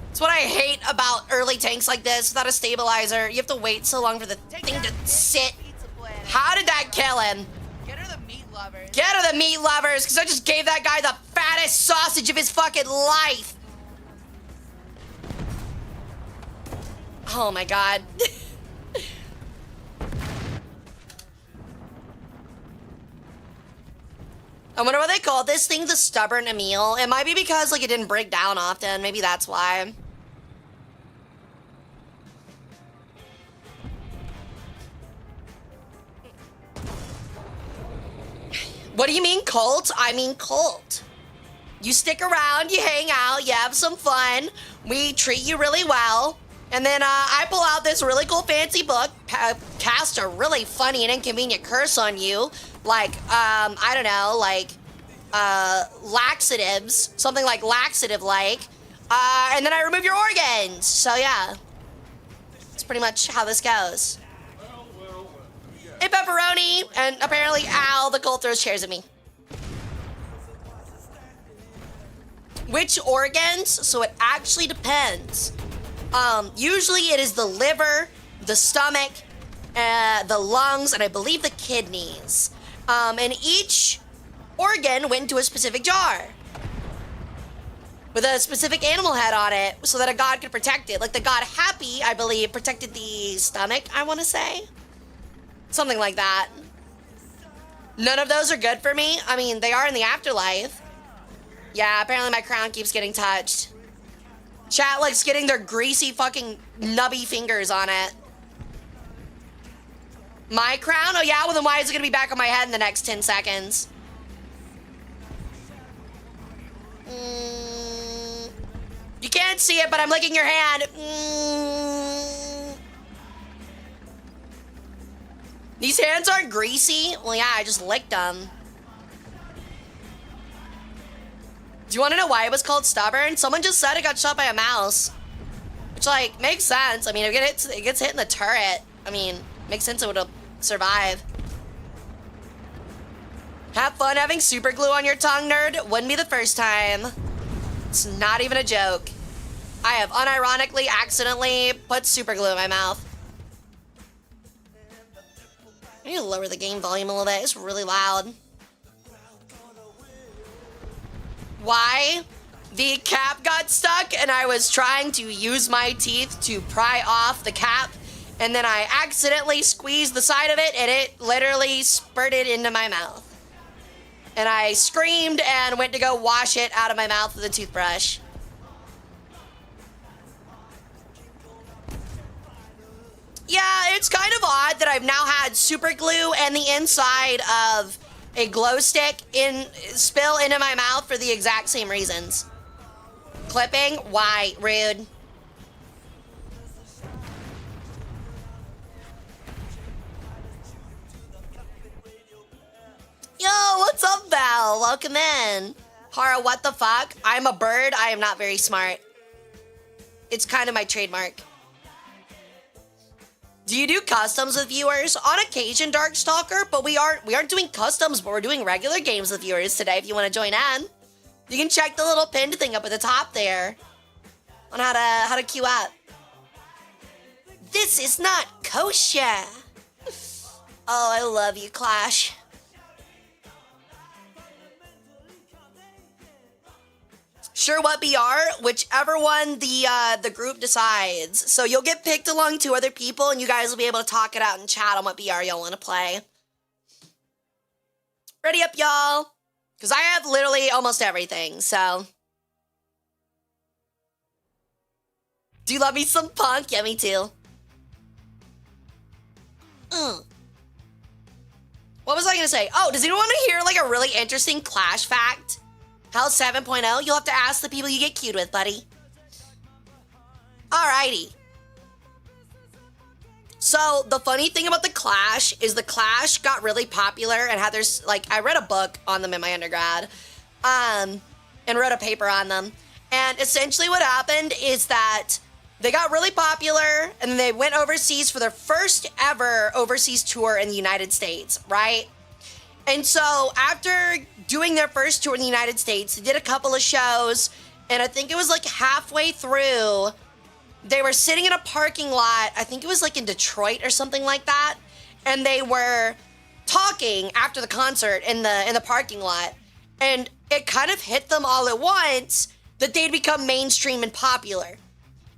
That's what I hate about early tanks like this, without a stabilizer. You have to wait so long for the thing to sit. How did that kill him? Get her the meat lovers. Get her the meat lovers, because I just gave that guy the fattest sausage of his fucking life. Oh my god. I wonder what they call this thing, the stubborn Emil. It might be because like it didn't break down often. Maybe that's why. What do you mean cult? I mean cult. You stick around, you hang out, you have some fun. We treat you really well. And then I pull out this really cool fancy book, cast a really funny and inconvenient curse on you. Like, I don't know, like, laxatives. Something like laxative-like. And then I remove your organs. So, yeah. That's pretty much how this goes. Hey, Pepperoni! And apparently, Al, the cult throws chairs at me. Which organs? So it actually depends. Usually it is the liver, the stomach, the lungs, and I believe the kidneys. And each organ went to a specific jar with a specific animal head on it so that a god could protect it. Like the god Happy, I believe, protected the stomach, I want to say. Something like that. None of those are good for me. I mean, they are in the afterlife. Yeah, apparently my crown keeps getting touched. Chat likes getting their greasy fucking nubby fingers on it. My crown? Oh yeah, well then why is it gonna be back on my head in the next 10 seconds? You can't see it, but I'm licking your hand. These hands aren't greasy? Well yeah, I just licked them. Do you want to know why it was called stubborn? Someone just said it got shot by a mouse. Which, like, makes sense. I mean, if it gets hit in the turret, I mean, makes sense it would survive. Have fun having super glue on your tongue, nerd. Wouldn't be the first time. It's not even a joke. I have unironically, accidentally put super glue in my mouth. I need to lower the game volume a little bit. It's really loud. Why? The cap got stuck and I was trying to use my teeth to pry off the cap, and then I accidentally squeezed the side of it and it literally spurted into my mouth. And I screamed and went to go wash it out of my mouth with a toothbrush. Yeah, it's kind of odd that I've now had super glue and the inside of a glow stick spill into my mouth for the exact same reasons. Clipping? Why? Rude. Yo, what's up, Val? Welcome in. Hara, what the fuck? I'm a bird. I am not very smart. It's kind of my trademark. Do you do customs with viewers? On occasion, Darkstalker, but we aren't doing customs, but we're doing regular games with viewers today if you want to join in. You can check the little pinned thing up at the top there on how to queue up. This is not kosher. Oh, I love you, Clash. Sure, what BR? Whichever one the group decides. So you'll get picked along to other people, and you guys will be able to talk it out and chat on what BR y'all want to play. Ready up, y'all? Because I have literally almost everything, so. Do you love me some punk? Yeah, me too. What was I gonna say? Oh, does anyone want to hear like a really interesting Clash fact? Hell 7.0, you'll have to ask the people you get queued with, buddy. Alrighty. So, the funny thing about the Clash is the Clash got really popular and had there's, like, I read a book on them in my undergrad, and wrote a paper on them. And essentially what happened is that they got really popular and then they went overseas for their first ever overseas tour in the United States, right? And so after doing their first tour in the United States, they did a couple of shows, and I think it was like halfway through, they were sitting in a parking lot, I think it was like in Detroit or something like that, and they were talking after the concert in the parking lot, and it kind of hit them all at once that they'd become mainstream and popular.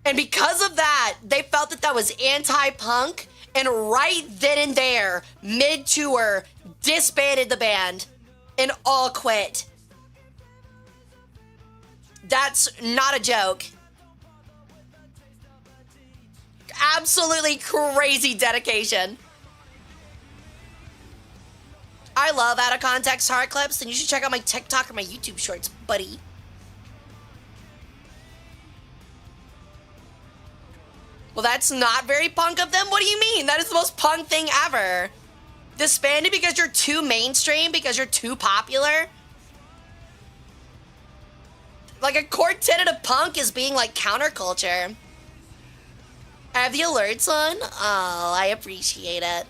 And because of that, they felt that that was anti-punk, and right then and there, mid-tour, disbanded the band and all quit. That's not a joke. Absolutely crazy dedication. I love out of context hard clips, and you should check out my TikTok or my YouTube shorts, buddy. Well, that's not very punk of them. What do you mean? That is the most punk thing ever. Disbanded because you're too mainstream, because you're too popular? Like, a core tenet of punk is being, like, counterculture. I have the alerts on? Oh, I appreciate it.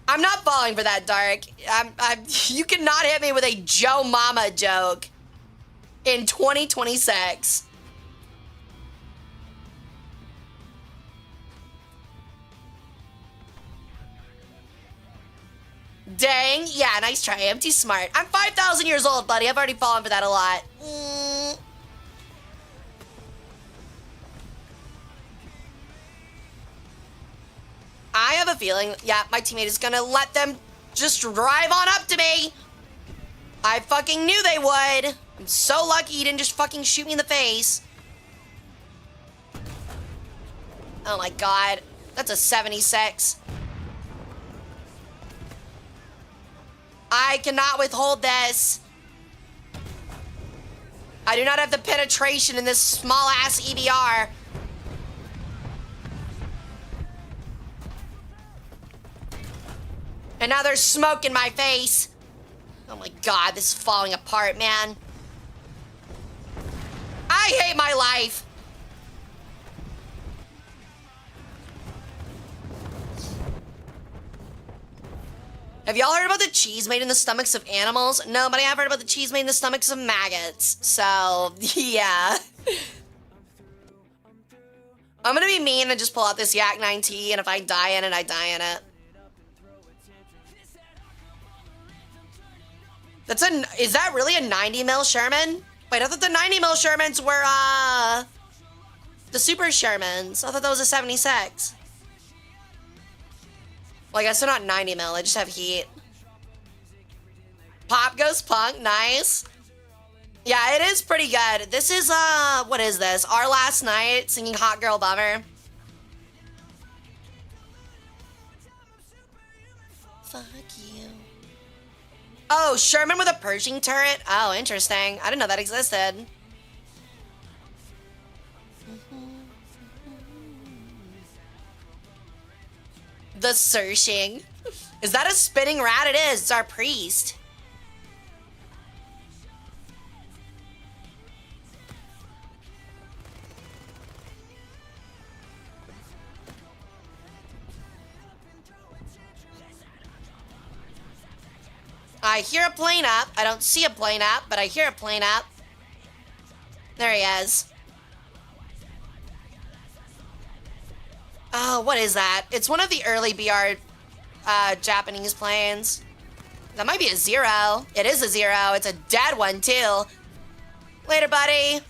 I'm not falling for that, Dark. You cannot hit me with a Joe Mama joke in 2026. Dang, yeah, nice try. I'm too smart. I'm 5,000 years old, buddy. I've already fallen for that a lot. I have a feeling, yeah, my teammate is gonna let them just drive on up to me. I fucking knew they would. I'm so lucky he didn't just fucking shoot me in the face. Oh my god, that's a 76. I cannot withhold this. I do not have the penetration in this small-ass EBR. And now there's smoke in my face. Oh my god, this is falling apart, man. I hate my life. Have y'all heard about the cheese made in the stomachs of animals? No, but I have heard about the cheese made in the stomachs of maggots. So, yeah. I'm gonna be mean and just pull out this Yak 9T, and if I die in it, I die in it. Is that really a 90 mil Sherman? Wait, I thought the 90 mil Shermans were, the Super Shermans. I thought that was a 76. Well, I guess they're not 90 mil, they just have heat. Pop goes punk, nice. Yeah, it is pretty good. This is, what is this? Our Last Night singing Hot Girl Bummer. Fuck you. Oh, Sherman with a Pershing turret? Oh, interesting. I didn't know that existed. The searching. Is that a spinning rat? It is. It's our priest. I hear a plane up. I don't see a plane up, but I hear a plane up. There he is. Oh, what is that? It's one of the early BR Japanese planes. That might be a Zero. It is a Zero. It's a dead one, too. Later, buddy.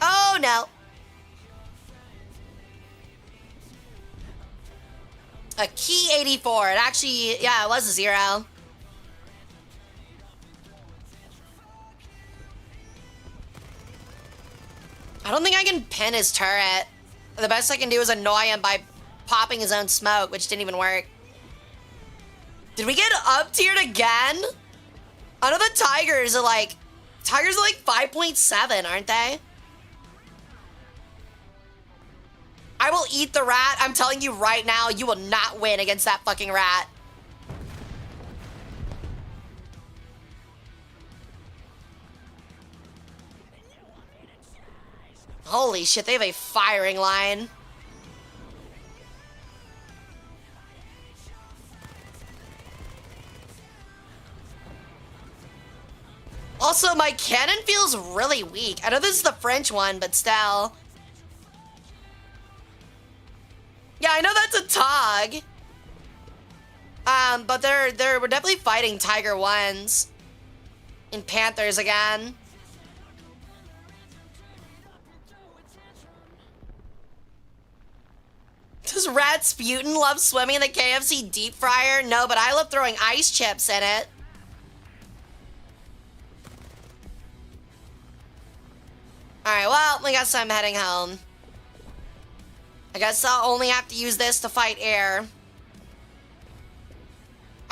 Oh, no. A Key 84. It actually, yeah, it was a Zero. I don't think I can pin his turret. The best I can do is annoy him by popping his own smoke, which didn't even work. Did we get up-tiered again? I know the Tigers are like 5.7, aren't they? I will eat the rat. I'm telling you right now, you will not win against that fucking rat. Holy shit, they have a firing line. Also, my cannon feels really weak. I know this is the French one, but still. Yeah, I know that's a Tog. But we're definitely fighting Tiger 1s and Panthers again. Does Rasputin love swimming in the KFC deep fryer? No, but I love throwing ice chips in it. Alright, well, I guess I'm heading home. I guess I'll only have to use this to fight air.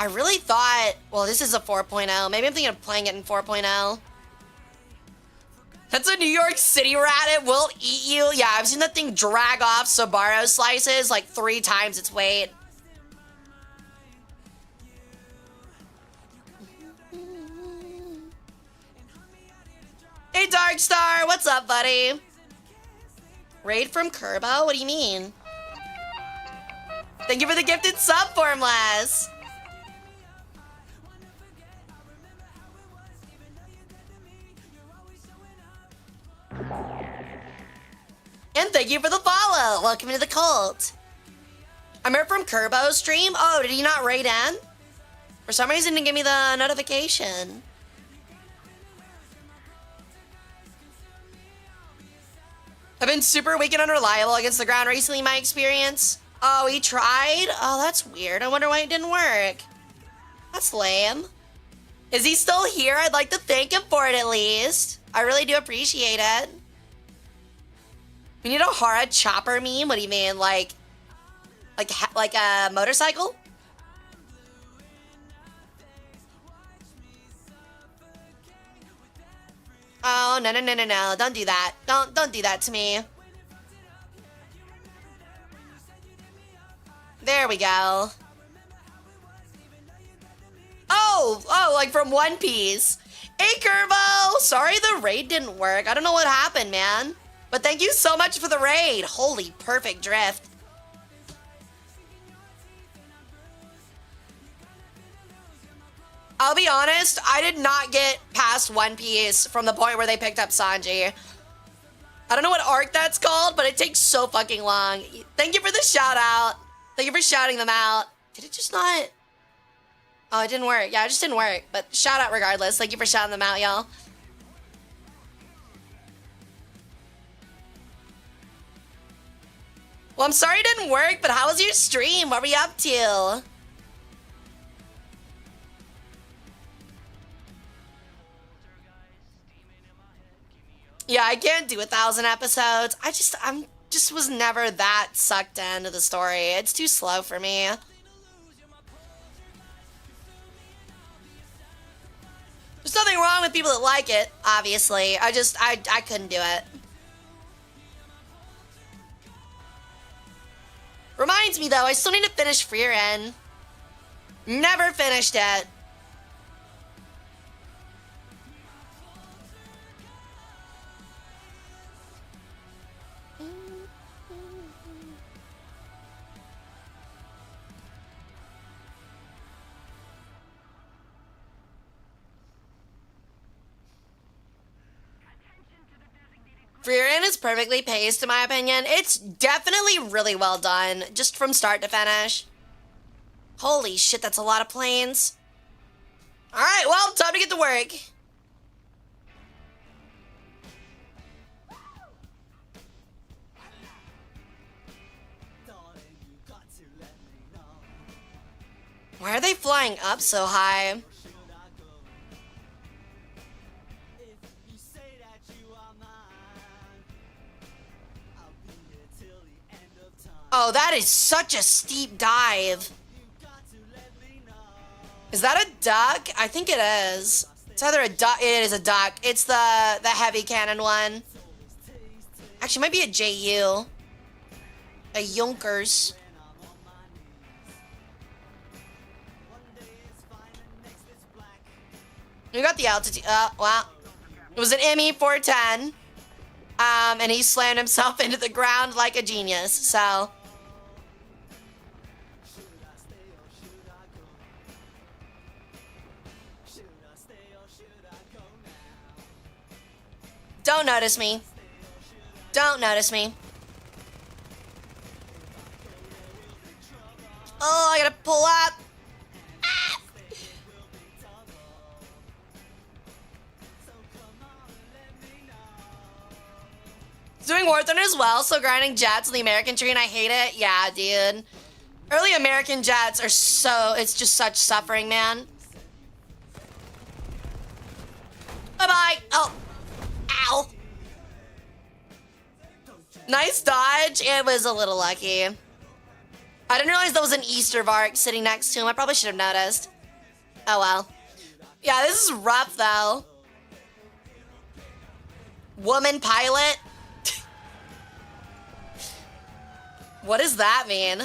I really thought, well, this is a 4.0. Maybe I'm thinking of playing it in 4.0. That's a New York City rat. It will eat you. Yeah, I've seen that thing drag off Sbarro slices like 3 times its weight. Hey, Darkstar. What's up, buddy? Raid from Kerbo? What do you mean? Thank you for the gifted sub, Formless. And thank you for the follow. Welcome to the cult. I'm here from Kerbo's stream. Oh, did he not raid in? For some reason, didn't give me the notification. I've been super weak and unreliable against the ground recently, my experience. Oh, he tried? Oh, that's weird. I wonder why it didn't work. That's lame. Is he still here? I'd like to thank him for it at least. I really do appreciate it. We need a Hara chopper meme? What do you mean? Like a motorcycle? Oh, no, no, no, no, no. Don't do that. Don't do that to me. There we go. Oh, like from One Piece. Hey, Curvo! Sorry the raid didn't work. I don't know what happened, man. But thank you so much for the raid. Holy perfect drift. I'll be honest, I did not get past One Piece from the point where they picked up Sanji. I don't know what arc that's called, but it takes so fucking long. Thank you for the shout out. Thank you for shouting them out. Did it just not? Oh, it didn't work. Yeah, it just didn't work. But shout out regardless. Thank you for shouting them out, y'all. Well, I'm sorry it didn't work, but how was your stream? What were you up to? Yeah, I can't do 1,000 episodes. I'm just was never that sucked into the story. It's too slow for me. There's nothing wrong with people that like it, obviously. I couldn't do it. Reminds me though, I still need to finish Freerin. Never finished it. Freerin is perfectly paced, in my opinion. It's definitely really well done, just from start to finish. Holy shit, that's a lot of planes. Alright, well, time to get to work. Why are they flying up so high? Oh, that is such a steep dive. Is that a duck? I think it is. It's either a duck. It is a duck. It's the heavy cannon one. Actually, it might be a JU. A Junkers. We got the altitude. Wow. It was an ME 410. And he slammed himself into the ground like a genius, so. Don't notice me. Don't notice me. Oh, I gotta pull up. Ah! Doing War Thunder as well, so grinding jets on the American tree, and I hate it. Yeah, dude. Early American jets are so, it's just such suffering, man. Bye-bye. Oh. Ow. Nice dodge. It was a little lucky. I didn't realize that was an Easter Vark sitting next to him. I probably should have noticed. Oh, well. Yeah, this is rough, though. Woman pilot? What does that mean?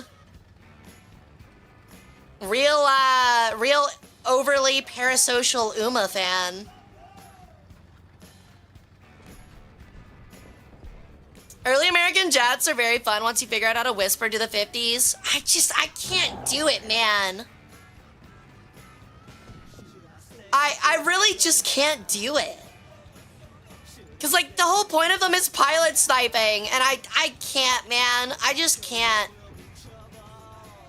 Real overly parasocial Uma fan. Early American jets are very fun once you figure out how to whisper to the 50s. I can't do it, man. I really just can't do it. Because, like, the whole point of them is pilot sniping, and I can't, man. I just can't.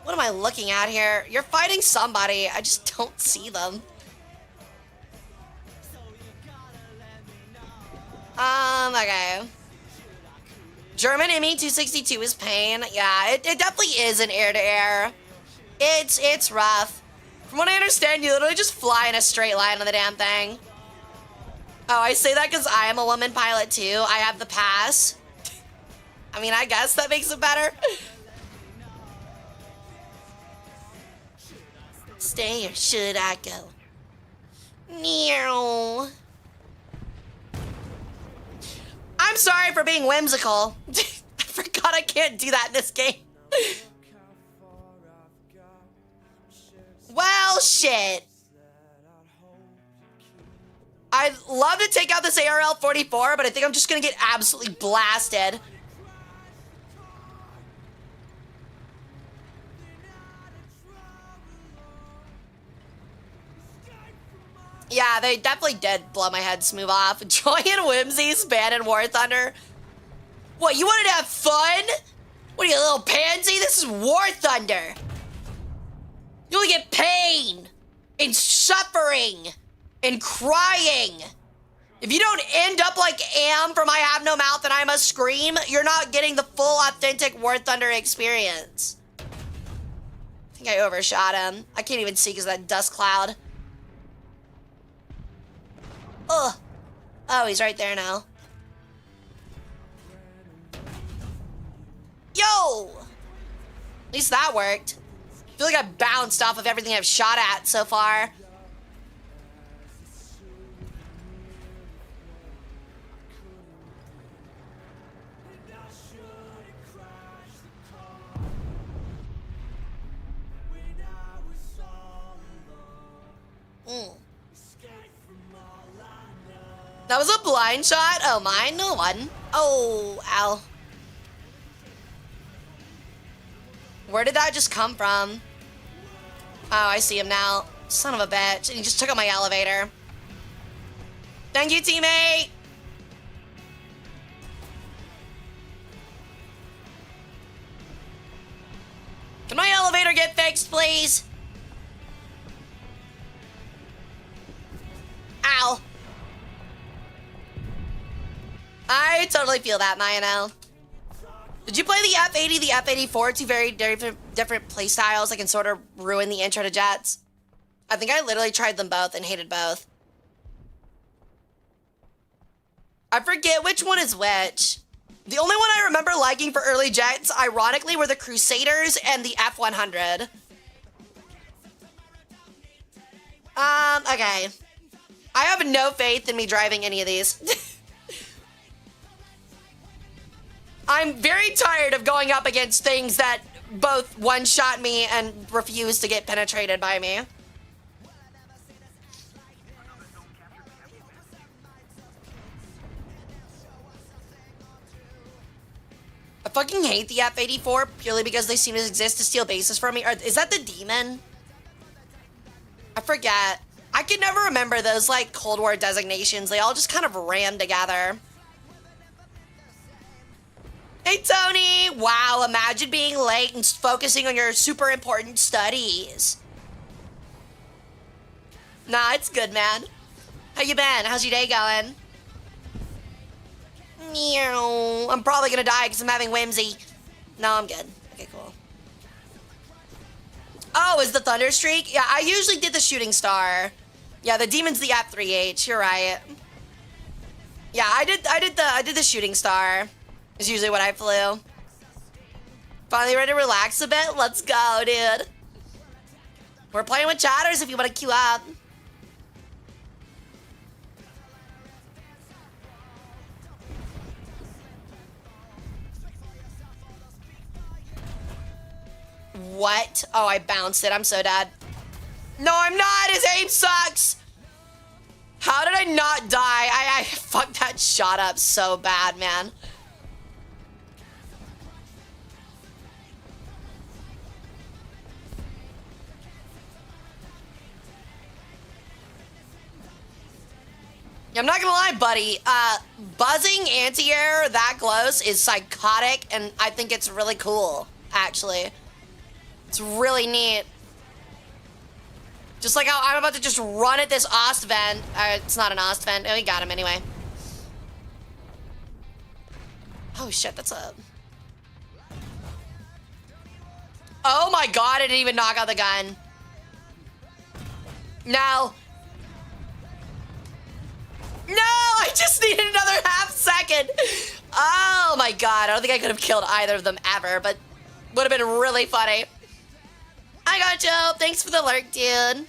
What am I looking at here? You're fighting somebody. I just don't see them. Okay. German ME-262 is pain. Yeah, it definitely is an air-to-air. It's rough. From what I understand, you literally just fly in a straight line on the damn thing. Oh, I say that because I am a woman pilot too. I have the pass. I mean, I guess that makes it better. Stay or should I go? Meow. I'm sorry for being whimsical. I forgot I can't do that in this game. Well, shit. I'd love to take out this ARL-44, but I think I'm just gonna get absolutely blasted. Yeah, they definitely did blow my head smooth off. Joy and Whimsy's ban in War Thunder. What, you wanted to have fun? What are you, a little pansy? This is War Thunder. You only get pain and suffering and crying. If you don't end up like Am from I Have No Mouth and I Must Scream, you're not getting the full, authentic War Thunder experience. I think I overshot him. I can't even see because of that dust cloud. Ugh. Oh, he's right there now. Yo! At least that worked. I feel like I bounced off of everything I've shot at so far. That was a blind shot? Oh, mine? No one. Oh, ow. Where did that just come from? Oh, I see him now. Son of a bitch. And he just took out my elevator. Thank you, teammate! Can my elevator get fixed, please? Ow. I totally feel that, Mayano. Did you play the F80, the F84? Two very different play styles that can sort of ruin the intro to jets. I think I literally tried them both and hated both. I forget which one is which. The only one I remember liking for early jets, ironically, were the Crusaders and the F100. Okay. I have no faith in me driving any of these. I'm very tired of going up against things that both one-shot me and refuse to get penetrated by me. I fucking hate the F-84 purely because they seem to exist to steal bases from me. Is that the demon? I forget. I can never remember those, like, Cold War designations. They all just kind of ran together. Hey, Tony! Wow, imagine being late and focusing on your super important studies. Nah, it's good, man. How you been? How's your day going? Meow. I'm probably gonna die because I'm having whimsy. No, I'm good. Okay, cool. Oh, is the Thunder Streak? Yeah, I usually did the Shooting Star. Yeah, the Demon's the F3H. You're right. Yeah, I did the Shooting Star. Is usually what I flew. Finally ready to relax a bit? Let's go, dude. We're playing with chatters if you want to queue up. What? Oh, I bounced it. I'm so dead. No, I'm not. His aim sucks. How did I not die? I fucked that shot up so bad, man. I'm not gonna lie, buddy. Buzzing anti-air that close is psychotic, and I think it's really cool, actually. It's really neat. Just like how I'm about to just run at this Ost vent. It's not an Ost vent. Oh, we got him anyway. Oh, shit, that's a... Oh my god, I didn't even knock out the gun. No. No, I just needed another half second. Oh my god, I don't think I could have killed either of them ever, but would have been really funny. I got you. Thanks for the alert, dude.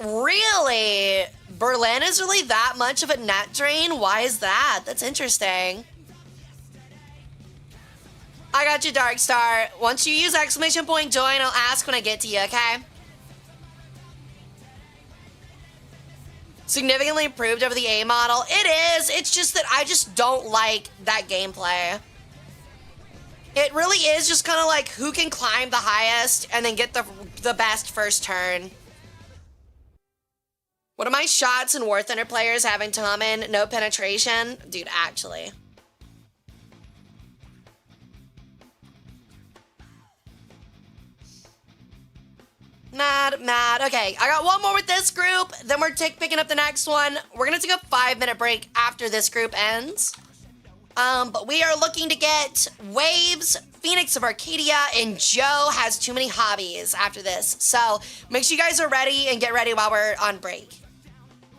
Really? Berlin is really that much of a net drain? Why is that? That's interesting. I got you, Darkstar. Once you use exclamation point join, I'll ask when I get to you, okay? Significantly improved over the A model. It is. It's just that I just don't like that gameplay. It really is just kind of like who can climb the highest and then get the best first turn. What do my shots and War Thunder players have in common? No penetration? Dude, actually. Mad. Okay, I got one more with this group. Then we're picking up the next one. We're gonna take a 5-minute break after this group ends. But we are looking to get Waves, Phoenix of Arcadia, and Joe has too many hobbies after this. So make sure you guys are ready and get ready while we're on break.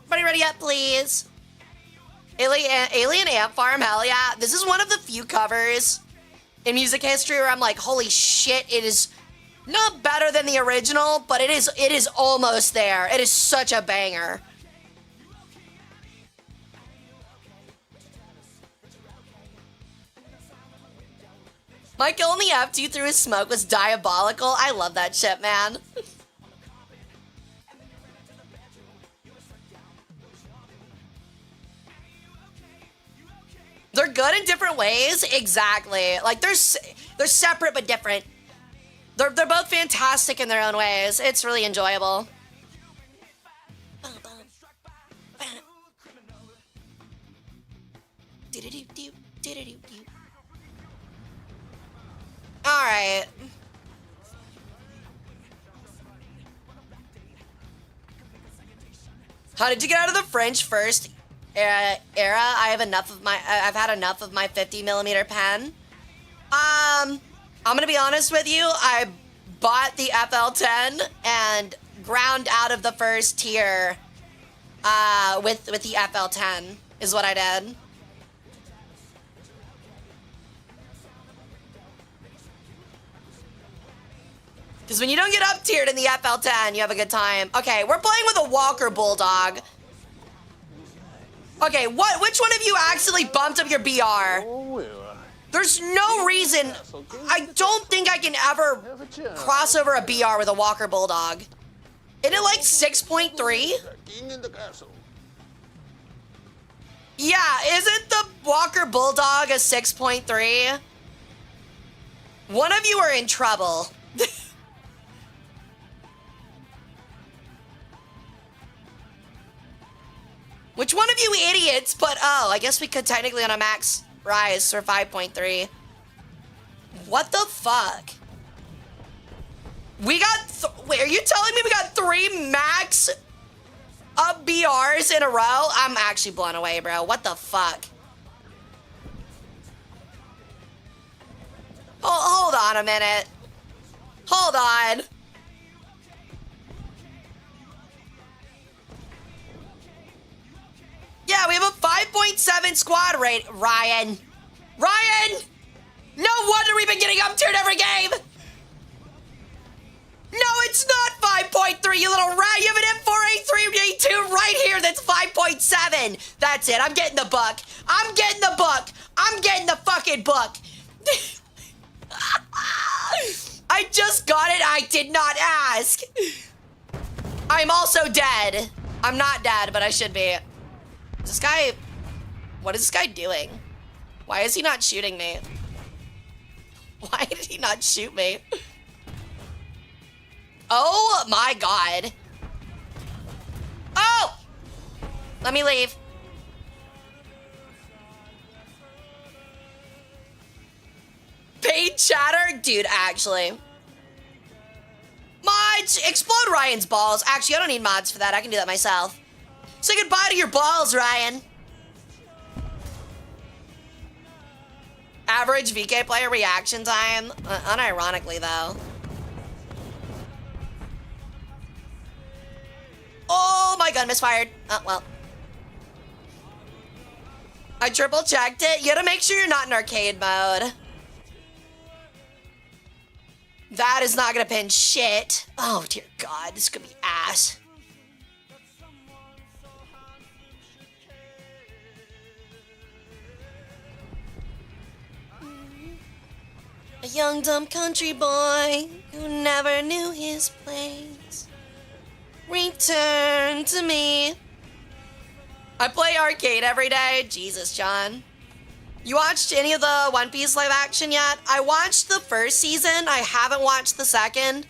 Everybody ready up, please? Alien Ant Farm, hell yeah. This is one of the few covers in music history where I'm like, holy shit, it is not better than the original, but it is almost there. It is such a banger. My kill on the F2 through his smoke was diabolical. I love that shit, man. They're good in different ways. Exactly. Like, they're separate but different. They're both fantastic in their own ways. It's really enjoyable. All right. How did you get out of the French first era? I've had enough of my 50mm pen. I'm gonna be honest with you. I bought the FL10 and ground out of the first tier with the FL10 is what I did. Because when you don't get up tiered in the FL10, you have a good time. Okay, we're playing with a Walker Bulldog. Okay, which one of you accidentally bumped up your BR? There's no reason. I don't think I can ever cross over a BR with a Walker Bulldog. Isn't it like 6.3? Yeah, isn't the Walker Bulldog a 6.3? One of you are in trouble. Which one of you idiots put, oh, I guess we could technically on a max rise for 5.3. What the fuck? We got, wait, are you telling me we got 3 max up BRs in a row? I'm actually blown away, bro. What the fuck? Hold on a minute. Hold on. Yeah, we have a 5.7 squad rate. Ryan! No wonder we've been getting up tiered every game! No, it's not 5.3, you little rat! You have an M4A3A2 right here that's 5.7! That's it, I'm getting the book. I'm getting the fucking book! I just got it, I did not ask! I'm also dead. I'm not dead, but I should be. This guy, what is this guy doing? Why is he not shooting me? Why did he not shoot me? Oh my god. Oh! Let me leave. Paid chatter? Dude, actually. Mods! Explode Ryan's balls. Actually, I don't need mods for that. I can do that myself. Say goodbye to your balls, Ryan. Average VK player reaction time. Unironically, though. Oh, my gun misfired. Oh, well. I triple checked it. You gotta make sure you're not in arcade mode. That is not gonna pin shit. Oh, dear God. This is gonna be ass. A young dumb country boy who never knew his place. Return to me. I play arcade every day. Jesus, John. You watched any of the One Piece live action yet? I watched the first season. I haven't watched the second.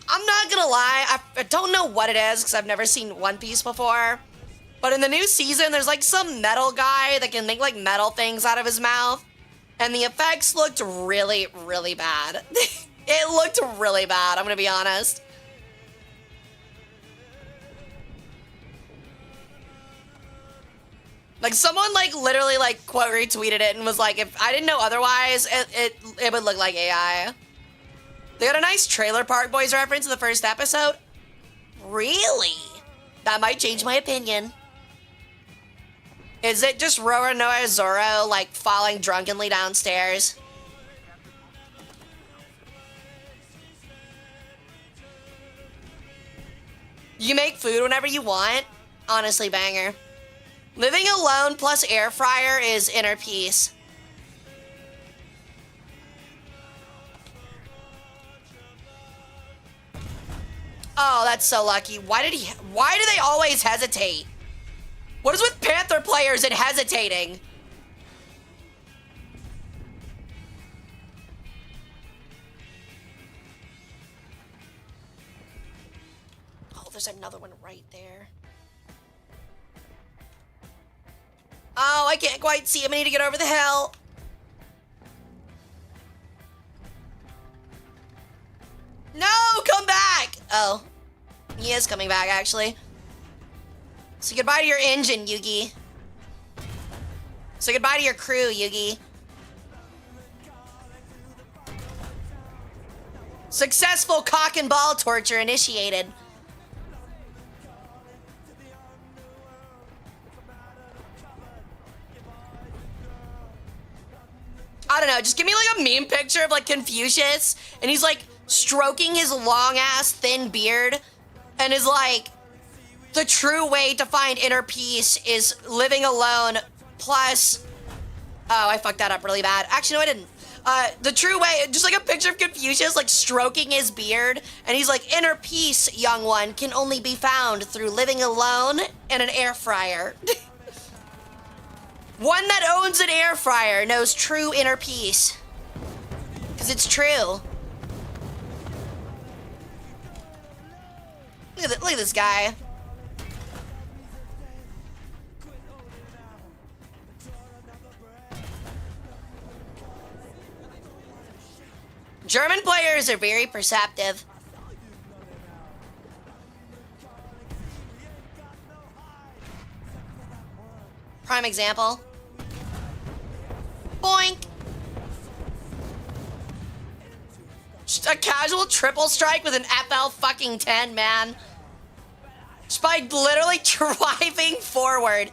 I'm not gonna lie, I don't know what it is because I've never seen One Piece before. But in the new season, there's like some metal guy that can make like metal things out of his mouth. And the effects looked really, really bad. It looked really bad, I'm gonna be honest. Like someone like literally like quote retweeted it and was like, if I didn't know otherwise, it would look like AI. They got a nice Trailer Park Boys reference in the first episode. Really? That might change my opinion. Is it just Roronoa Zoro like falling drunkenly downstairs? You make food whenever you want? Honestly, banger. Living alone plus air fryer is inner peace. Oh, that's so lucky. Why do they always hesitate? What is with Panther players and hesitating? Oh, there's another one right there. Oh, I can't quite see him. I need to get over the hill. No, come back. Oh, he is coming back, actually. Say goodbye to your engine, Yugi. Say goodbye to your crew, Yugi. Successful cock and ball torture initiated. I don't know, just give me like a meme picture of like Confucius, and he's like stroking his long ass thin beard, and is like, the true way to find inner peace is living alone plus, oh, I fucked that up really bad. Actually, no, I didn't. The true way, just like a picture of Confucius like stroking his beard, and he's like, inner peace, young one, can only be found through living alone and an air fryer. One that owns an air fryer knows true inner peace. Because it's true. Look at this guy. German players are very perceptive. Prime example. Boink. Just a casual triple strike with an FL fucking 10, man. Just by literally driving forward.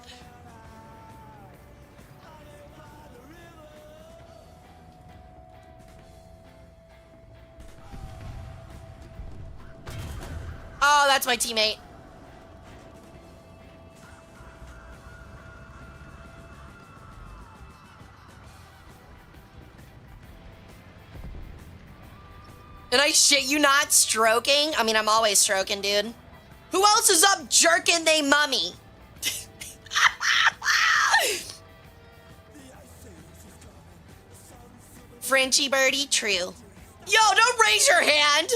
Oh, that's my teammate. And I shit you not, stroking? I mean, I'm always stroking, dude. Who else is up jerking they mummy? Frenchie birdie, true. Yo, don't raise your hand!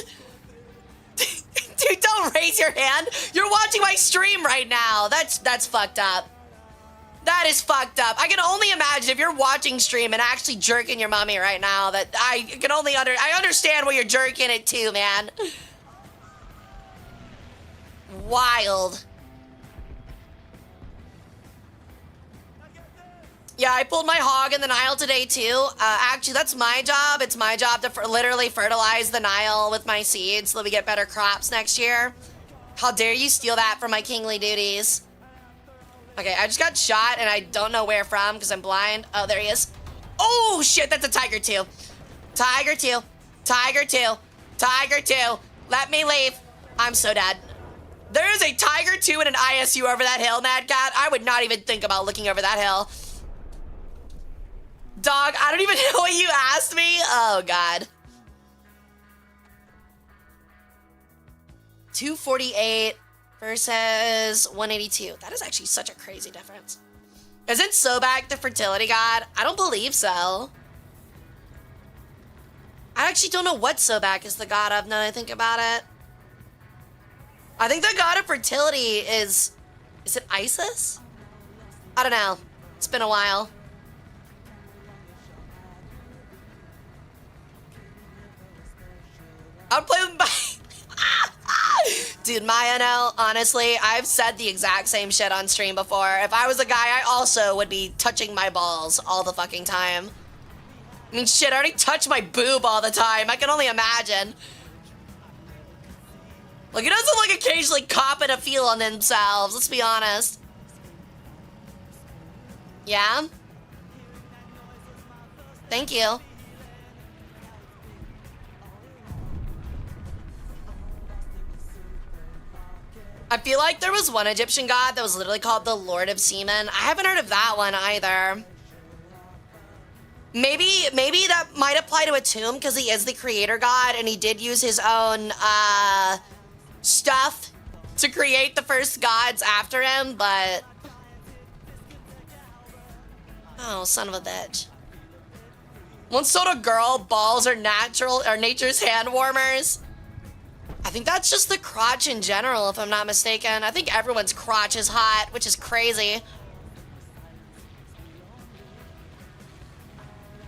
Dude, don't raise your hand! You're watching my stream right now! That's fucked up. That is fucked up. I can only imagine if you're watching stream and actually jerking your mommy right now, that I understand where you're jerking it too, man. Wild. Yeah, I pulled my hog in the Nile today too. Actually, that's my job. It's my job to literally fertilize the Nile with my seeds so that we get better crops next year. How dare you steal that from my kingly duties? Okay, I just got shot and I don't know where from because I'm blind. Oh, there he is. Oh, shit, that's a Tiger 2. Tiger 2. Tiger 2. Tiger 2. Let me leave. I'm so dead. There is a Tiger 2 and an ISU over that hill, Mad Cat. I would not even think about looking over that hill. Dog, I don't even know what you asked me. Oh, God. 248 versus 182. That is actually such a crazy difference. Isn't Sobek the fertility god? I don't believe so. I actually don't know what Sobek is the god of now that I think about it. I think the god of fertility is it Isis? I don't know. It's been a while. I would play with my... Dude, Maya, no, honestly, I've said the exact same shit on stream before. If I was a guy, I also would be touching my balls all the fucking time. I mean, shit, I already touch my boob all the time. I can only imagine. Like, it doesn't like occasionally cop it a feel on themselves, let's be honest. Yeah? Thank you. I feel like there was one Egyptian god that was literally called the Lord of Semen. I haven't heard of that one either. Maybe that might apply to Atum because he is the creator god and he did use his own stuff to create the first gods after him, but... Oh, son of a bitch. Once told a girl balls are nature's hand warmers. I think that's just the crotch in general, if I'm not mistaken. I think everyone's crotch is hot, which is crazy.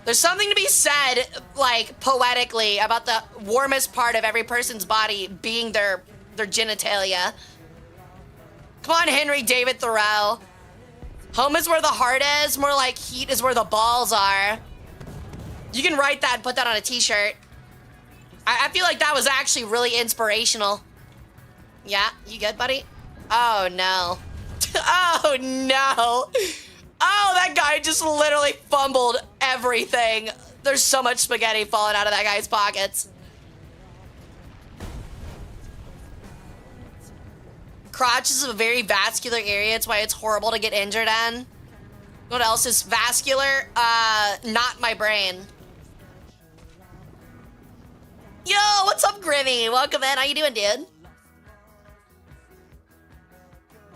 There's something to be said, like, poetically, about the warmest part of every person's body being their genitalia. Come on, Henry David Thoreau. Home is where the heart is, more like heat is where the balls are. You can write that and put that on a t-shirt. I feel like that was actually really inspirational. Yeah, you good, buddy? Oh, no. Oh, no. Oh, that guy just literally fumbled everything. There's so much spaghetti falling out of that guy's pockets. Crotch is a very vascular area. It's why it's horrible to get injured in. What else is vascular? Not my brain. Yo, what's up, Grimmy? Welcome in. How you doing, dude?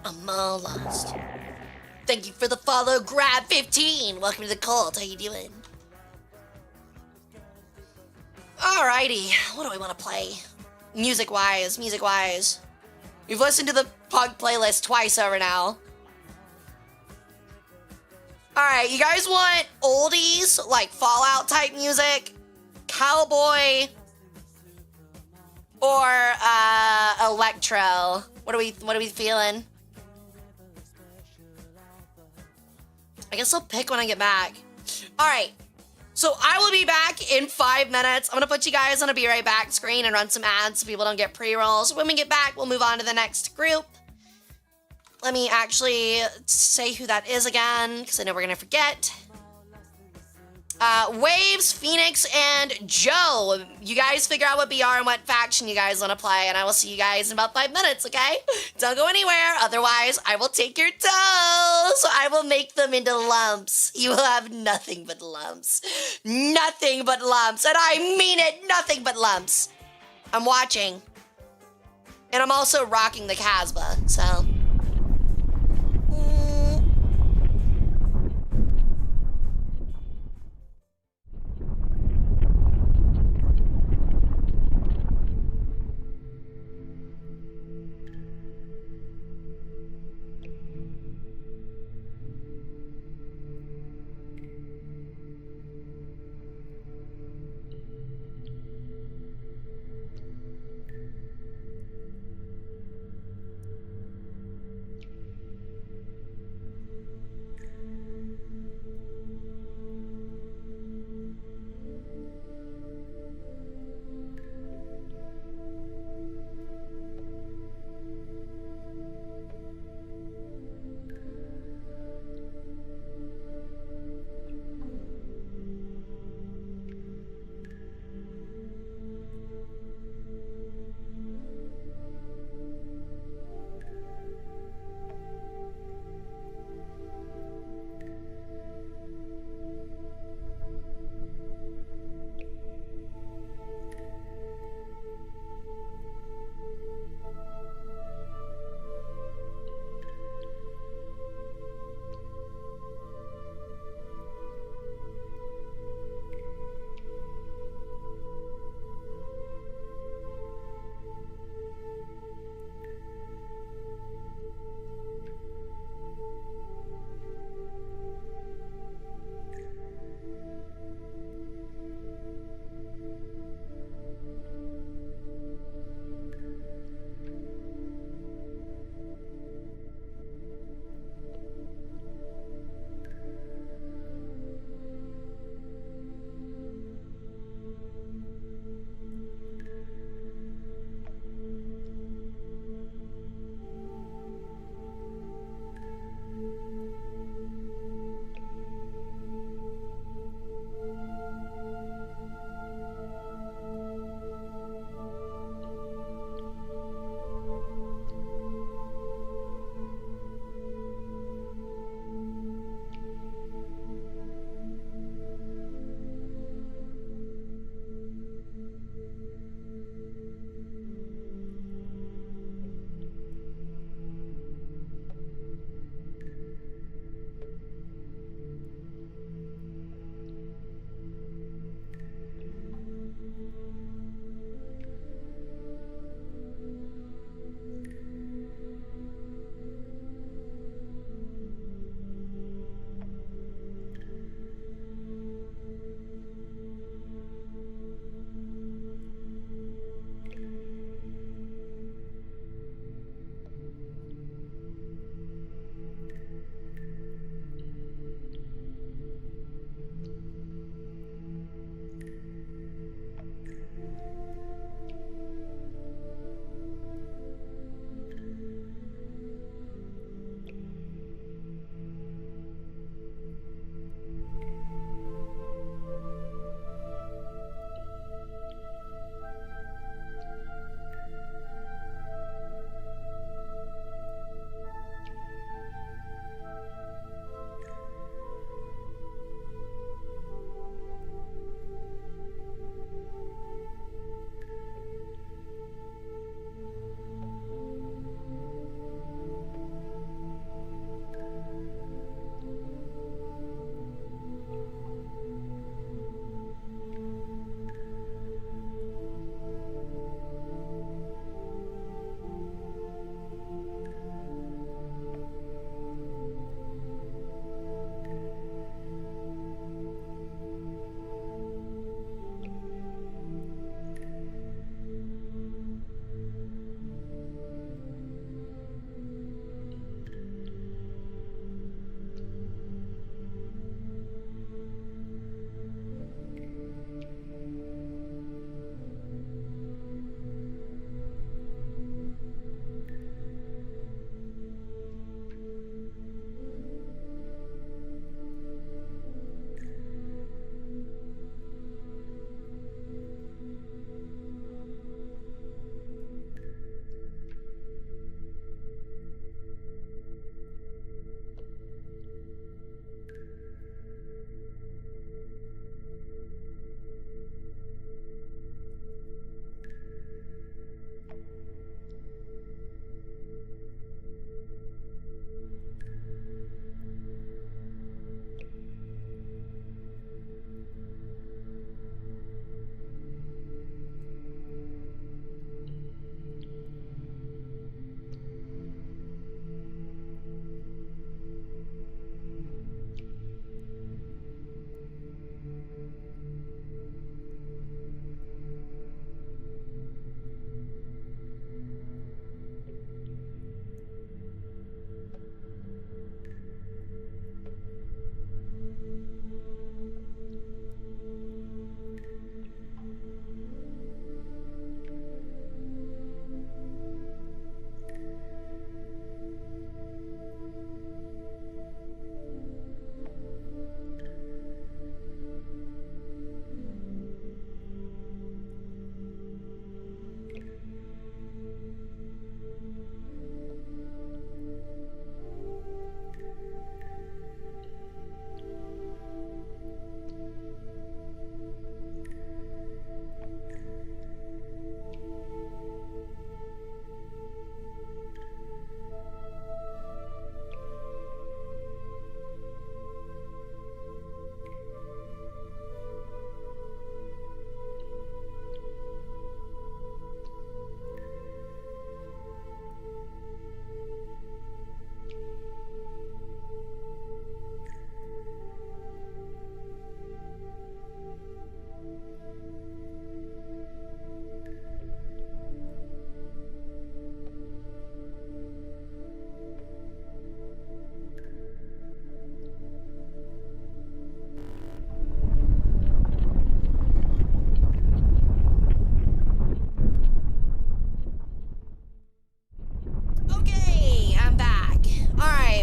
I'm all lost. Thank you for the follow, Grab15. Welcome to the cult. How you doing? Alrighty. What do I want to play? Music-wise. You've listened to the punk playlist twice over now. Alright, you guys want oldies, like Fallout type music? Cowboy? Or electro? What are we feeling? I guess I'll pick when I get back. All right, so I will be back in 5 minutes. I'm gonna put you guys on a be right back screen and run some ads so people don't get pre-rolls. When we get back, we'll move on to the next group. Let me actually say who that is again, because I know we're gonna forget. Waves, Phoenix, and Joe. You guys figure out what BR and what faction you guys want to play, and I will see you guys in about 5 minutes, okay? Don't go anywhere, otherwise I will take your toes. I will make them into lumps. You will have nothing but lumps. Nothing but lumps, and I mean it, nothing but lumps. I'm watching. And I'm also rocking the Casbah, so...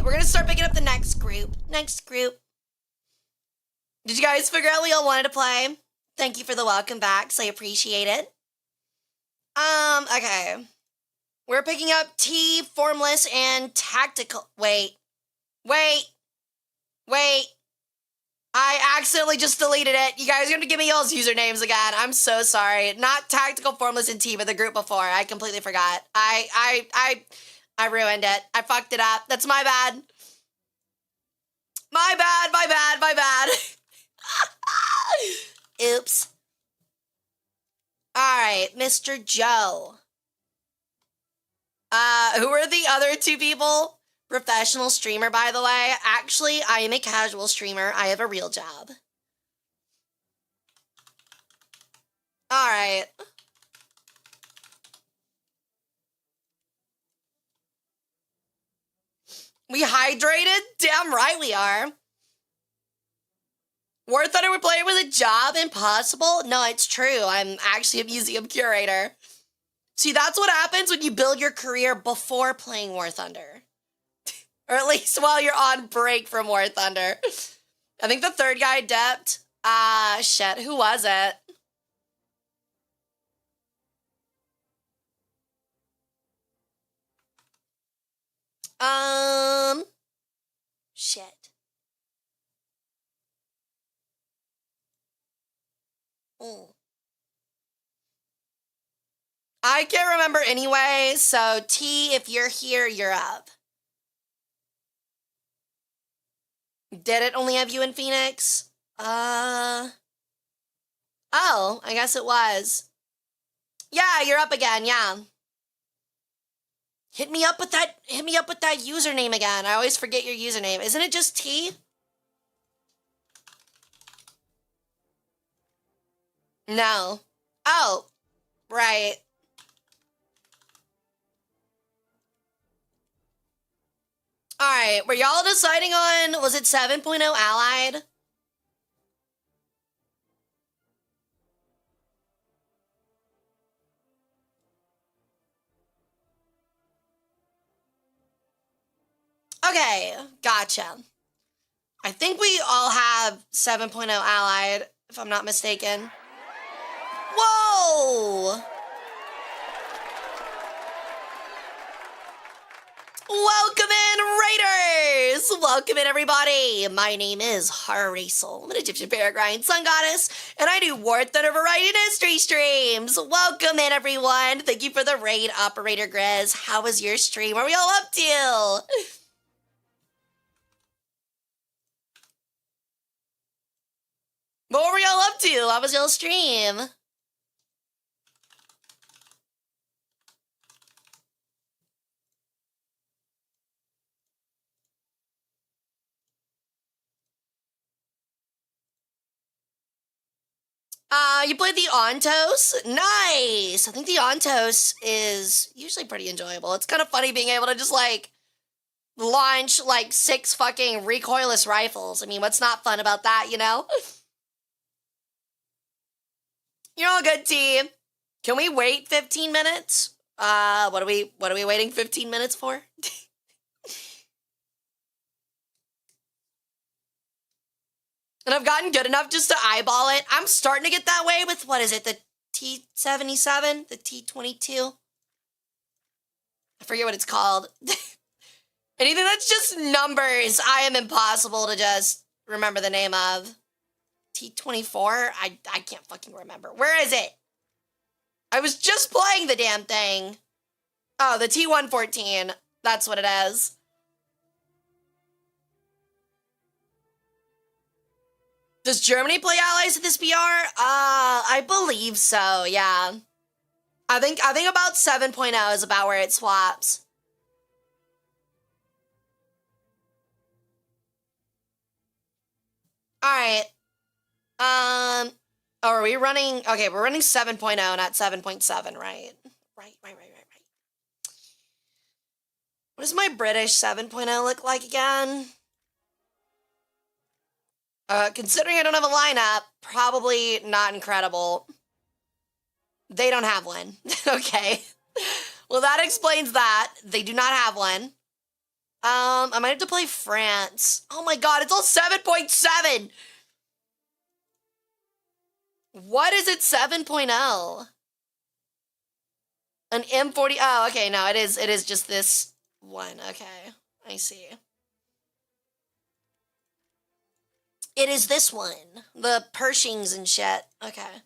we're gonna start picking up the next group. Next group. Did you guys figure out what y'all wanted to play? Thank you for the welcome backs. I appreciate it. Okay. We're picking up T, formless, and tactical. Wait. I accidentally just deleted it. You guys are gonna give me y'all's usernames again. I'm so sorry. Not tactical, formless, and T, but the group before. I completely forgot. I ruined it. I fucked it up. That's my bad. My bad. Oops. All right, Mr. Joe. Who are the other two people? Professional streamer, by the way. Actually, I am a casual streamer. I have a real job. All right. We hydrated? Damn right we are. War Thunder would play it with a job? Impossible? No, it's true. I'm actually a museum curator. See, that's what happens when you build your career before playing War Thunder. Or at least while you're on break from War Thunder. I think the third guy depped. Shit, who was it? Shit. I can't remember anyway, so T, if you're here, you're up. Did it only have you in Phoenix? Oh, I guess it was. Yeah, you're up again, yeah. Hit me up with that username again. I always forget your username. Isn't it just T? No. Oh, right. All right, were y'all deciding on, was it 7.0 Allied? Okay, gotcha. I think we all have 7.0 Allied, if I'm not mistaken. Whoa! Welcome in, Raiders! Welcome in, everybody! My name is Hara Rae Sol. I'm an Egyptian Peregrine Sun Goddess, and I do War Thunder Variety and History streams. Welcome in, everyone. Thank you for the raid, Operator Grizz. How was your stream? What were y'all up to? What were y'all up to? How was y'all stream? You played the Ontos? Nice! I think the Ontos is usually pretty enjoyable. It's kind of funny being able to just, like, launch, like, 6 fucking recoilless rifles. I mean, what's not fun about that, you know? You're all good, team. Can we wait 15 minutes? What are we waiting 15 minutes for? And I've gotten good enough just to eyeball it. I'm starting to get that way with, what is it, the T77? The T22? I forget what it's called. Anything that's just numbers, I am impossible to just remember the name of. T24? I can't fucking remember. Where is it? I was just playing the damn thing. Oh, the T114. That's what it is. Does Germany play allies at this BR? I believe so, yeah. I think about 7.0 is about where it swaps. Alright. Oh, are we running? Okay, we're running 7.0, not 7.7, right? Right. What does my British 7.0 look like again? Considering I don't have a lineup, probably not incredible. They don't have one. Okay. Well, that explains that. They do not have one. I might have to play France. Oh my god, it's all 7.7! What is it 7.0? An M40, oh, okay, no, it is just this one, okay, I see. It is this one, the Pershings and shit, okay.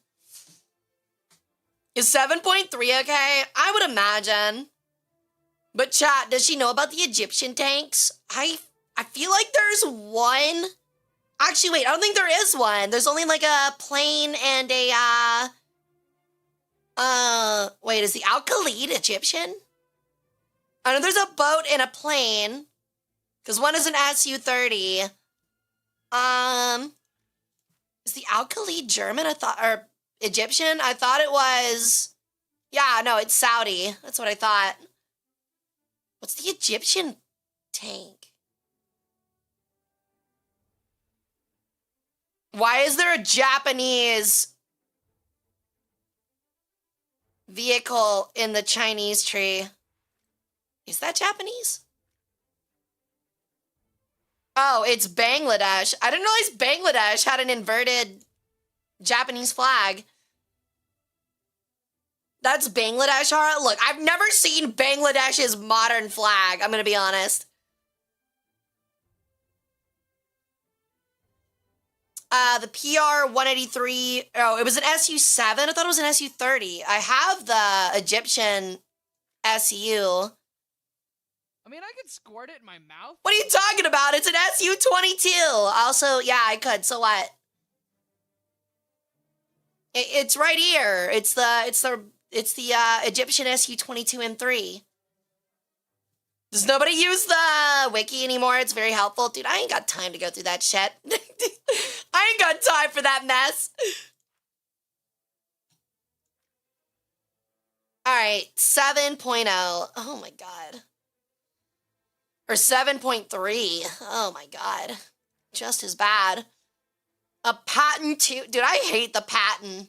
Is 7.3 okay? I would imagine. But chat, does she know about the Egyptian tanks? I feel like there's one. Actually, wait, I don't think there is one. There's only like a plane and a, wait, is the Al-Khalid Egyptian? I know there's a boat and a plane. Because one is an Su-30. Is the Al-Khalid German? I thought, or Egyptian? I thought it was, yeah, no, it's Saudi. That's what I thought. What's the Egyptian tank? Why is there a Japanese vehicle in the Chinese tree? Is that Japanese? Oh, it's Bangladesh. I didn't realize Bangladesh had an inverted Japanese flag. That's Bangladesh, Hara? Look, I've never seen Bangladesh's modern flag, I'm gonna be honest. The PR-183, oh, it was an Su-7? I thought it was an Su-30. I have the Egyptian Su. I mean, I could squirt it in my mouth. What are you talking about? It's an Su-22. Also, yeah, I could, so what? It's right here. It's the Egyptian Su-22 M3. Does nobody use the wiki anymore? It's very helpful. Dude, I ain't got time to go through that shit. I ain't got time for that mess. All right, 7.0. Oh my god. Or 7.3. Oh my god. Just as bad. A Patton 2. Dude, I hate the Patton.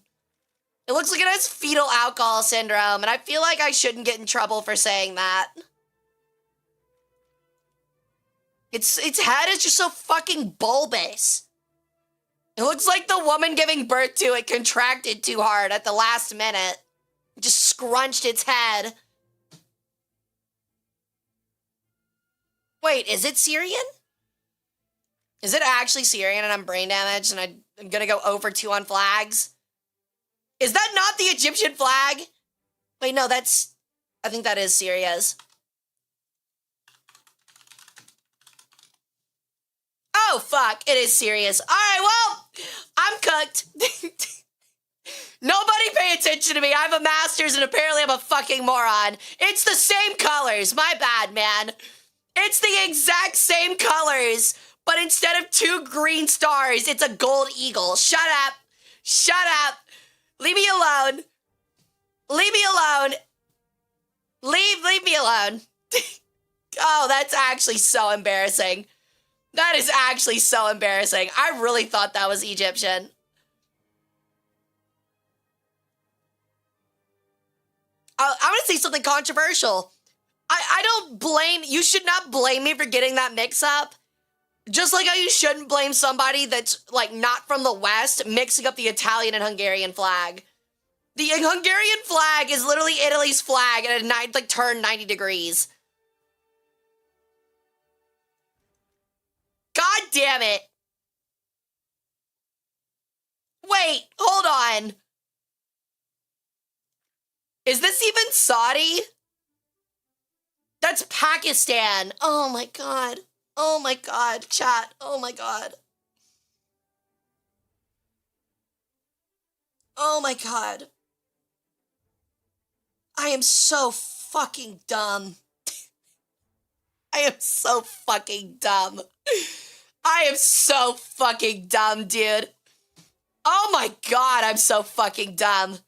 It looks like it has fetal alcohol syndrome, and I feel like I shouldn't get in trouble for saying that. Its head is just so fucking bulbous. It looks like the woman giving birth to it contracted too hard at the last minute. It just scrunched its head. Wait, is it Syrian? Is it actually Syrian and I'm brain damaged and I'm gonna go over 2 on flags? Is that not the Egyptian flag? Wait, no, I think that is Syria's. Oh, fuck, it is Syria's. All right, well, I'm cooked. Nobody pay attention to me. I have a master's and apparently I'm a fucking moron. It's the same colors. My bad, man. It's the exact same colors, but instead of 2 green stars, it's a gold eagle. Shut up. Shut up. Leave me alone. Leave me alone. Leave me alone. Oh, that's actually so embarrassing. That is actually so embarrassing. I really thought that was Egyptian. I'm gonna say something controversial. I don't blame, you should not blame me for getting that mix up. Just like how you shouldn't blame somebody that's like not from the West mixing up the Italian and Hungarian flag. The Hungarian flag is literally Italy's flag and it like turned 90 degrees. God damn it. Wait, hold on. Is this even Saudi? That's Pakistan. Oh my god. Oh my god, chat. Oh my god. Oh my god. I am so fucking dumb. I am so fucking dumb. I am so fucking dumb, dude. Oh my god, I'm so fucking dumb.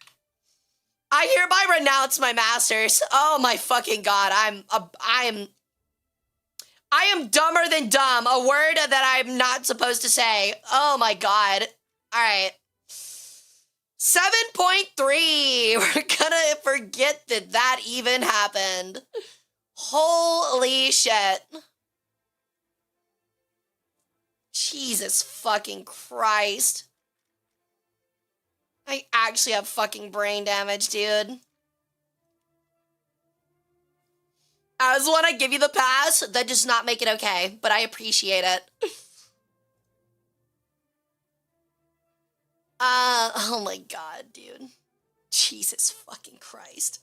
I hereby renounce my masters. Oh my fucking god, I am dumber than dumb, a word that I'm not supposed to say. Oh my god. All right. 7.3. We're gonna forget that even happened. Holy shit. Jesus fucking Christ. I actually have fucking brain damage, dude. As one, I give you the pass. That does not make it okay, but I appreciate it. Oh my god, dude. Jesus fucking Christ.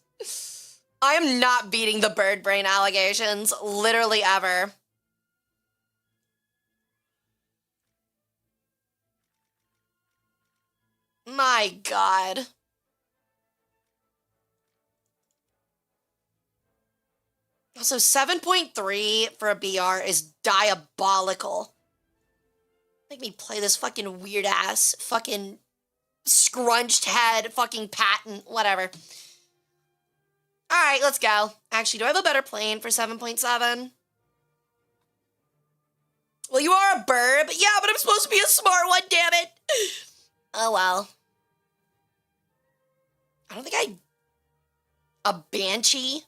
I am not beating the bird brain allegations, literally ever. My god. Also, 7.3 for a BR is diabolical. Make me play this fucking weird ass, fucking scrunched head, fucking patent, whatever. Alright, let's go. Actually, do I have a better plane for 7.7? Well, you are a burb. Yeah, but I'm supposed to be a smart one, damn it. Oh, well. I don't think a Banshee?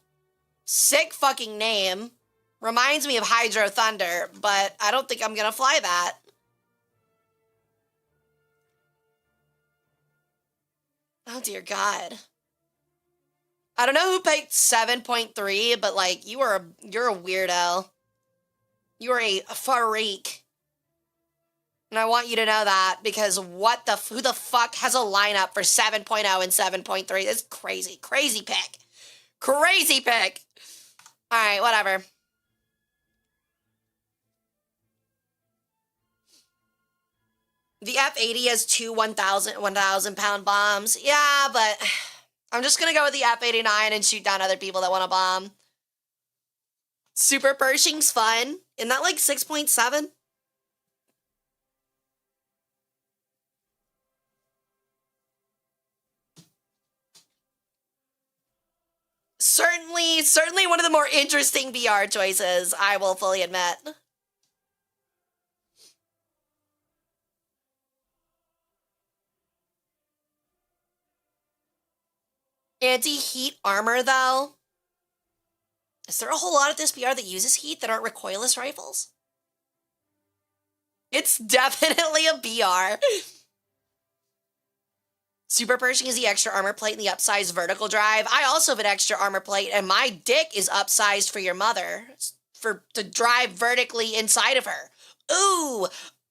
Sick fucking name. Reminds me of Hydro Thunder, but I don't think I'm gonna fly that. Oh, dear God. I don't know who picked 7.3, but, like, you're a weirdo. You are a freak. And I want you to know that, because who the fuck has a lineup for 7.0 and 7.3? That's crazy. Crazy pick. Crazy pick. Alright, whatever. The F-80 has two 1,000 pound bombs. Yeah, but I'm just gonna go with the F-89 and shoot down other people that want a bomb. Super Pershing's fun. Isn't that like 6.7? Certainly one of the more interesting VR choices, I will fully admit. Anti-heat armor, though? Is there a whole lot of this VR that uses heat that aren't recoilless rifles? It's definitely a BR. Super Pershing is the extra armor plate and the upsized vertical drive. I also have an extra armor plate, and my dick is upsized for your mother to drive vertically inside of her. Ooh,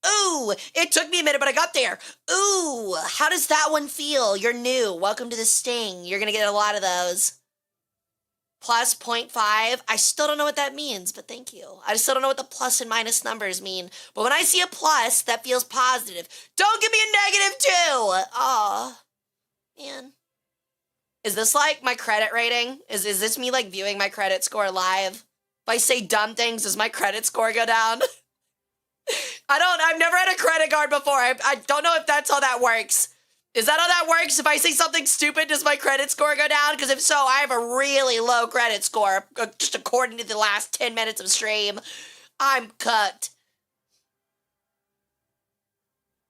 ooh, it took me a minute, but I got there. Ooh, how does that one feel? You're new. Welcome to the Sting. You're going to get a lot of those. Plus 0.5. I still don't know what that means, but thank you. I still don't know what the plus and minus numbers mean. But when I see a plus, that feels positive. Don't give me a negative too. Aw. Man. Is this like my credit rating? Is this me like viewing my credit score live? If I say dumb things, does my credit score go down? I've never had a credit card before. I don't know if that's how that works. Is that how that works? If I say something stupid, does my credit score go down? Because if so, I have a really low credit score, just according to the last 10 minutes of stream. I'm cooked.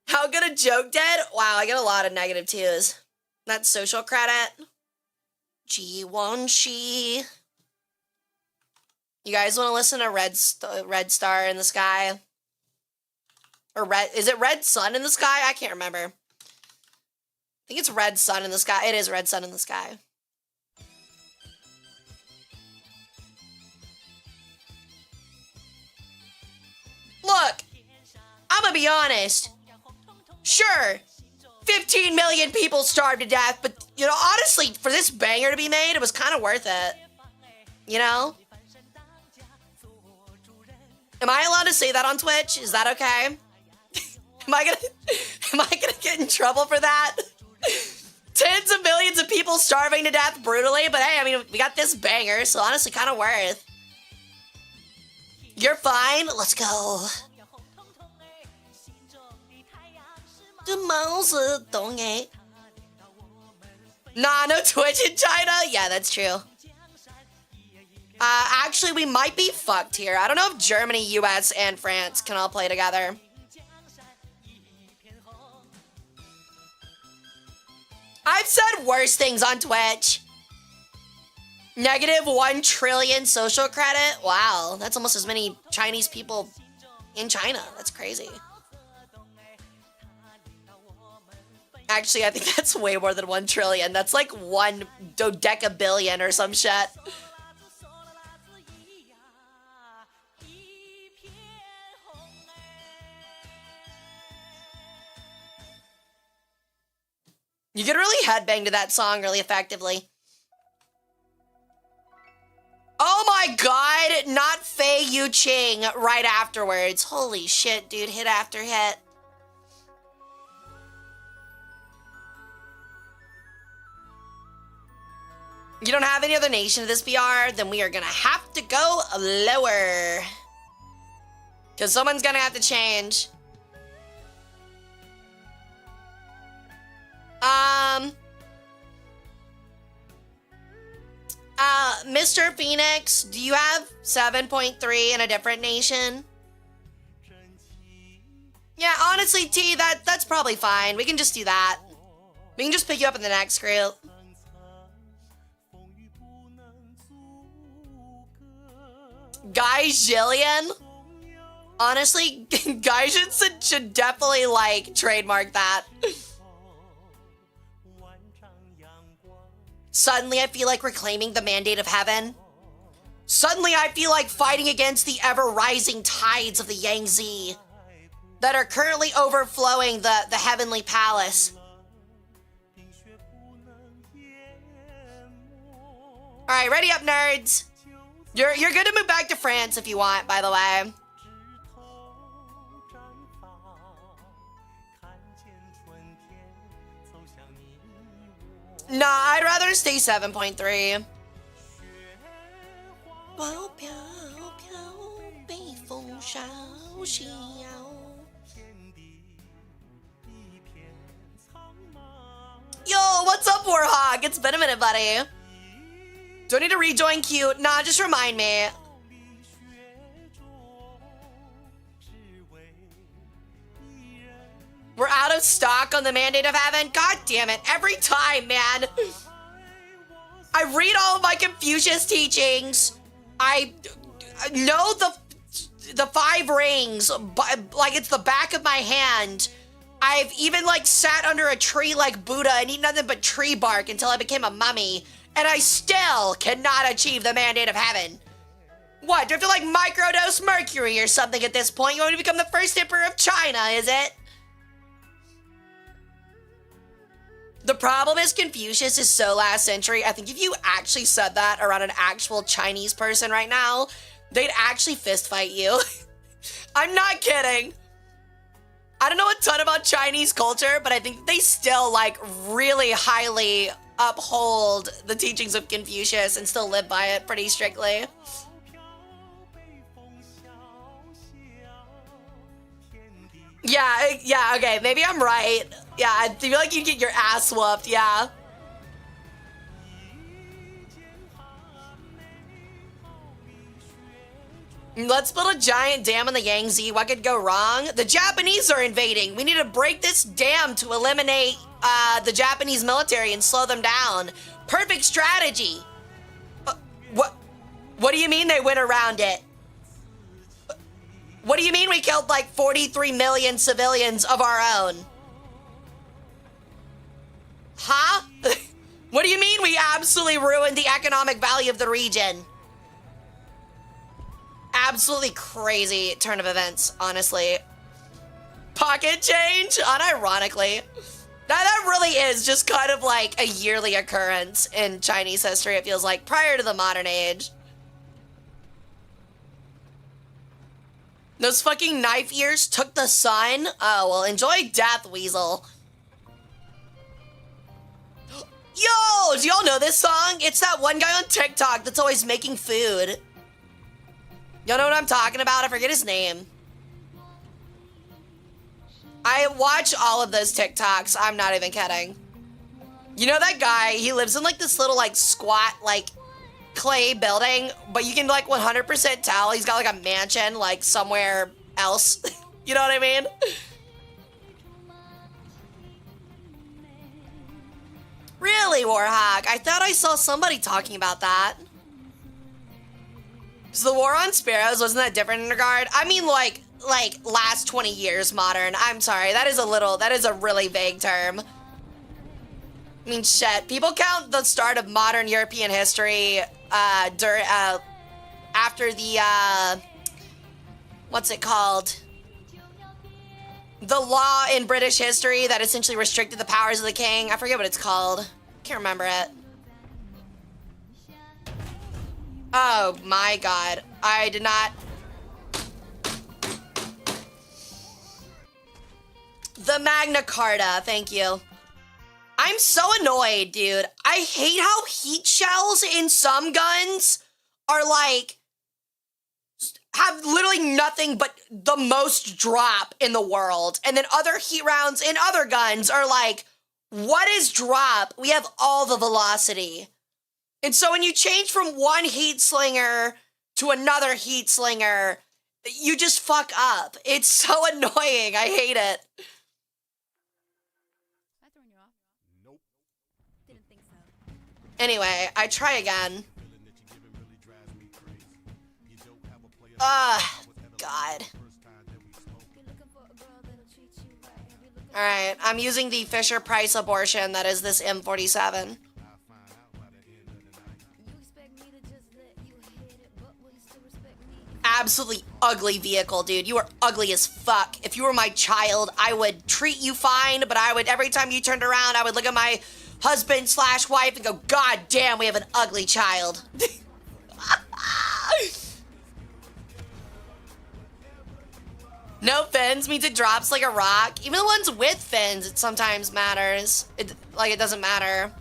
How good a joke did? Wow, I get a lot of negative twos. That's social credit. G1 You guys want to listen to Red Star in the Sky? Or is it Red Sun in the Sky? I can't remember. I think it's Red Sun in the Sky. It is Red Sun in the Sky. Look, I'm gonna be honest. Sure, 15 million people starved to death, but, you know, honestly, for this banger to be made, it was kind of worth it. You know? Am I allowed to say that on Twitch? Is that okay? Am I gonna get in trouble for that? Tens of millions of people starving to death brutally, but hey, I mean, we got this banger, so honestly, kind of worth. You're fine. Let's go. Nah, no Twitch in China? Yeah, that's true. Actually, we might be fucked here. I don't know if Germany, US, and France can all play together. I've said worse things on Twitch. -1 trillion social credit? Wow, that's almost as many Chinese people in China. That's crazy. Actually, I think that's way more than 1 trillion. That's like 1 dodecabillion or some shit. You could really headbang to that song really effectively. Oh my god, not Fei Yu Ching right afterwards. Holy shit, dude, hit after hit. You don't have any other nation of this BR, then we are gonna have to go lower. Because someone's gonna have to change. Mr. Phoenix, do you have 7.3 in a different nation? Yeah, honestly, T, that's probably fine. We can just do that. We can just pick you up in the next group. Guy Jillian? Honestly, Guy should definitely, like, trademark that. Suddenly, I feel like reclaiming the mandate of heaven. Suddenly, I feel like fighting against the ever-rising tides of the Yangtze that are currently overflowing the heavenly palace. All right, ready up, nerds. You're good to move back to France if you want, by the way. Nah, I'd rather stay 7.3. Yo, what's up, Warhawk? It's been a minute, buddy. Do I need to rejoin queue? Nah, just remind me. We're out of stock on the Mandate of Heaven? God damn it, every time, man. I read all of my Confucius teachings. I know the 5 rings, like it's the back of my hand. I've even like sat under a tree like Buddha and eaten nothing but tree bark until I became a mummy. And I still cannot achieve the Mandate of Heaven. What, do I feel like microdose mercury or something at this point? You want me to become the first emperor of China, is it? The problem is Confucius is so last century. I think if you actually said that around an actual Chinese person right now, they'd actually fist fight you. I'm not kidding. I don't know a ton about Chinese culture, but I think they still like really highly uphold the teachings of Confucius and still live by it pretty strictly. Yeah, okay, maybe I'm right. Yeah, I feel like you'd get your ass whooped, yeah. Let's build a giant dam in the Yangtze. What could go wrong? The Japanese are invading. We need to break this dam to eliminate the Japanese military and slow them down. Perfect strategy. What do you mean they went around it? What do you mean we killed like 43 million civilians of our own? Huh? What do you mean we absolutely ruined the economic value of the region? Absolutely crazy turn of events, honestly. Pocket change? Unironically. That really is just kind of like a yearly occurrence in Chinese history, it feels like, prior to the modern age. Those fucking knife ears took the sun? Oh, well, enjoy death, Weasel. Yo, do y'all know this song? It's that one guy on TikTok that's always making food. Y'all know what I'm talking about? I forget his name. I watch all of those TikToks. I'm not even kidding. You know that guy? He lives in like this little like squat like clay building, but you can like 100% tell he's got like a mansion like somewhere else. You know what I mean? Really, Warhawk? I thought I saw somebody talking about that. So the war on sparrows, wasn't that different in regard? I mean like last 20 years modern. I'm sorry, that is a really vague term. I mean, shit. People count the start of modern European history after the, what's it called? The law in British history that essentially restricted the powers of the king. I forget what it's called. Can't remember it. Oh my god. I did not... The Magna Carta, thank you. I'm so annoyed, dude. I hate how heat shells in some guns are like, have literally nothing but the most drop in the world. And then other heat rounds in other guns are like, what is drop? We have all the velocity. And so when you change from one heat slinger to another heat slinger, you just fuck up. It's so annoying. I hate it. Anyway, I try again. God. Alright, I'm using the Fisher-Price abortion that is this M47. Absolutely ugly vehicle, dude. You are ugly as fuck. If you were my child, I would treat you fine, but I would, every time you turned around, I would look at my husband/wife and go, God damn, we have an ugly child. No fins means it drops like a rock. Even the ones with fins, it sometimes matters. It doesn't matter.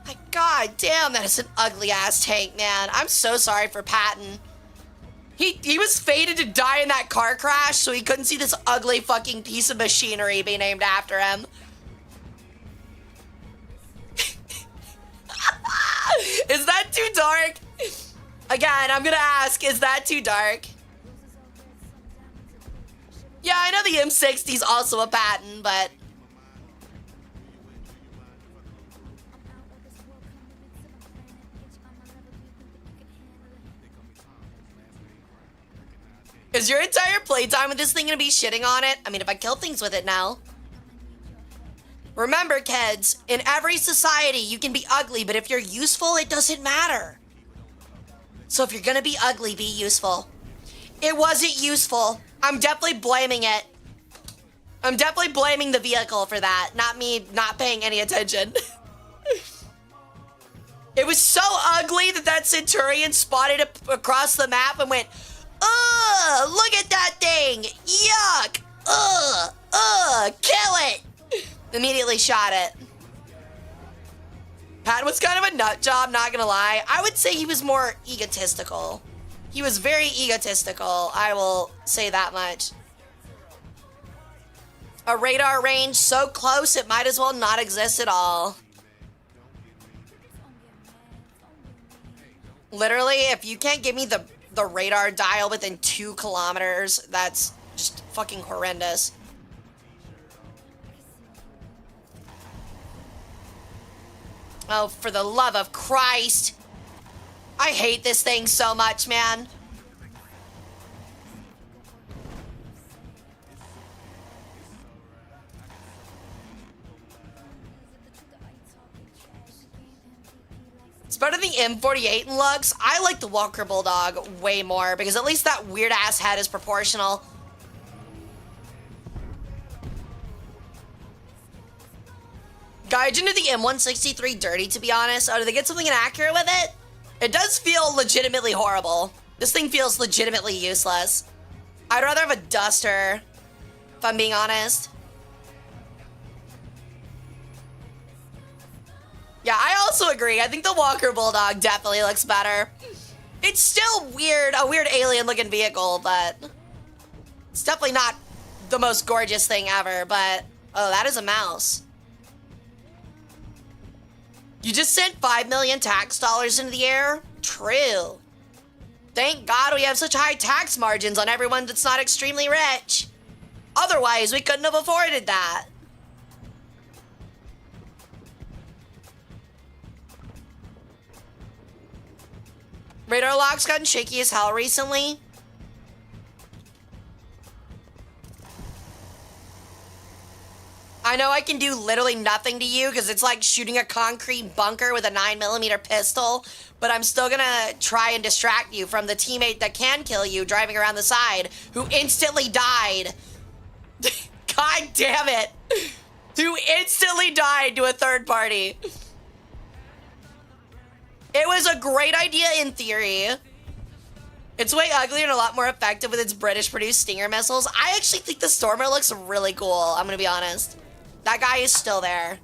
My god damn, that is an ugly ass tank, man. I'm so sorry for Patton. He was fated to die in that car crash, so he couldn't see this ugly fucking piece of machinery be named after him. Is that too dark? Again, I'm gonna ask, is that too dark? Yeah, I know the M60 is also a Patton, but... Is your entire playtime with this thing gonna be shitting on it? I mean, if I kill things with it now. Remember, kids, in every society, you can be ugly, but if you're useful, it doesn't matter. So if you're gonna be ugly, be useful. It wasn't useful. I'm definitely blaming it. I'm definitely blaming the vehicle for that, not me not paying any attention. It was so ugly that Centurion spotted it across the map and went, ugh, look at that thing, yuck, kill it. Immediately shot it. Pat was kind of a nut job, not gonna lie. I would say he was more egotistical. He was very egotistical, I will say that much. A radar range so close it might as well not exist at all. Literally, if you can't give me the radar dial within 2 kilometers, that's just fucking horrendous. Oh, for the love of Christ. I hate this thing so much, man. It's better than the M48 in looks. I like the Walker Bulldog way more because at least that weird ass head is proportional. Gaijin did the M163 dirty, to be honest. Oh, did they get something inaccurate with it? It does feel legitimately horrible. This thing feels legitimately useless. I'd rather have a Duster, if I'm being honest. Yeah, I also agree. I think the Walker Bulldog definitely looks better. It's still weird, a weird alien-looking vehicle, but it's definitely not the most gorgeous thing ever, but... Oh, that is a mouse. You just sent 5 million tax dollars into the air? True. Thank God we have such high tax margins on everyone that's not extremely rich. Otherwise, we couldn't have afforded that. Radar lock's gotten shaky as hell recently. I know I can do literally nothing to you because it's like shooting a concrete bunker with a 9mm pistol, but I'm still gonna try and distract you from the teammate that can kill you driving around the side who instantly died. God damn it. Who instantly died to a third party. It was a great idea in theory. It's way uglier and a lot more effective with its British-produced Stinger missiles. I actually think the Stormer looks really cool, I'm gonna be honest. That guy is still there.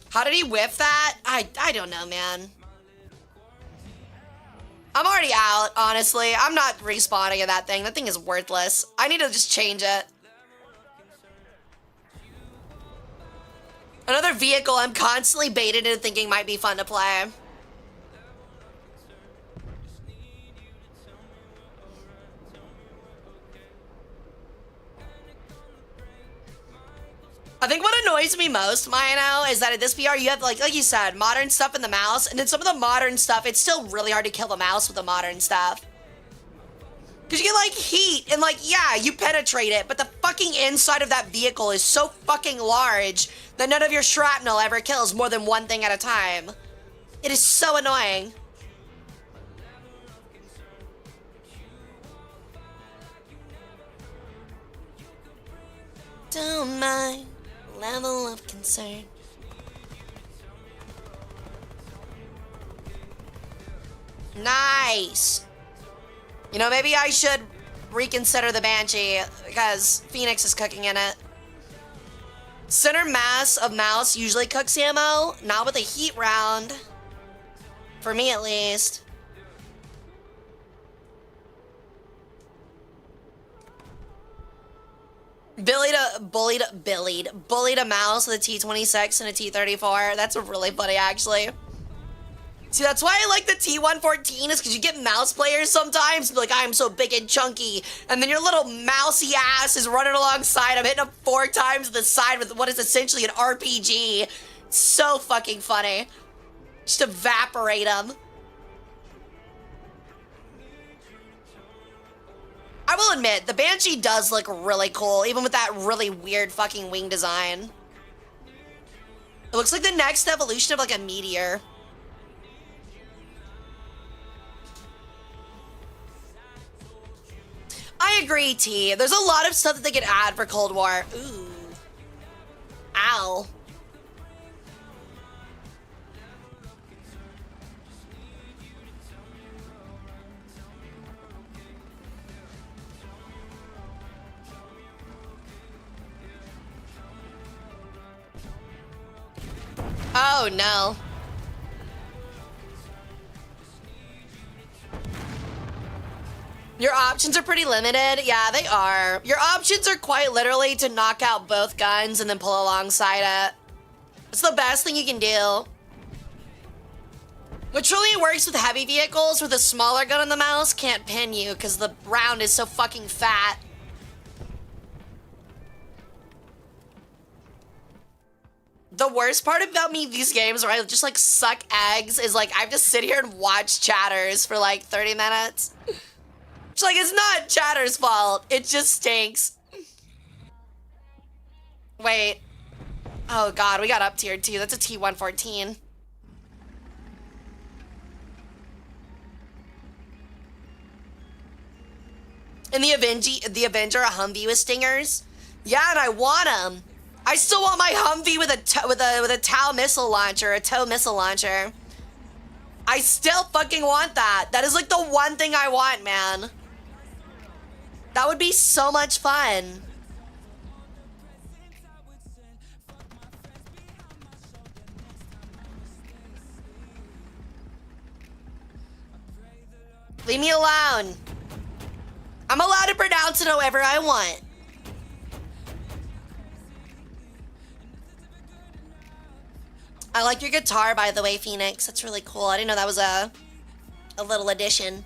How did he whiff that? I don't know, man. I'm already out, honestly. I'm not respawning in that thing. That thing is worthless. I need to just change it. Another vehicle I'm constantly baited into thinking might be fun to play. I think what annoys me most, Mayano, is that at this VR you have, like you said, modern stuff in the mouse, and then some of the modern stuff, it's still really hard to kill the mouse with the modern stuff. Because you get, like, heat, and, like, yeah, you penetrate it, but the fucking inside of that vehicle is so fucking large that none of your shrapnel ever kills more than one thing at a time. It is so annoying. Don't mind level of concern. Nice. You know, maybe I should reconsider the Banshee because Phoenix is cooking in it. Center mass of mouse usually cooks ammo, not with a heat round. For me, at least. Bullied a mouse with a T26 and a T34. That's really funny, actually. See, that's why I like the T114 is because you get mouse players sometimes be like, I'm so big and chunky, and then your little mousy ass is running alongside. I'm hitting him 4 times the side with what is essentially an RPG. It's so fucking funny. Just evaporate him. I will admit, the Banshee does look really cool, even with that really weird fucking wing design. It looks like the next evolution of like a meteor. I agree, T. There's a lot of stuff that they could add for Cold War. Ooh. Ow. Oh, no. Your options are pretty limited. Yeah, they are. Your options are quite literally to knock out both guns and then pull alongside it. It's the best thing you can do. What truly works with heavy vehicles with a smaller gun on the mouse can't pin you because the round is so fucking fat. The worst part about me these games where I just like suck eggs is like I have to sit here and watch chatters for like 30 minutes. It's like, it's not Chatter's fault. It just stinks. Wait. Oh god, we got up tier 2. That's a T114. And the Avenger, a Humvee with stingers. Yeah, and I want them. I still want my Humvee with a TOW missile launcher, a tow missile launcher. I still fucking want that. That is like the one thing I want, man. That would be so much fun. Leave me alone. I'm allowed to pronounce it however I want. I like your guitar, by the way, Phoenix. That's really cool. I didn't know that was a little addition.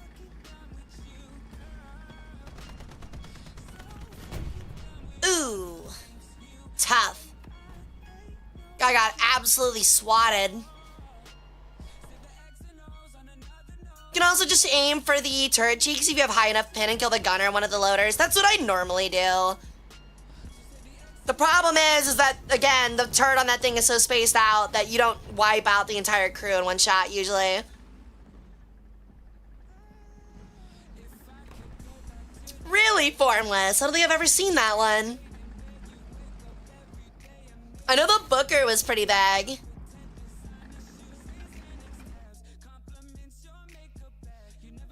Ooh. Tough. I got absolutely swatted. You can also just aim for the turret cheeks if you have high enough pin and kill the gunner in one of the loaders. That's what I normally do. The problem is that, again, the turret on that thing is so spaced out that you don't wipe out the entire crew in one shot, usually. Really formless. I don't think I've ever seen that one. I know the Booker was pretty big.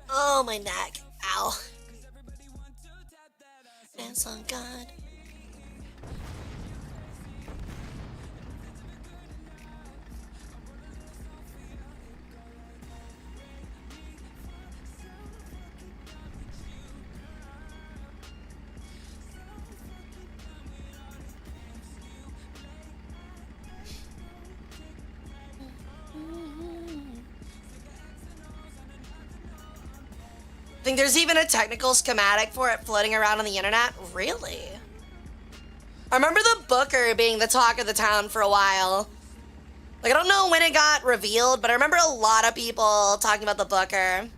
Oh, my neck. Ow. Dance on God. I think there's even a technical schematic for it floating around on the internet. Really? I remember the Booker being the talk of the town for a while. Like, I don't know when it got revealed, but I remember a lot of people talking about the Booker.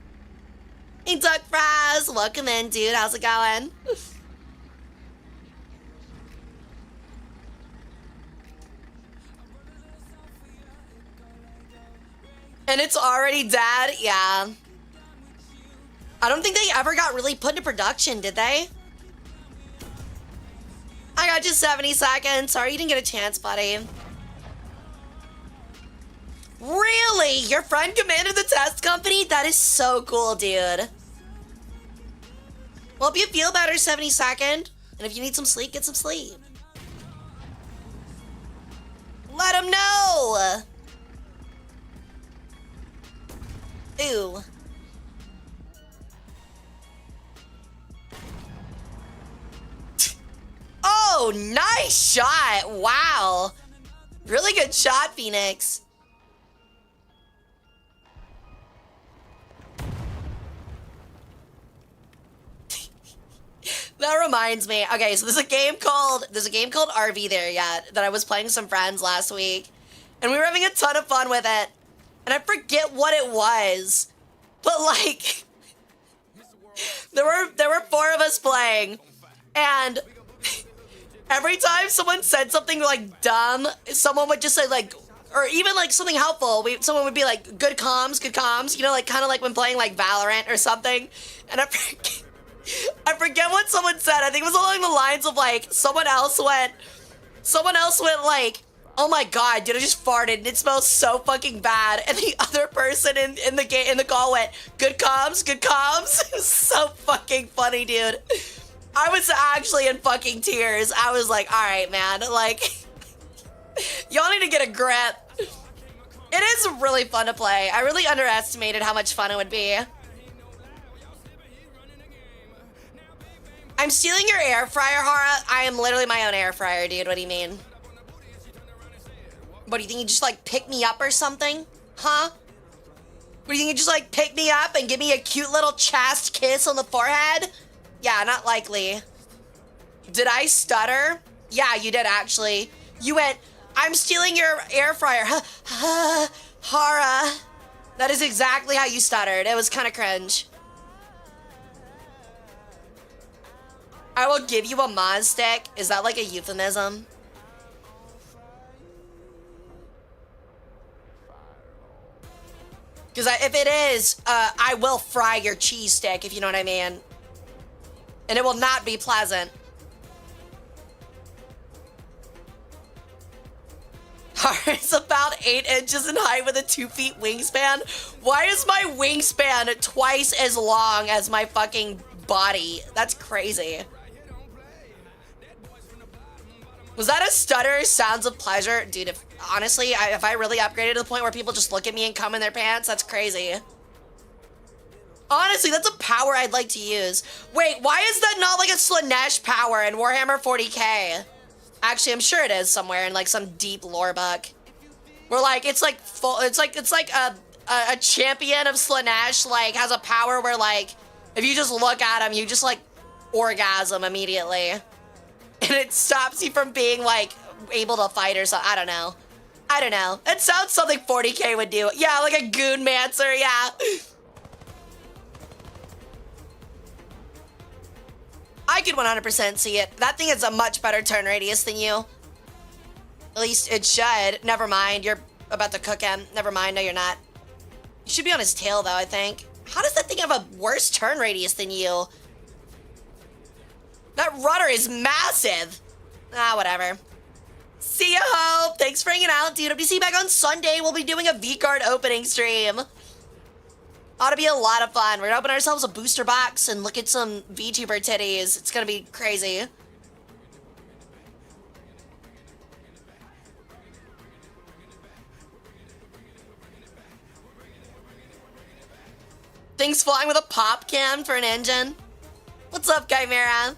Hey, Duck Fries. Welcome in, dude. How's it going? And it's already dead? Yeah. I don't think they ever got really put into production, did they? I got you 70 seconds. Sorry you didn't get a chance, buddy. Really? Your friend commanded the test company? That is so cool, dude. Well, if you feel better, 72nd. And if you need some sleep, get some sleep. Let him know. Ooh. Oh, nice shot. Wow. Really good shot, Phoenix. That reminds me. Okay, so there's a game called RV There Yet that I was playing with some friends last week. And we were having a ton of fun with it. And I forget what it was. But like there were 4 of us playing. And every time someone said something like dumb, someone would just say like, or even like something helpful, someone would be like, good comms, you know, like kind of like when playing like Valorant or something. And I forget what someone said. I think it was along the lines of like, someone else went like, oh my God, dude, I just farted and it smells so fucking bad. And the other person in the call went, good comms. It was so fucking funny, dude. I was actually in fucking tears. I was like, all right, man, like, y'all need to get a grip. It is really fun to play. I really underestimated how much fun it would be. I'm stealing your air fryer, Hara. I am literally my own air fryer, dude. What do you mean? What, do you think you just like pick me up or something? Huh? What, do you think you just like pick me up and give me a cute little chast kiss on the forehead? Yeah, not likely. Did I stutter? Yeah, you did actually. You went, I'm stealing your air fryer. Hara. That is exactly how you stuttered. It was kind of cringe. I will give you a Moz stick. Is that like a euphemism? Because if it is, I will fry your cheese stick, if you know what I mean. And it will not be pleasant. It's about 8 inches in height with a 2 feet wingspan. Why is my wingspan twice as long as my fucking body? That's crazy. Was that a stutter? Sounds of pleasure? Dude, honestly, if I really upgraded to the point where people just look at me and come in their pants, that's crazy. Honestly, that's a power I'd like to use. Wait, why is that not like a Slanesh power in Warhammer 40k? Actually, I'm sure it is somewhere in like some deep lore book. Where like it's like a champion of Slanesh like has a power where like if you just look at him, you just like orgasm immediately. And it stops you from being like able to fight or something. I don't know. It sounds something 40k would do. Yeah, like a goon mancer, yeah. I I could 100% see it. That thing has a much better turn radius than you. At least it should. Never mind. You're about to cook him. Never mind. No, you're not. You should be on his tail, though, I think. How does that thing have a worse turn radius than you? That rudder is massive. Ah, whatever. See ya, Hope. Thanks for hanging out, dude. Hope to see you back on Sunday. We'll be doing a V-card opening stream. Ought to be a lot of fun. We're gonna open ourselves a booster box and look at some VTuber titties. It's gonna be crazy. Things flying with a pop can for an engine. What's up, Chimera?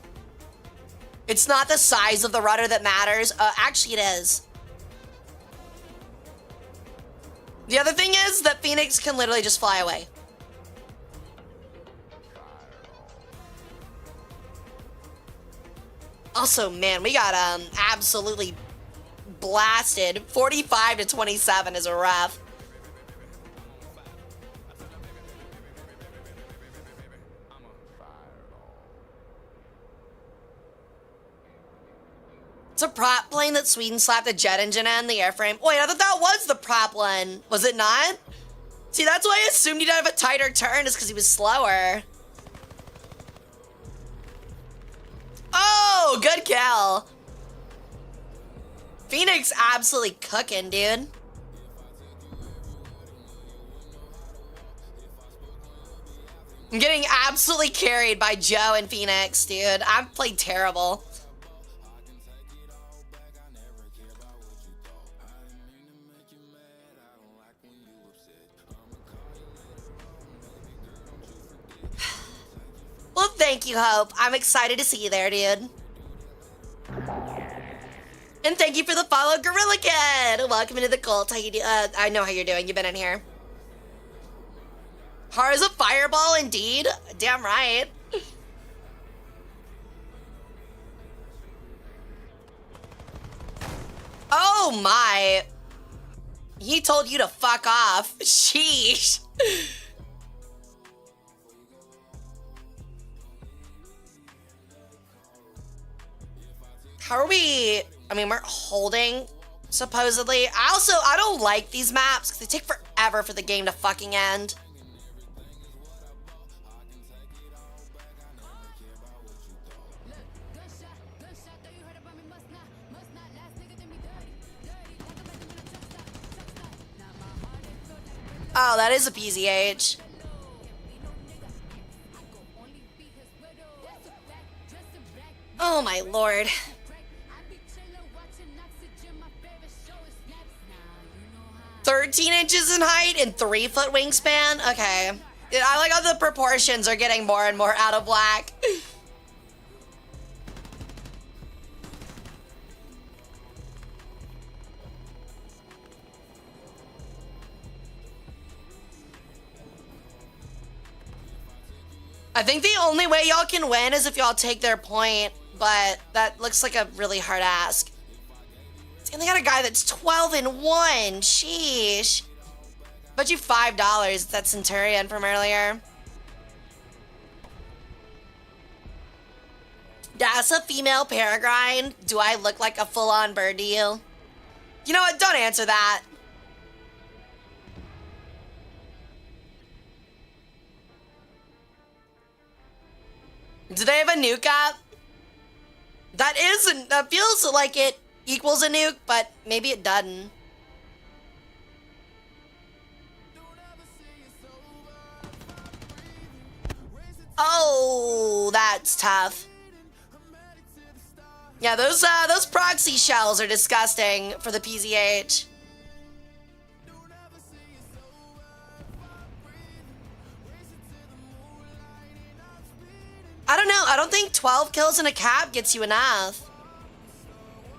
It's not the size of the rudder that matters. Actually, it is. The other thing is that Phoenix can literally just fly away. Also, man, we got absolutely blasted. 45 to 27 is a rough. It's a prop plane that Sweden slapped a jet engine in the airframe. Wait, I thought that was the prop one. Was it not? See, that's why I assumed he'd have a tighter turn, is because he was slower. Oh, good kill. Phoenix absolutely cooking, dude. I'm getting absolutely carried by Joe and Phoenix, dude. I've played terrible. Well, thank you, Hope. I'm excited to see you there, dude. And thank you for the follow, Gorilla Kid. Welcome into the cult. How you do? I know how you're doing. You've been in here. Hara's a fireball, indeed. Damn right. Oh my. He told you to fuck off. Sheesh. How are we? I mean, we're holding, supposedly. I don't like these maps because they take forever for the game to fucking end. Oh, that is a PZH. Oh my lord. 13 inches in height and 3-foot wingspan? Okay. I like how the proportions are getting more and more out of whack. I think the only way y'all can win is if y'all take their point, but that looks like a really hard ask. And they got a guy that's 12-1. Sheesh. Bet you $5 that Centurion from earlier. That's a female peregrine. Do I look like a full-on bird to you? You know what? Don't answer that. Do they have a nuke up? That feels like it equals a nuke, but maybe it doesn't. Oh, that's tough. Yeah, those proxy shells are disgusting for the PZH. I don't know. I don't think 12 kills in a cap gets you enough.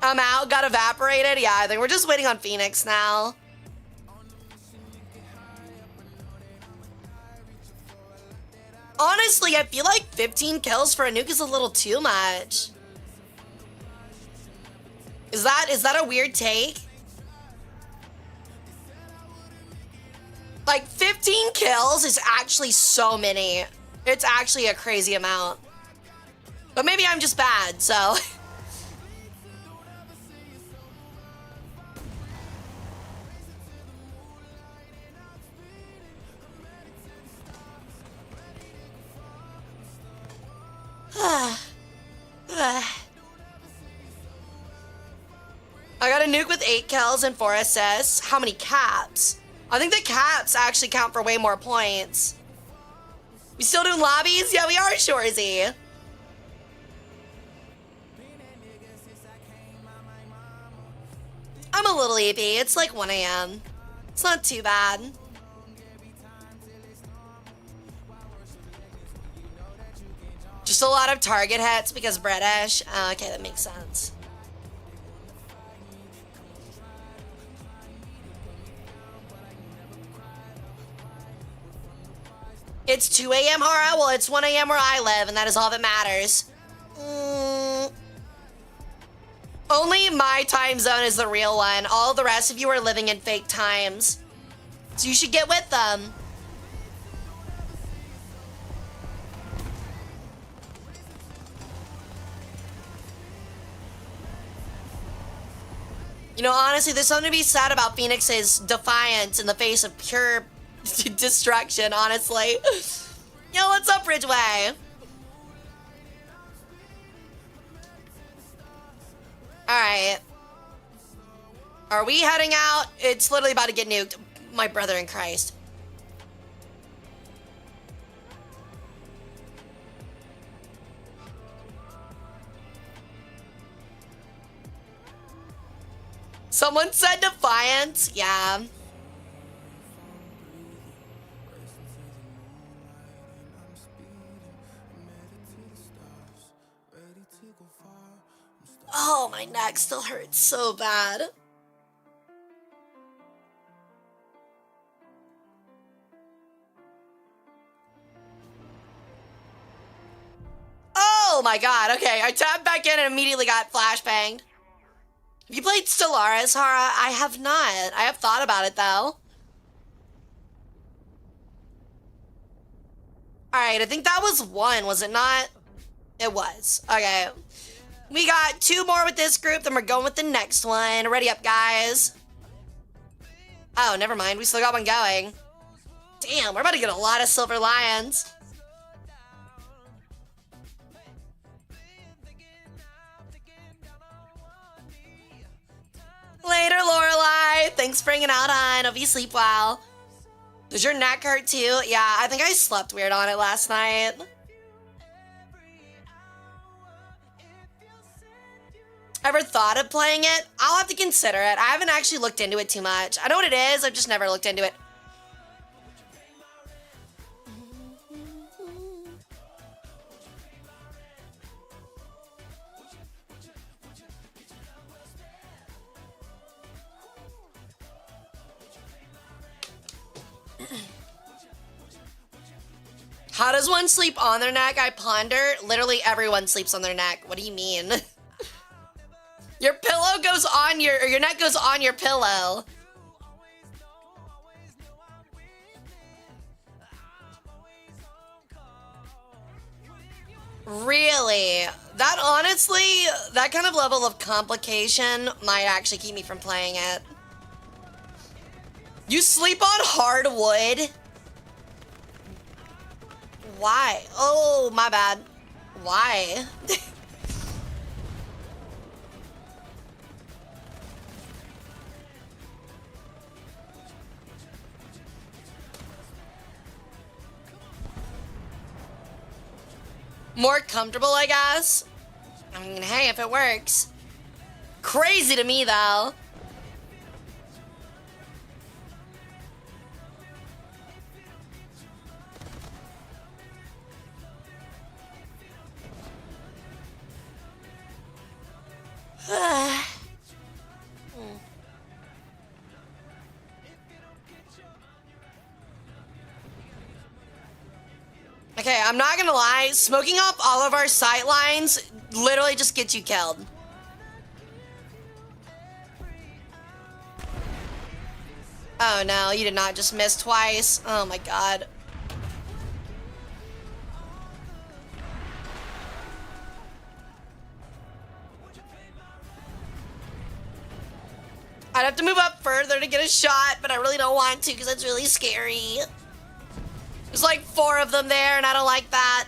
I'm out. Got evaporated. Yeah, I think we're just waiting on Phoenix now. Honestly, I feel like 15 kills for a nuke is a little too much. Is that a weird take? Like 15 kills is actually so many. It's actually a crazy amount. But maybe I'm just bad, so. I got a nuke with 8 kills and 4 assists. How many caps? I think the caps actually count for way more points. We still doing lobbies? Yeah, we are, Shorzy. I'm a little EP. It's like 1 a.m. It's not too bad. Just a lot of target hits because British. Okay, that makes sense. It's 2 a.m. Hara? Well, it's 1 a.m. where I live, and that is all that matters. Only my time zone is the real one. All the rest of you are living in fake times. So you should get with them. You know, honestly, there's something to be said about Phoenix's defiance in the face of pure destruction, honestly. Yo, what's up, Ridgeway? Alright. Are we heading out? It's literally about to get nuked. My brother in Christ. Someone said defiance? Yeah. Oh, my neck still hurts so bad. Oh my god, okay. I tapped back in and immediately got flashbanged. Have you played Stellaris, Hara? I have not. I have thought about it, though. Alright, I think that was 1, was it not? It was. Okay. We got 2 more with this group, then we're going with the next one. Ready up, guys. Oh, never mind. We still got one going. Damn, we're about to get a lot of Silver Lions. Later, Lorelai. Thanks for hanging out on. Hope you sleep well. Does your neck hurt too? Yeah, I think I slept weird on it last night. Ever thought of playing it? I'll have to consider it. I haven't actually looked into it too much. I know what it is, I've just never looked into it. How does one sleep on their neck? I ponder. Literally everyone sleeps on their neck. What do you mean? Your pillow goes on your neck goes on your pillow. Really? That honestly, that kind of level of complication might actually keep me from playing it. You sleep on hardwood? Why? Oh, my bad. Why? More comfortable, I guess. I mean, hey, if it works. Crazy to me, though. Okay, I'm not gonna lie, smoking up all of our sight lines literally just gets you killed. Oh no, you did not just miss twice. Oh my god. I'd have to move up further to get a shot, but I really don't want to because that's really scary. There's like 4 of them there, and I don't like that.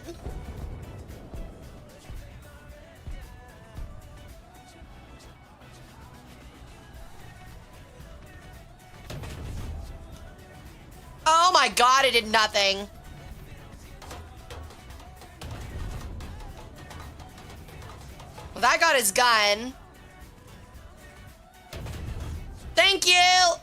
Oh my god, it did nothing. Well, that got his gun. Thank you!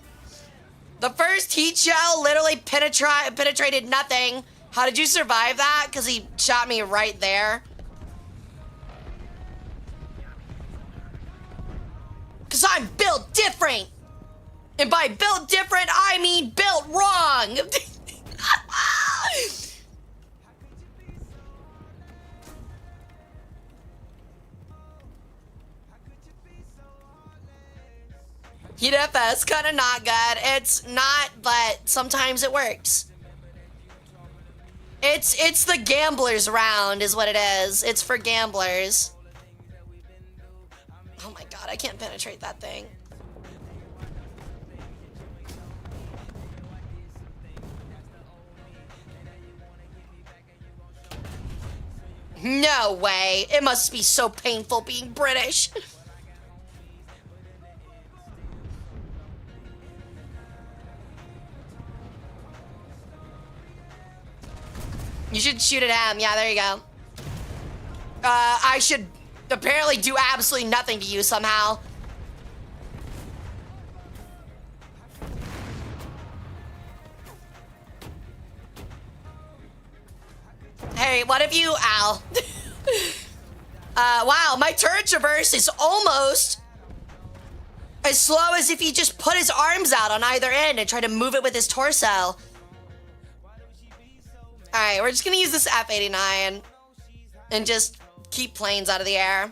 The first heat shell literally penetrated nothing. How did you survive that? Because he shot me right there. Because I'm built different! And by built different, I mean built wrong! Heat FS, kinda not good. It's not, but sometimes it works. It's the gambler's round is what it is. It's for gamblers. Oh my god, I can't penetrate that thing. No way. It must be so painful being British. You should shoot at him. Yeah, there you go. I should apparently do absolutely nothing to you somehow. Hey, what if you... Ow. Wow, my turret traverse is almost as slow as if he just put his arms out on either end and tried to move it with his torso. Alright, we're just gonna use this F-89 and just keep planes out of the air.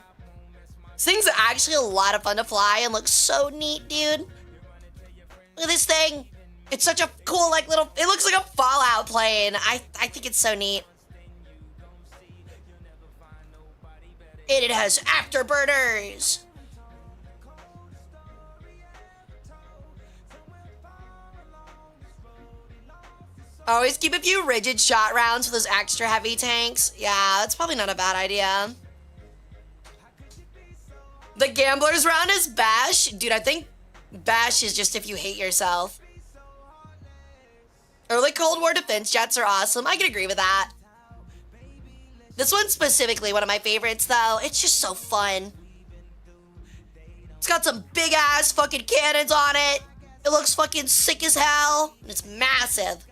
This thing's actually a lot of fun to fly and looks so neat, dude. Look at this thing. It's such a cool, like, little... It looks like a Fallout plane. I think it's so neat. It has afterburners. Always keep a few rigid shot rounds for those extra heavy tanks. Yeah, that's probably not a bad idea. The gambler's round is bash. Dude, I think bash is just if you hate yourself. Early Cold War defense jets are awesome. I can agree with that. This one's specifically one of my favorites, though. It's just so fun. It's got some big-ass fucking cannons on it. It looks fucking sick as hell. And it's massive.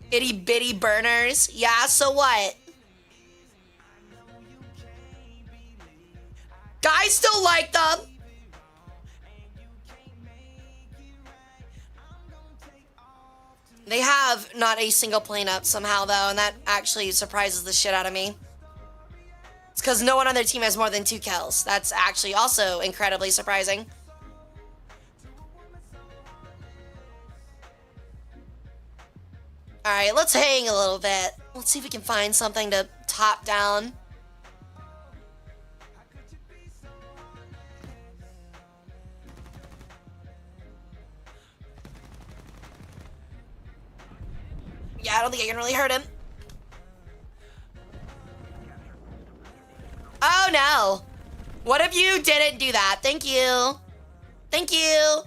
Itty-bitty burners. Yeah, so what? Guys still like them. They have not a single plane up somehow, though, and that actually surprises the shit out of me. It's because no one on their team has more than 2 kills. That's actually also incredibly surprising. Alright, let's hang a little bit. Let's see if we can find something to top down. Yeah, I don't think I can really hurt him. Oh, no. What if you didn't do that? Thank you. Thank you.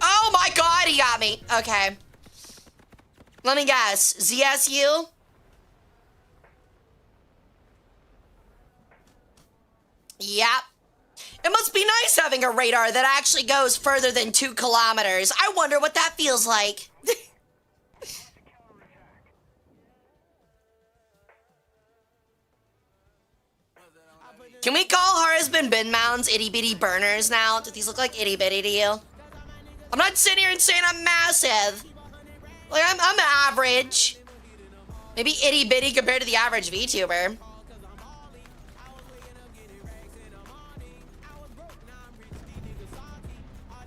Oh, my God, he got me. Okay. Let me guess. ZSU? Yep. It must be nice having a radar that actually goes further than 2 kilometers. I wonder what that feels like. Can we call Hara's bin mounds itty bitty burners now? Do these look like itty bitty to you? I'm not sitting here and saying I'm massive. Like, I'm average. Maybe itty bitty compared to the average VTuber.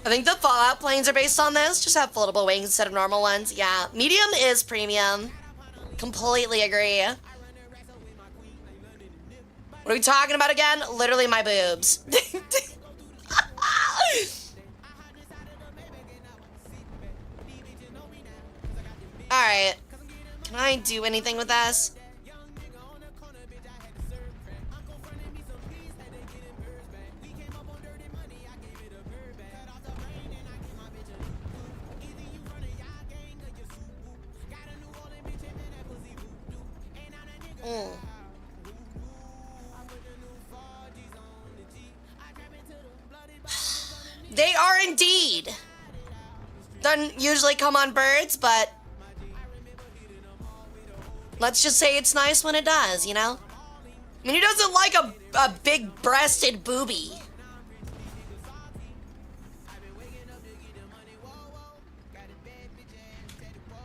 I think the Fallout planes are based on this. Just have foldable wings instead of normal ones. Yeah, medium is premium. Completely agree. What are we talking about again? Literally my boobs. Alright. Can I do anything with this? They are indeed. Doesn't usually come on birds, but let's just say it's nice when it does, you know? I mean, who doesn't like a big-breasted booby?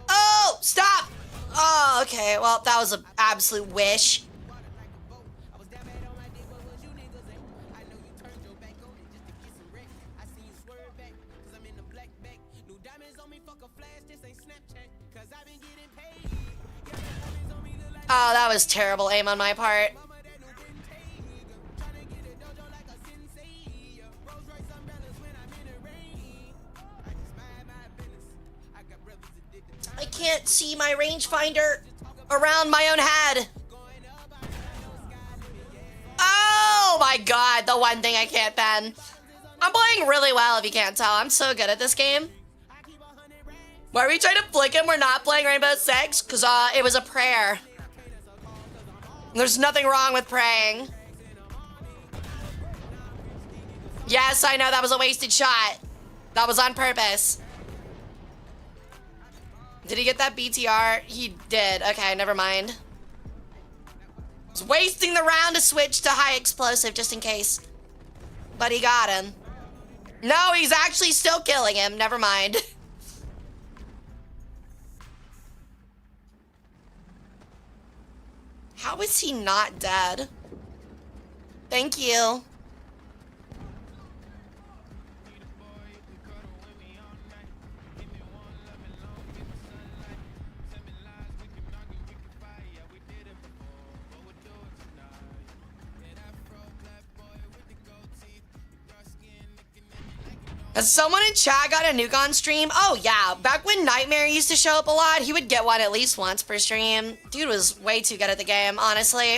Oh, stop! Oh, okay, well, that was an absolute wish. Oh, that was terrible aim on my part. I can't see my rangefinder around my own head. Oh my god, the one thing I can't pen. I'm playing really well if you can't tell. I'm so good at this game. Why are we trying to flick him? We're not playing Rainbow Six? Because it was a prayer. There's nothing wrong with praying. Yes, I know that was a wasted shot. That was on purpose. Did he get that BTR? He did. Okay, never mind. Was wasting the round to switch to high explosive just in case. But he got him. No, he's actually still killing him. Never mind. How is he not dead? Thank you. Has someone in chat got a nuke on stream? Oh yeah, back when Nightmare used to show up a lot, he would get one at least once per stream. Dude was way too good at the game, honestly.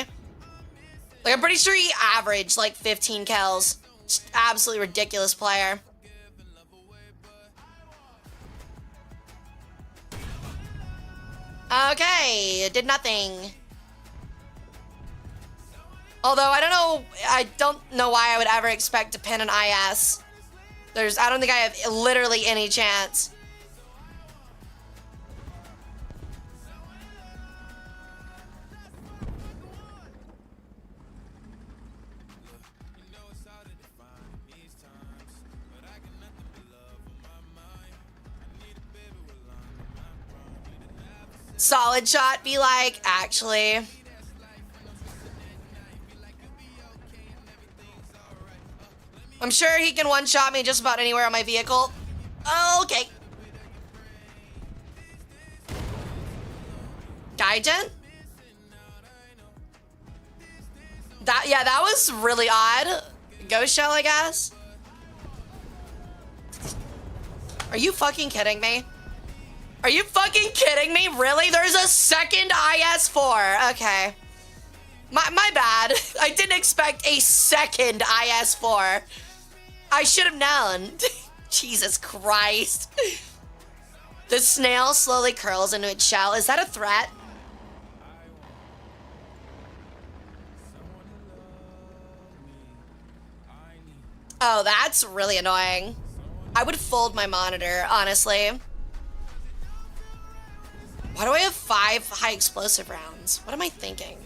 Like, I'm pretty sure he averaged like 15 kills. Just absolutely ridiculous player. Okay, it did nothing. Although I don't know why I would ever expect to pin an IS. I don't think I have literally any chance. Solid shot be like, actually. I'm sure he can one-shot me just about anywhere on my vehicle. Okay. Gaijin? That was really odd. Ghost shell, I guess. Are you fucking kidding me? Are you fucking kidding me? Really? There's a second IS-4. Okay. My bad. I didn't expect a second IS-4. I should have known. Jesus Christ. The snail slowly curls into its shell. Is that a threat? Oh, that's really annoying. I would fold my monitor, honestly. Why do I have 5 high explosive rounds? What am I thinking?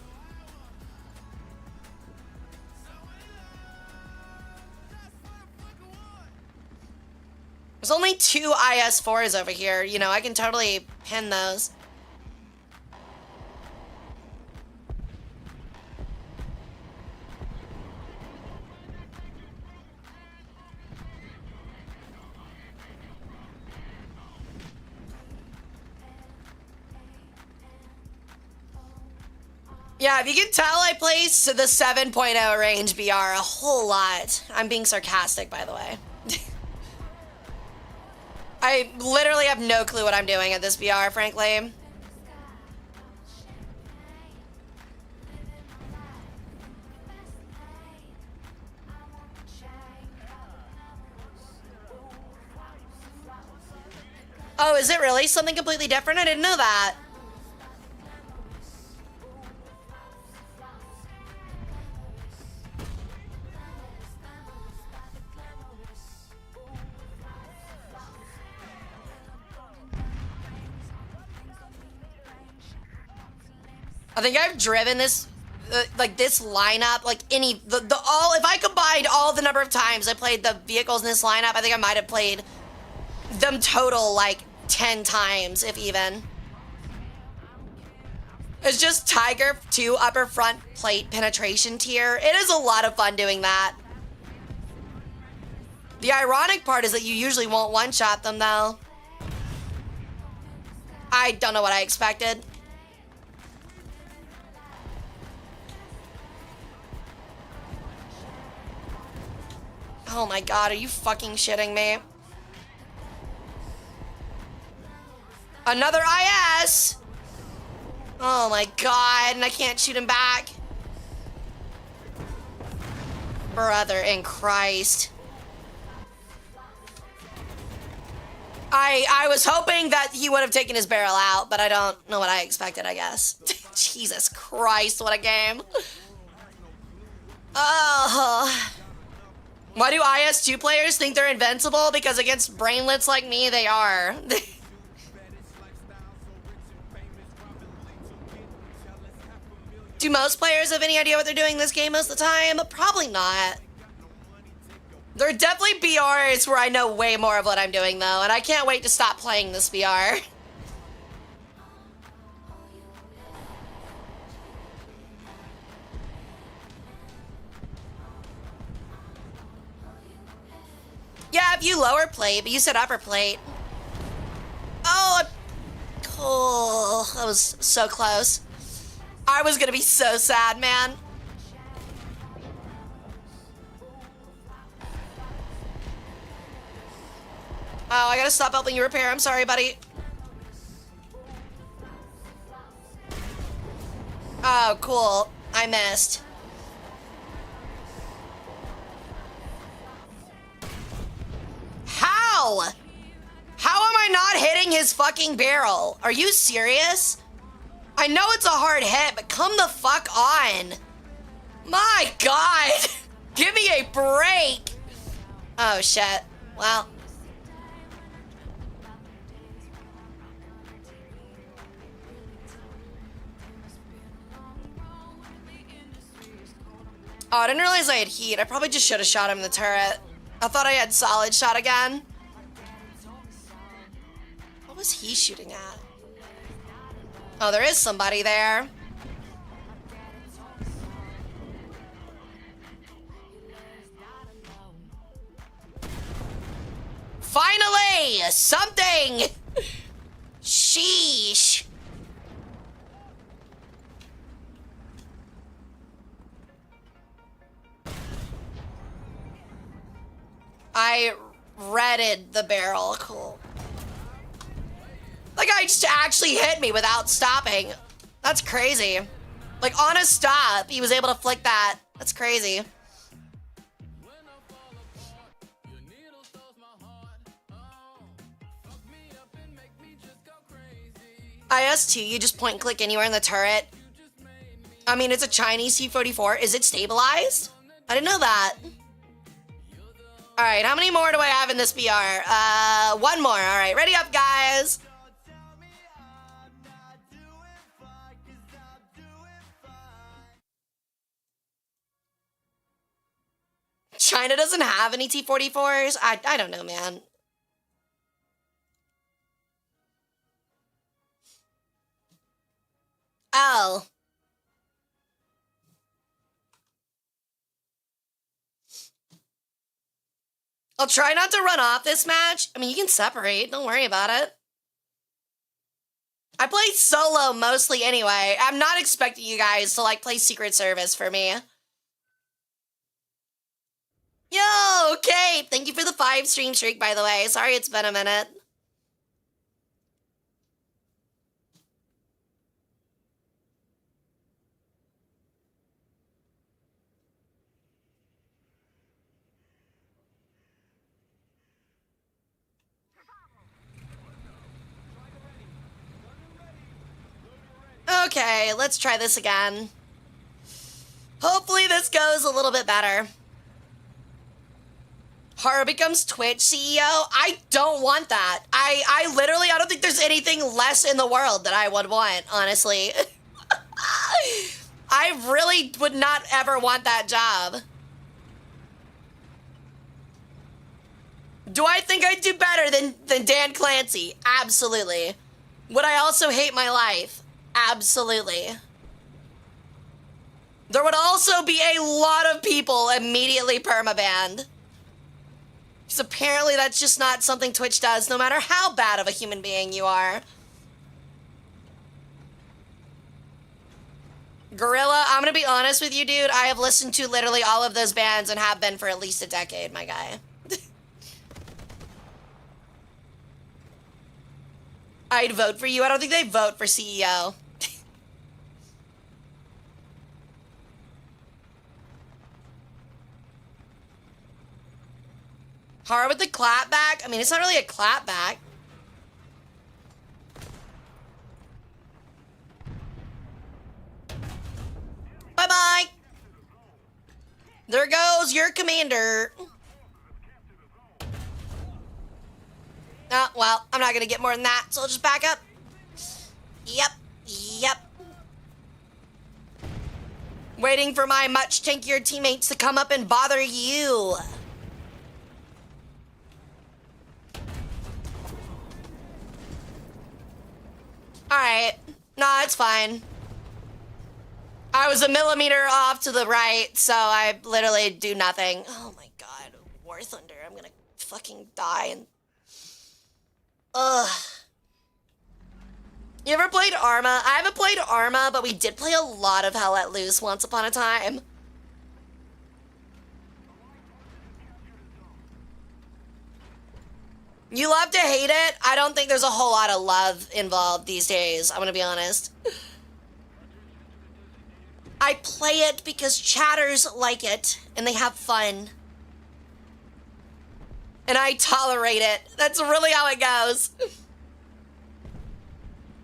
There's only 2 IS-4s over here. You know, I can totally pin those. Yeah, if you can tell, I placed the 7.0 range BR a whole lot. I'm being sarcastic, by the way. I literally have no clue what I'm doing at this VR, frankly. Oh, is it really something completely different? I didn't know that. I think I've driven this, like this lineup, like if I combined all the number of times I played the vehicles in this lineup, I think I might have played them total like 10 times, if even. It's just Tiger 2 upper front plate penetration tier. It is a lot of fun doing that. The ironic part is that you usually won't one-shot them, though. I don't know what I expected. Oh my god, are you fucking shitting me? Another IS! Oh my god, and I can't shoot him back. Brother in Christ. I was hoping that he would have taken his barrel out, but I don't know what I expected, I guess. Jesus Christ, what a game. Oh. Why do IS2 players think they're invincible? Because against brainlets like me, they are. Do most players have any idea what they're doing in this game most of the time? Probably not. There are definitely BRs where I know way more of what I'm doing, though, and I can't wait to stop playing this VR. Yeah, if you lower plate, but you said upper plate. Oh, that was so close. I was gonna be so sad, man. Oh, I gotta stop helping you repair. I'm sorry, buddy. Oh, cool. I missed. How? How am I not hitting his fucking barrel? Are you serious? I know it's a hard hit, but come the fuck on. My God. Give me a break. Oh, shit. Well. Oh, I didn't realize I had heat. I probably just should have shot him in the turret. I thought I had solid shot again. What was he shooting at? Oh, there is somebody there. Finally! Something! Sheesh. I redded the barrel. Cool. That guy just actually hit me without stopping. That's crazy. Like, on a stop, he was able to flick that. That's crazy. IS2, you just point and click anywhere in the turret. I mean, it's a Chinese C-44. Is it stabilized? I didn't know that. All right, how many more do I have in this VR? One more. All right, ready up, guys. China doesn't have any T-44s? I don't know, man. Oh. I'll try not to run off this match. I mean, you can separate. Don't worry about it. I play solo mostly anyway. I'm not expecting you guys to, like, play Secret Service for me. Yo, okay. Thank you for the 5 stream streak, by the way. Sorry it's been a minute. Okay, let's try this again. Hopefully this goes a little bit better. Hara becomes Twitch CEO. I don't want that. I literally, I don't think there's anything less in the world that I would want, honestly. I really would not ever want that job. Do I think I'd do better than Dan Clancy? Absolutely. Would I also hate my life? Absolutely. There would also be a lot of people immediately permabanned. Because apparently that's just not something Twitch does, no matter how bad of a human being you are. Gorilla, I'm gonna be honest with you, dude. I have listened to literally all of those bands and have been for at least a decade, my guy. I'd vote for you. I don't think they vote for CEO. Hard with the clapback? I mean, it's not really a clapback. Bye-bye. There goes your commander. Oh, well, I'm not gonna get more than that, so I'll just back up. Yep. Waiting for my much tankier teammates to come up and bother you. Alright. No, it's fine. I was a millimeter off to the right, so I literally do nothing. Oh my god. War Thunder. I'm gonna fucking die and... Ugh. You ever played Arma? I haven't played Arma, but we did play a lot of Hell Let Loose once upon a time. You love to hate it? I don't think there's a whole lot of love involved these days, I'm gonna be honest. I play it because chatters like it, and they have fun. And I tolerate it. That's really how it goes.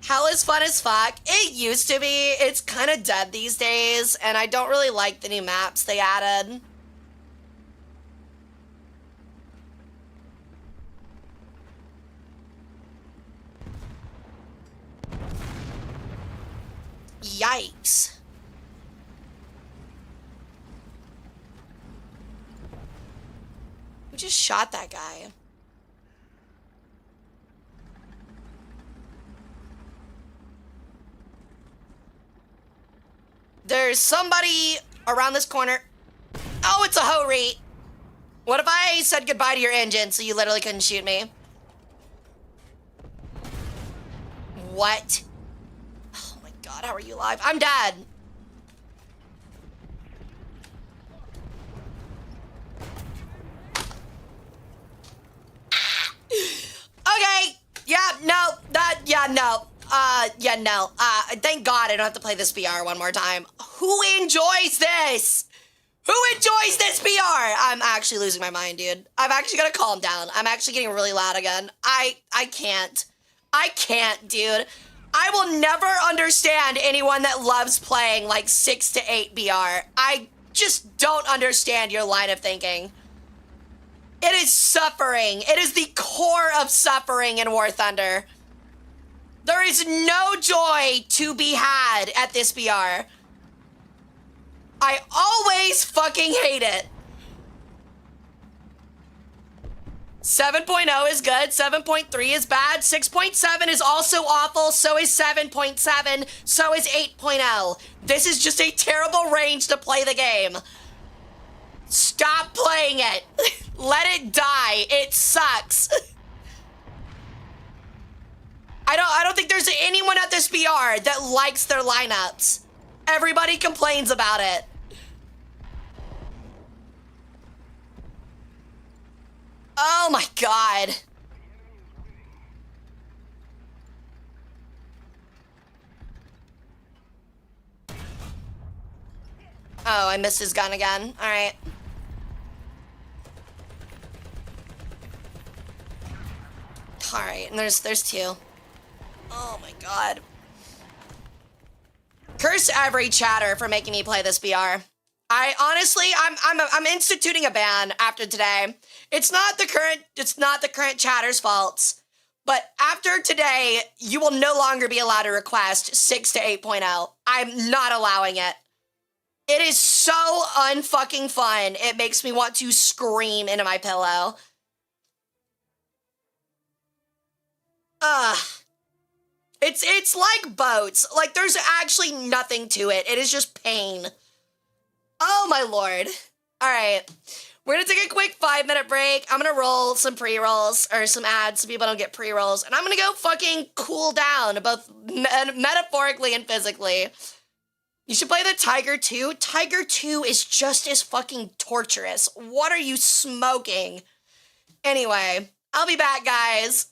Hell is fun as fuck. It used to be. It's kind of dead these days, and I don't really like the new maps they added. Yikes. Who just shot that guy? There's somebody around this corner. Oh, it's a Ho-Re. What if I said goodbye to your engine so you literally couldn't shoot me? What? Oh my god, how are you alive? I'm dead. Okay. Thank God I don't have to play this BR one more time. Who enjoys this? Who enjoys this BR? I'm actually losing my mind, dude. I'm actually gonna calm down. I'm actually getting really loud again. I can't. I can't, dude. I will never understand anyone that loves playing like 6 to 8 BR. I just don't understand your line of thinking. It is suffering. It is the core of suffering in War Thunder. There is no joy to be had at this BR. I always fucking hate it. 7.0 is good, 7.3 is bad, 6.7 is also awful, so is 7.7, so is 8.0. This is just a terrible range to play the game. Stop playing it. Let it die. It sucks. I don't think there's anyone at this BR that likes their lineups. Everybody complains about it. Oh my god. Oh, I missed his gun again. All right. All right, and there's two. Oh my god. curse every chatter for making me play this VR. I honestly, I'm instituting a ban after today. It's not the current chatter's fault, but after today, you will no longer be allowed to request 6 to 8.0. I'm not allowing it. It is so unfucking fun. It makes me want to scream into my pillow. Ugh. It's like boats. Like, there's actually nothing to it. It is just pain. Oh, my lord. All right. We're going to take a quick 5-minute break. I'm going to roll some pre-rolls, or some ads so people don't get pre-rolls. And I'm going to go fucking cool down, both metaphorically and physically. You should play the Tiger 2. Tiger 2 is just as fucking torturous. What are you smoking? Anyway, I'll be back, guys.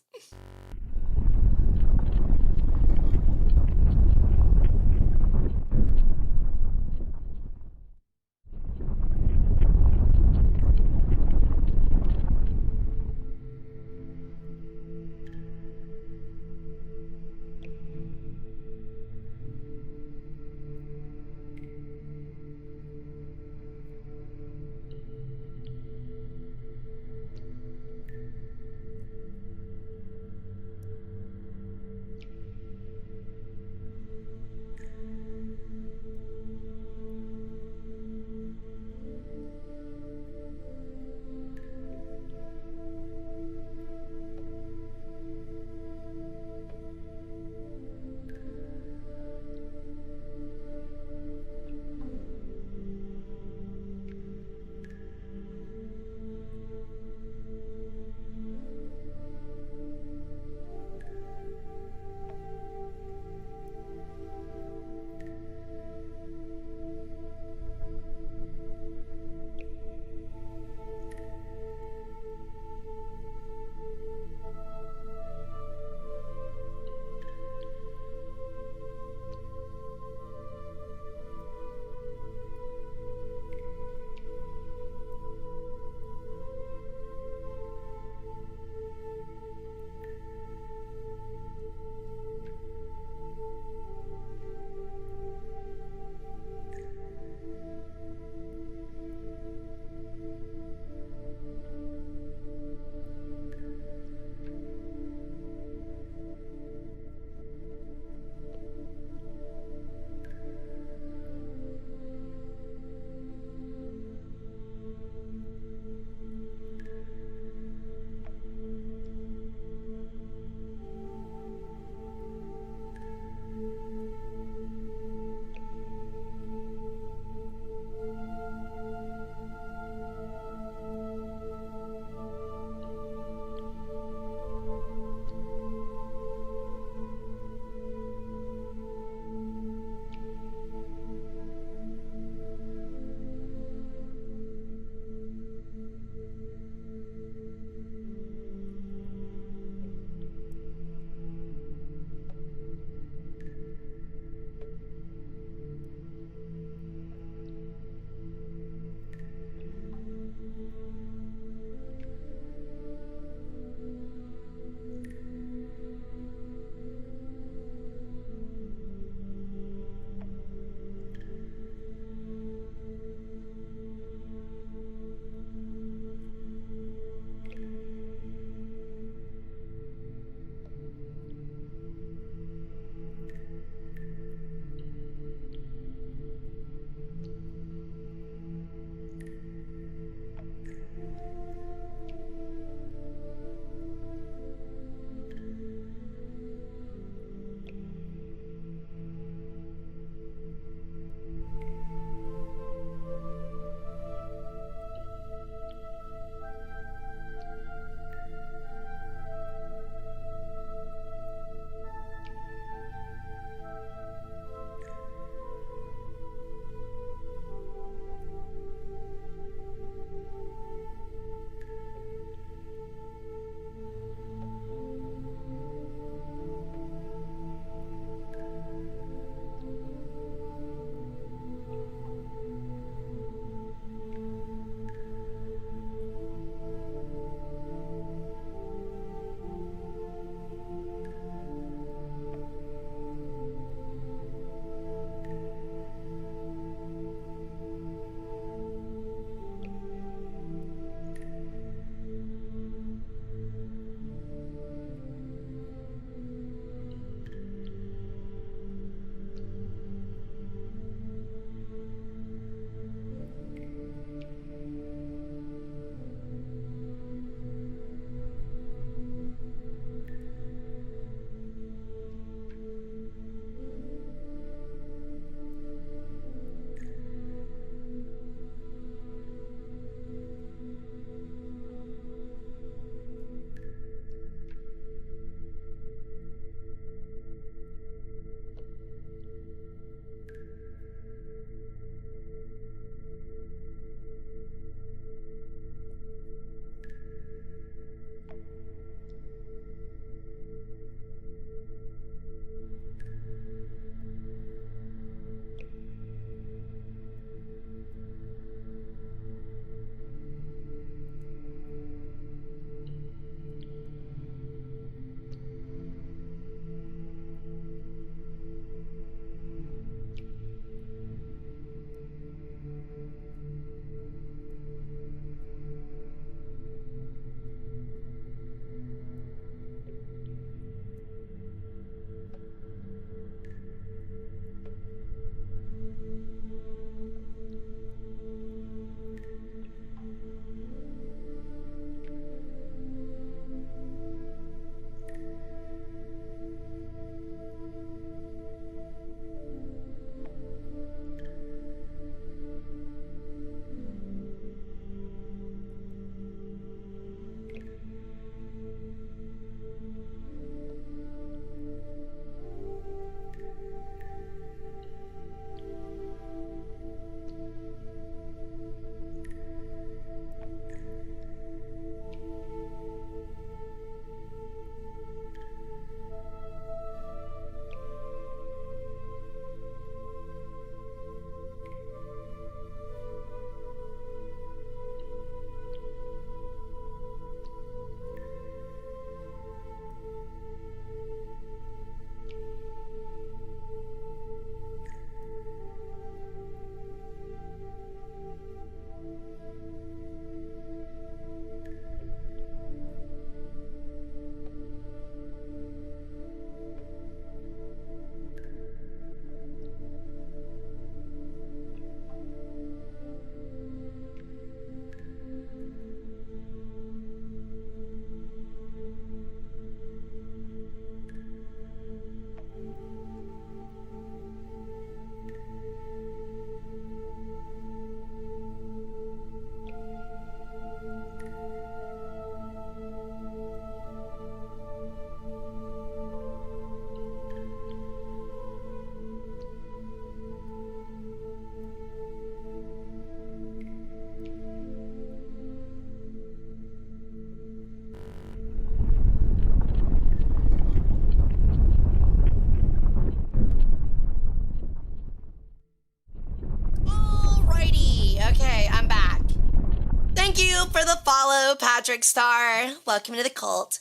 you for the follow, Patrick Star. Welcome to the cult.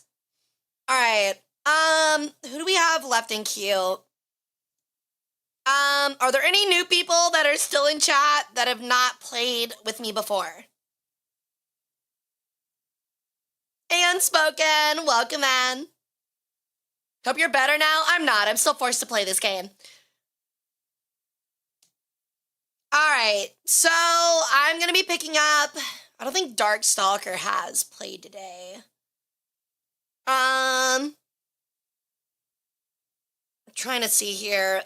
All right. Who do we have left in queue? Are there any new people that are still in chat that have not played with me before? Unspoken, welcome, man. Hope you're better now. I'm not. I'm still forced to play this game. All right, so I'm gonna be picking up. I don't think Darkstalker has played today. I'm trying to see here.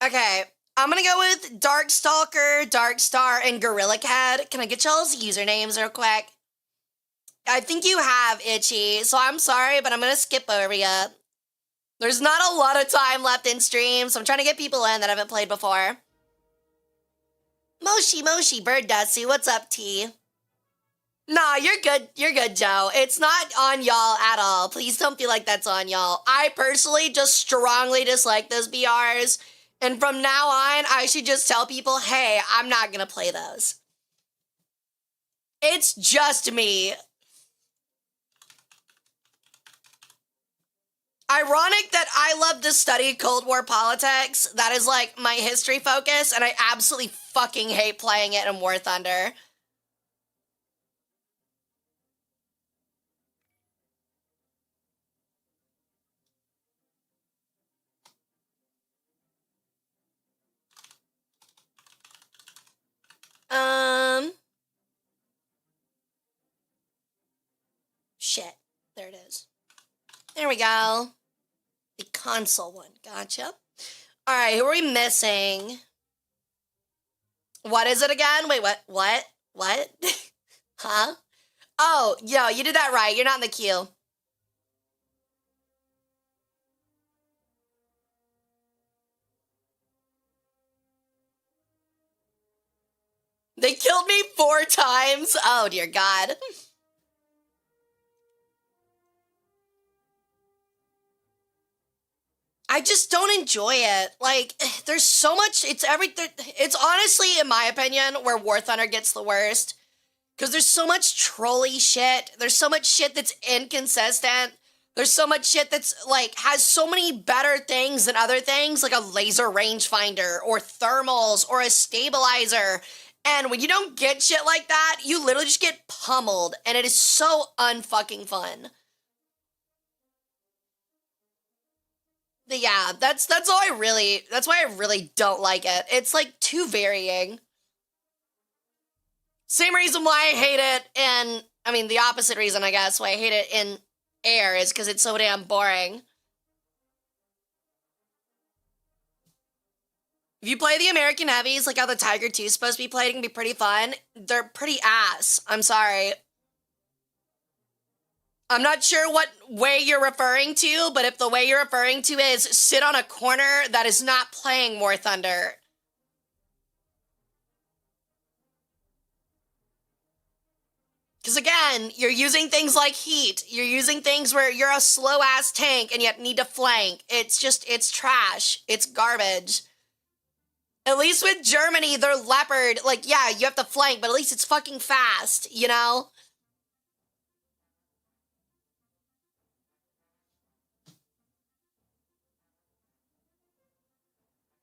Okay, I'm gonna go with Darkstalker, Darkstar, and Gorilla Cat. Can I get y'all's usernames real quick? I think you have, Itchy, so I'm sorry, but I'm gonna skip over you. There's not a lot of time left in stream, so I'm trying to get people in that haven't played before. Moshi, Bird Dusty, what's up, T? Nah, you're good. You're good, Joe. It's not on y'all at all. Please don't feel like that's on y'all. I personally just strongly dislike those BRs. And from now on, I should just tell people, hey, I'm not going to play those. It's just me. Ironic that I love to study Cold War politics. That is like my history focus, and I absolutely fucking hate playing it in War Thunder. Shit. There it is. There we go. The console one. Gotcha. All right, who are we missing? What is it again? Wait, what? Huh? Oh, yo, you did that right. You're not in the queue. They killed me 4 times. Oh, dear God. I just don't enjoy it. Like, there's so much, it's honestly, in my opinion, where War Thunder gets the worst. Because there's so much trolly shit. There's so much shit that's inconsistent. There's so much shit that's, like, has so many better things than other things, like a laser rangefinder, or thermals, or a stabilizer. And when you don't get shit like that, you literally just get pummeled, and it is so unfucking fun. But yeah, that's why I really don't like it. It's like too varying. Same reason why I hate it in, I mean, the opposite reason, I guess, why I hate it in Air is because it's so damn boring. If you play the American Heavies, like how the Tiger 2 is supposed to be played, it can be pretty fun. They're pretty ass. I'm sorry. I'm not sure what way you're referring to, but if the way you're referring to is sit on a corner, that is not playing War Thunder. Because again, you're using things like heat. You're using things where you're a slow-ass tank and yet need to flank. It's trash. It's garbage. At least with Germany, they're Leopard. Like, yeah, you have to flank, but at least it's fucking fast, you know?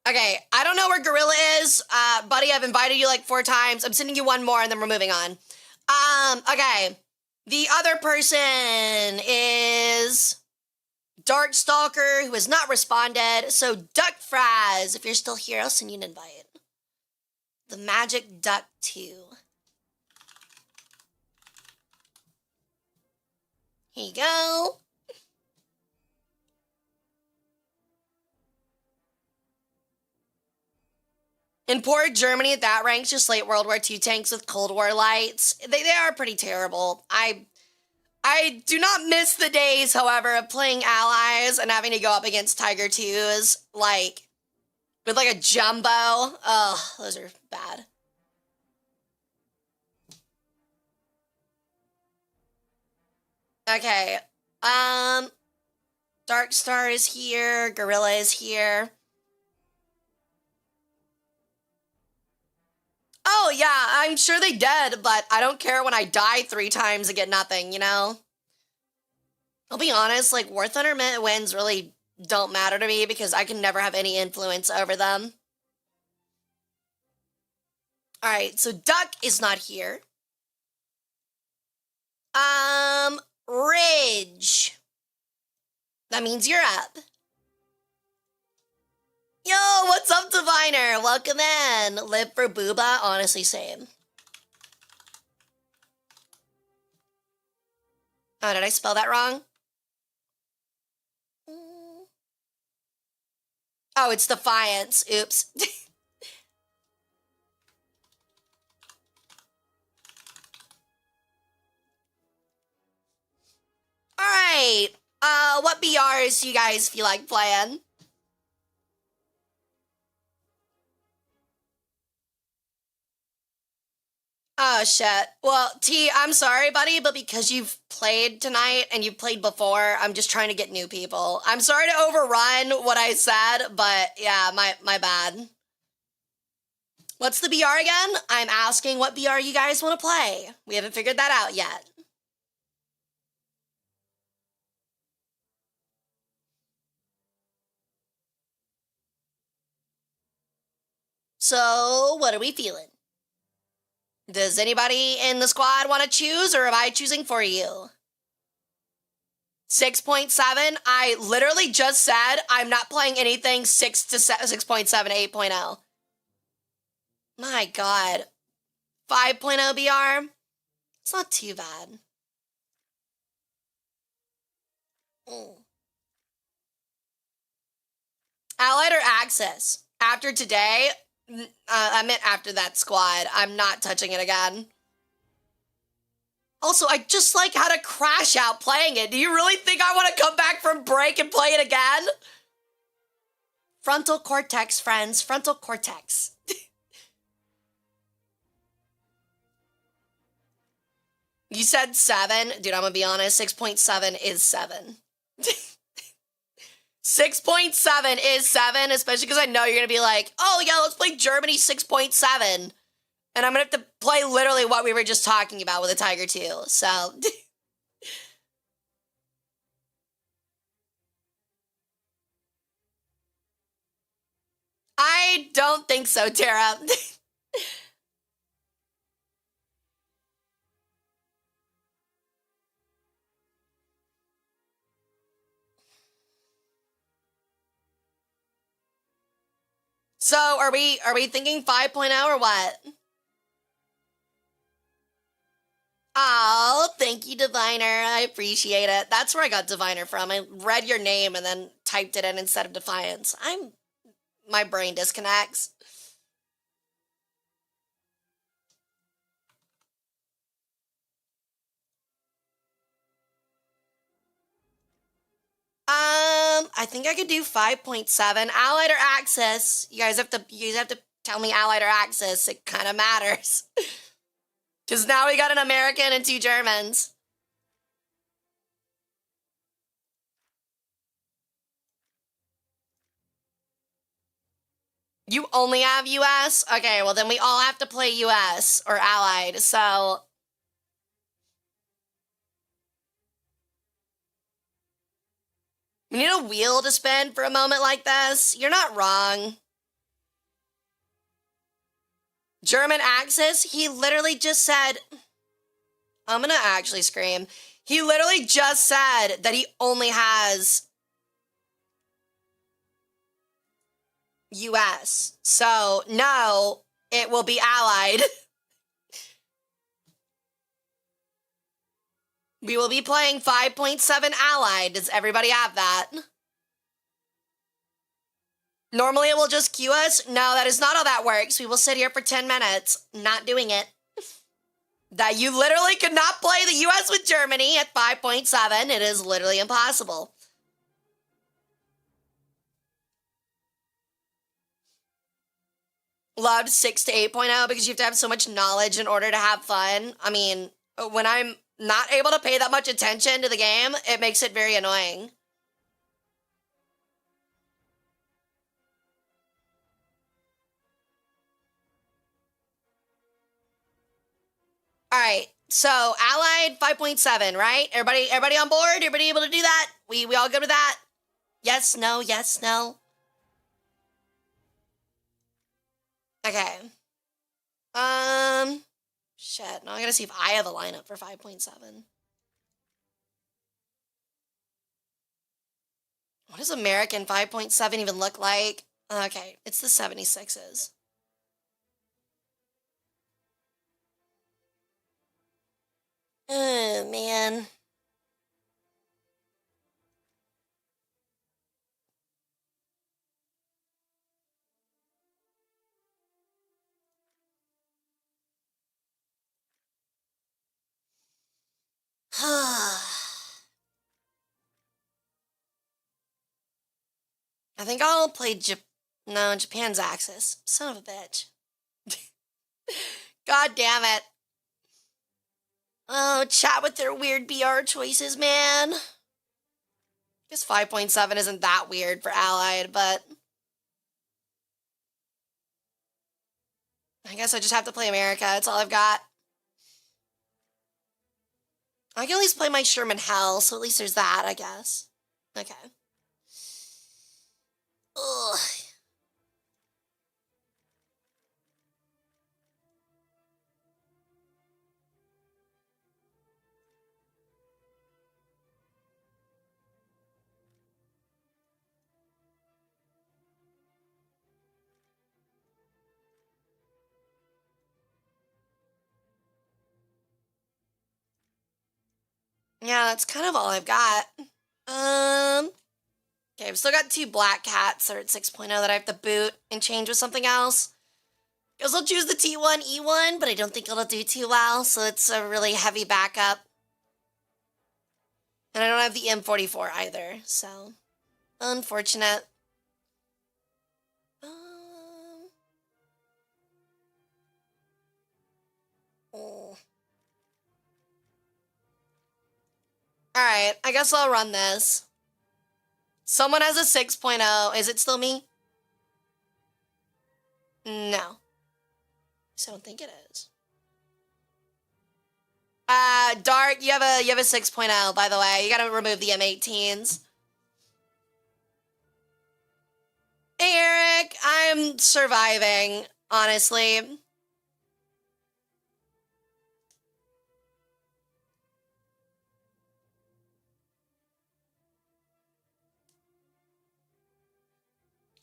Okay, I don't know where Gorilla is. Buddy, I've invited you like 4 times. I'm sending you one more and then we're moving on. Okay. The other person is Darkstalker, who has not responded. So, Duck Fries, if you're still here, I'll send you an invite. The Magic Duck 2. Here you go. In poor Germany at that rank, just late World War II tanks with Cold War lights. They are pretty terrible. I do not miss the days, however, of playing allies and having to go up against Tiger 2s, like, with like a jumbo. Oh, those are bad. Okay. Dark Star is here. Gorilla is here. Oh, yeah, I'm sure they did, but I don't care when I die 3 times and get nothing, you know? I'll be honest, like, War Thunder wins really don't matter to me because I can never have any influence over them. Alright, so Duck is not here. Ridge. That means you're up. Yo, what's up, Diviner? Welcome in. Live for Booba? Honestly, same. Oh, did I spell that wrong? Oh, it's Defiance. Oops. Alright. What BRs do you guys feel like playing? Oh, shit. Well, T, I'm sorry, buddy, but because you've played tonight and you've played before, I'm just trying to get new people. I'm sorry to overrun what I said, but yeah, my bad. What's the BR again? I'm asking what BR you guys want to play. We haven't figured that out yet. So, what are we feeling? Does anybody in the squad want to choose, or am I choosing for you? 6.7? I literally just said I'm not playing anything 6.7, 8.0. My God. 5.0 BR? It's not too bad. Allied or Axis? After today, I meant after that squad. I'm not touching it again. Also, I just like had a crash out playing it. Do you really think I want to come back from break and play it again? Frontal cortex, friends. Frontal cortex. You said 7? Dude, I'm gonna be honest. 6.7 is 7. 6.7 is 7, especially because I know you're gonna be like, oh yeah, let's play Germany 6.7. And I'm gonna have to play literally what we were just talking about with a Tiger 2, so. I don't think so, Tara. So, are we thinking 5.0 or what? Oh, thank you, Diviner. I appreciate it. That's where I got Diviner from. I read your name and then typed it in instead of Defiance. My brain disconnects. I think I could do 5.7. Allied or Axis? You guys have to tell me Allied or Axis. It kind of matters. Because now we got an American and 2 Germans. You only have US? Okay, well then we all have to play US or Allied, so... We need a wheel to spin for a moment like this. You're not wrong. German Axis? He literally just said... I'm gonna actually scream. He literally just said that he only has... US. So, no, it will be Allied. We will be playing 5.7 Allied. Does everybody have that? Normally it will just queue us. No, that is not how that works. We will sit here for 10 minutes. Not doing it. That you literally could not play the US with Germany at 5.7. It is literally impossible. Loved 6 to 8.0 because you have to have so much knowledge in order to have fun. I mean, when I'm not able to pay that much attention to the game, it makes it very annoying. All right. So Allied 5.7, right? Everybody on board? Everybody able to do that? We all good with that? Yes, no, yes, no. Okay. Shit. Now I gotta see if I have a lineup for 5.7. What does American 5.7 even look like? Okay, it's the 76s. Oh, man. I think I'll play Japan's Axis. Son of a bitch. God damn it. Oh, chat with their weird BR choices, man. I guess 5.7 isn't that weird for Allied, but I guess I just have to play America. That's all I've got. I can at least play my Sherman Hell, so at least there's that, I guess. Okay. Ugh. Yeah, that's kind of all I've got. Okay, I've still got 2 Black Cats that are at 6.0 that I have to boot and change with something else. Guess I'll choose the T1E1, but I don't think it'll do too well, so it's a really heavy backup. And I don't have the M44 either, so unfortunate. Oh. Alright, I guess I'll run this. Someone has a 6.0. Is it still me? No. I don't think it is. Dark, you have a 6.0, by the way. You gotta remove the M18s. Hey, Eric, I'm surviving, honestly.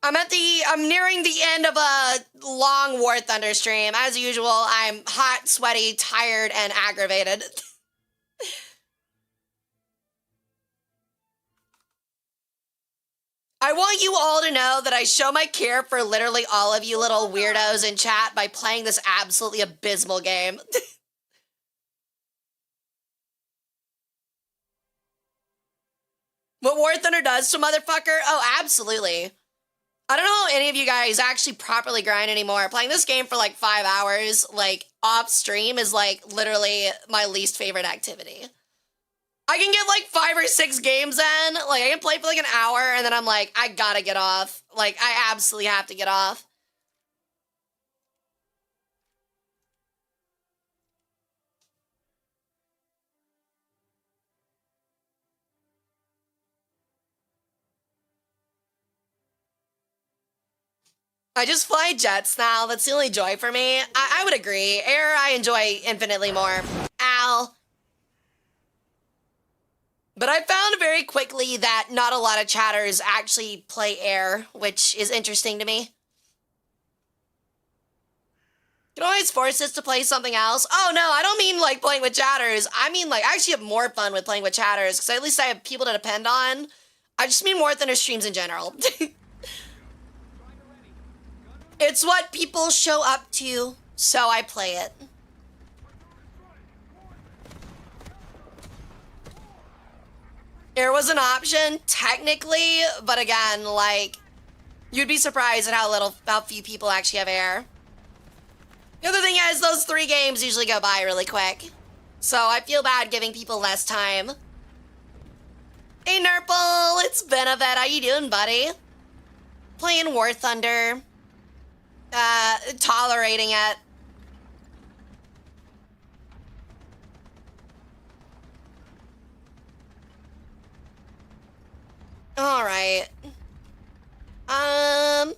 I'm nearing the end of a long War Thunder stream. As usual, I'm hot, sweaty, tired, and aggravated. I want you all to know that I show my care for literally all of you little weirdos in chat by playing this absolutely abysmal game. What War Thunder does to motherfucker? Oh, absolutely. I don't know how any of you guys actually properly grind anymore. Playing this game for like 5 hours, like off stream, is like literally my least favorite activity. I can get like 5 or 6 games in. Like I can play for like an hour and then I'm like, I gotta get off. Like I absolutely have to get off. I just fly jets now. That's the only joy for me. I would agree. Air, I enjoy infinitely more. Ow. But I found very quickly that not a lot of chatters actually play air, which is interesting to me. You can always force us to play something else. Oh, no, I don't mean like playing with chatters. I mean like I actually have more fun with playing with chatters because at least I have people to depend on. I just mean more Thunder streams in general. It's what people show up to, so I play it. Air was an option, technically, but again, like, you'd be surprised at how few people actually have air. The other thing is, those 3 games usually go by really quick. So I feel bad giving people less time. Hey, Nurple, it's Benefit. How you doing, buddy? Playing War Thunder. Tolerating it. All right. Oh,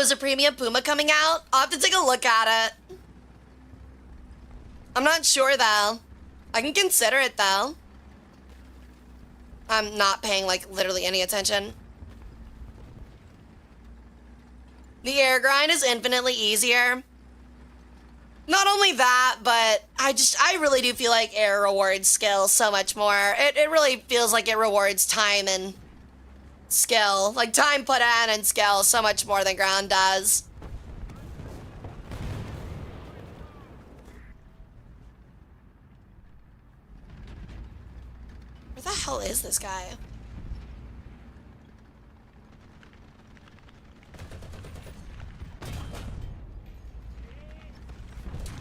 is a premium Puma coming out? I'll have to take a look at it. I'm not sure though. I can consider it though. I'm not paying like literally any attention. The air grind is infinitely easier. Not only that, but I really do feel like air rewards skill so much more. It really feels like it rewards time and skill. Like time put in and skill so much more than ground does. Where the hell is this guy?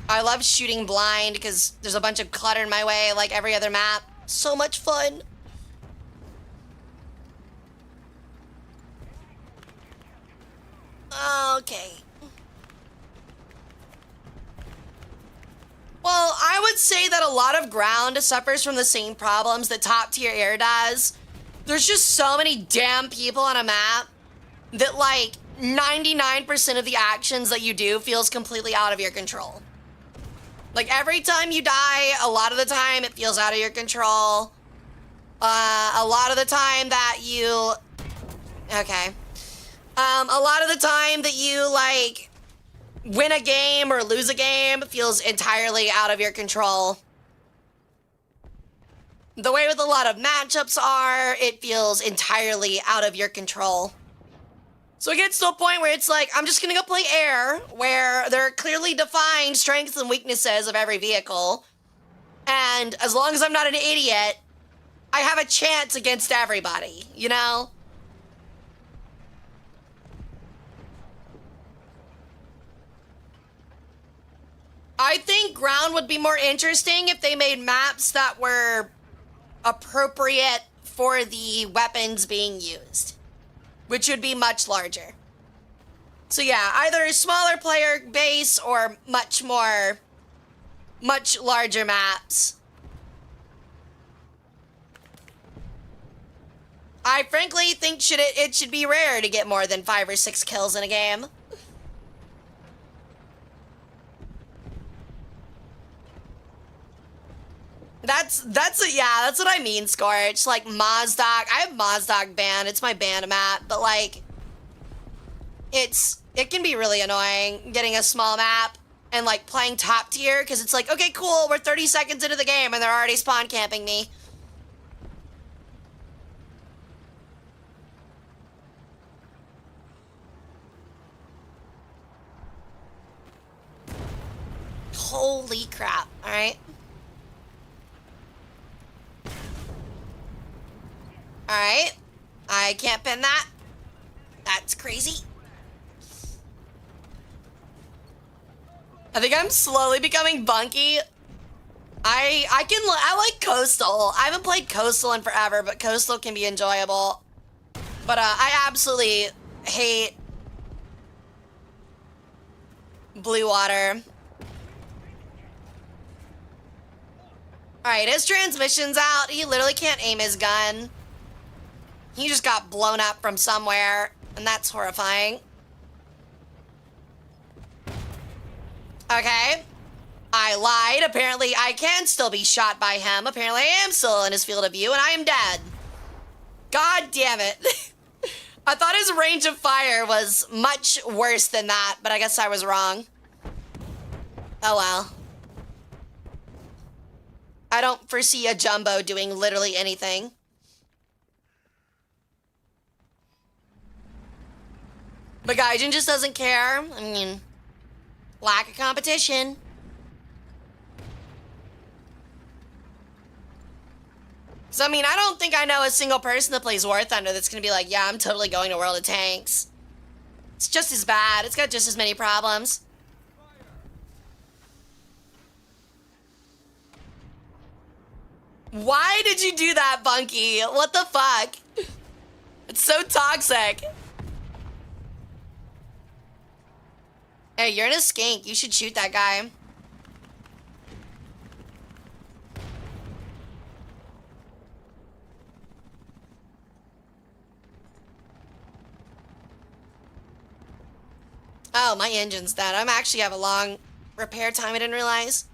I love shooting blind because there's a bunch of clutter in my way like every other map. So much fun. Okay. Well, I would say that a lot of ground suffers from the same problems that top tier air does. There's just so many damn people on a map that like 99% of the actions that you do feels completely out of your control. Like every time you die, a lot of the time it feels out of your control. A lot of the time that you... Okay. A lot of the time that you like win a game or lose a game feels entirely out of your control. The way with a lot of matchups are, it feels entirely out of your control. So it gets to a point where it's like, I'm just gonna go play air, where there are clearly defined strengths and weaknesses of every vehicle. And as long as I'm not an idiot, I have a chance against everybody, you know? I think ground would be more interesting if they made maps that were appropriate for the weapons being used, which would be much larger. So yeah, either a smaller player base or much larger maps. I frankly think it should be rare to get more than 5 or 6 kills in a game. That's what I mean, Scorch. Like Mozdog, I have Mozdog banned. It's my ban map, but like, it can be really annoying getting a small map and like playing top tier because it's like, okay, cool, we're 30 seconds into the game and they're already spawn camping me. Holy crap! All right. Alright. I can't pin that. That's crazy. I think I'm slowly becoming bunky. I like Coastal. I haven't played Coastal in forever, but Coastal can be enjoyable. But I absolutely hate Blue Water. Alright, his transmission's out. He literally can't aim his gun. He just got blown up from somewhere, and that's horrifying. Okay. I lied. Apparently, I can still be shot by him. Apparently, I am still in his field of view, and I am dead. God damn it. I thought his range of fire was much worse than that, but I guess I was wrong. Oh well. I don't foresee a Jumbo doing literally anything. But Gaijin just doesn't care. I mean, lack of competition. So, I mean, I don't think I know a single person that plays War Thunder that's gonna be like, yeah, I'm totally going to World of Tanks. It's just as bad. It's got just as many problems. Why did you do that, Bunky? What the fuck? It's so toxic. Hey, you're in a skink. You should shoot that guy. Oh, my engine's dead. I'm actually have a long repair time. I didn't realize.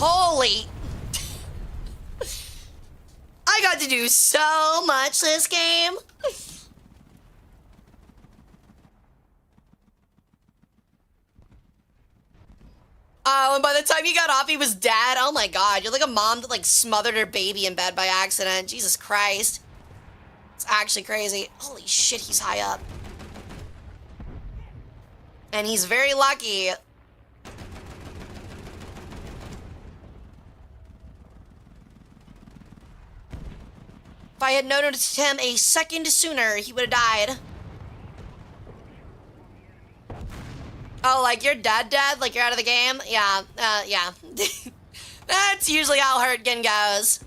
Holy. I got to do so much this game. Oh, and by the time you got off, he was dead. Oh my god, you're like a mom that like smothered her baby in bed by accident. Jesus Christ. It's actually crazy. Holy shit, he's high up. And he's very lucky. If I had noticed him a second sooner, he would have died. Oh, like you're dead? Like you're out of the game? Yeah, yeah. That's usually how Hurtgen goes.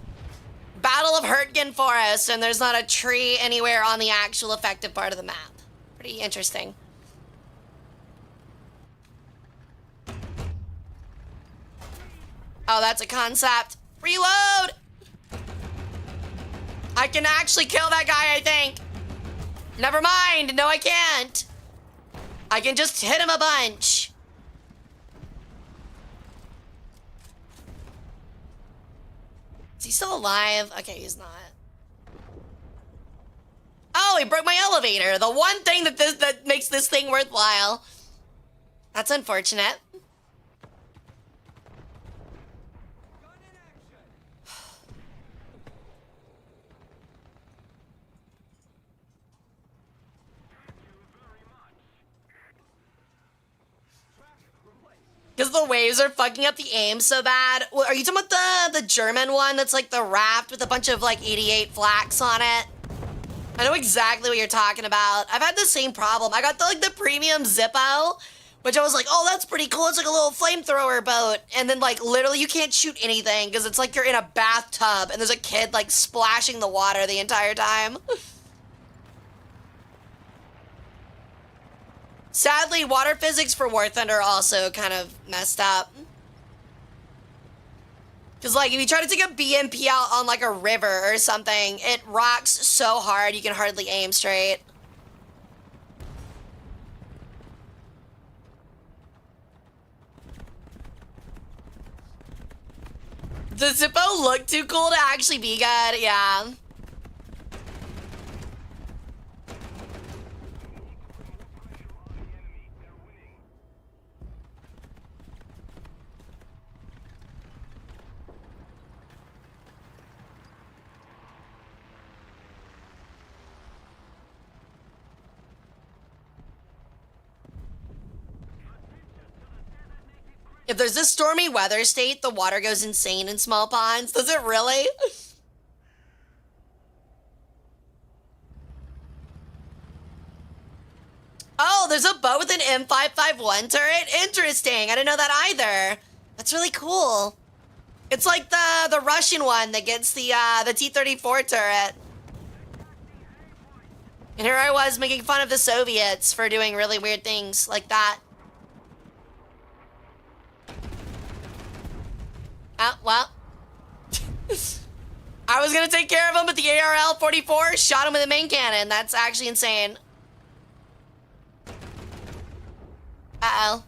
Battle of Hurtgen Forest, and there's not a tree anywhere on the actual effective part of the map. Pretty interesting. Oh, that's a concept. Reload! I can actually kill that guy, I think. Never mind. No, I can't. I can just hit him a bunch. Is he still alive? Okay, he's not. Oh, he broke my elevator. The one thing that makes this thing worthwhile. That's unfortunate. Because the waves are fucking up the aim so bad. Are you talking about the German one that's like the raft with a bunch of like 88 flax on it? I know exactly what you're talking about. I've had the same problem. I got the premium Zippo, which I was like, oh, that's pretty cool. It's like a little flamethrower boat. And then like literally you can't shoot anything because it's like you're in a bathtub and there's a kid like splashing the water the entire time. Sadly, water physics for War Thunder also kind of messed up. Because, like, if you try to take a BMP out on, like, a river or something, it rocks so hard you can hardly aim straight. Does Zippo look too cool to actually be good? Yeah. If there's this stormy weather state, the water goes insane in small ponds. Does it really? Oh, there's a boat with an M551 turret? Interesting. I didn't know that either. That's really cool. It's like the Russian one that gets the T-34 turret. And here I was making fun of the Soviets for doing really weird things like that. Oh, well. I was gonna take care of him, but the ARL-44 shot him with a main cannon. That's actually insane. Uh-oh.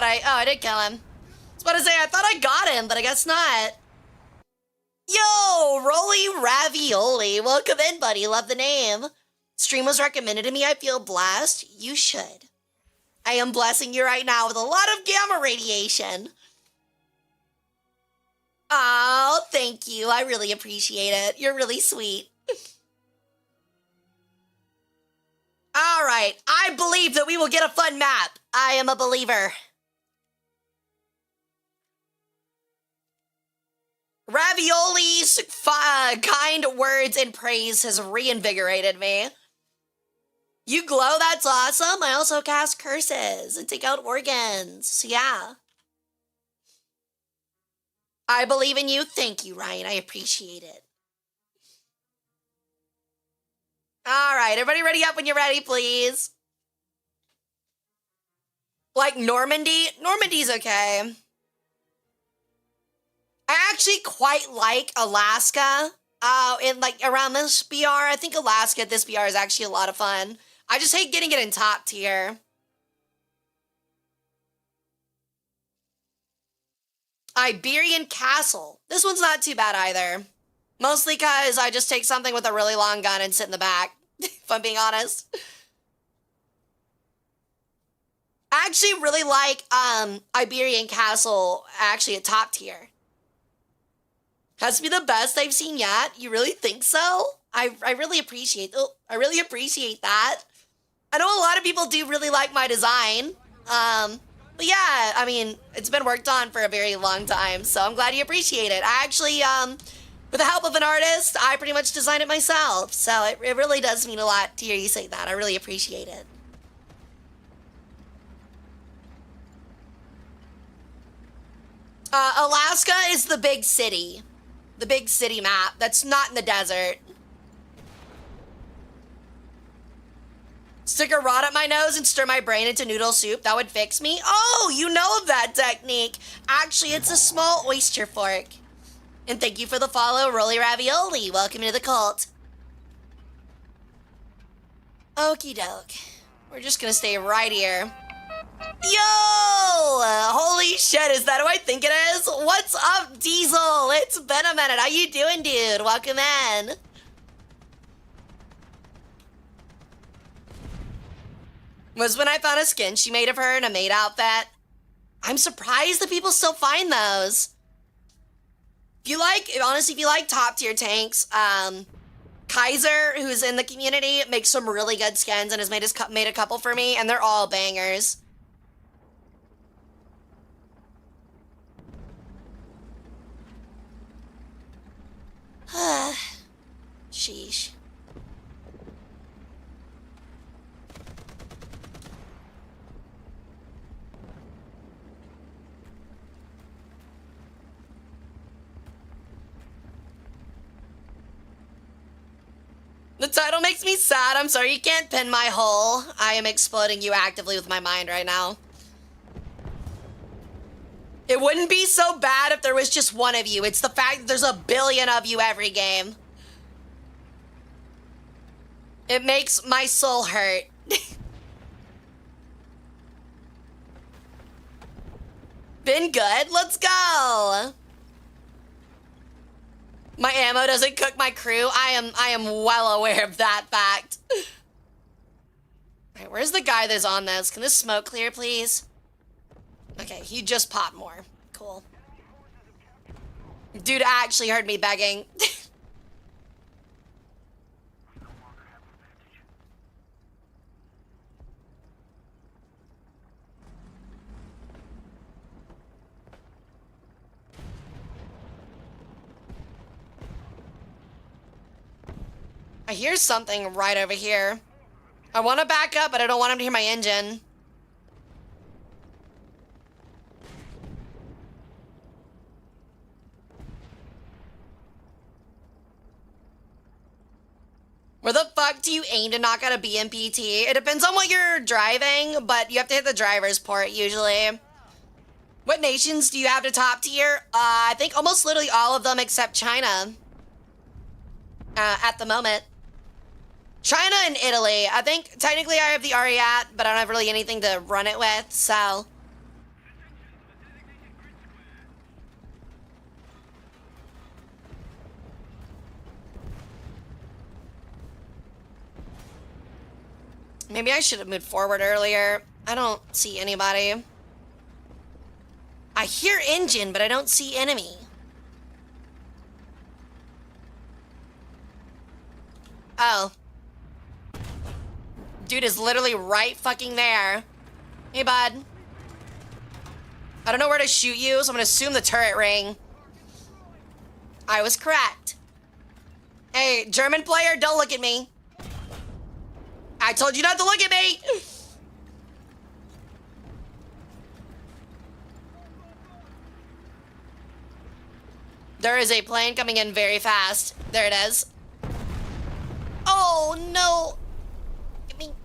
I did kill him. I was about to say, I thought I got him, but I guess not. Yo, Rolly Ravioli. Welcome in, buddy. Love the name. Stream was recommended to me. I feel blessed. You should. I am blessing you right now with a lot of gamma radiation. Oh, thank you. I really appreciate it. You're really sweet. All right. I believe that we will get a fun map. I am a believer. Ravioli's kind words and praise has reinvigorated me. You glow, that's awesome. I also cast curses and take out organs. So yeah. I believe in you. Thank you, Ryan. I appreciate it. All right, everybody ready up when you're ready, please. Like Normandy? Normandy's okay. I actually quite like Alaska. In like around this BR. I think Alaska at this BR is actually a lot of fun. I just hate getting it in top tier. Iberian Castle. This one's not too bad either. Mostly because I just take something with a really long gun and sit in the back, if I'm being honest. I actually really like Iberian Castle actually at top tier. Has to be the best I've seen yet. You really think so? I really appreciate that. I know a lot of people do really like my design. But yeah, I mean, it's been worked on for a very long time, so I'm glad you appreciate it. I actually, with the help of an artist, I pretty much designed it myself, so it really does mean a lot to hear you say that. I really appreciate it. Alaska is the big city map that's not in the desert. Stick a rod up my nose and stir my brain into noodle soup. That would fix me. Oh, you know of that technique. Actually, it's a small oyster fork. And thank you for the follow, Rolly Ravioli. Welcome to the cult. Okie doke. We're just gonna stay right here. Yo! Holy shit, is that who I think it is? What's up, Diesel? It's been a minute. How you doing, dude? Welcome in. Was when I found a skin she made of her in a maid outfit. I'm surprised that people still find those. If you like top tier tanks, Kaiser, who's in the community, makes some really good skins and has made a couple for me, and they're all bangers. Sheesh. The title makes me sad. I'm sorry you can't pin my hole. I am exploding you actively with my mind right now. It wouldn't be so bad if there was just one of you. It's the fact that there's a billion of you every game. It makes my soul hurt. Been good? Let's go. My ammo doesn't cook my crew. I am well aware of that fact. Alright, where's the guy that's on this? Can this smoke clear, please? Okay, he just popped more. Cool. Dude actually heard me begging. I hear something right over here. I want to back up, but I don't want him to hear my engine. Where the fuck do you aim to knock out a BMPT? It depends on what you're driving, but you have to hit the driver's port usually. What nations do you have to top tier? I think almost literally all of them except China. At the moment. China and Italy. I think technically I have the Ariat, but I don't have really anything to run it with, so. Maybe I should have moved forward earlier. I don't see anybody. I hear engine, but I don't see enemy. Oh. Dude is literally right fucking there. Hey, bud. I don't know where to shoot you, so I'm gonna assume the turret ring. I was correct. Hey, German player, don't look at me. I told you not to look at me. There is a plane coming in very fast. There it is. Oh, no.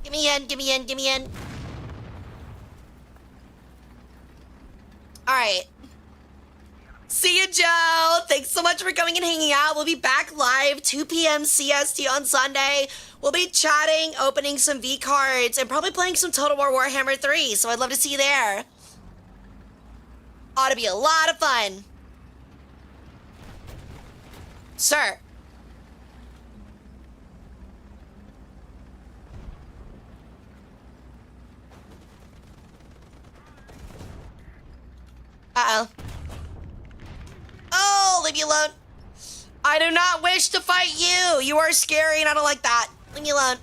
Give me in. All right. See you, Joe. Thanks so much for coming and hanging out. We'll be back live 2 p.m. CST on Sunday. We'll be chatting, opening some V cards, and probably playing some Total War Warhammer 3. So I'd love to see you there. Ought to be a lot of fun. Sir. Uh-oh. Oh, leave me alone. I do not wish to fight you. You are scary and I don't like that. Leave me alone.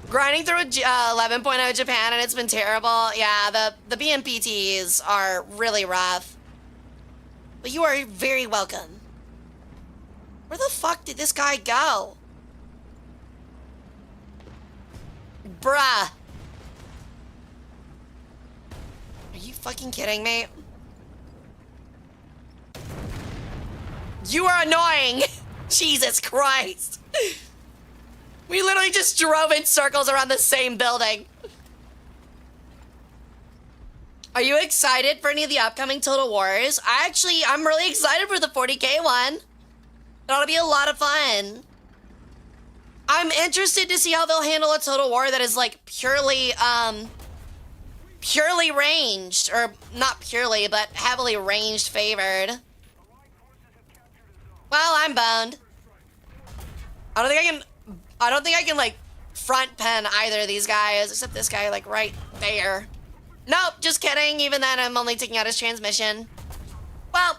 Grinding through 11.0 Japan and it's been terrible. Yeah, the BMPTs are really rough. But you are very welcome. Where the fuck did this guy go? Bruh. Are you fucking kidding me? You are annoying. Jesus Christ. We literally just drove in circles around the same building. Are you excited for any of the upcoming Total Wars? I'm really excited for the 40K one. That'll be a lot of fun. I'm interested to see how they'll handle a Total War that is like purely ranged, or not purely, but heavily ranged favored. Well, I'm boned. I don't think I can like front pen either of these guys, except this guy like right there. Nope, just kidding. Even then, I'm only taking out his transmission. Well,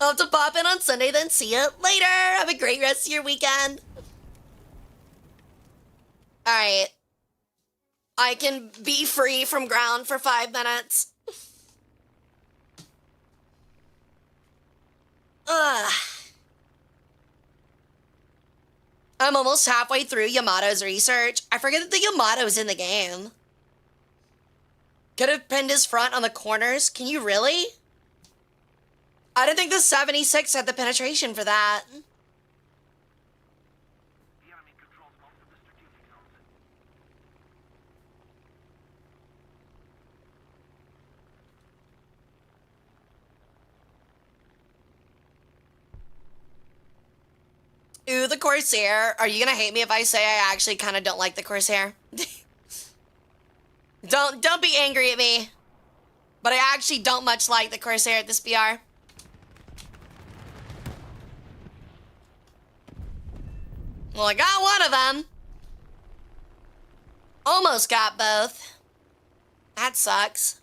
I'll have to pop in on Sunday, then see you later. Have a great rest of your weekend. All right. I can be free from ground for 5 minutes. Ugh. I'm almost halfway through Yamato's research. I forget that the Yamato's in the game. Could have pinned his front on the corners. Can you really? I didn't think the 76 had the penetration for that. Ooh, the Corsair. Are you gonna hate me if I say I actually kind of don't like the Corsair? Don't be angry at me. But I actually don't much like the Corsair at this BR. Well, I got one of them. Almost got both. That sucks.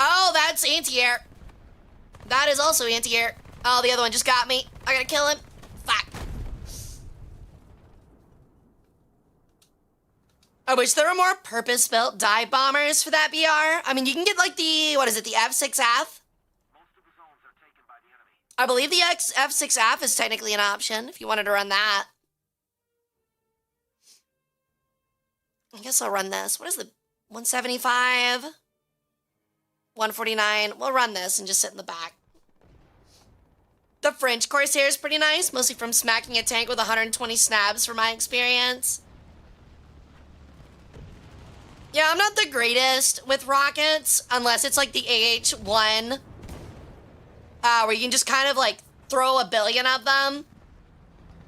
Oh, that's anti-air. That is also anti-air. Oh, the other one just got me. I gotta kill him. Fuck. I wish there were more purpose-built dive bombers for that BR. I mean, you can get like the, what is it, the F6F? I believe the F6F is technically an option if you wanted to run that. I guess I'll run this. What is the 175? 149. We'll run this and just sit in the back. The French Corsair is pretty nice, mostly from smacking a tank with 120 snabs from my experience. Yeah, I'm not the greatest with rockets, unless it's like the AH-1, where you can just kind of like throw a billion of them.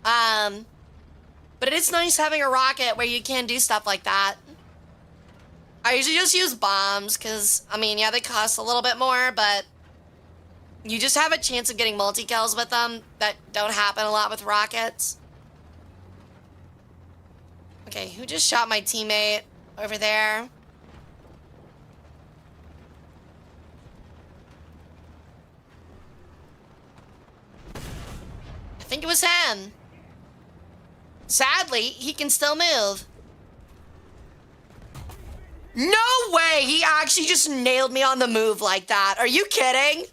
But it is nice having a rocket where you can do stuff like that. I usually just use bombs because, I mean, yeah, they cost a little bit more, but you just have a chance of getting multi-kills with them that don't happen a lot with rockets. Okay, who just shot my teammate over there? I think it was him. Sadly, he can still move. No way! He actually just nailed me on the move like that. Are you kidding?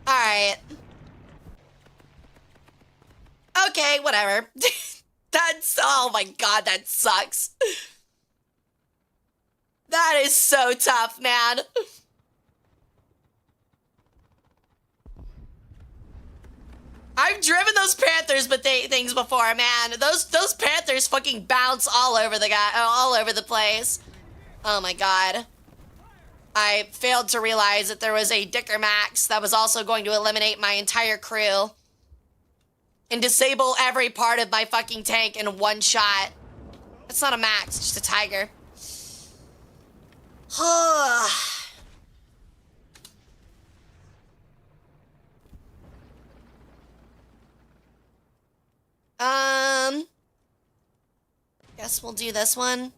Alright. Okay, whatever. That's... Oh my god, that sucks. That is so tough, man. I've driven those Panthers but things before, man. Those Panthers fucking bounce all over the place. Oh my god. I failed to realize that there was a Dicker Max that was also going to eliminate my entire crew and disable every part of my fucking tank in one shot. It's not a Max, it's just a Tiger. Guess we'll do this one.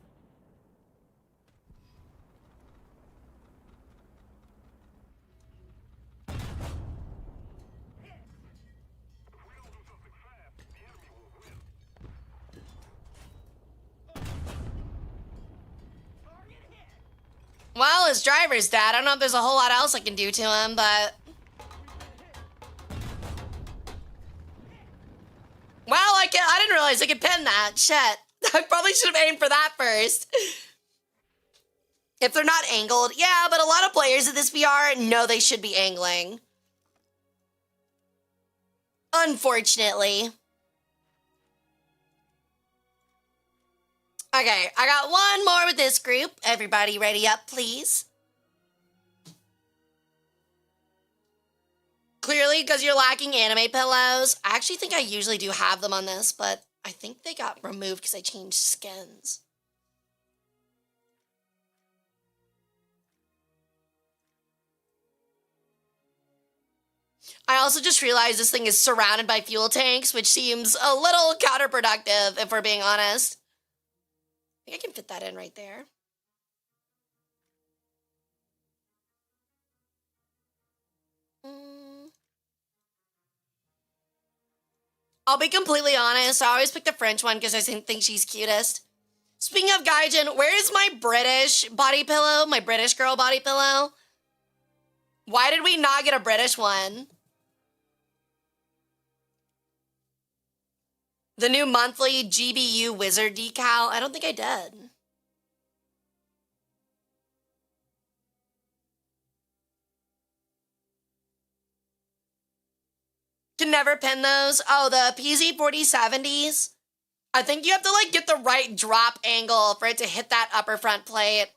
Well, his driver's dead. I don't know if there's a whole lot else I can do to him, but... Wow, I didn't realize I could pin that. Shit. I probably should have aimed for that first. If they're not angled. Yeah, but a lot of players of this VR know they should be angling. Unfortunately. Okay, I got one more with this group. Everybody ready up, please? Clearly, because you're lacking anime pillows. I actually think I usually do have them on this, but I think they got removed because I changed skins. I also just realized this thing is surrounded by fuel tanks, which seems a little counterproductive, if we're being honest. I think I can fit that in right there. I'll be completely honest, I always pick the French one because I think she's cutest. Speaking of Gaijin, where is my British body pillow? My British girl body pillow? Why did we not get a British one? The new monthly GBU Wizard decal? I don't think I did. Can never pin those. Oh, the PZ4070s? I think you have to, like, get the right drop angle for it to hit that upper front plate.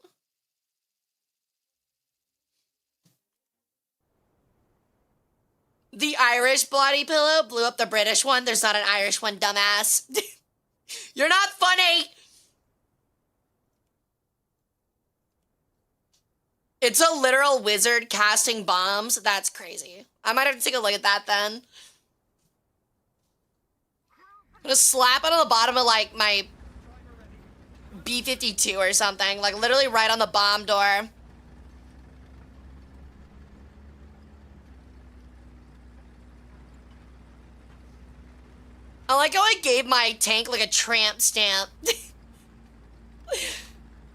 The Irish body pillow blew up the British one. There's not an Irish one, dumbass. You're not funny. It's a literal wizard casting bombs. That's crazy. I might have to take a look at that then. I'm gonna slap it on the bottom of, like, my B-52 or something. Like, literally right on the bomb door. I like how I gave my tank, like, a tramp stamp.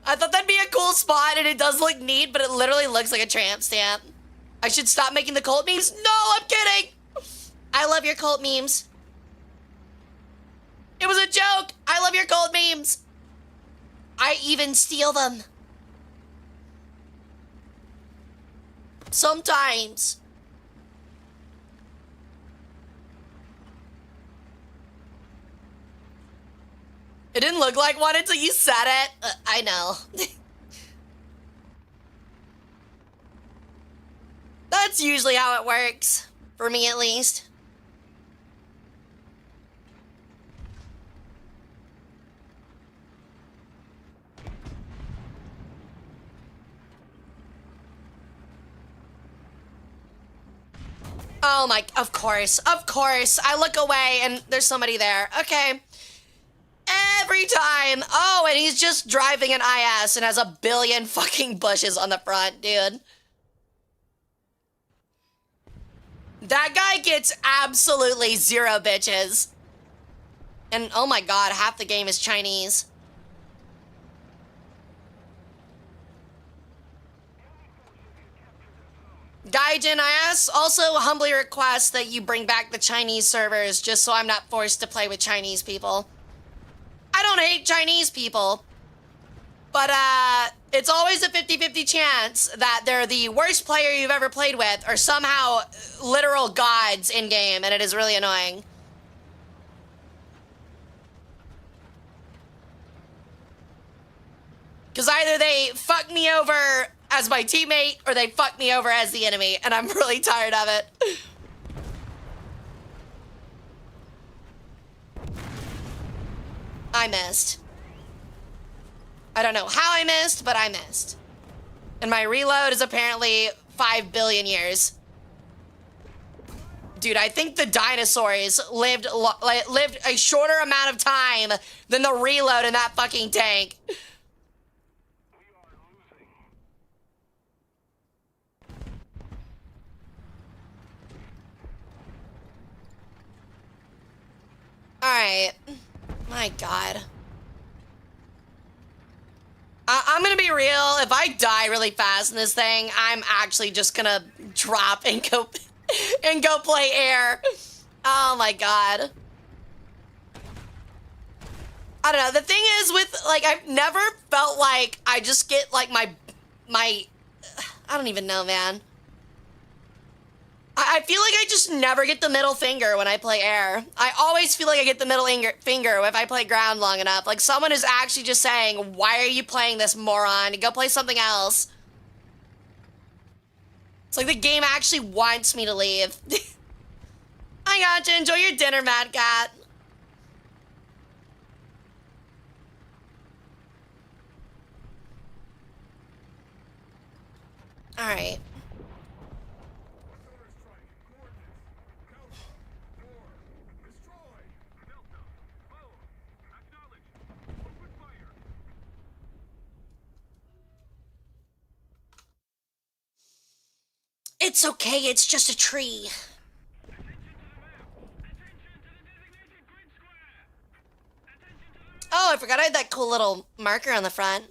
I thought that'd be a cool spot, and it does look neat, but it literally looks like a tramp stamp. I should stop making the cult memes? No, I'm kidding! I love your cult memes. It was a joke! I love your cult memes! I even steal them. Sometimes. It didn't look like one until you said it. I know. That's usually how it works. For me, at least. Oh my, of course. I look away and there's somebody there. Okay. Every time. Oh, and he's just driving an IS and has a billion fucking bushes on the front, dude. That guy gets absolutely zero bitches. And oh my god, half the game is Chinese. Gaijin, I also humbly request that you bring back the Chinese servers just so I'm not forced to play with Chinese people. I don't hate Chinese people, but it's always a 50-50 chance that they're the worst player you've ever played with or somehow literal gods in-game, and it is really annoying. Because either they fuck me over as my teammate or they fuck me over as the enemy, and I'm really tired of it. I missed. I don't know how I missed, but I missed. And my reload is apparently 5 billion years. Dude, I think the dinosaurs lived a shorter amount of time than the reload in that fucking tank. Alright. My god. I'm gonna be real. If I die really fast in this thing, I'm actually just gonna drop and go play air. Oh my god. I don't know. The thing is with, like, I've never felt like I just get, like, my I don't even know, man. I feel like I just never get the middle finger when I play air. I always feel like I get the middle finger if I play ground long enough. Like, someone is actually just saying, why are you playing this, moron? Go play something else. It's like the game actually wants me to leave. I gotcha. Enjoy your dinner, Mad Cat. All right. It's okay, it's just a tree. Oh, I forgot I had that cool little marker on the front.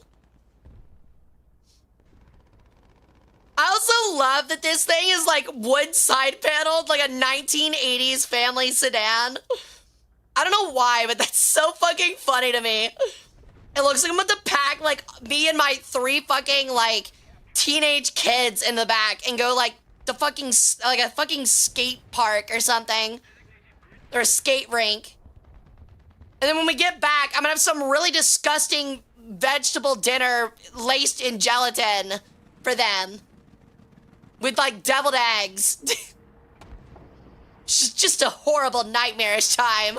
I also love that this thing is like wood side paneled, like a 1980s family sedan. I don't know why, but that's so fucking funny to me. It looks like I'm about to pack like me and my 3 fucking like teenage kids in the back and go like the fucking, like a fucking skate park or something. Or a skate rink. And then when we get back, I'm gonna have some really disgusting vegetable dinner laced in gelatin for them. With like deviled eggs. It's just a horrible, nightmarish time.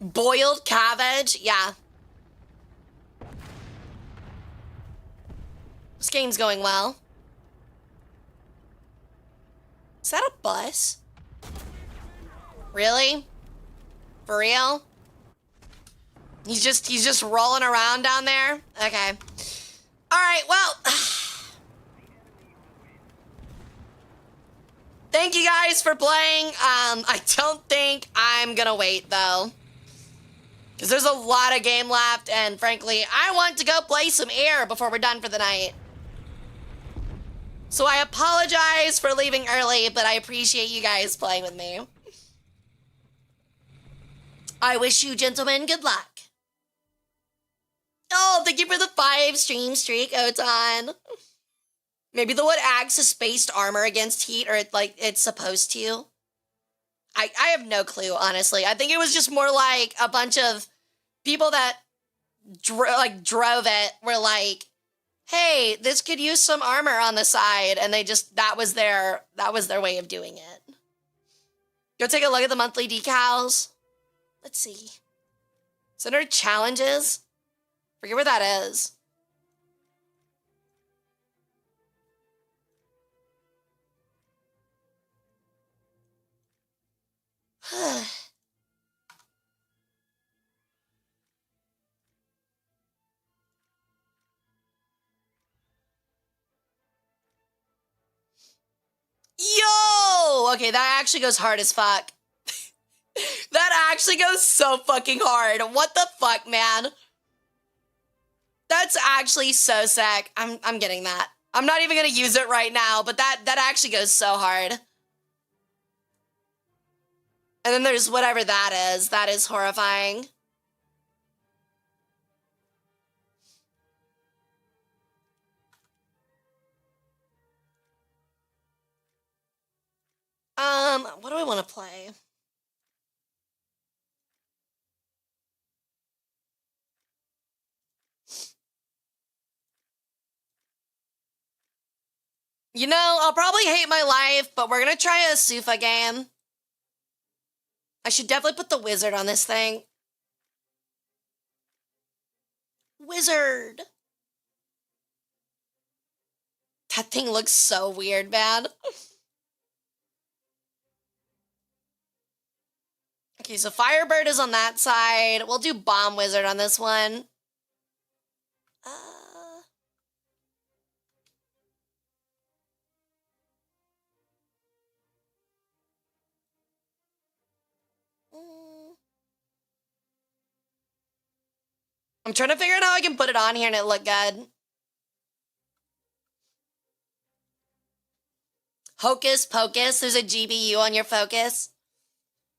Boiled cabbage? Yeah. This game's going well. Is that a bus? Really? For real? He's just rolling around down there? Okay. Alright, well. Thank you guys for playing. I don't think I'm gonna wait though. Because there's a lot of game left, and frankly, I want to go play some air before we're done for the night. So I apologize for leaving early, but I appreciate you guys playing with me. I wish you gentlemen good luck. Oh, thank you for the 5 stream streak, Otan. Maybe the wood axe is spaced armor against heat, or it's supposed to. I have no clue, honestly. I think it was just more like a bunch of people that drove it were like, hey, this could use some armor on the side, and they just that was their way of doing it. Go take a look at the monthly decals. Let's see. Is it under challenges? Forget where that is. Yo! Okay, that actually goes hard as fuck. That actually goes so fucking hard. What the fuck, man? That's actually so sick. I'm getting that. I'm not even gonna use it right now, but that actually goes so hard. And then there's whatever that is. That is horrifying. What do I want to play? You know, I'll probably hate my life, but we're gonna try a Sufa game. I should definitely put the wizard on this thing. Wizard! That thing looks so weird, man. Okay, so Firebird is on that side. We'll do Bomb Wizard on this one. I'm trying to figure out how I can put it on here and it look good. Hocus Pocus, there's a GBU on your focus.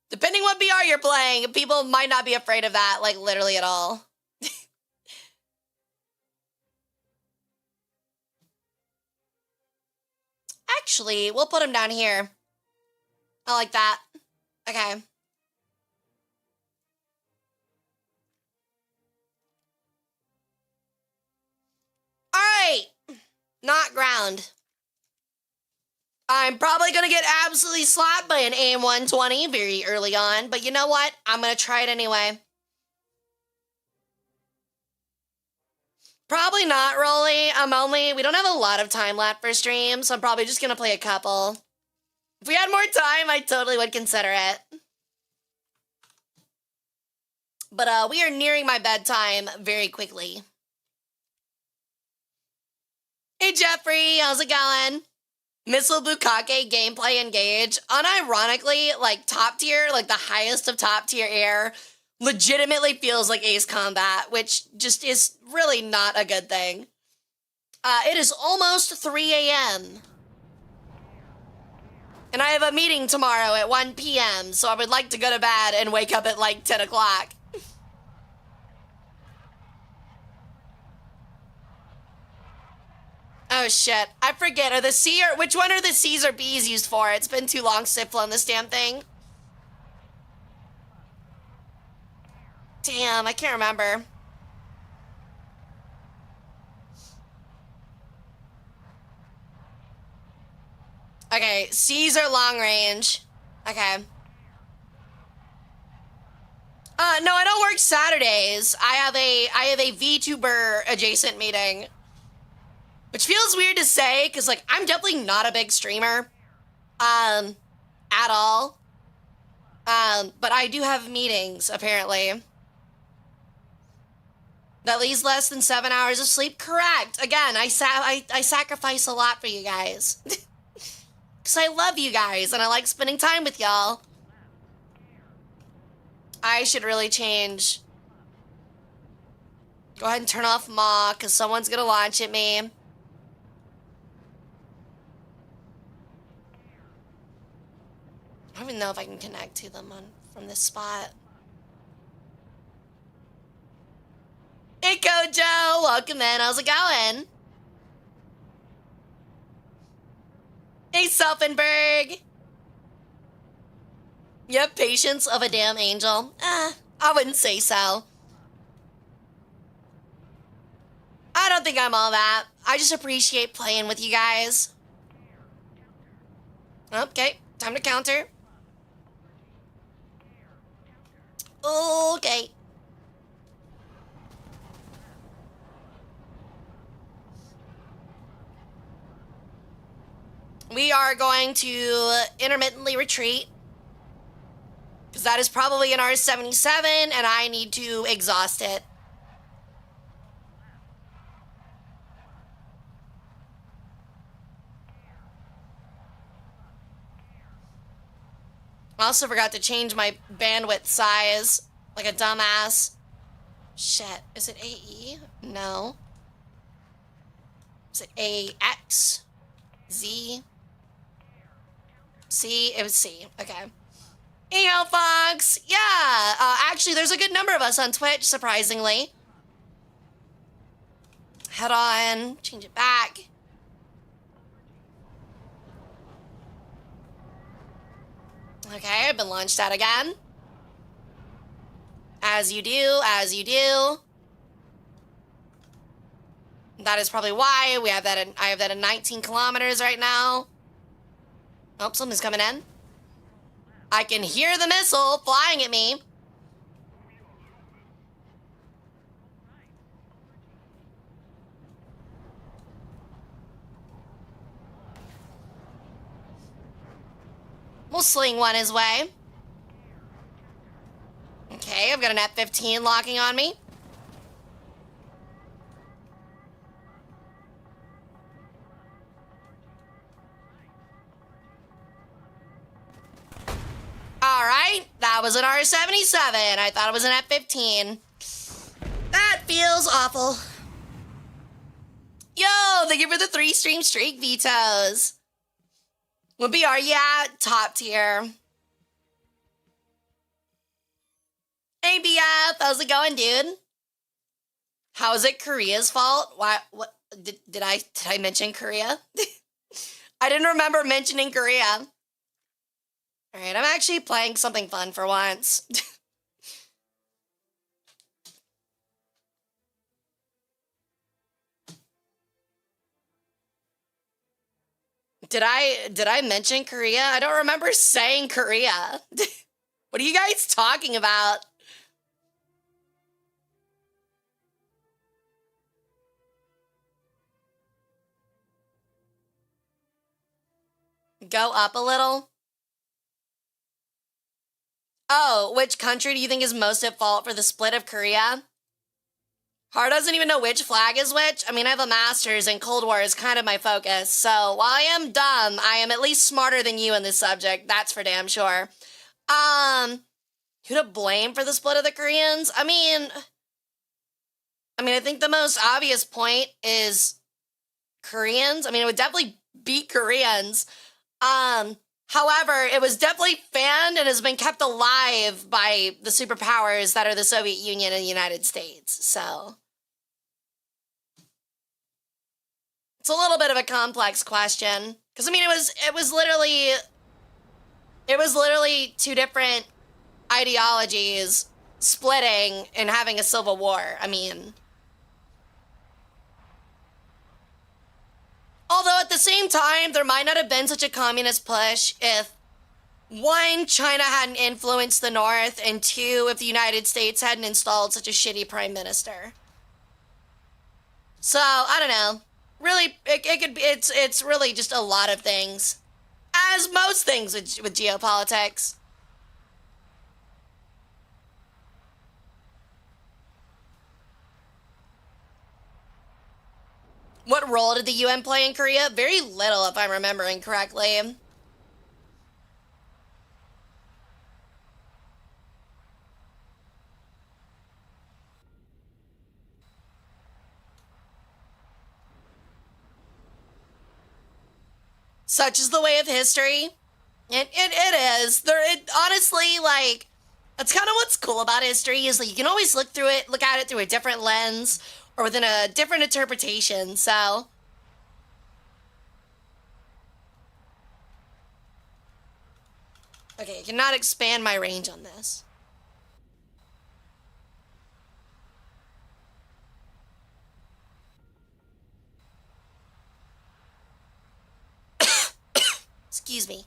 Depending what BR you're playing, people might not be afraid of that, like, literally at all. Actually, we'll put him down here. I like that. Okay. Alright! Not ground. I'm probably gonna get absolutely slapped by an AM-120 very early on, but you know what? I'm gonna try it anyway. Probably not, Rolly. We don't have a lot of time left for stream, so I'm probably just gonna play a couple. If we had more time, I totally would consider it. But we are nearing my bedtime very quickly. Hey Jeffrey, how's it going? Missile Bukake gameplay engage. Unironically, like top tier, like the highest of top tier air, legitimately feels like Ace Combat, which just is really not a good thing. It is almost 3 a.m. And I have a meeting tomorrow at 1 p.m., so I would like to go to bed and wake up at like 10 o'clock. Oh shit, I forget, which one are the C's or B's used for? It's been too long since I've flown this damn thing. Damn, I can't remember. Okay, C's are long range. Okay. No, I don't work Saturdays. I have a VTuber adjacent meeting. Which feels weird to say, because, like, I'm definitely not a big streamer. At all. But I do have meetings, apparently. That leaves less than 7 hours of sleep? Correct. Again, I sacrifice a lot for you guys. Because I love you guys, and I like spending time with y'all. I should really change. Go ahead and turn off Maw, because someone's going to launch at me. I don't even know if I can connect to them from this spot. Hey, Kojo! Welcome in. How's it going? Hey, Selfenberg! You have patience of a damn angel? I wouldn't say so. I don't think I'm all that. I just appreciate playing with you guys. Okay, time to counter. Okay. We are going to intermittently retreat. Because that is probably an R77, and I need to exhaust it. I also forgot to change my bandwidth size like a dumbass. Shit, is it AE? No. Is it AX? Z? C? It was C. Okay. Hey, yo, Fox. Yeah, actually, there's a good number of us on Twitch, surprisingly. Head on, change it back. Okay, I've been launched out again. As you do, as you do. That is probably why we have that I have that at 19 kilometers right now. Oh, something's coming in. I can hear the missile flying at me. We'll sling one his way. Okay, I've got an F-15 locking on me. All right, that was an R-77. I thought it was an F-15. That feels awful. Yo, thank you for the 3-stream streak, Vito's. What BR? Yeah, top tier. Hey, BF, how's it going, dude? How is it Korea's fault? Why? What did I mention Korea? I didn't remember mentioning Korea. All right, I'm actually playing something fun for once. Did I mention Korea? I don't remember saying Korea. What are you guys talking about? Go up a little. Oh, which country do you think is most at fault for the split of Korea? Har doesn't even know which flag is which. I mean, I have a master's and Cold War is kind of my focus. So while I am dumb, I am at least smarter than you in this subject. That's for damn sure. Who to blame for the split of the Koreans? I mean, I think the most obvious point is Koreans. I mean, it would definitely be Koreans. However, it was definitely fanned and has been kept alive by the superpowers that are the Soviet Union and the United States. So it's a little bit of a complex question. Because I mean, it was literally two different ideologies splitting and having a civil war. I mean, although at the same time, there might not have been such a communist push if, one, China hadn't influenced the North, and two, if the United States hadn't installed such a shitty prime minister. So, I don't know. Really, it could be, it's really just a lot of things. As most things with geopolitics. What role did the UN play in Korea? Very little, if I'm remembering correctly. Such is the way of history. It is. Honestly, like, that's kind of what's cool about history is that you can always look at it through a different lens or within a different interpretation, so. Okay, I cannot expand my range on this. Excuse me.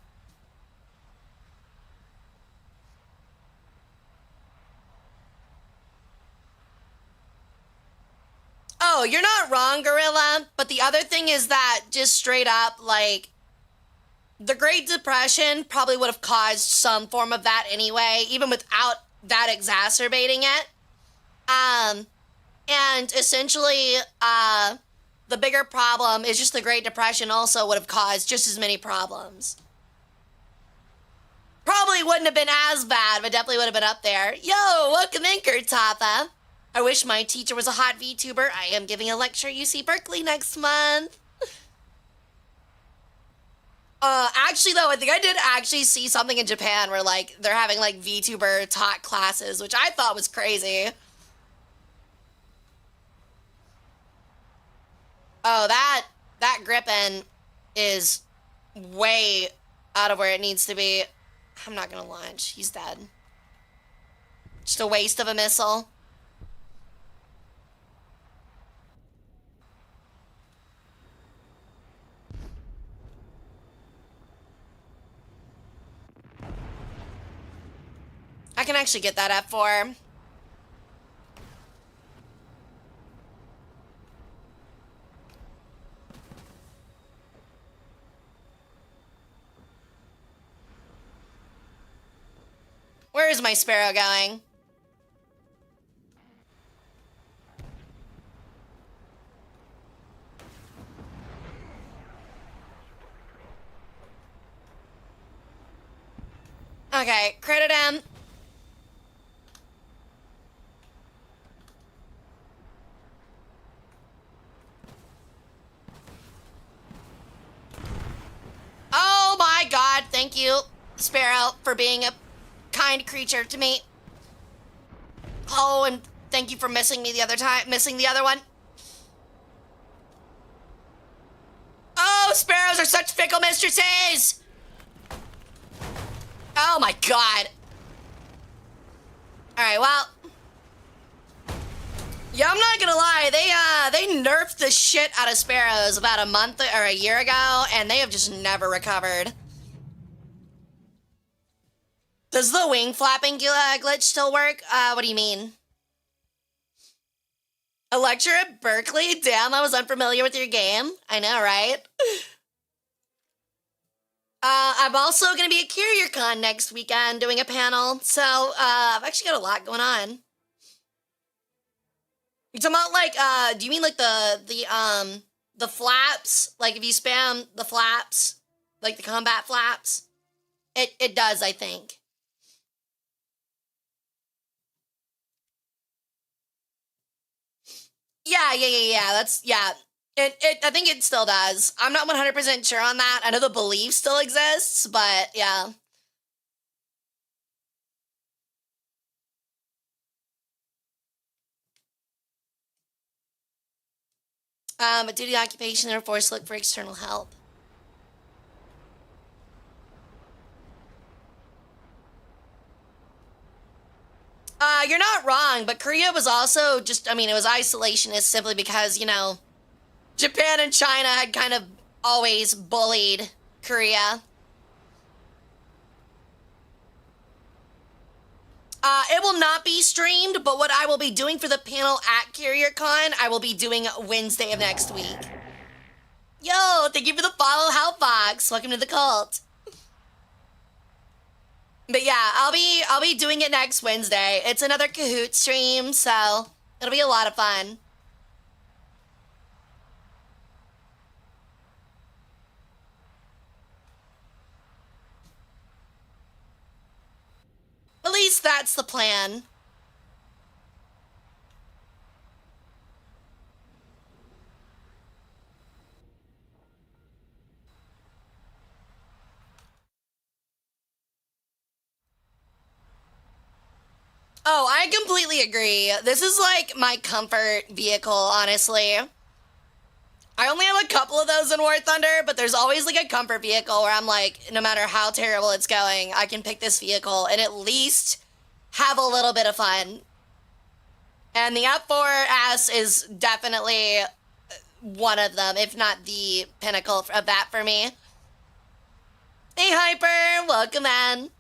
Oh, you're not wrong, Gorilla, but the other thing is that just straight up, like, the Great Depression probably would have caused some form of that anyway, even without that exacerbating it. And essentially, the bigger problem is just the Great Depression also would have caused just as many problems. Probably wouldn't have been as bad, but definitely would have been up there. Yo, welcome in, Kurtapa. I wish my teacher was a hot VTuber. I am giving a lecture at UC Berkeley next month. Actually, though, I think I did actually see something in Japan where, like, they're having, like, VTuber taught classes, which I thought was crazy. Oh, that Griffin is way out of where it needs to be. I'm not gonna launch. He's dead. Just a waste of a missile. I can actually get that F4. Where is my sparrow going? Okay, credit him. Oh my god, thank you, Sparrow, for being a kind creature to me. Oh, and thank you for missing me the other time, missing the other one. Oh, sparrows are such fickle mistresses! Oh my god. Alright, well. Yeah, I'm not gonna lie, they nerfed the shit out of sparrows about a month or a year ago, and they have just never recovered. Does the wing flapping glitch still work? What do you mean? A lecture at Berkeley? Damn, I was unfamiliar with your game. I know, right? I'm also gonna be at CarrierCon next weekend doing a panel, so I've actually got a lot going on. You talking about like do you mean like the flaps? Like if you spam the flaps, like the combat flaps? It does, I think. Yeah. That's I think it still does. I'm not 100% sure on that. I know the belief still exists, but yeah. Due to occupation, they're forced to look for external help. You're not wrong, but Korea was also just, I mean, it was isolationist simply because, you know, Japan and China had kind of always bullied Korea. It will not be streamed, but what I will be doing for the panel at CarrierCon, I will be doing Wednesday of next week. Yo, thank you for the follow, Hellfox. Welcome to the cult. But yeah, I'll be doing it next Wednesday. It's another Kahoot stream, so it'll be a lot of fun. At least that's the plan. Oh, I completely agree. This is like my comfort vehicle, honestly. I only have a couple of those in War Thunder, but there's always like a comfort vehicle where I'm like, no matter how terrible it's going, I can pick this vehicle and at least have a little bit of fun. And the F4S is definitely one of them, if not the pinnacle of that for me. Hey, Hyper, welcome in.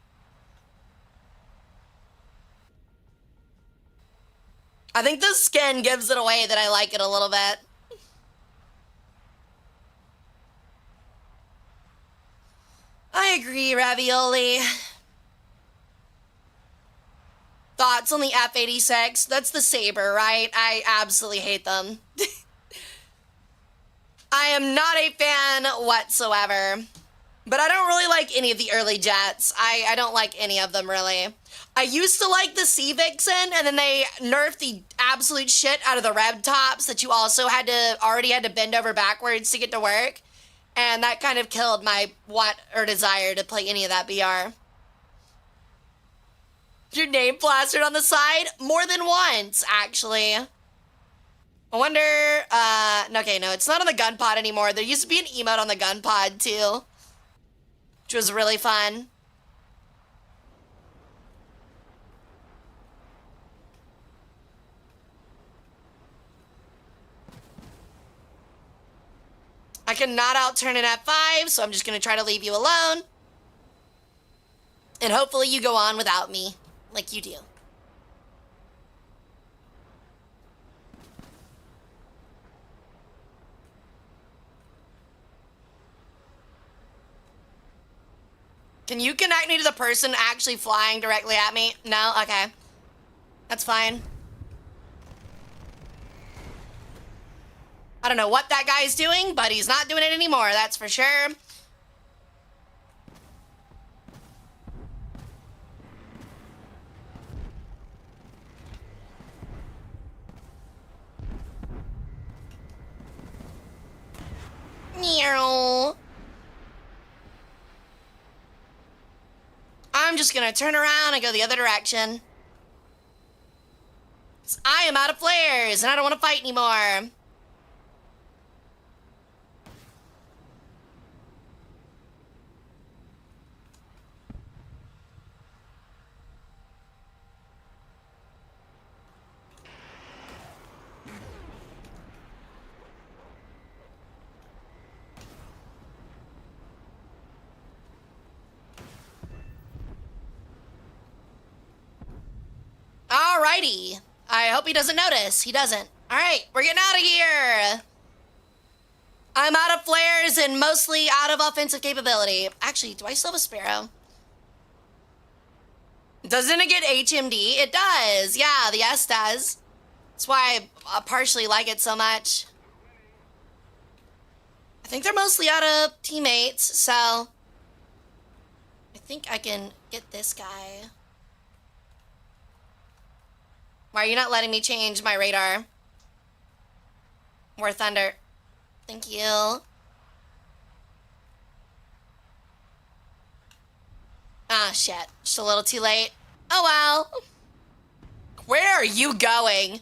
I think the skin gives it away that I like it a little bit. I agree, Ravioli. Thoughts on the F-86? That's the Saber, right? I absolutely hate them. I am not a fan whatsoever. But I don't really like any of the early jets. I don't like any of them, really. I used to like the Sea Vixen, and then they nerfed the absolute shit out of the Rev Tops that you also already had to bend over backwards to get to work. And that kind of killed my want or desire to play any of that BR. Your name plastered on the side? More than once, actually. I wonder, okay, no, it's not on the gun pod anymore. There used to be an emote on the gun pod, too, which was really fun. I cannot outturn an F5, so I'm just going to try to leave you alone. And hopefully you go on without me, like you do. Can you connect me to the person actually flying directly at me? No? Okay. That's fine. I don't know what that guy's doing, but he's not doing it anymore, that's for sure. Meow. I'm just gonna turn around and go the other direction. I am out of flares, and I don't want to fight anymore. Alrighty. I hope he doesn't notice. He doesn't. Alright, we're getting out of here. I'm out of flares and mostly out of offensive capability. Actually, do I still have a Sparrow? Doesn't it get HMD? It does. Yeah, the S does. That's why I partially like it so much. I think they're mostly out of teammates, so I think I can get this guy. Why are you not letting me change my radar? War Thunder. Thank you. Ah, shit. Just a little too late. Oh, well. Where are you going?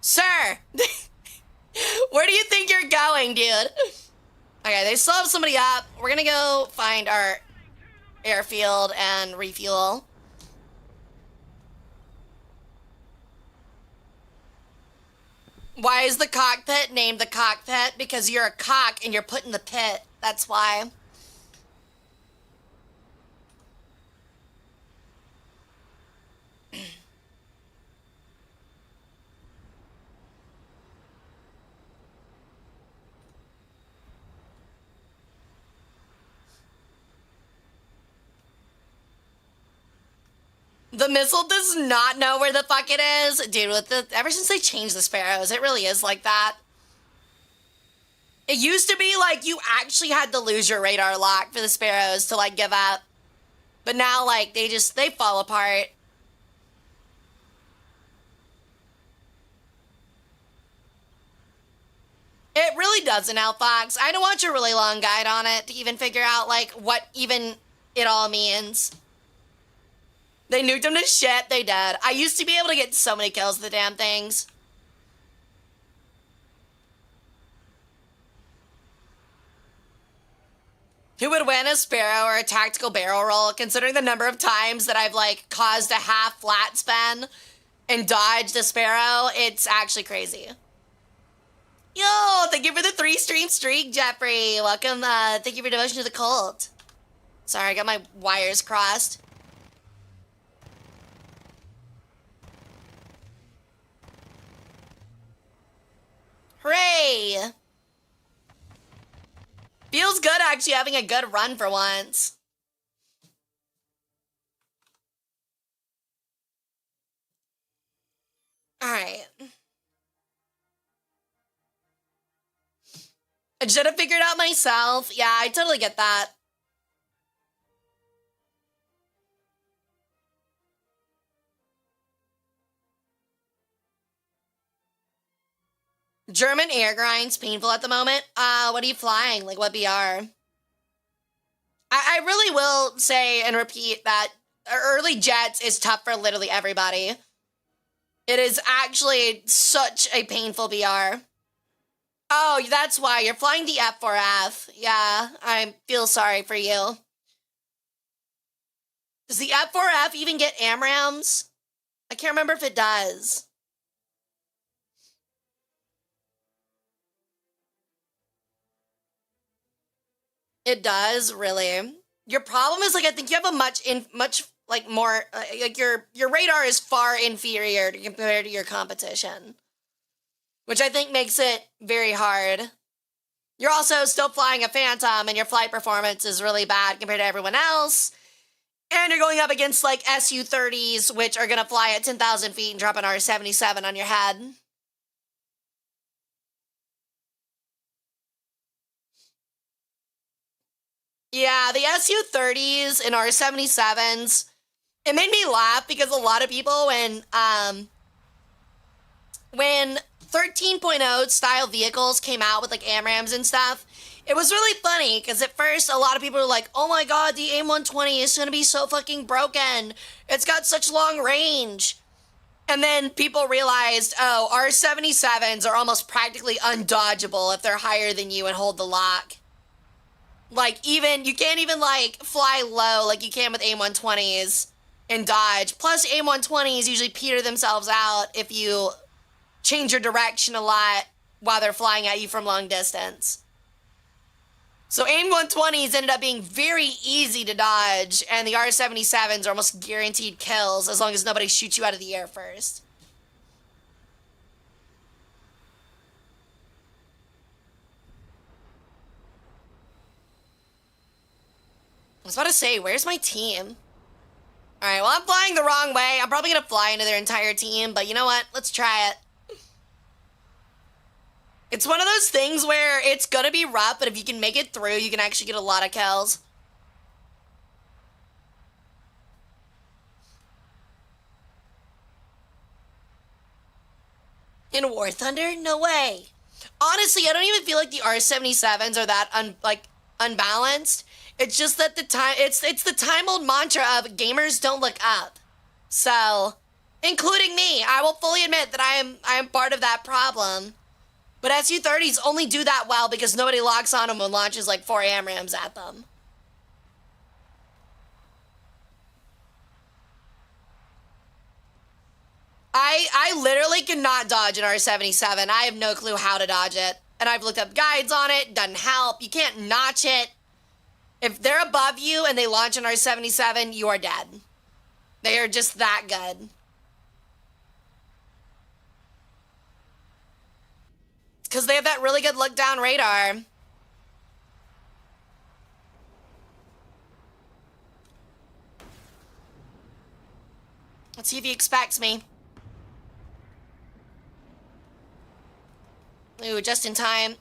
Sir! Where do you think you're going, dude? Okay, they still have somebody up. We're gonna go find our airfield and refuel. Why is the cockpit named the cockpit? Because you're a cock and you're put in the pit. That's why. The missile does not know where the fuck it is. Dude, ever since they changed the Sparrows, it really is like that. It used to be like you actually had to lose your radar lock for the Sparrows to like give up. But now like they fall apart. It really doesn't, Outfox. I had to watch a really long guide on it to even figure out like what even it all means. They nuked them to shit. They did. I used to be able to get so many kills with the damn things. Who would win, a Sparrow or a tactical barrel roll? Considering the number of times that I've like caused a half flat spin and dodged a Sparrow, it's actually crazy. Yo, thank you for the 3-stream streak, Jeffrey. Welcome. Thank you for devotion to the cult. Sorry, I got my wires crossed. Hooray! Feels good actually having a good run for once. Alright. I should have figured out myself. Yeah, I totally get that. German air grind's painful at the moment. What are you flying? Like, what BR? I really will say and repeat that early jets is tough for literally everybody. It is actually such a painful BR. Oh, that's why. You're flying the F4F. Yeah, I feel sorry for you. Does the F4F even get AMRAMs? I can't remember if it does. It does, really. Your problem is, like, I think you have a much more, like, your radar is far inferior compared to your competition, which I think makes it very hard. You're also still flying a Phantom, and your flight performance is really bad compared to everyone else. And you're going up against, like, Su-30s, which are going to fly at 10,000 feet and drop an R-77 on your head. Yeah, the Su-30s and R-77s, it made me laugh because a lot of people, when 13.0 style vehicles came out with, like, AMRAMs and stuff, it was really funny because at first a lot of people were like, oh my god, the AIM-120 is going to be so fucking broken. It's got such long range. And then people realized, oh, R-77s are almost practically undodgeable if they're higher than you and hold the lock. Like, even, you can't even, like, fly low like you can with AIM-120s and dodge. Plus, AIM-120s usually peter themselves out if you change your direction a lot while they're flying at you from long distance. So AIM-120s ended up being very easy to dodge, and the R-77s are almost guaranteed kills as long as nobody shoots you out of the air first. I was about to say, where's my team? Alright, well, I'm flying the wrong way. I'm probably gonna fly into their entire team, but you know what? Let's try it. It's one of those things where it's gonna be rough, but if you can make it through, you can actually get a lot of kills. In War Thunder? No way. Honestly, I don't even feel like the R-77s are that unbalanced. It's just that it's the time-old mantra of gamers don't look up. So, including me, I will fully admit that I am part of that problem. But Su-30s only do that well because nobody locks on them and launches like 4 AMRAMs at them. I literally cannot dodge an R-77. I have no clue how to dodge it. And I've looked up guides on it. Doesn't help. You can't notch it. If they're above you and they launch an R-77, you are dead. They are just that good. Because they have that really good look-down radar. Let's see if he expects me. Ooh, just in time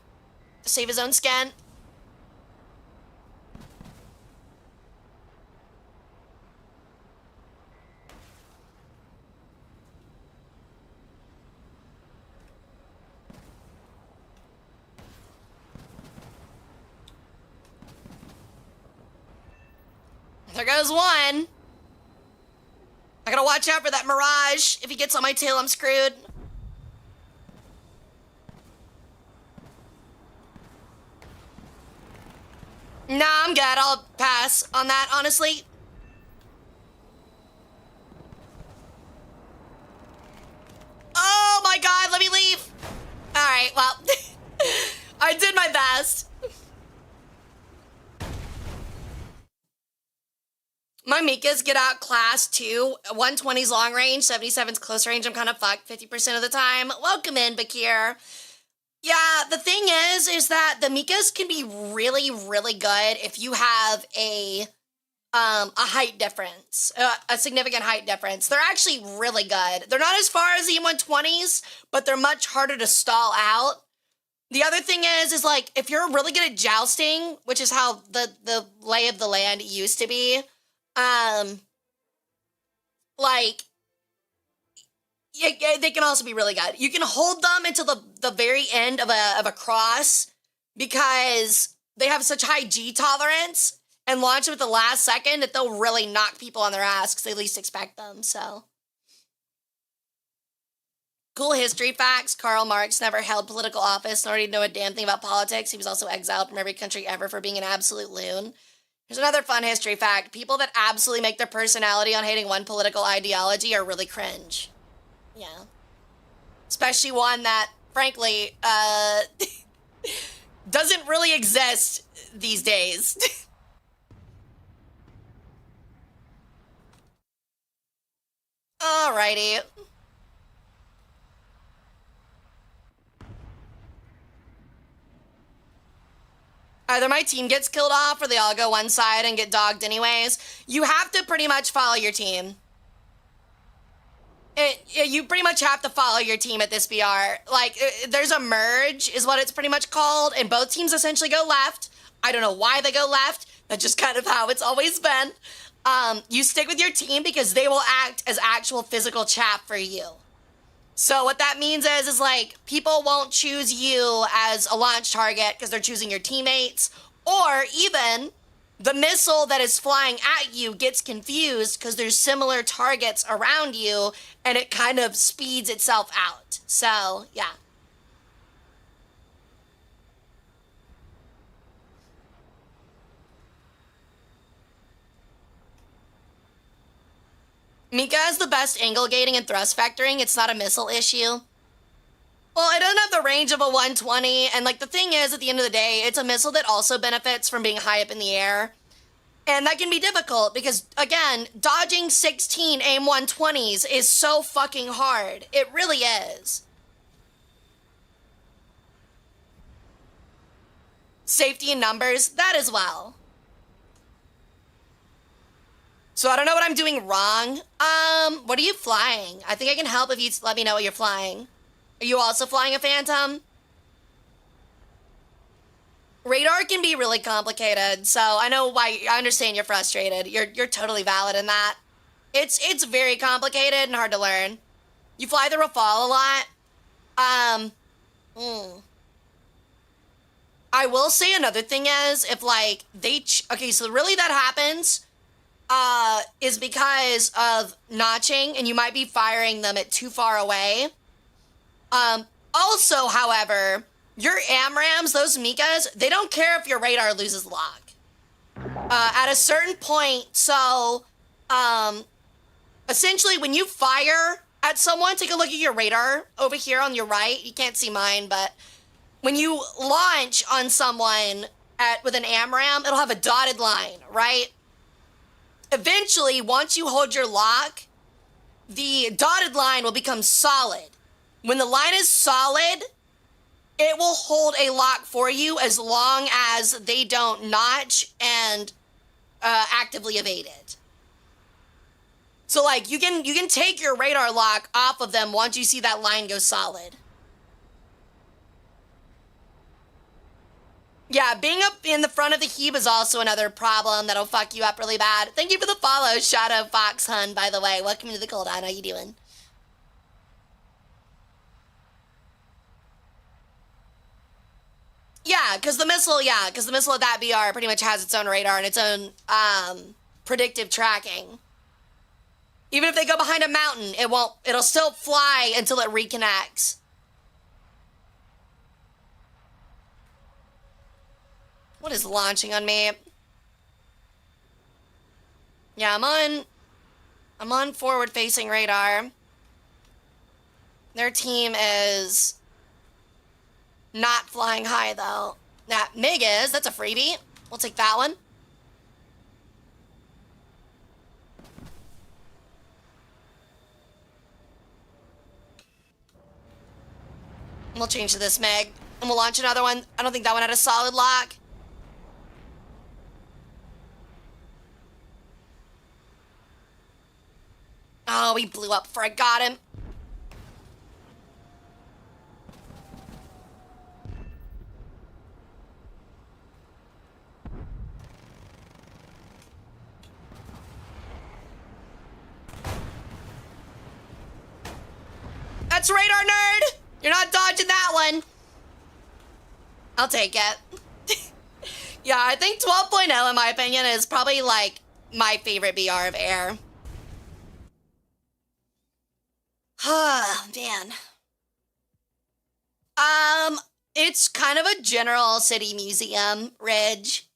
to save his own skin. There goes one. I gotta watch out for that Mirage. If he gets on my tail, I'm screwed. Nah, I'm good. I'll pass on that, honestly. Oh my god, let me leave. Alright, well, I did my best. My Mikas get out class 2, 120's long range, 77's close range. I'm kind of fucked 50% of the time. Welcome in, Bakir. Yeah, the thing is that the Mikas can be really, really good if you have a height difference, a significant height difference. They're actually really good. They're not as far as the M120s, but they're much harder to stall out. The other thing is like, if you're really good at jousting, which is how the lay of the land used to be, like, they can also be really good. You can hold them until the very end of a cross because they have such high G tolerance and launch them at the last second that they'll really knock people on their ass because they least expect them, so. Cool history facts. Karl Marx never held political office, nor did he know a damn thing about politics. He was also exiled from every country ever for being an absolute loon. Here's another fun history fact. People that absolutely make their personality on hating one political ideology are really cringe. Yeah. Especially one that, frankly, doesn't really exist these days. Alrighty. Either my team gets killed off or they all go one side and get dogged anyways. You have to pretty much follow your team. You pretty much have to follow your team at this BR. Like, there's a merge is what it's pretty much called, and both teams essentially go left. I don't know why they go left. That's just kind of how it's always been. You stick with your team because they will act as actual physical chaff for you. So what that means is like, people won't choose you as a launch target because they're choosing your teammates, or even the missile that is flying at you gets confused because there's similar targets around you and it kind of speeds itself out. So, yeah. Mika has the best angle gating and thrust vectoring. It's not a missile issue. Well, it doesn't have the range of a 120, and like the thing is, at the end of the day, it's a missile that also benefits from being high up in the air. And that can be difficult because, again, dodging 16 aim 120s is so fucking hard. It really is. Safety in numbers, that as well. So I don't know what I'm doing wrong. What are you flying? I think I can help if you let me know what you're flying. Are you also flying a Phantom? Radar can be really complicated, so I know why. I understand you're frustrated. You're totally valid in that. It's very complicated and hard to learn. You fly the Rafale a lot. I will say another thing is if like okay, so really that happens is because of notching, and you might be firing them at too far away. Also, however, your AMRAMs, those Mikas, they don't care if your radar loses lock. At a certain point, so, essentially when you fire at someone, take a look at your radar over here on your right. You can't see mine, but when you launch on someone with an AMRAM, it'll have a dotted line, right? Eventually, once you hold your lock, the dotted line will become solid. When the line is solid, it will hold a lock for you as long as they don't notch and actively evade it. So like you can take your radar lock off of them once you see that line go solid. Yeah, being up in the front of the heap is also another problem that'll fuck you up really bad. Thank you for the follow, Shadow Fox Hun, by the way. Welcome to the cold. How you doing? Yeah, because the missile of that BR pretty much has its own radar and its own predictive tracking. Even if they go behind a mountain, it'll still fly until it reconnects. What is launching on me? Yeah, I'm on forward-facing radar. Their team is not flying high, though. That MiG is. That's a freebie. We'll take that one. We'll change to this MiG. And we'll launch another one. I don't think that one had a solid lock. Oh, he blew up before I got him. That's radar nerd! You're not dodging that one. I'll take it. Yeah, I think 12.0, in my opinion, is probably, like, my favorite BR of air. Man. It's kind of a general city museum, Ridge.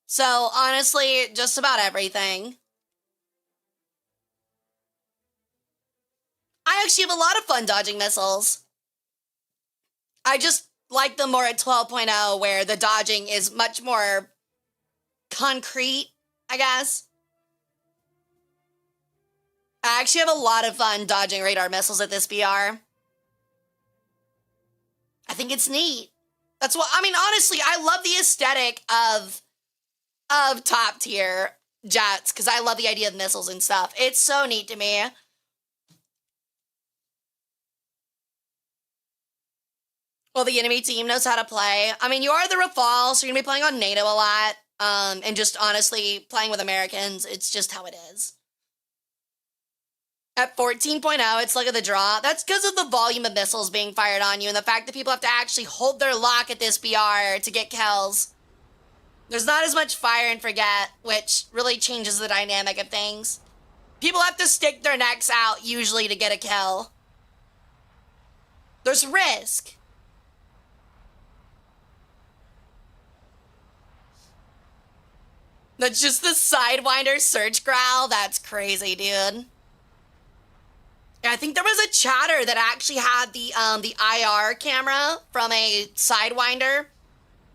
So, honestly, just about everything. I actually have a lot of fun dodging missiles. I just like them more at 12.0, where the dodging is much more concrete, I guess. I actually have a lot of fun dodging radar missiles at this BR. I think it's neat. That's what, I mean, honestly, I love the aesthetic of top tier jets, because I love the idea of missiles and stuff. It's so neat to me. Well, the enemy team knows how to play. I mean, you are the Rafale, so you're going to be playing on NATO a lot. And just honestly, playing with Americans, it's just how it is. At 14.0, it's look at the draw. That's because of the volume of missiles being fired on you and the fact that people have to actually hold their lock at this BR to get kills. There's not as much fire and forget, which really changes the dynamic of things. People have to stick their necks out, usually, to get a kill. There's risk. That's just the Sidewinder search growl. That's crazy, dude. I think there was a chatter that actually had the IR camera from a Sidewinder,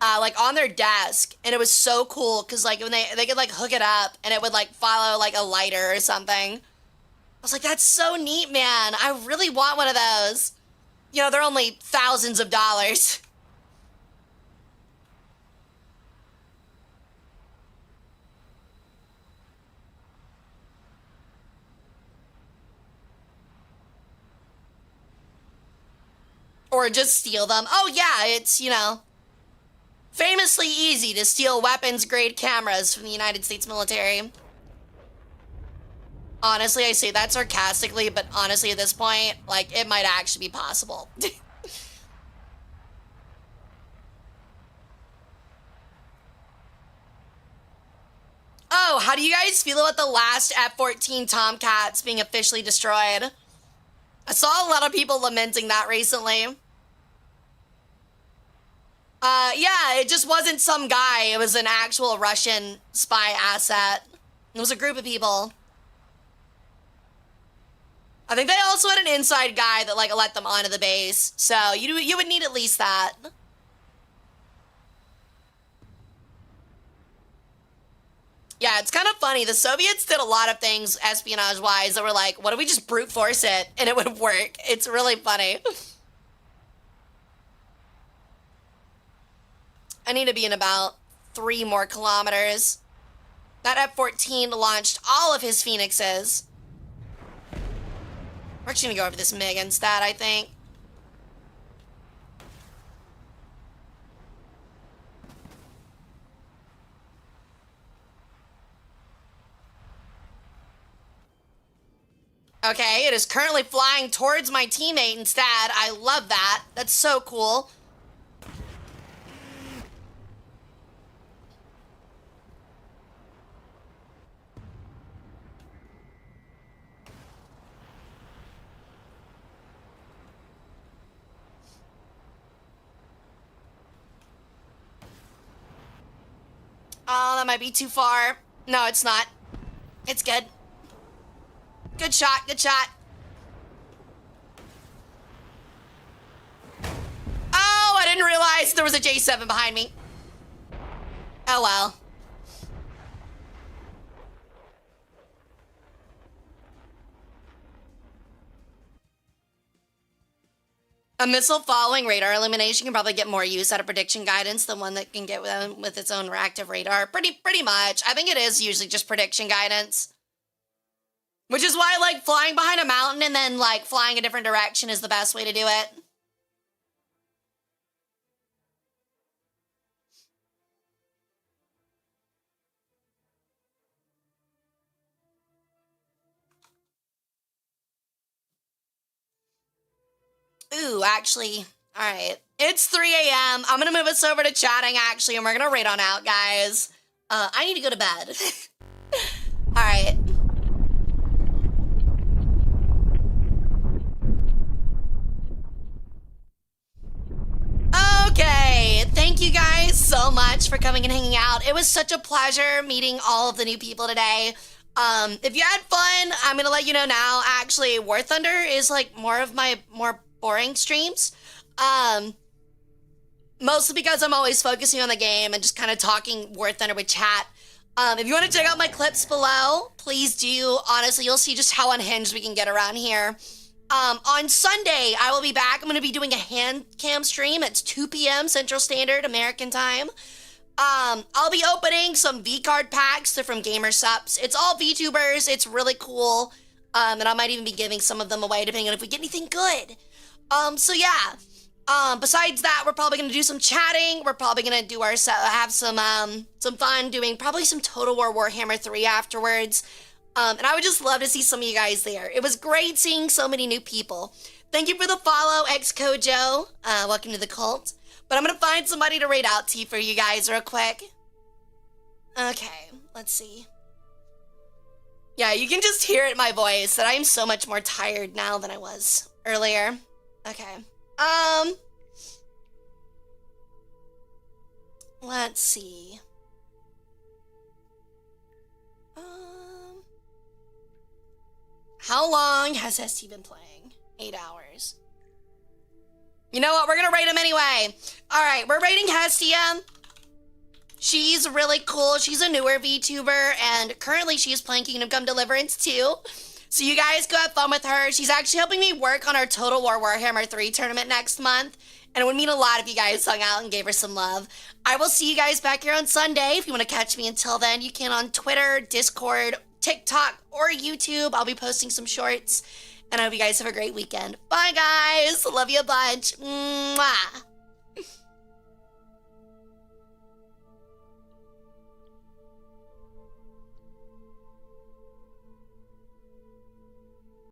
like on their desk, and it was so cool because like when they could like hook it up and it would like follow like a lighter or something. I was like, that's so neat, man. I really want one of those. You know, they're only thousands of dollars. Or just steal them. Oh yeah, it's, you know, famously easy to steal weapons-grade cameras from the United States military. Honestly, I say that sarcastically, but honestly at this point, like, it might actually be possible. Oh, how do you guys feel about the last F-14 Tomcats being officially destroyed? I saw a lot of people lamenting that recently. Yeah, it just wasn't some guy. It was an actual Russian spy asset. It was a group of people. I think they also had an inside guy that, like, let them onto the base. So you would need at least that. Yeah, it's kind of funny. The Soviets did a lot of things espionage-wise that were like, what if we just brute force it and it would work? It's really funny. I need to be in about 3 more kilometers. That F-14 launched all of his Phoenixes. We're actually gonna go over this MiG instead, I think. Okay, it is currently flying towards my teammate instead. I love that. That's so cool. Oh, that might be too far. No, it's not. It's good. Good shot, good shot. Oh, I didn't realize there was a J7 behind me. Oh, well. A missile following radar elimination can probably get more use out of prediction guidance than one that can get with its own reactive radar. Pretty much. I think it is usually just prediction guidance. Which is why, like, flying behind a mountain and then, like, flying a different direction is the best way to do it. Ooh, actually, all right. It's 3 a.m. I'm gonna move us over to chatting, actually, and we're gonna raid on out, guys. I need to go to bed. All right. Okay, thank you guys so much for coming and hanging out. It was such a pleasure meeting all of the new people today. If you had fun, I'm gonna let you know now. Actually, War Thunder is like more of my more boring streams. Mostly because I'm always focusing on the game and just kind of talking War Thunder with chat. If you want to check out my clips below, please do. Honestly, you'll see just how unhinged we can get around here. On Sunday, I will be back. I'm going to be doing a hand cam stream. It's 2 p.m. Central Standard American Time. I'll be opening some V-card packs. They're from Gamer Sups. It's all VTubers. It's really cool. And I might even be giving some of them away depending on if we get anything good. So yeah. Besides that, we're probably going to do some chatting. We're probably going to do have some fun doing probably some Total War Warhammer 3 afterwards. And I would just love to see some of you guys there. It was great seeing so many new people. Thank you for the follow, XCojo. Welcome to the cult. But I'm going to find somebody to raid out to for you guys real quick. Okay, let's see. Yeah, you can just hear it in my voice that I'm so much more tired now than I was earlier. Okay. Let's see. How long has ST been playing? 8 hours. You know what? We're gonna rate him anyway. All right, we're rating Hestia. She's really cool. She's a newer VTuber, and currently she's playing Kingdom Come Deliverance too. So you guys go have fun with her. She's actually helping me work on our Total War Warhammer 3 tournament next month. And it would mean a lot if you guys hung out and gave her some love. I will see you guys back here on Sunday. If you want to catch me until then, you can on Twitter, Discord, TikTok, or YouTube. I'll be posting some shorts. And I hope you guys have a great weekend. Bye, guys. Love you a bunch. Mwah.